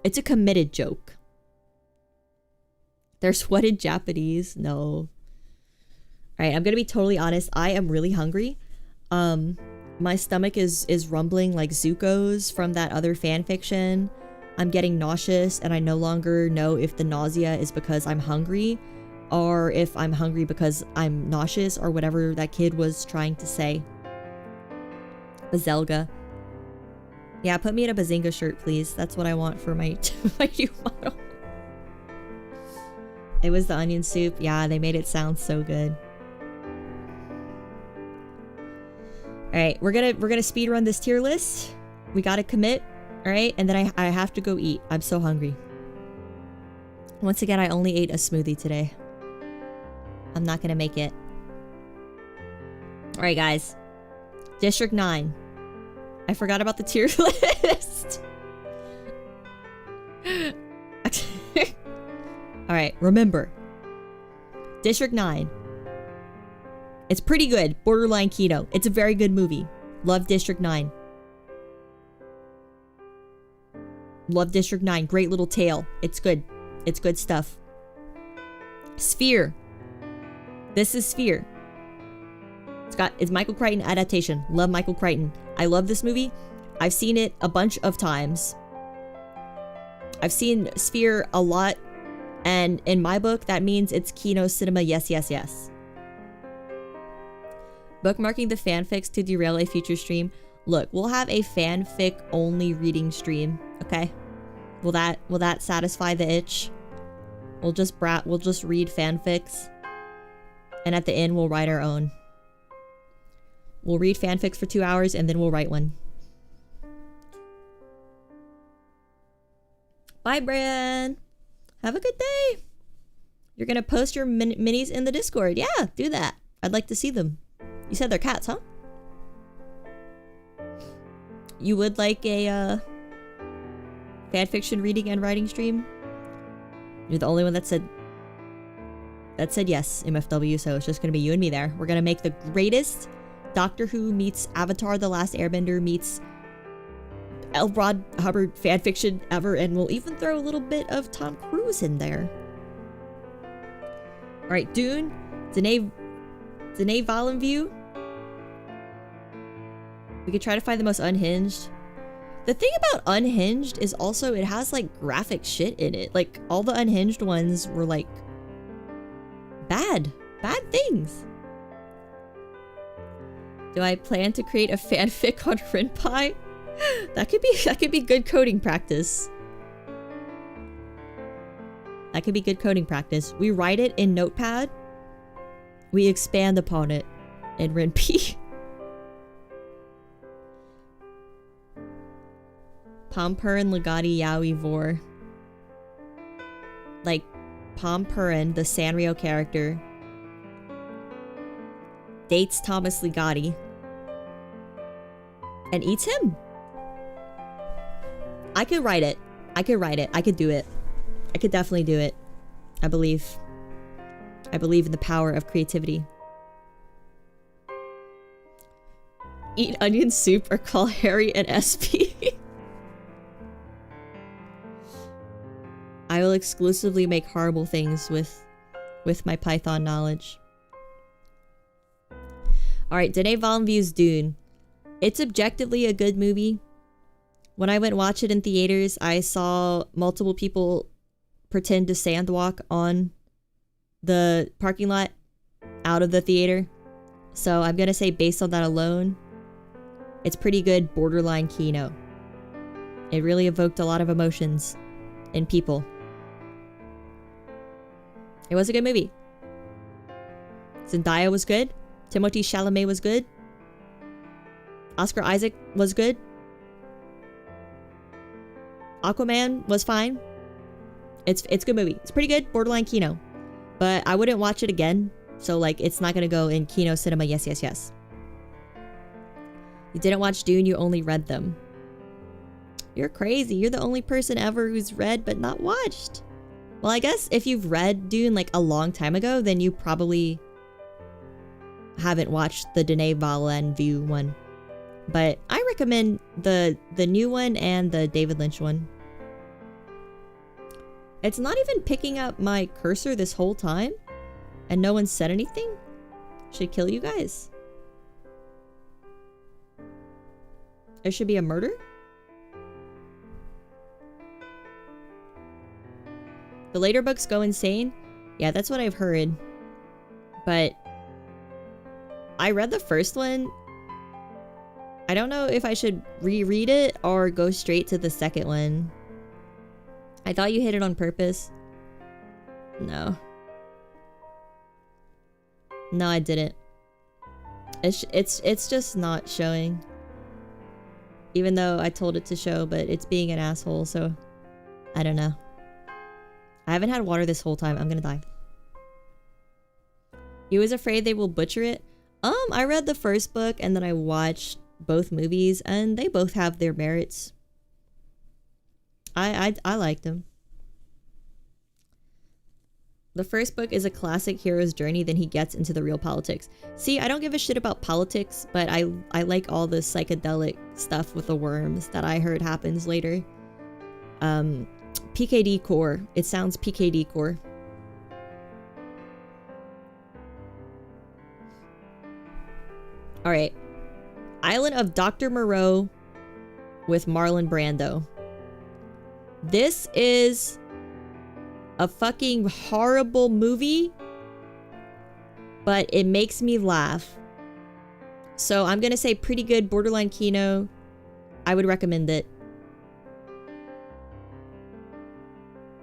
It's a committed joke. There's what in Japanese? No. Alright, I'm gonna be totally honest. I am really hungry. My stomach is rumbling like Zuko's from that other fanfiction. I'm getting nauseous and I no longer know if the nausea is because I'm hungry or if I'm hungry because I'm nauseous or whatever that kid was trying to say. Bazelga. Yeah, put me in a Bazinga shirt, please. That's what I want for my, my new model. It was the onion soup. Yeah, they made it sound so good. Alright, we're gonna speed run this tier list. We gotta commit. Alright, and then I have to go eat. I'm so hungry. Once again, I only ate a smoothie today. I'm not gonna make it. Alright, guys. District 9. I forgot about the tier list. Alright, remember. District 9. It's pretty good. Borderline Keto. It's a very good movie. Love District 9. Love District 9. Great little tale. It's good. It's good stuff. Sphere. This is Sphere. It's Michael Crichton adaptation. Love Michael Crichton. I love this movie. I've seen it a bunch of times. I've seen Sphere a lot, and in my book, that means it's Kino cinema. Yes, yes, yes. Bookmarking the fanfics to derail a future stream. Look, we'll have a fanfic only reading stream. Okay, will that satisfy the itch? We'll just read fanfics, and at the end we'll write our own. We'll read fanfics for 2 hours and then we'll write one. Bye, Bran. Have a good day. You're gonna post your minis in the Discord. Yeah, do that. I'd like to see them. You said they're cats, huh? You would like a fanfiction reading and writing stream? You're the only one that said yes, MFW, so it's just gonna be you and me there. We're gonna make the greatest Doctor Who meets Avatar The Last Airbender meets L. Rod Hubbard fanfiction ever, and we'll even throw a little bit of Tom Cruise in there. Alright, Dune, Denis Villeneuve. We could try to find the most unhinged. The thing about unhinged is also it has like graphic shit in it. Like all the unhinged ones were like bad things. Do I plan to create a fanfic on Renpai? That could be good coding practice. That could be good coding practice. We write it in Notepad. We expand upon it in Renpai. Pompurin Legati Yaoi Vor. Like Pompurin, the Sanrio character, dates Thomas Legati and eats him. I could write it. I could write it. I could do it. I could definitely do it. I believe. I believe in the power of creativity. Eat onion soup or call Harry an SP. I will exclusively make horrible things with my Python knowledge. Alright, Denis Villeneuve's Dune. It's objectively a good movie. When I went watch it in theaters, I saw multiple people pretend to sandwalk on the parking lot out of the theater. So I'm gonna say based on that alone, it's pretty good borderline Kino. It really evoked a lot of emotions in people. It was a good movie. Zendaya was good. Timothée Chalamet was good. Oscar Isaac was good. Aquaman was fine. It's a good movie. It's pretty good, borderline Kino. But I wouldn't watch it again. So like it's not gonna go in Kino cinema. Yes, yes, yes. You didn't watch Dune, you only read them. You're crazy. You're the only person ever who's read but not watched. Well, I guess if you've read Dune like a long time ago, then you probably haven't watched the Denis Villeneuve one. But I recommend the new one and the David Lynch one. It's not even picking up my cursor this whole time, and no one said anything. Should kill you guys. There should be a murder. The later books go insane. Yeah, that's what I've heard. But I read the first one. I don't know if I should reread it or go straight to the second one. I thought you hit it on purpose. No. No, I didn't. It's just not showing. Even though I told it to show, but it's being an asshole, so I don't know. I haven't had water this whole time. I'm gonna die. You was afraid they will butcher it? I read the first book and then I watched both movies and they both have their merits. I liked them. The first book is a classic hero's journey, then he gets into the real politics. See, I don't give a shit about politics, but I like all the psychedelic stuff with the worms that I heard happens later. PKD core. It sounds PKD core. All right. Island of Dr. Moreau with Marlon Brando. This is a fucking horrible movie, but it makes me laugh. So I'm gonna say pretty good, borderline Kino. I would recommend it.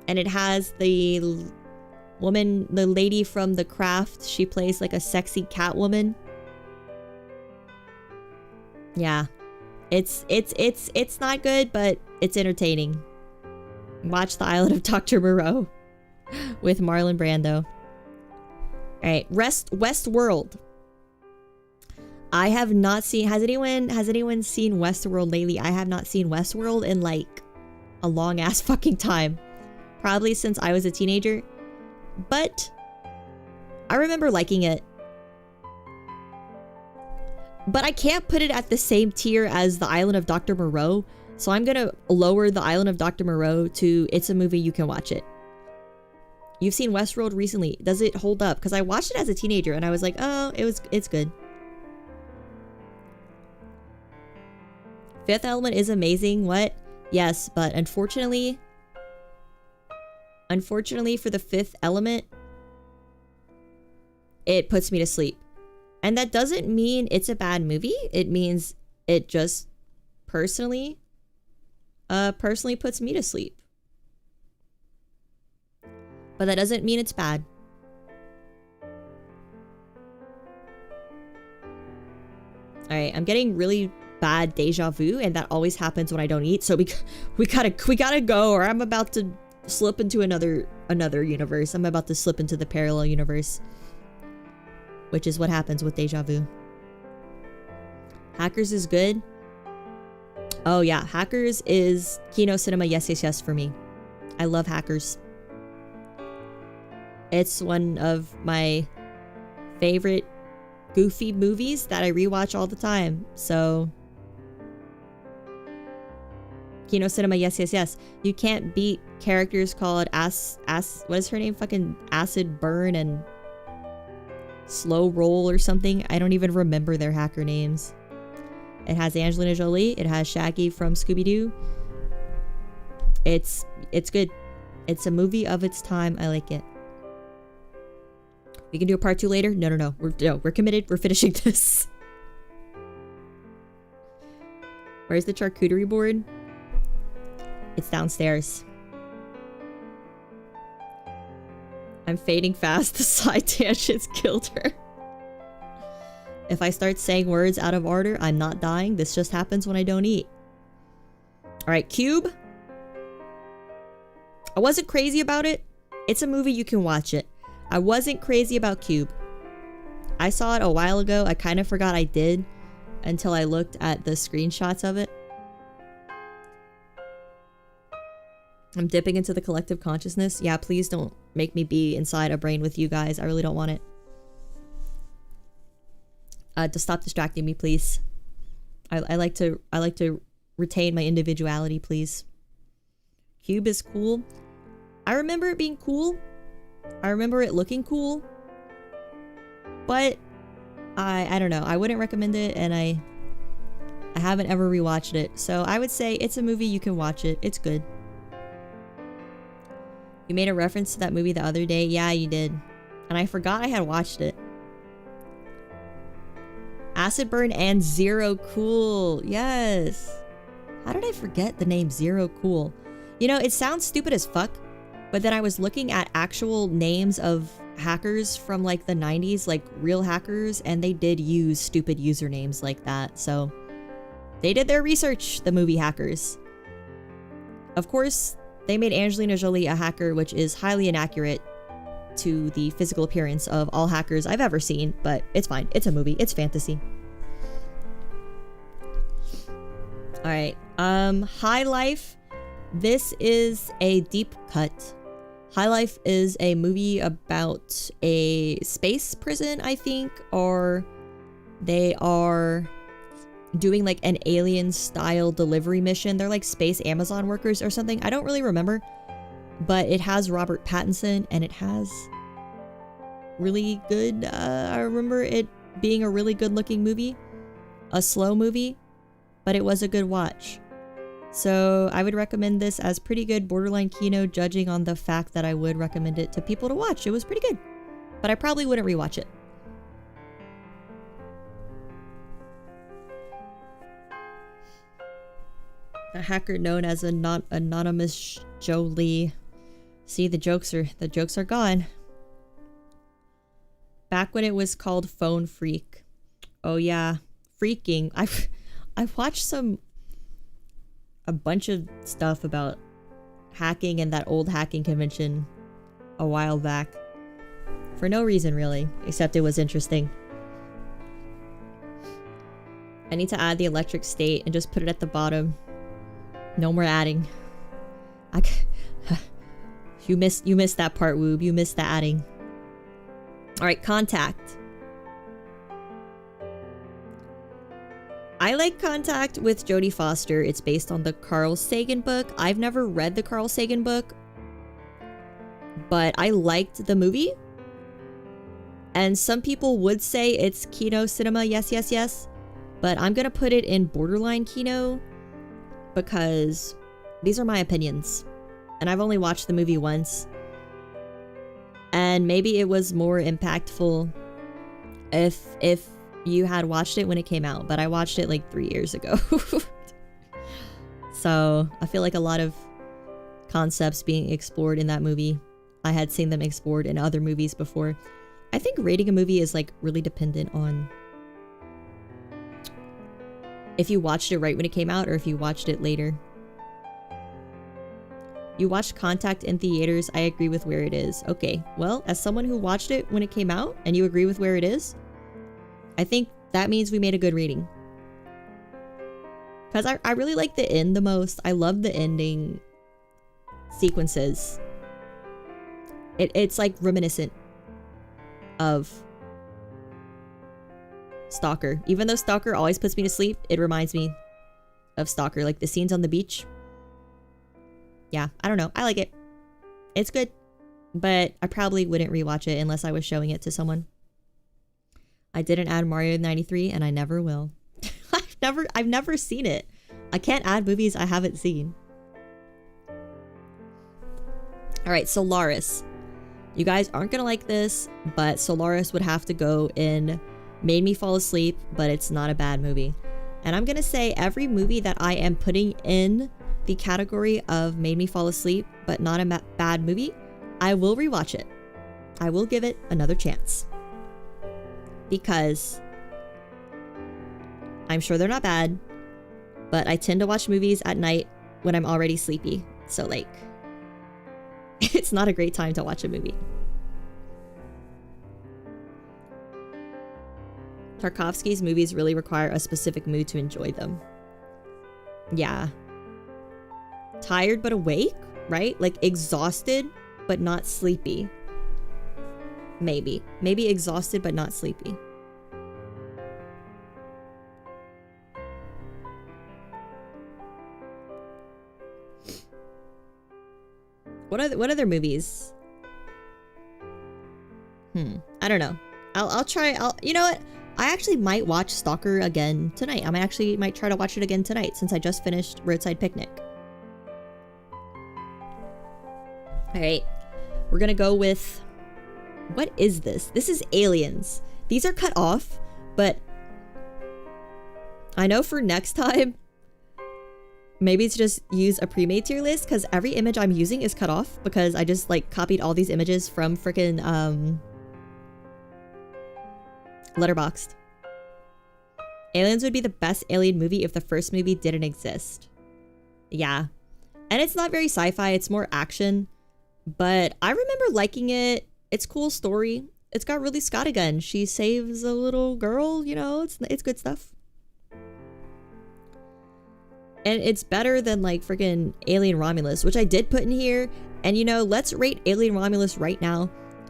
And it has the woman, the lady from The Craft. She plays like a sexy Catwoman. Yeah. It's not good, but it's entertaining. Watch The Island of Dr. Moreau with Marlon Brando. Alright, Westworld. I have not seen... Has anyone seen Westworld lately? I have not seen Westworld in like a long ass fucking time. Probably since I was a teenager. But I remember liking it. But I can't put it at the same tier as The Island of Dr. Moreau. So I'm gonna lower The Island of Dr. Moreau to it's a movie you can watch it. You've seen Westworld recently. Does it hold up? Because I watched it as a teenager and I was like, oh, it's good. Fifth Element is amazing. What? Yes, but unfortunately for the Fifth Element, it puts me to sleep. And that doesn't mean it's a bad movie. It means it just personally puts me to sleep. But that doesn't mean it's bad. Alright, I'm getting really bad deja vu, and that always happens when I don't eat. So we gotta go, or I'm about to slip into another universe. I'm about to slip into the parallel universe, which is what happens with deja vu. Hackers is good. Oh yeah, Hackers is Kino Cinema yes yes yes for me. I love Hackers. It's one of my favorite goofy movies that I rewatch all the time. So Kino Cinema yes yes yes. You can't beat characters called what is her name? Fucking Acid Burn and Slow Roll or something. I don't even remember their hacker names. It has Angelina Jolie. It has Shaggy from Scooby-Doo. It's good. It's a movie of its time. I like it. We can do a part 2 later. No. We're committed. We're finishing this. Where's the charcuterie board? It's downstairs. I'm fading fast. The side tangents killed her. If I start saying words out of order, I'm not dying. This just happens when I don't eat. Alright, Cube. I wasn't crazy about it. It's a movie, you can watch it. I wasn't crazy about Cube. I saw it a while ago. I kind of forgot I did until I looked at the screenshots of it. I'm dipping into the collective consciousness. Yeah, please don't make me be inside a brain with you guys. I really don't want it. To stop distracting me, please. I like to retain my individuality, please. Cube is cool. I remember it being cool. I remember it looking cool. But I don't know. I wouldn't recommend it, and I haven't ever rewatched it. So I would say it's a movie you can watch it. It's good. You made a reference to that movie the other day. Yeah, you did. And I forgot I had watched it. Acid Burn and Zero Cool. Yes. How did I forget the name Zero Cool? You know, it sounds stupid as fuck, but then I was looking at actual names of hackers from like the 90s, like real hackers, and they did use stupid usernames like that. So they did their research, the movie Hackers. Of course, they made Angelina Jolie a hacker, which is highly inaccurate to the physical appearance of all hackers I've ever seen, but it's fine. It's a movie. It's fantasy. Alright, High Life. This is a deep cut. High Life is a movie about a space prison, I think, or they are doing like an alien style delivery mission. They're like space Amazon workers or something. I don't really remember, but it has Robert Pattinson and it has really good, I remember it being a really good looking movie, a slow movie, but it was a good watch. So I would recommend this as pretty good borderline Kino, judging on the fact that I would recommend it to people to watch. It was pretty good, but I probably wouldn't rewatch it. A hacker known as Anonymous Jolie. See, the jokes are gone. Back when it was called Phone Freak. Oh yeah, freaking. I've watched a bunch of stuff about hacking and that old hacking convention a while back. For no reason really, except it was interesting. I need to add the electric state and just put it at the bottom. No more adding. You missed that part, Woob. You missed the adding. Alright, Contact. I like Contact with Jodie Foster. It's based on the Carl Sagan book. I've never read the Carl Sagan book, but I liked the movie. And some people would say it's Kino cinema, yes, yes, yes. But I'm gonna put it in borderline Kino because these are my opinions. And I've only watched the movie once. And maybe it was more impactful if you had watched it when it came out, but I watched it like 3 years ago. So I feel like a lot of concepts being explored in that movie, I had seen them explored in other movies before. I think rating a movie is like really dependent on if you watched it right when it came out or if you watched it later. You watched Contact in theaters. I agree with where it is. Okay, well, as someone who watched it when it came out and you agree with where it is, I think that means we made a good rating. Because I really like the end the most. I love the ending sequences. It's like reminiscent of Stalker. Even though Stalker always puts me to sleep, it reminds me of Stalker. Like the scenes on the beach. Yeah, I don't know. I like it. It's good. But I probably wouldn't rewatch it unless I was showing it to someone. I didn't add Mario 93 and I never will. I've never seen it. I can't add movies I haven't seen. Alright, Solaris. You guys aren't gonna like this, but Solaris would have to go in Made Me Fall Asleep, but it's not a bad movie. And I'm gonna say every movie that I am putting in the category of Made Me Fall Asleep, but not a bad movie, I will rewatch it. I will give it another chance. Because I'm sure they're not bad, but I tend to watch movies at night when I'm already sleepy. So like, it's not a great time to watch a movie. Tarkovsky's movies really require a specific mood to enjoy them. Yeah. Tired but awake, right? Like exhausted but not sleepy. Maybe. Maybe exhausted but not sleepy. What other movies? I don't know. I'll try. You know what? I actually might watch Stalker again tonight. Might try to watch it again tonight since I just finished Roadside Picnic. Alright. We're gonna go with... What is this? This is Aliens. These are cut off, but... I know for next time... Maybe it's just use a pre-made tier list, because every image I'm using is cut off, because I just, like, copied all these images from frickin', Letterboxd. Aliens would be the best alien movie if the first movie didn't exist. Yeah. And it's not very sci-fi, it's more action. But I remember liking it. It's a cool story. It's got Ridley Scott again. She saves a little girl, you know, it's good stuff. And it's better than like freaking Alien Romulus, which I did put in here. And you know, let's rate Alien Romulus right now.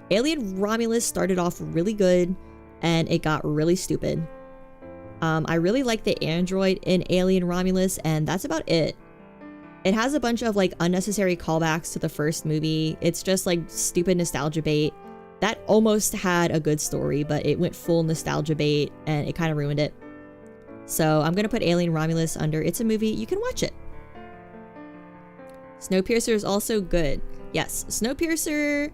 Alien Romulus started off really good and it got really stupid. I really like the android in Alien Romulus, and that's about it. It has a bunch of like unnecessary callbacks to the first movie. It's just like stupid nostalgia bait. That almost had a good story, but it went full nostalgia bait and it kind of ruined it. So I'm gonna put Alien Romulus under it's a movie, you can watch it. Snowpiercer is also good. Yes, Snowpiercer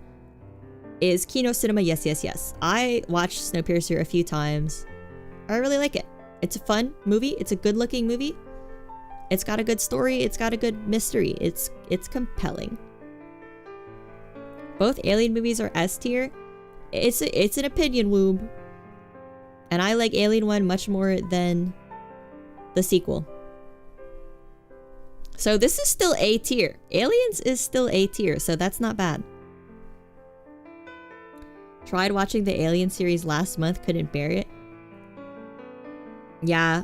is Kino Cinema, yes, yes, yes. I watched Snowpiercer a few times. I really like it. It's a fun movie, it's a good looking movie. It's got a good story, it's got a good mystery, it's compelling. Both Alien movies are S tier. It's an opinion woob. And I like Alien 1 much more than the sequel. So this is still A tier. Aliens is still A tier, so that's not bad. Tried watching the Alien series last month, couldn't bear it. Yeah,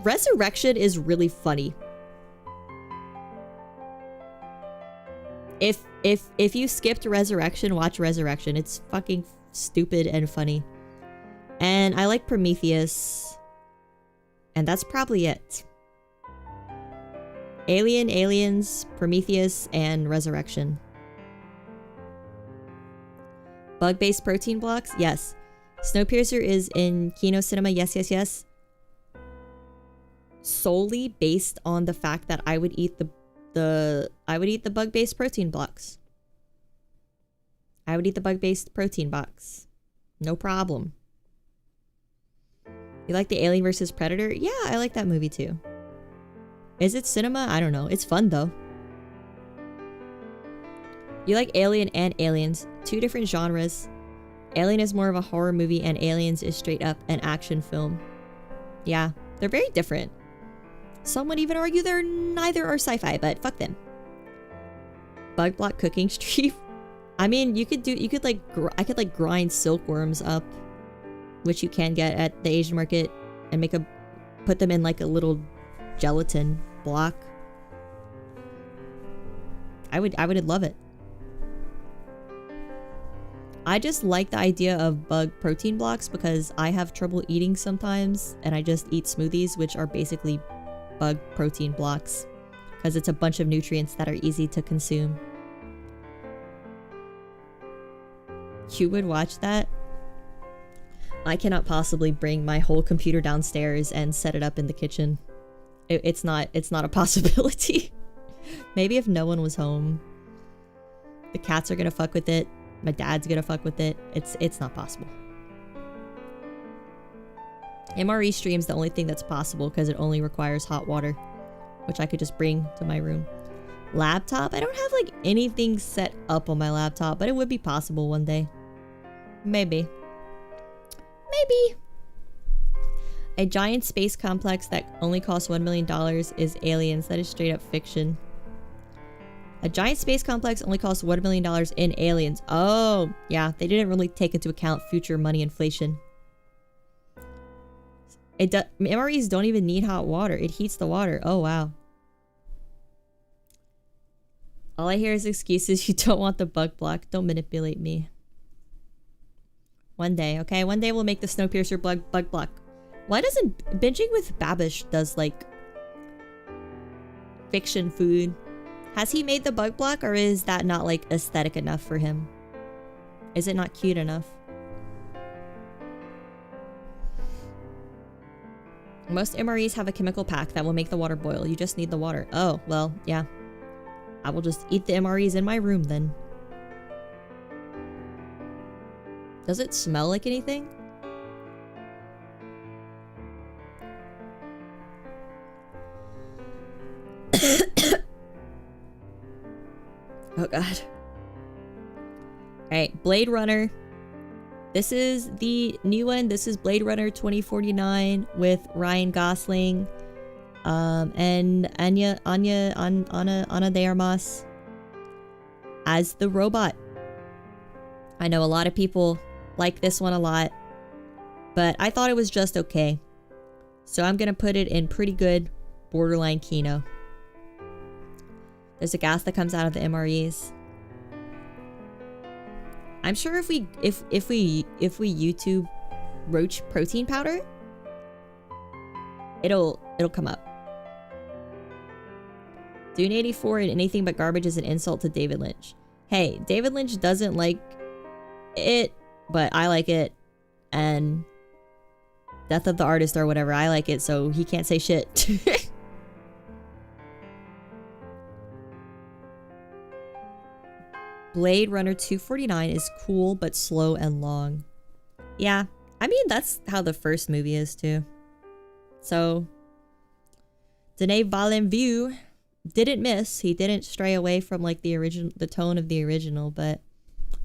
Resurrection is really funny. If you skipped Resurrection, watch Resurrection. It's fucking stupid and funny. And I like Prometheus. And that's probably it. Alien, Aliens, Prometheus, and Resurrection. Bug-based protein blocks? Yes. Snowpiercer is in Kino Cinema, yes, yes, yes. Solely based on the fact that I would eat the bug-based protein blocks. I would eat the bug-based protein box. No problem. You like the Alien vs. Predator? Yeah, I like that movie too. Is it cinema? I don't know. It's fun though. You like Alien and Aliens. Two different genres. Alien is more of a horror movie and Aliens is straight up an action film. Yeah, they're very different. Some would even argue they're neither are sci-fi, but fuck them. Bug block cooking stream. I mean, I could grind silkworms up, which you can get at the Asian market, and put them in like a little gelatin block. I would love it. I just like the idea of bug protein blocks because I have trouble eating sometimes, and I just eat smoothies, which are basically bug protein blocks, because it's a bunch of nutrients that are easy to consume. You would watch that? I cannot possibly bring my whole computer downstairs and set it up in the kitchen. It's not a possibility. Maybe if no one was home. The cats are gonna fuck with it. My dad's gonna fuck with it. It's not possible. MRE stream's the only thing that's possible because it only requires hot water, which I could just bring to my room. Laptop? I don't have like anything set up on my laptop, but it would be possible one day. Maybe. Maybe. A giant space complex that only costs $1 million is Aliens. That is straight up fiction. A giant space complex only costs $1 million in Aliens. Oh, yeah. They didn't really take into account future money inflation. MREs don't even need hot water. It heats the water. Oh, wow. All I hear is excuses. You don't want the bug block. Don't manipulate me. One day, okay? One day we'll make the Snowpiercer bug block. Why doesn't... Binging with Babish does, like... fiction food. Has he made the bug block, or is that not, like, aesthetic enough for him? Is it not cute enough? Most MREs have a chemical pack that will make the water boil. You just need the water. Oh, well, yeah. I will just eat the MREs in my room, then. Does it smell like anything? Oh god. Alright, Blade Runner. This is the new one. This is Blade Runner 2049 with Ryan Gosling and Ana de Armas as the robot. I know a lot of people like this one a lot, but I thought it was just okay. So I'm gonna put it in pretty good, borderline Kino. There's a gas that comes out of the MREs. I'm sure if we YouTube roach protein powder, It'll come up. Dune 84 and anything but garbage is an insult to David Lynch. Hey, David Lynch doesn't like it, but I like it. And Death of the Artist or whatever, I like it, so he can't say shit. Blade Runner 249 is cool, but slow and long. Yeah, I mean, that's how the first movie is, too. So, Denis Villeneuve didn't miss. He didn't stray away from, like, the tone of the original, but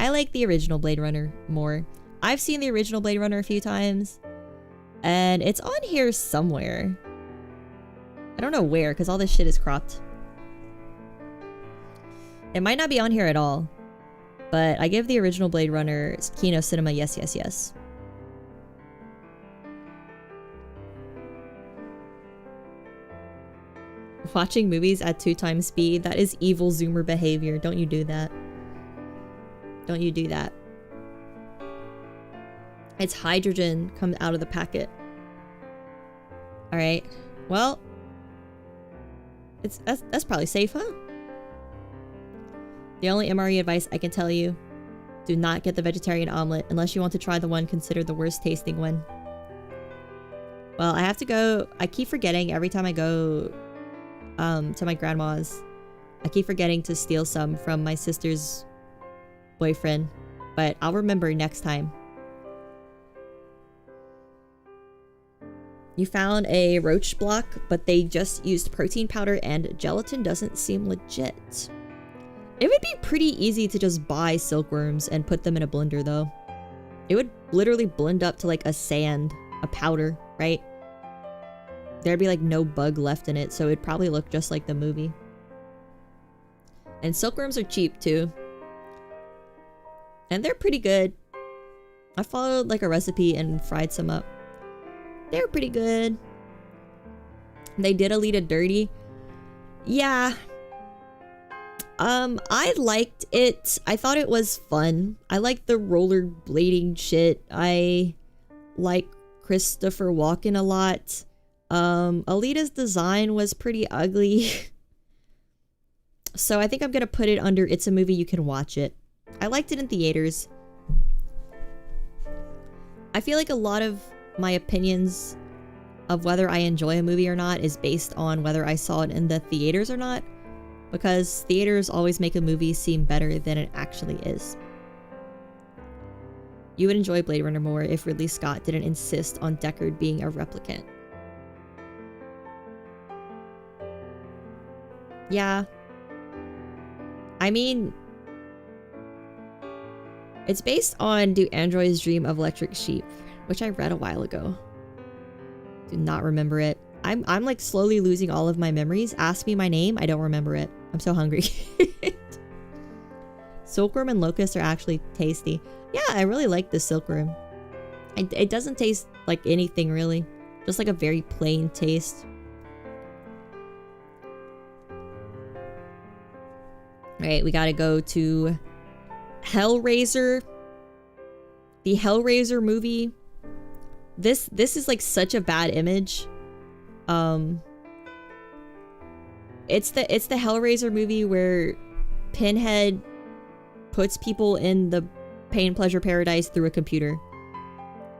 I like the original Blade Runner more. I've seen the original Blade Runner a few times, and it's on here somewhere. I don't know where, because all this shit is cropped. It might not be on here at all, but I give the original Blade Runner Kino Cinema yes, yes, yes. Watching movies at 2 times speed, that is evil Zoomer behavior. Don't you do that. Don't you do that. It's hydrogen comes out of the packet. Alright. Well, that's probably safe, huh? The only MRE advice I can tell you, do not get the vegetarian omelet unless you want to try the one considered the worst tasting one. Well, I have to go. I keep forgetting every time I go to my grandma's. I keep forgetting to steal some from my sister's boyfriend, but I'll remember next time. You found a roach block, but they just used protein powder and gelatin. Doesn't seem legit. It would be pretty easy to just buy silkworms and put them in a blender, though. It would literally blend up to like a sand, a powder, right? There'd be like no bug left in it, so it'd probably look just like the movie. And silkworms are cheap, too. And they're pretty good. I followed like a recipe and fried some up. They're pretty good. They did Alita dirty. Yeah. I liked it. I thought it was fun. I liked the rollerblading shit. I like Christopher Walken a lot. Alita's design was pretty ugly. So I think I'm gonna put it under It's a Movie You Can Watch It. I liked it in theaters. I feel like a lot of my opinions of whether I enjoy a movie or not is based on whether I saw it in the theaters or not, because theaters always make a movie seem better than it actually is. You would enjoy Blade Runner more if Ridley Scott didn't insist on Deckard being a replicant. Yeah. I mean, it's based on Do Androids Dream of Electric Sheep, which I read a while ago. Do not remember it. I'm like slowly losing all of my memories. Ask me my name, I don't remember it. I'm so hungry. Silkworm and locust are actually tasty. Yeah, I really like the silkworm. It doesn't taste like anything really. Just like a very plain taste. Alright, we gotta go to Hellraiser. The Hellraiser movie. This is like such a bad image. It's the Hellraiser movie where Pinhead puts people in the pain pleasure paradise through a computer.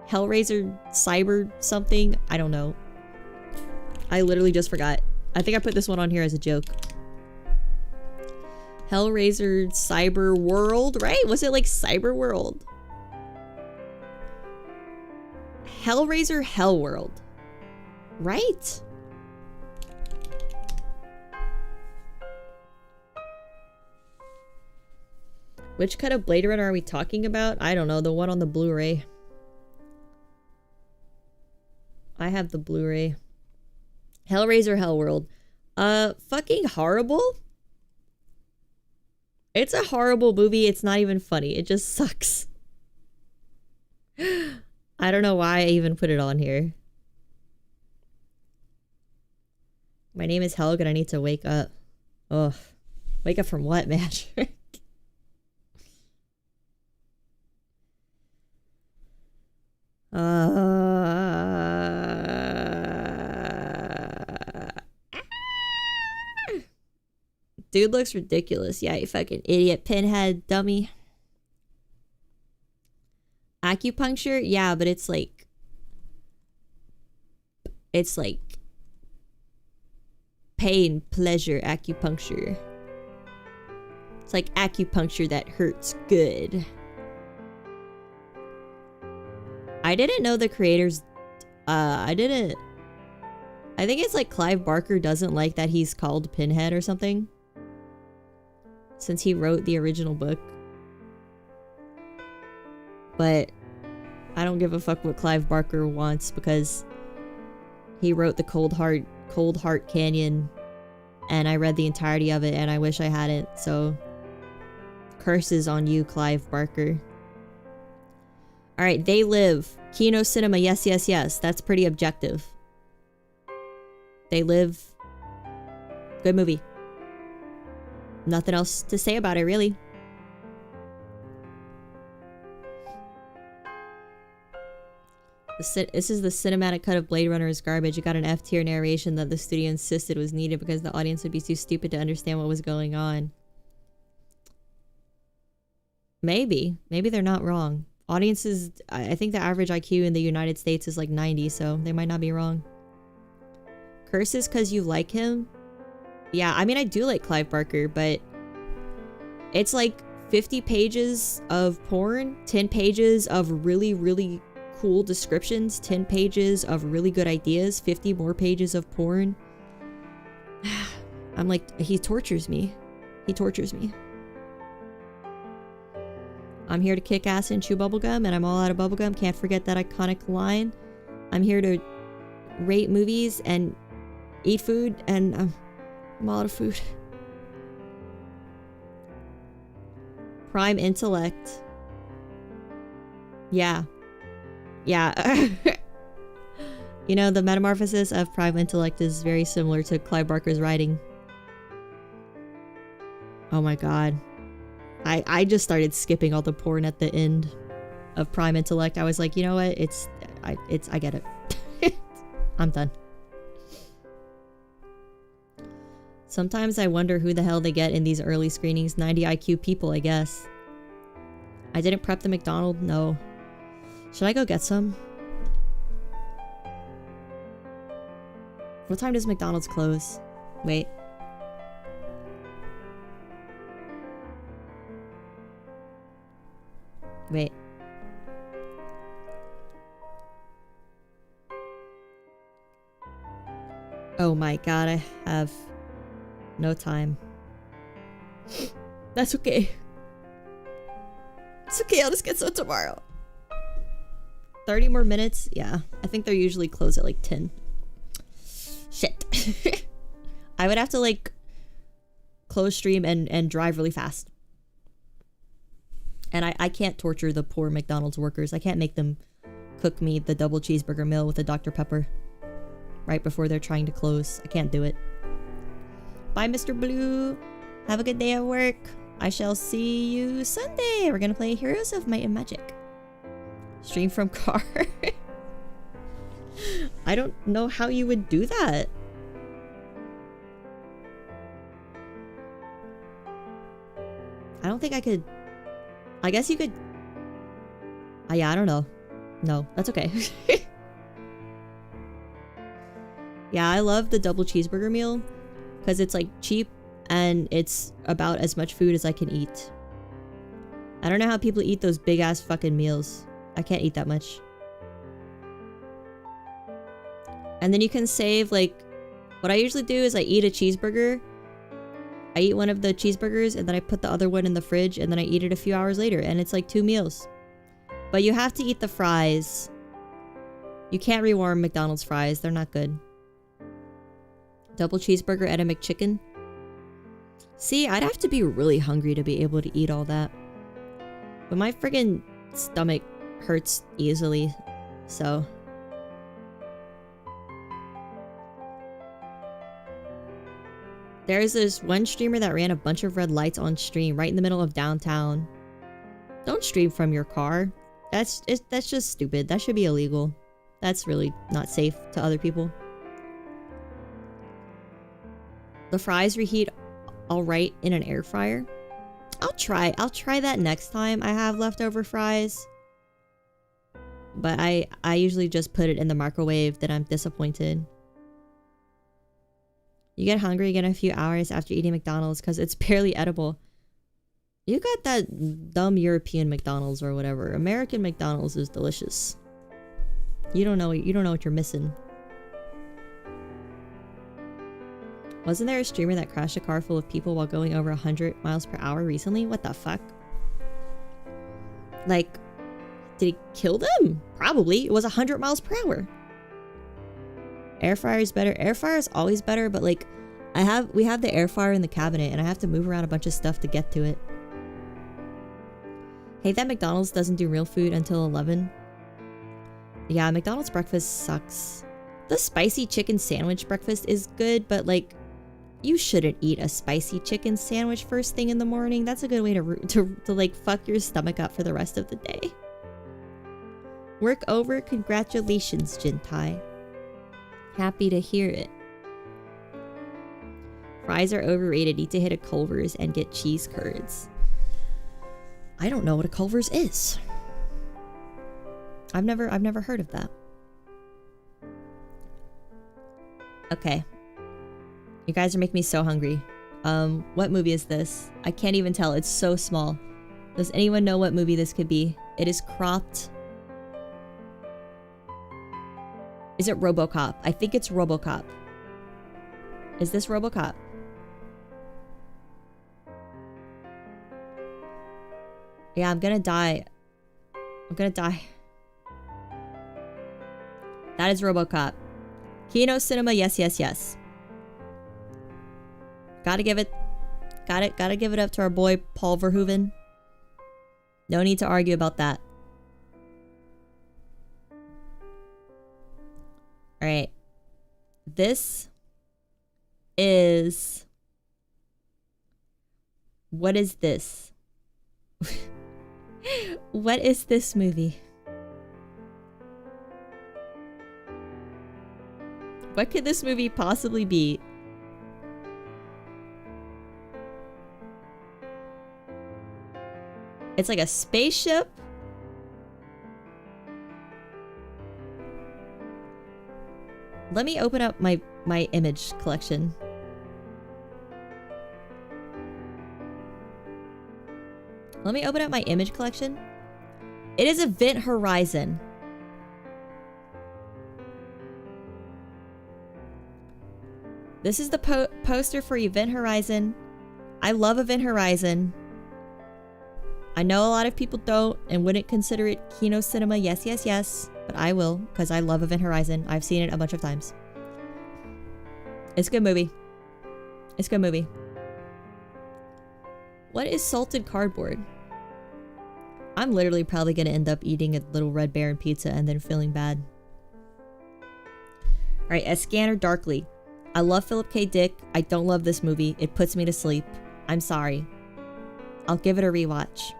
Hellraiser cyber something, I don't know. I literally just forgot. I think I put this one on here as a joke. Hellraiser Cyber World, right? Was it like Cyber World? Hellraiser Hell World, right? Which cut of Blade Runner are we talking about? I don't know, the one on the Blu-ray. I have the Blu-ray. Hellraiser Hell World. Fucking horrible. It's a horrible movie. It's not even funny. It just sucks. I don't know why I even put it on here. My name is Helg and I need to wake up. Ugh. Wake up from what, man? Dude looks ridiculous. Yeah, you fucking idiot. Pinhead, dummy. Acupuncture? Yeah, but it's like... It's like... pain, pleasure, acupuncture. It's like acupuncture that hurts good. I didn't know the creators... I think it's like Clive Barker doesn't like that he's called Pinhead or something. Since he wrote the original book. But I don't give a fuck what Clive Barker wants because he wrote the Cold Heart Canyon and I read the entirety of it and I wish I hadn't, so curses on you, Clive Barker. Alright, They Live. Kino Cinema, yes, yes, yes. That's pretty objective. They Live. Good movie. Nothing else to say about it, really. This is the cinematic cut of Blade Runner is garbage. It got an F-tier narration that the studio insisted was needed because the audience would be too stupid to understand what was going on. Maybe. Maybe they're not wrong. Audiences, I think the average IQ in the United States is like 90, so they might not be wrong. Curses because you like him? Yeah, I mean, I do like Clive Barker, but it's like 50 pages of porn, 10 pages of really, really cool descriptions, 10 pages of really good ideas, 50 more pages of porn. I'm like, he tortures me. He tortures me. I'm here to kick ass and chew bubblegum, and I'm all out of bubblegum. Can't forget that iconic line. I'm here to rate movies and eat food, and I'm all out of food. Prime intellect. Yeah. Yeah. You know, the metamorphosis of prime intellect is very similar to Clive Barker's writing. Oh my god. I just started skipping all the porn at the end of prime intellect. I was like, you know what? I get it. I'm done. Sometimes I wonder who the hell they get in these early screenings. 90 IQ people, I guess. I didn't prep the McDonald's. No. Should I go get some? What time does McDonald's close? Wait. Wait. Oh my god, I have no time. That's okay. It's okay, I'll just get some tomorrow. 30 more minutes? Yeah. I think they're usually closed at like 10. Shit. I would have to like close stream and drive really fast. And I can't torture the poor McDonald's workers. I can't make them cook me the double cheeseburger meal with a Dr. Pepper right before they're trying to close. I can't do it. Bye, Mr. Blue. Have a good day at work. I shall see you Sunday. We're gonna play Heroes of Might and Magic. Stream from car. I don't know how you would do that. I don't think I could. I guess you could. Yeah, I don't know. No, that's okay. Yeah, I love the double cheeseburger meal because it's like cheap and it's about as much food as I can eat. I don't know how people eat those big ass fucking meals. I can't eat that much. And then you can save, like, what I usually do is I eat a cheeseburger. I eat one of the cheeseburgers and then I put the other one in the fridge and then I eat it a few hours later and it's like 2 meals. But you have to eat the fries. You can't rewarm McDonald's fries. They're not good. Double cheeseburger and a McChicken. See, I'd have to be really hungry to be able to eat all that. But my friggin' stomach hurts easily, so... There's this one streamer that ran a bunch of red lights on stream right in the middle of downtown. Don't stream from your car. That's just stupid. That should be illegal. That's really not safe to other people. The fries reheat all right in an air fryer. I'll try that next time I have leftover fries. But I usually just put it in the microwave, then I'm disappointed. You get hungry again a few hours after eating McDonald's because it's barely edible. You got that dumb European McDonald's or whatever. American McDonald's is delicious. You don't know what you're missing. Wasn't there a streamer that crashed a car full of people while going over 100 miles per hour recently? What the fuck? Like, did he kill them? Probably. It was 100 miles per hour. Air fryer is better. Air fryer is always better, but like, we have the air fryer in the cabinet and I have to move around a bunch of stuff to get to it. Hate that McDonald's doesn't do real food until 11. Yeah, McDonald's breakfast sucks. The spicy chicken sandwich breakfast is good, but like, you shouldn't eat a spicy chicken sandwich first thing in the morning. That's a good way to like fuck your stomach up for the rest of the day. Work over? Congratulations, Jintai. Happy to hear it. Fries are overrated. Need to hit a Culver's and get cheese curds. I don't know what a Culver's is. I've never heard of that. Okay. You guys are making me so hungry. What movie is this? I can't even tell. It's so small. Does anyone know what movie this could be? It is cropped. Is it RoboCop? I think it's RoboCop. Is this RoboCop? Yeah, I'm gonna die. I'm gonna die. That is RoboCop. Kino Cinema, yes, yes, yes. Gotta give it up to our boy Paul Verhoeven. No need to argue about that. Alright. This is... What is this? What is this movie? What could this movie possibly be? It's like a spaceship. Let me open up my image collection. Let me open up my image collection. It is Event Horizon. This is the poster for Event Horizon. I love Event Horizon. I know a lot of people don't and wouldn't consider it Kino Cinema, yes, yes, yes. But I will, because I love Event Horizon. I've seen it a bunch of times. It's a good movie. It's a good movie. What is salted cardboard? I'm literally probably going to end up eating a little Red Baron pizza and then feeling bad. Alright, A Scanner Darkly. I love Philip K. Dick. I don't love this movie. It puts me to sleep. I'm sorry. I'll give it a rewatch.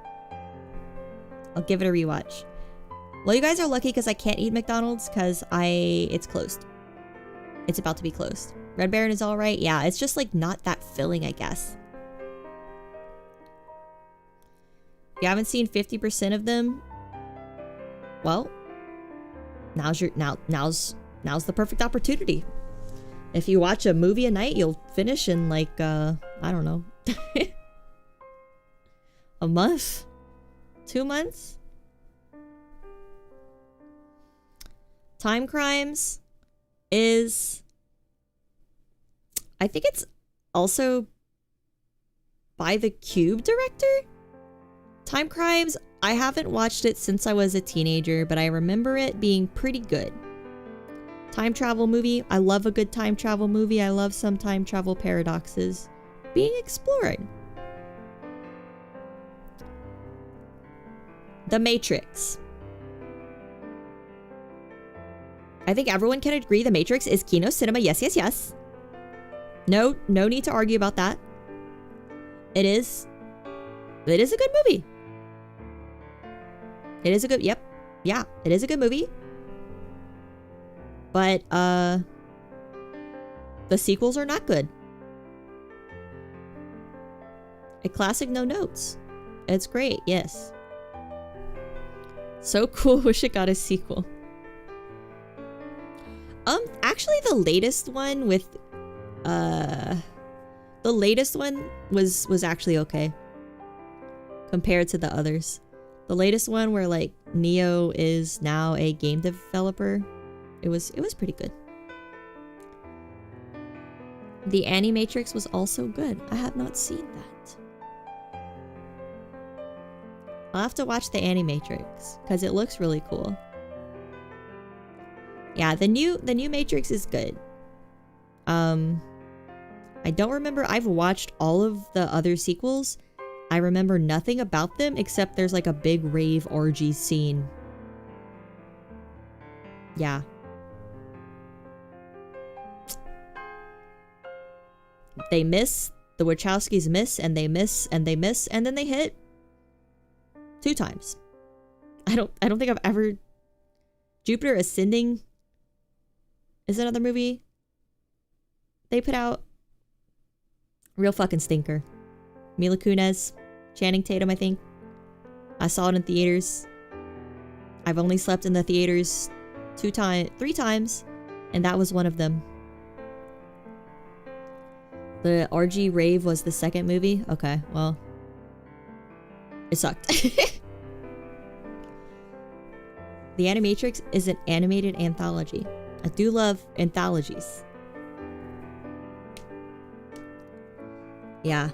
I'll give it a rewatch. Well, you guys are lucky because I can't eat McDonald's because it's closed. It's about to be closed. Red Baron is alright. Yeah, it's just like not that filling, I guess. If you haven't seen 50% of them, well, now's the perfect opportunity. If you watch a movie a night, you'll finish in like I don't know. A month? 2 months? Time Crimes is... I think it's also by the Cube director? Time Crimes, I haven't watched it since I was a teenager, but I remember it being pretty good. Time travel movie. I love a good time travel movie. I love some time travel paradoxes being explored. The Matrix. I think everyone can agree The Matrix is Kino Cinema. Yes, yes, yes. No need to argue about that. It is a good movie. It is a good, yep. Yeah, it is a good movie. But, the sequels are not good. A classic, no notes. It's great, yes. So cool, wish it got a sequel. Actually the latest one with, the latest one was actually okay. Compared to the others. The latest one where like Neo is now a game developer, it was pretty good. The Animatrix was also good. I have not seen that. I'll have to watch the Animatrix because it looks really cool. Yeah, the new Matrix is good. I don't remember. I've watched all of the other sequels. I remember nothing about them except there's like a big rave orgy scene. Yeah. They miss. The Wachowskis miss and they miss and they miss and then they hit 2 times. I don't think I've ever. Jupiter Ascending is another movie they put out. Real fucking stinker. Mila Kunis, Channing Tatum, I think. I saw it in theaters. I've only slept in the theaters 3 times, and that was one of them. The RG Rave was the second movie? Okay, well. It sucked. The Animatrix is an animated anthology. I do love anthologies. Yeah.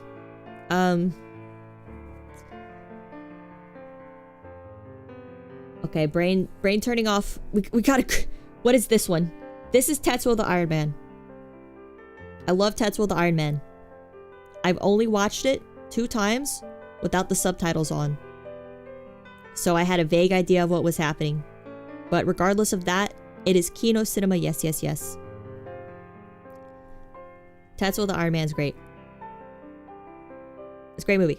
Okay, brain turning off. We gotta... What is this one? This is Tetsuo the Iron Man. I love Tetsuo the Iron Man. I've only watched it 2 times without the subtitles on. So I had a vague idea of what was happening. But regardless of that, it is Kino cinema, yes, yes, yes. Tetsuo the Iron Man's great. It's a great movie.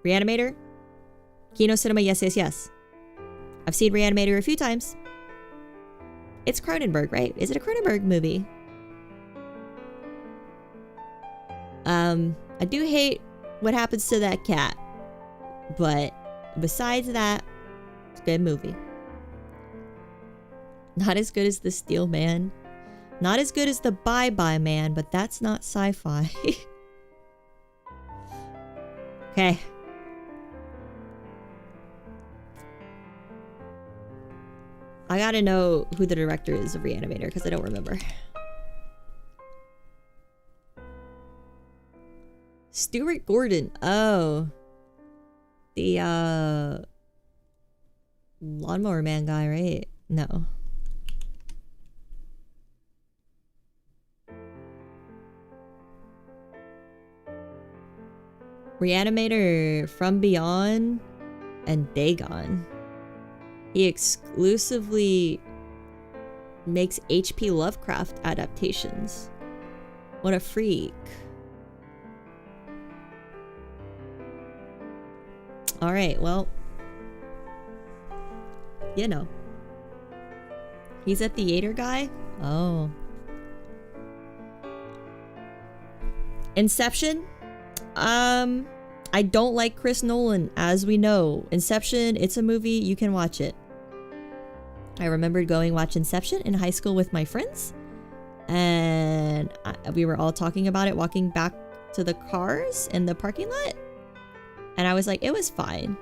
Reanimator? Kino cinema, yes, yes, yes. I've seen Reanimator a few times. It's Cronenberg, right? Is it a Cronenberg movie? I do hate what happens to that cat. But besides that, it's a good movie. Not as good as The Steel Man. Not as good as The Bye-Bye Man, but that's not sci-fi. Okay. I gotta know who the director is of Reanimator, because I don't remember. Stuart Gordon. Oh. The, Lawnmower Man guy, right? No. Reanimator, From Beyond, and Dagon. He exclusively makes H.P. Lovecraft adaptations. What a freak. Alright, well. You know. He's a theater guy? Oh. Inception? I don't like Chris Nolan, as we know. Inception, it's a movie, you can watch it. I remembered going watch Inception in high school with my friends. And we were all talking about it, walking back to the cars in the parking lot. And I was like, it was fine.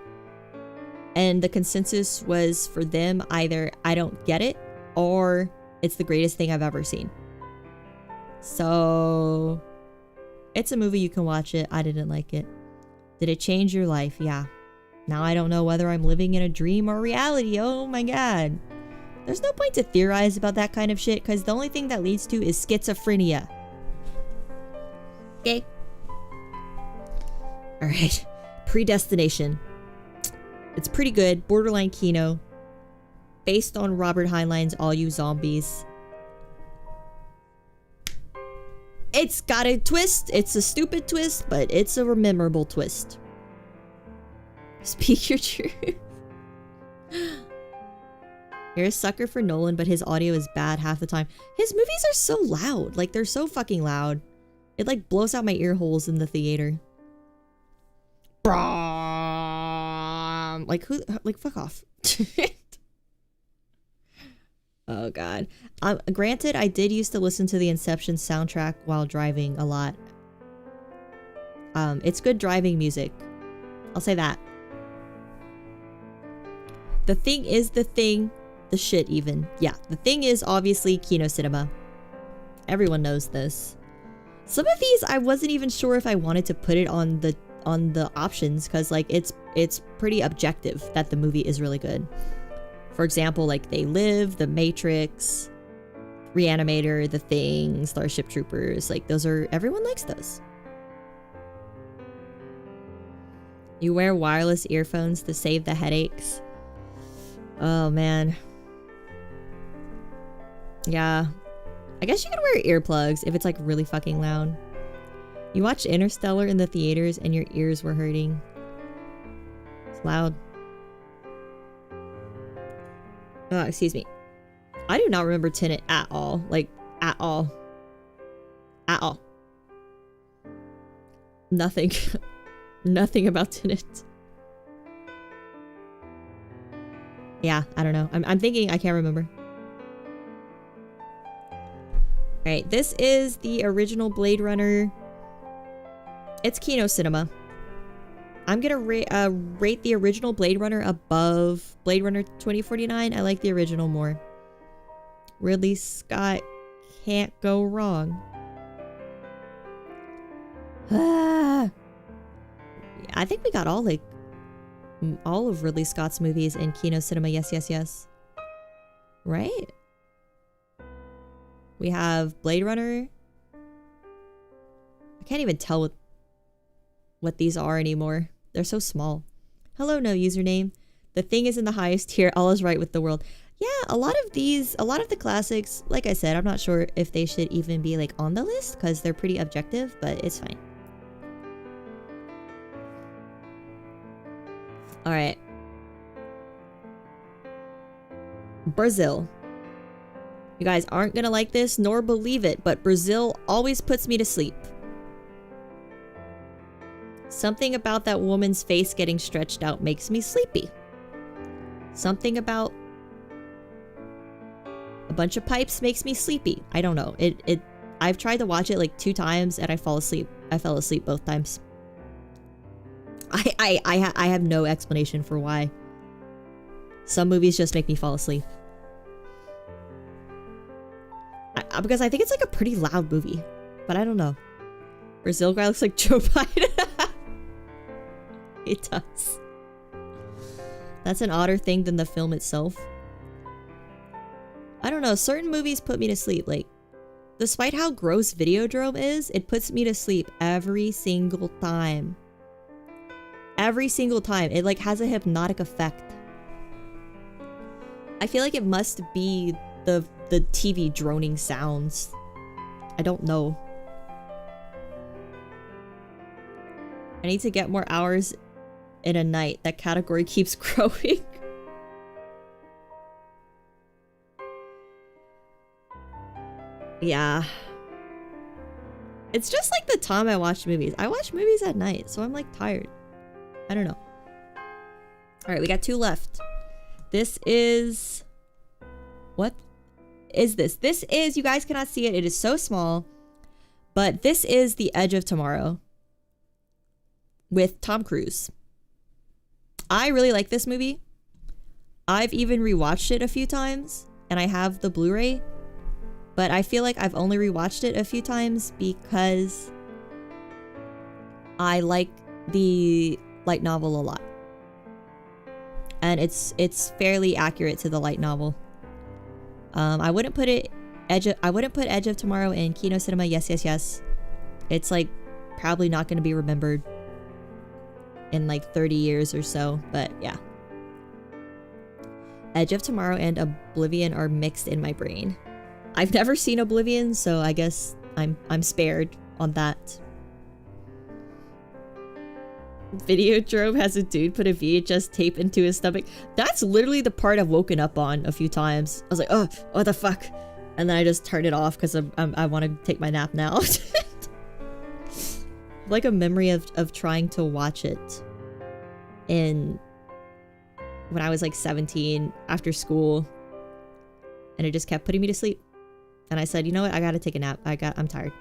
And the consensus was for them, either I don't get it, or it's the greatest thing I've ever seen. So... it's a movie, you can watch it. I didn't like it. Did it change your life? Yeah. Now I don't know whether I'm living in a dream or reality. Oh my god. There's no point to theorize about that kind of shit, because the only thing that leads to is schizophrenia. Okay? Alright. Predestination. It's pretty good. Borderline Kino. Based on Robert Heinlein's All You Zombies. It's got a twist. It's a stupid twist, but it's a memorable twist. Speak your truth. You're a sucker for Nolan, but his audio is bad half the time. His movies are so loud. Like, they're so fucking loud. It, like, blows out my ear holes in the theater. Like who? Like fuck off. Oh god. Granted, I did used to listen to the Inception soundtrack while driving a lot. It's good driving music. I'll say that. The Thing is the thing. The shit even. Yeah, The Thing is obviously Kino Cinema. Everyone knows this. Some of these I wasn't even sure if I wanted to put it on the options because like it's pretty objective that the movie is really good. For example, like They Live, The Matrix, Reanimator, The Thing, Starship Troopers. Like those are, everyone likes those. You wear wireless earphones to save the headaches. Oh man. Yeah. I guess you could wear earplugs if it's like really fucking loud. You watched Interstellar in the theaters and your ears were hurting. It's loud. Oh, excuse me. I do not remember Tenet at all. Like, at all. At all. Nothing. Nothing about Tenet. Yeah, I don't know. I'm thinking, I can't remember. Alright, this is the original Blade Runner. It's Kino Cinema. I'm gonna rate the original Blade Runner above Blade Runner 2049. I like the original more. Ridley Scott can't go wrong. I think we got all of Ridley Scott's movies in Kino Cinema. Yes, yes, yes. Right? We have Blade Runner. I can't even tell what these are anymore. They're so small. Hello, no username. The Thing is in the highest tier. All is right with the world. Yeah, a lot of the classics, like I said, I'm not sure if they should even be like on the list because they're pretty objective, but it's fine. All right. Brazil. You guys aren't gonna like this nor believe it, but Brazil always puts me to sleep. Something about that woman's face getting stretched out makes me sleepy. Something about a bunch of pipes makes me sleepy. I don't know. I've tried to watch it like 2 times and I fall asleep. I fell asleep both times. I have no explanation for why. Some movies just make me fall asleep. Because I think it's like a pretty loud movie. But I don't know. Brazil guy looks like Joe Biden. It does. That's an odder thing than the film itself. I don't know. Certain movies put me to sleep. Like, despite how gross Videodrome is, it puts me to sleep every single time. Every single time. It like has a hypnotic effect. I feel like it must be the TV droning sounds. I don't know. I need to get more hours in a night. That category keeps growing. Yeah. It's just like the time I watch movies. I watch movies at night, so I'm like tired. I don't know. Alright, we got 2 left. This is... What is this? This is... You guys cannot see it. It is so small. But this is The Edge of Tomorrow. With Tom Cruise. I really like this movie. I've even rewatched it a few times. And I have the Blu-ray. But I feel like I've only rewatched it a few times because I like the light novel a lot. And it's fairly accurate to the light novel. I wouldn't put Edge of Tomorrow in Kino Cinema. Yes, yes, yes. It's like probably not going to be remembered in like 30 years or so, but yeah. Edge of Tomorrow and Oblivion are mixed in my brain. I've never seen Oblivion, so I guess I'm spared on that. Videodrome has a dude put a VHS tape into his stomach. That's literally the part I've woken up on a few times. I was like, oh, what the fuck? And then I just turned it off because I want to take my nap now. Like a memory of trying to watch it. in when I was like 17 after school, and it just kept putting me to sleep. And I said, you know what? I gotta take a nap. I'm tired.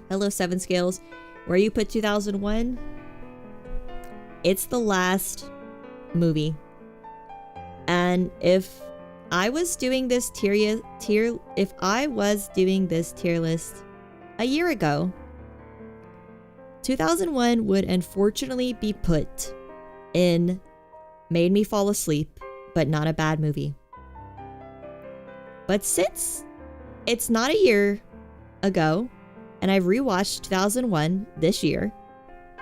Hello, 7 Scales. Where you put 2001? It's the last movie. And if I was doing this tier list a year ago, 2001 would unfortunately be put in Made Me Fall Asleep, but not a bad movie. But since it's not a year ago, and I've rewatched 2001 this year,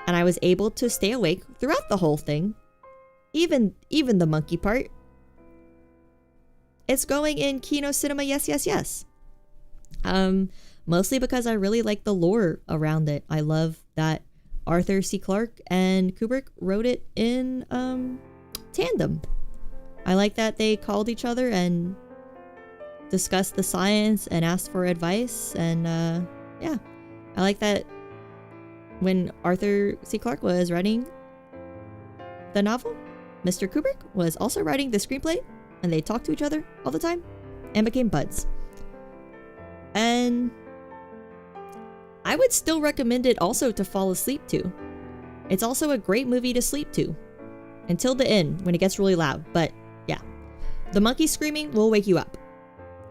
and I was able to stay awake throughout the whole thing, even the monkey part, it's going in Kino Cinema yes, yes, yes. Mostly because I really like the lore around it. I love that Arthur C. Clarke and Kubrick wrote it in tandem. I like that they called each other and discussed the science and asked for advice. And yeah, I like that when Arthur C. Clarke was writing the novel, Mr. Kubrick was also writing the screenplay, and they talked to each other all the time and became buds. And I would still recommend it also to fall asleep to. It's also a great movie to sleep to. Until the end, when it gets really loud. But yeah. The monkey screaming will wake you up.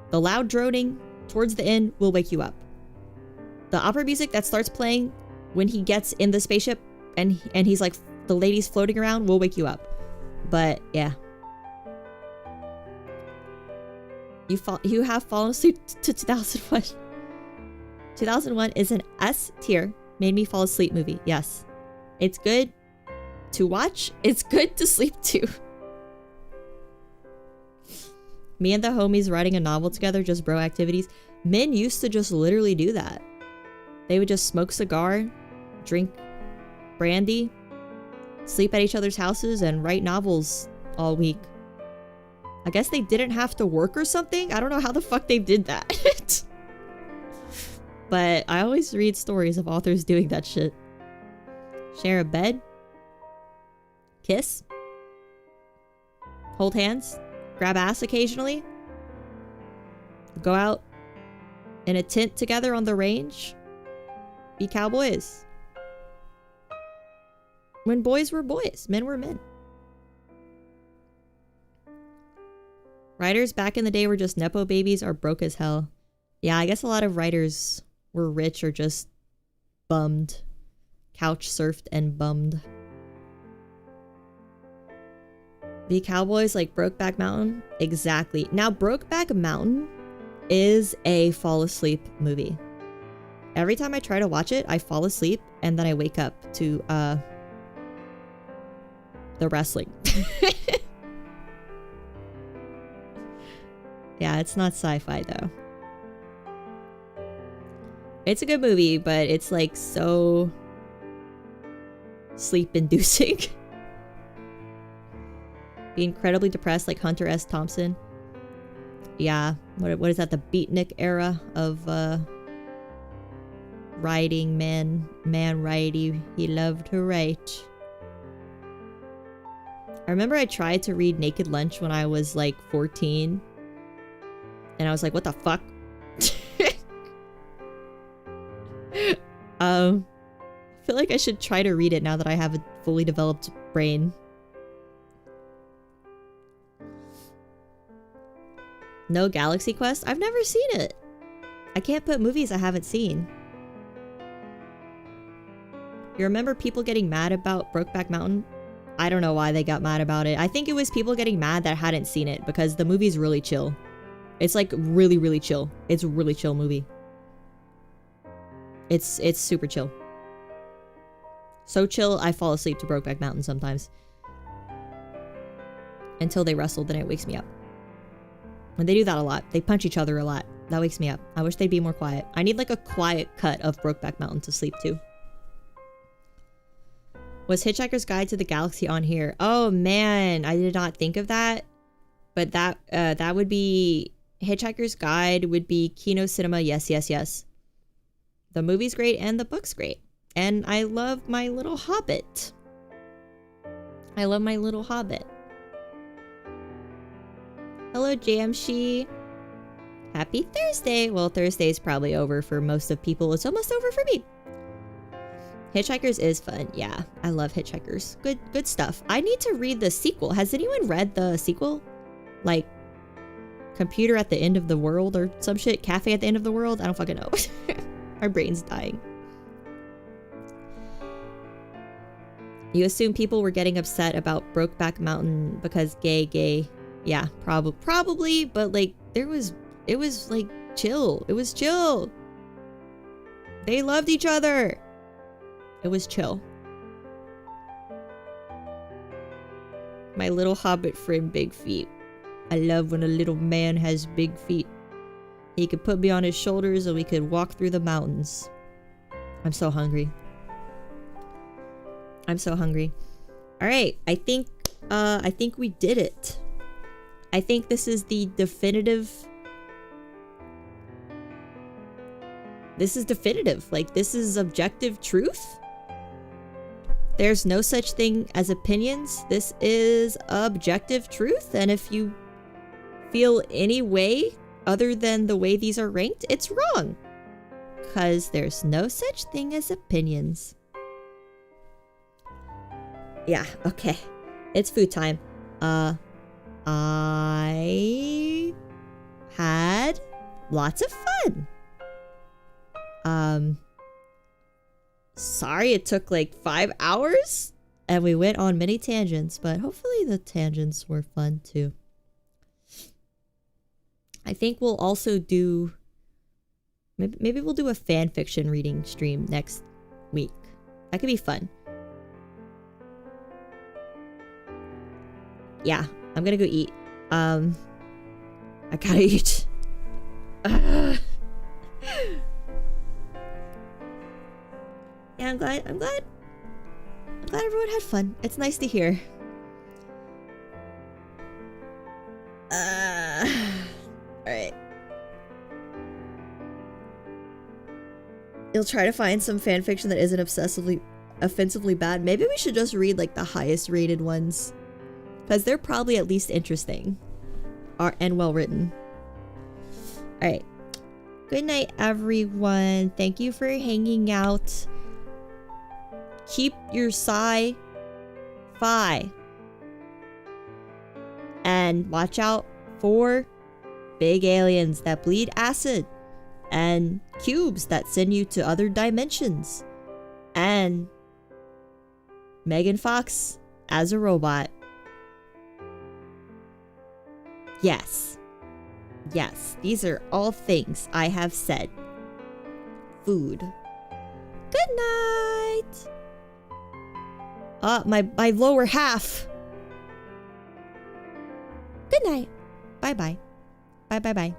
The loud droning towards the end will wake you up. The opera music that starts playing when he gets in the spaceship and he's like, the lady's floating around, will wake you up. But yeah. You have fallen asleep to 2001. 2001 is an S tier, made me fall asleep movie. Yes. It's good to watch. It's good to sleep to. Me and the homies writing a novel together, just bro activities. Men used to just literally do that. They would just smoke cigar, drink brandy, sleep at each other's houses, and write novels all week. I guess they didn't have to work or something. I don't know how the fuck they did that. But I always read stories of authors doing that shit. Share a bed. Kiss. Hold hands. Grab ass occasionally. Go out in a tent together on the range. Be cowboys. When boys were boys, men were men. Writers back in the day were just nepo babies or broke as hell. Yeah, I guess a lot of writers were rich or just bummed. Couch surfed and bummed. The Cowboys like Brokeback Mountain? Exactly. Now, Brokeback Mountain is a fall asleep movie. Every time I try to watch it, I fall asleep and then I wake up to the wrestling. Yeah, it's not sci-fi though. It's a good movie, but it's like so sleep-inducing. Be incredibly depressed like Hunter S. Thompson. Yeah, what is that? The beatnik era of writing, man write. He loved to write. I remember I tried to read Naked Lunch when I was like 14. And I was like, what the fuck? I feel like I should try to read it now that I have a fully developed brain. No Galaxy Quest? I've never seen it. I can't put movies I haven't seen. You remember people getting mad about Brokeback Mountain? I don't know why they got mad about it. I think it was people getting mad that hadn't seen it because the movie's really chill. It's like really, really chill. It's a really chill movie. It's super chill. So chill, I fall asleep to Brokeback Mountain sometimes. Until they wrestle, then it wakes me up. When they do that a lot. They punch each other a lot. That wakes me up. I wish they'd be more quiet. I need like a quiet cut of Brokeback Mountain to sleep to. Was Hitchhiker's Guide to the Galaxy on here? Oh man, I did not think of that. But that would be... Hitchhiker's Guide would be Kino Cinema yes, yes, yes. The movie's great and the book's great. And I love my little hobbit. I love my little hobbit. Hello, Jamshi. Happy Thursday. Well, Thursday's probably over for most of people. It's almost over for me. Hitchhikers is fun. Yeah, I love Hitchhikers. Good stuff. I need to read the sequel. Has anyone read the sequel? Like, Computer at the End of the World or some shit? Cafe at the End of the World? I don't fucking know. My brain's dying. You assume people were getting upset about Brokeback Mountain because gay. Yeah, probably, but like, it was like chill. It was chill. They loved each other. It was chill. My little hobbit friend, big feet. I love when a little man has big feet. He could put me on his shoulders and we could walk through the mountains. I'm so hungry. I'm so hungry. All right, I think we did it. I think this is the definitive. This is definitive. Like, this is objective truth. There's no such thing as opinions. This is objective truth. And if you feel any way other than the way these are ranked, it's wrong. Because there's no such thing as opinions. Yeah, okay. It's food time. I had lots of fun. Sorry it took like 5 hours and we went on many tangents, but hopefully the tangents were fun too. I think we'll also do, maybe we'll do a fan fiction reading stream next week. That could be fun. Yeah, I'm gonna go eat. I gotta eat. Yeah, I'm glad everyone had fun. It's nice to hear. Alright. You'll try to find some fanfiction that isn't offensively bad. Maybe we should just read like the highest rated ones. Because they're probably at least interesting. And well written. Alright. Good night, everyone. Thank you for hanging out. Keep your sci-fi. And watch out for big aliens that bleed acid. And cubes that send you to other dimensions. And Megan Fox as a robot. Yes. Yes, these are all things I have said. Food. Good night. My lower half. Good night. Bye-bye. Bye-bye-bye.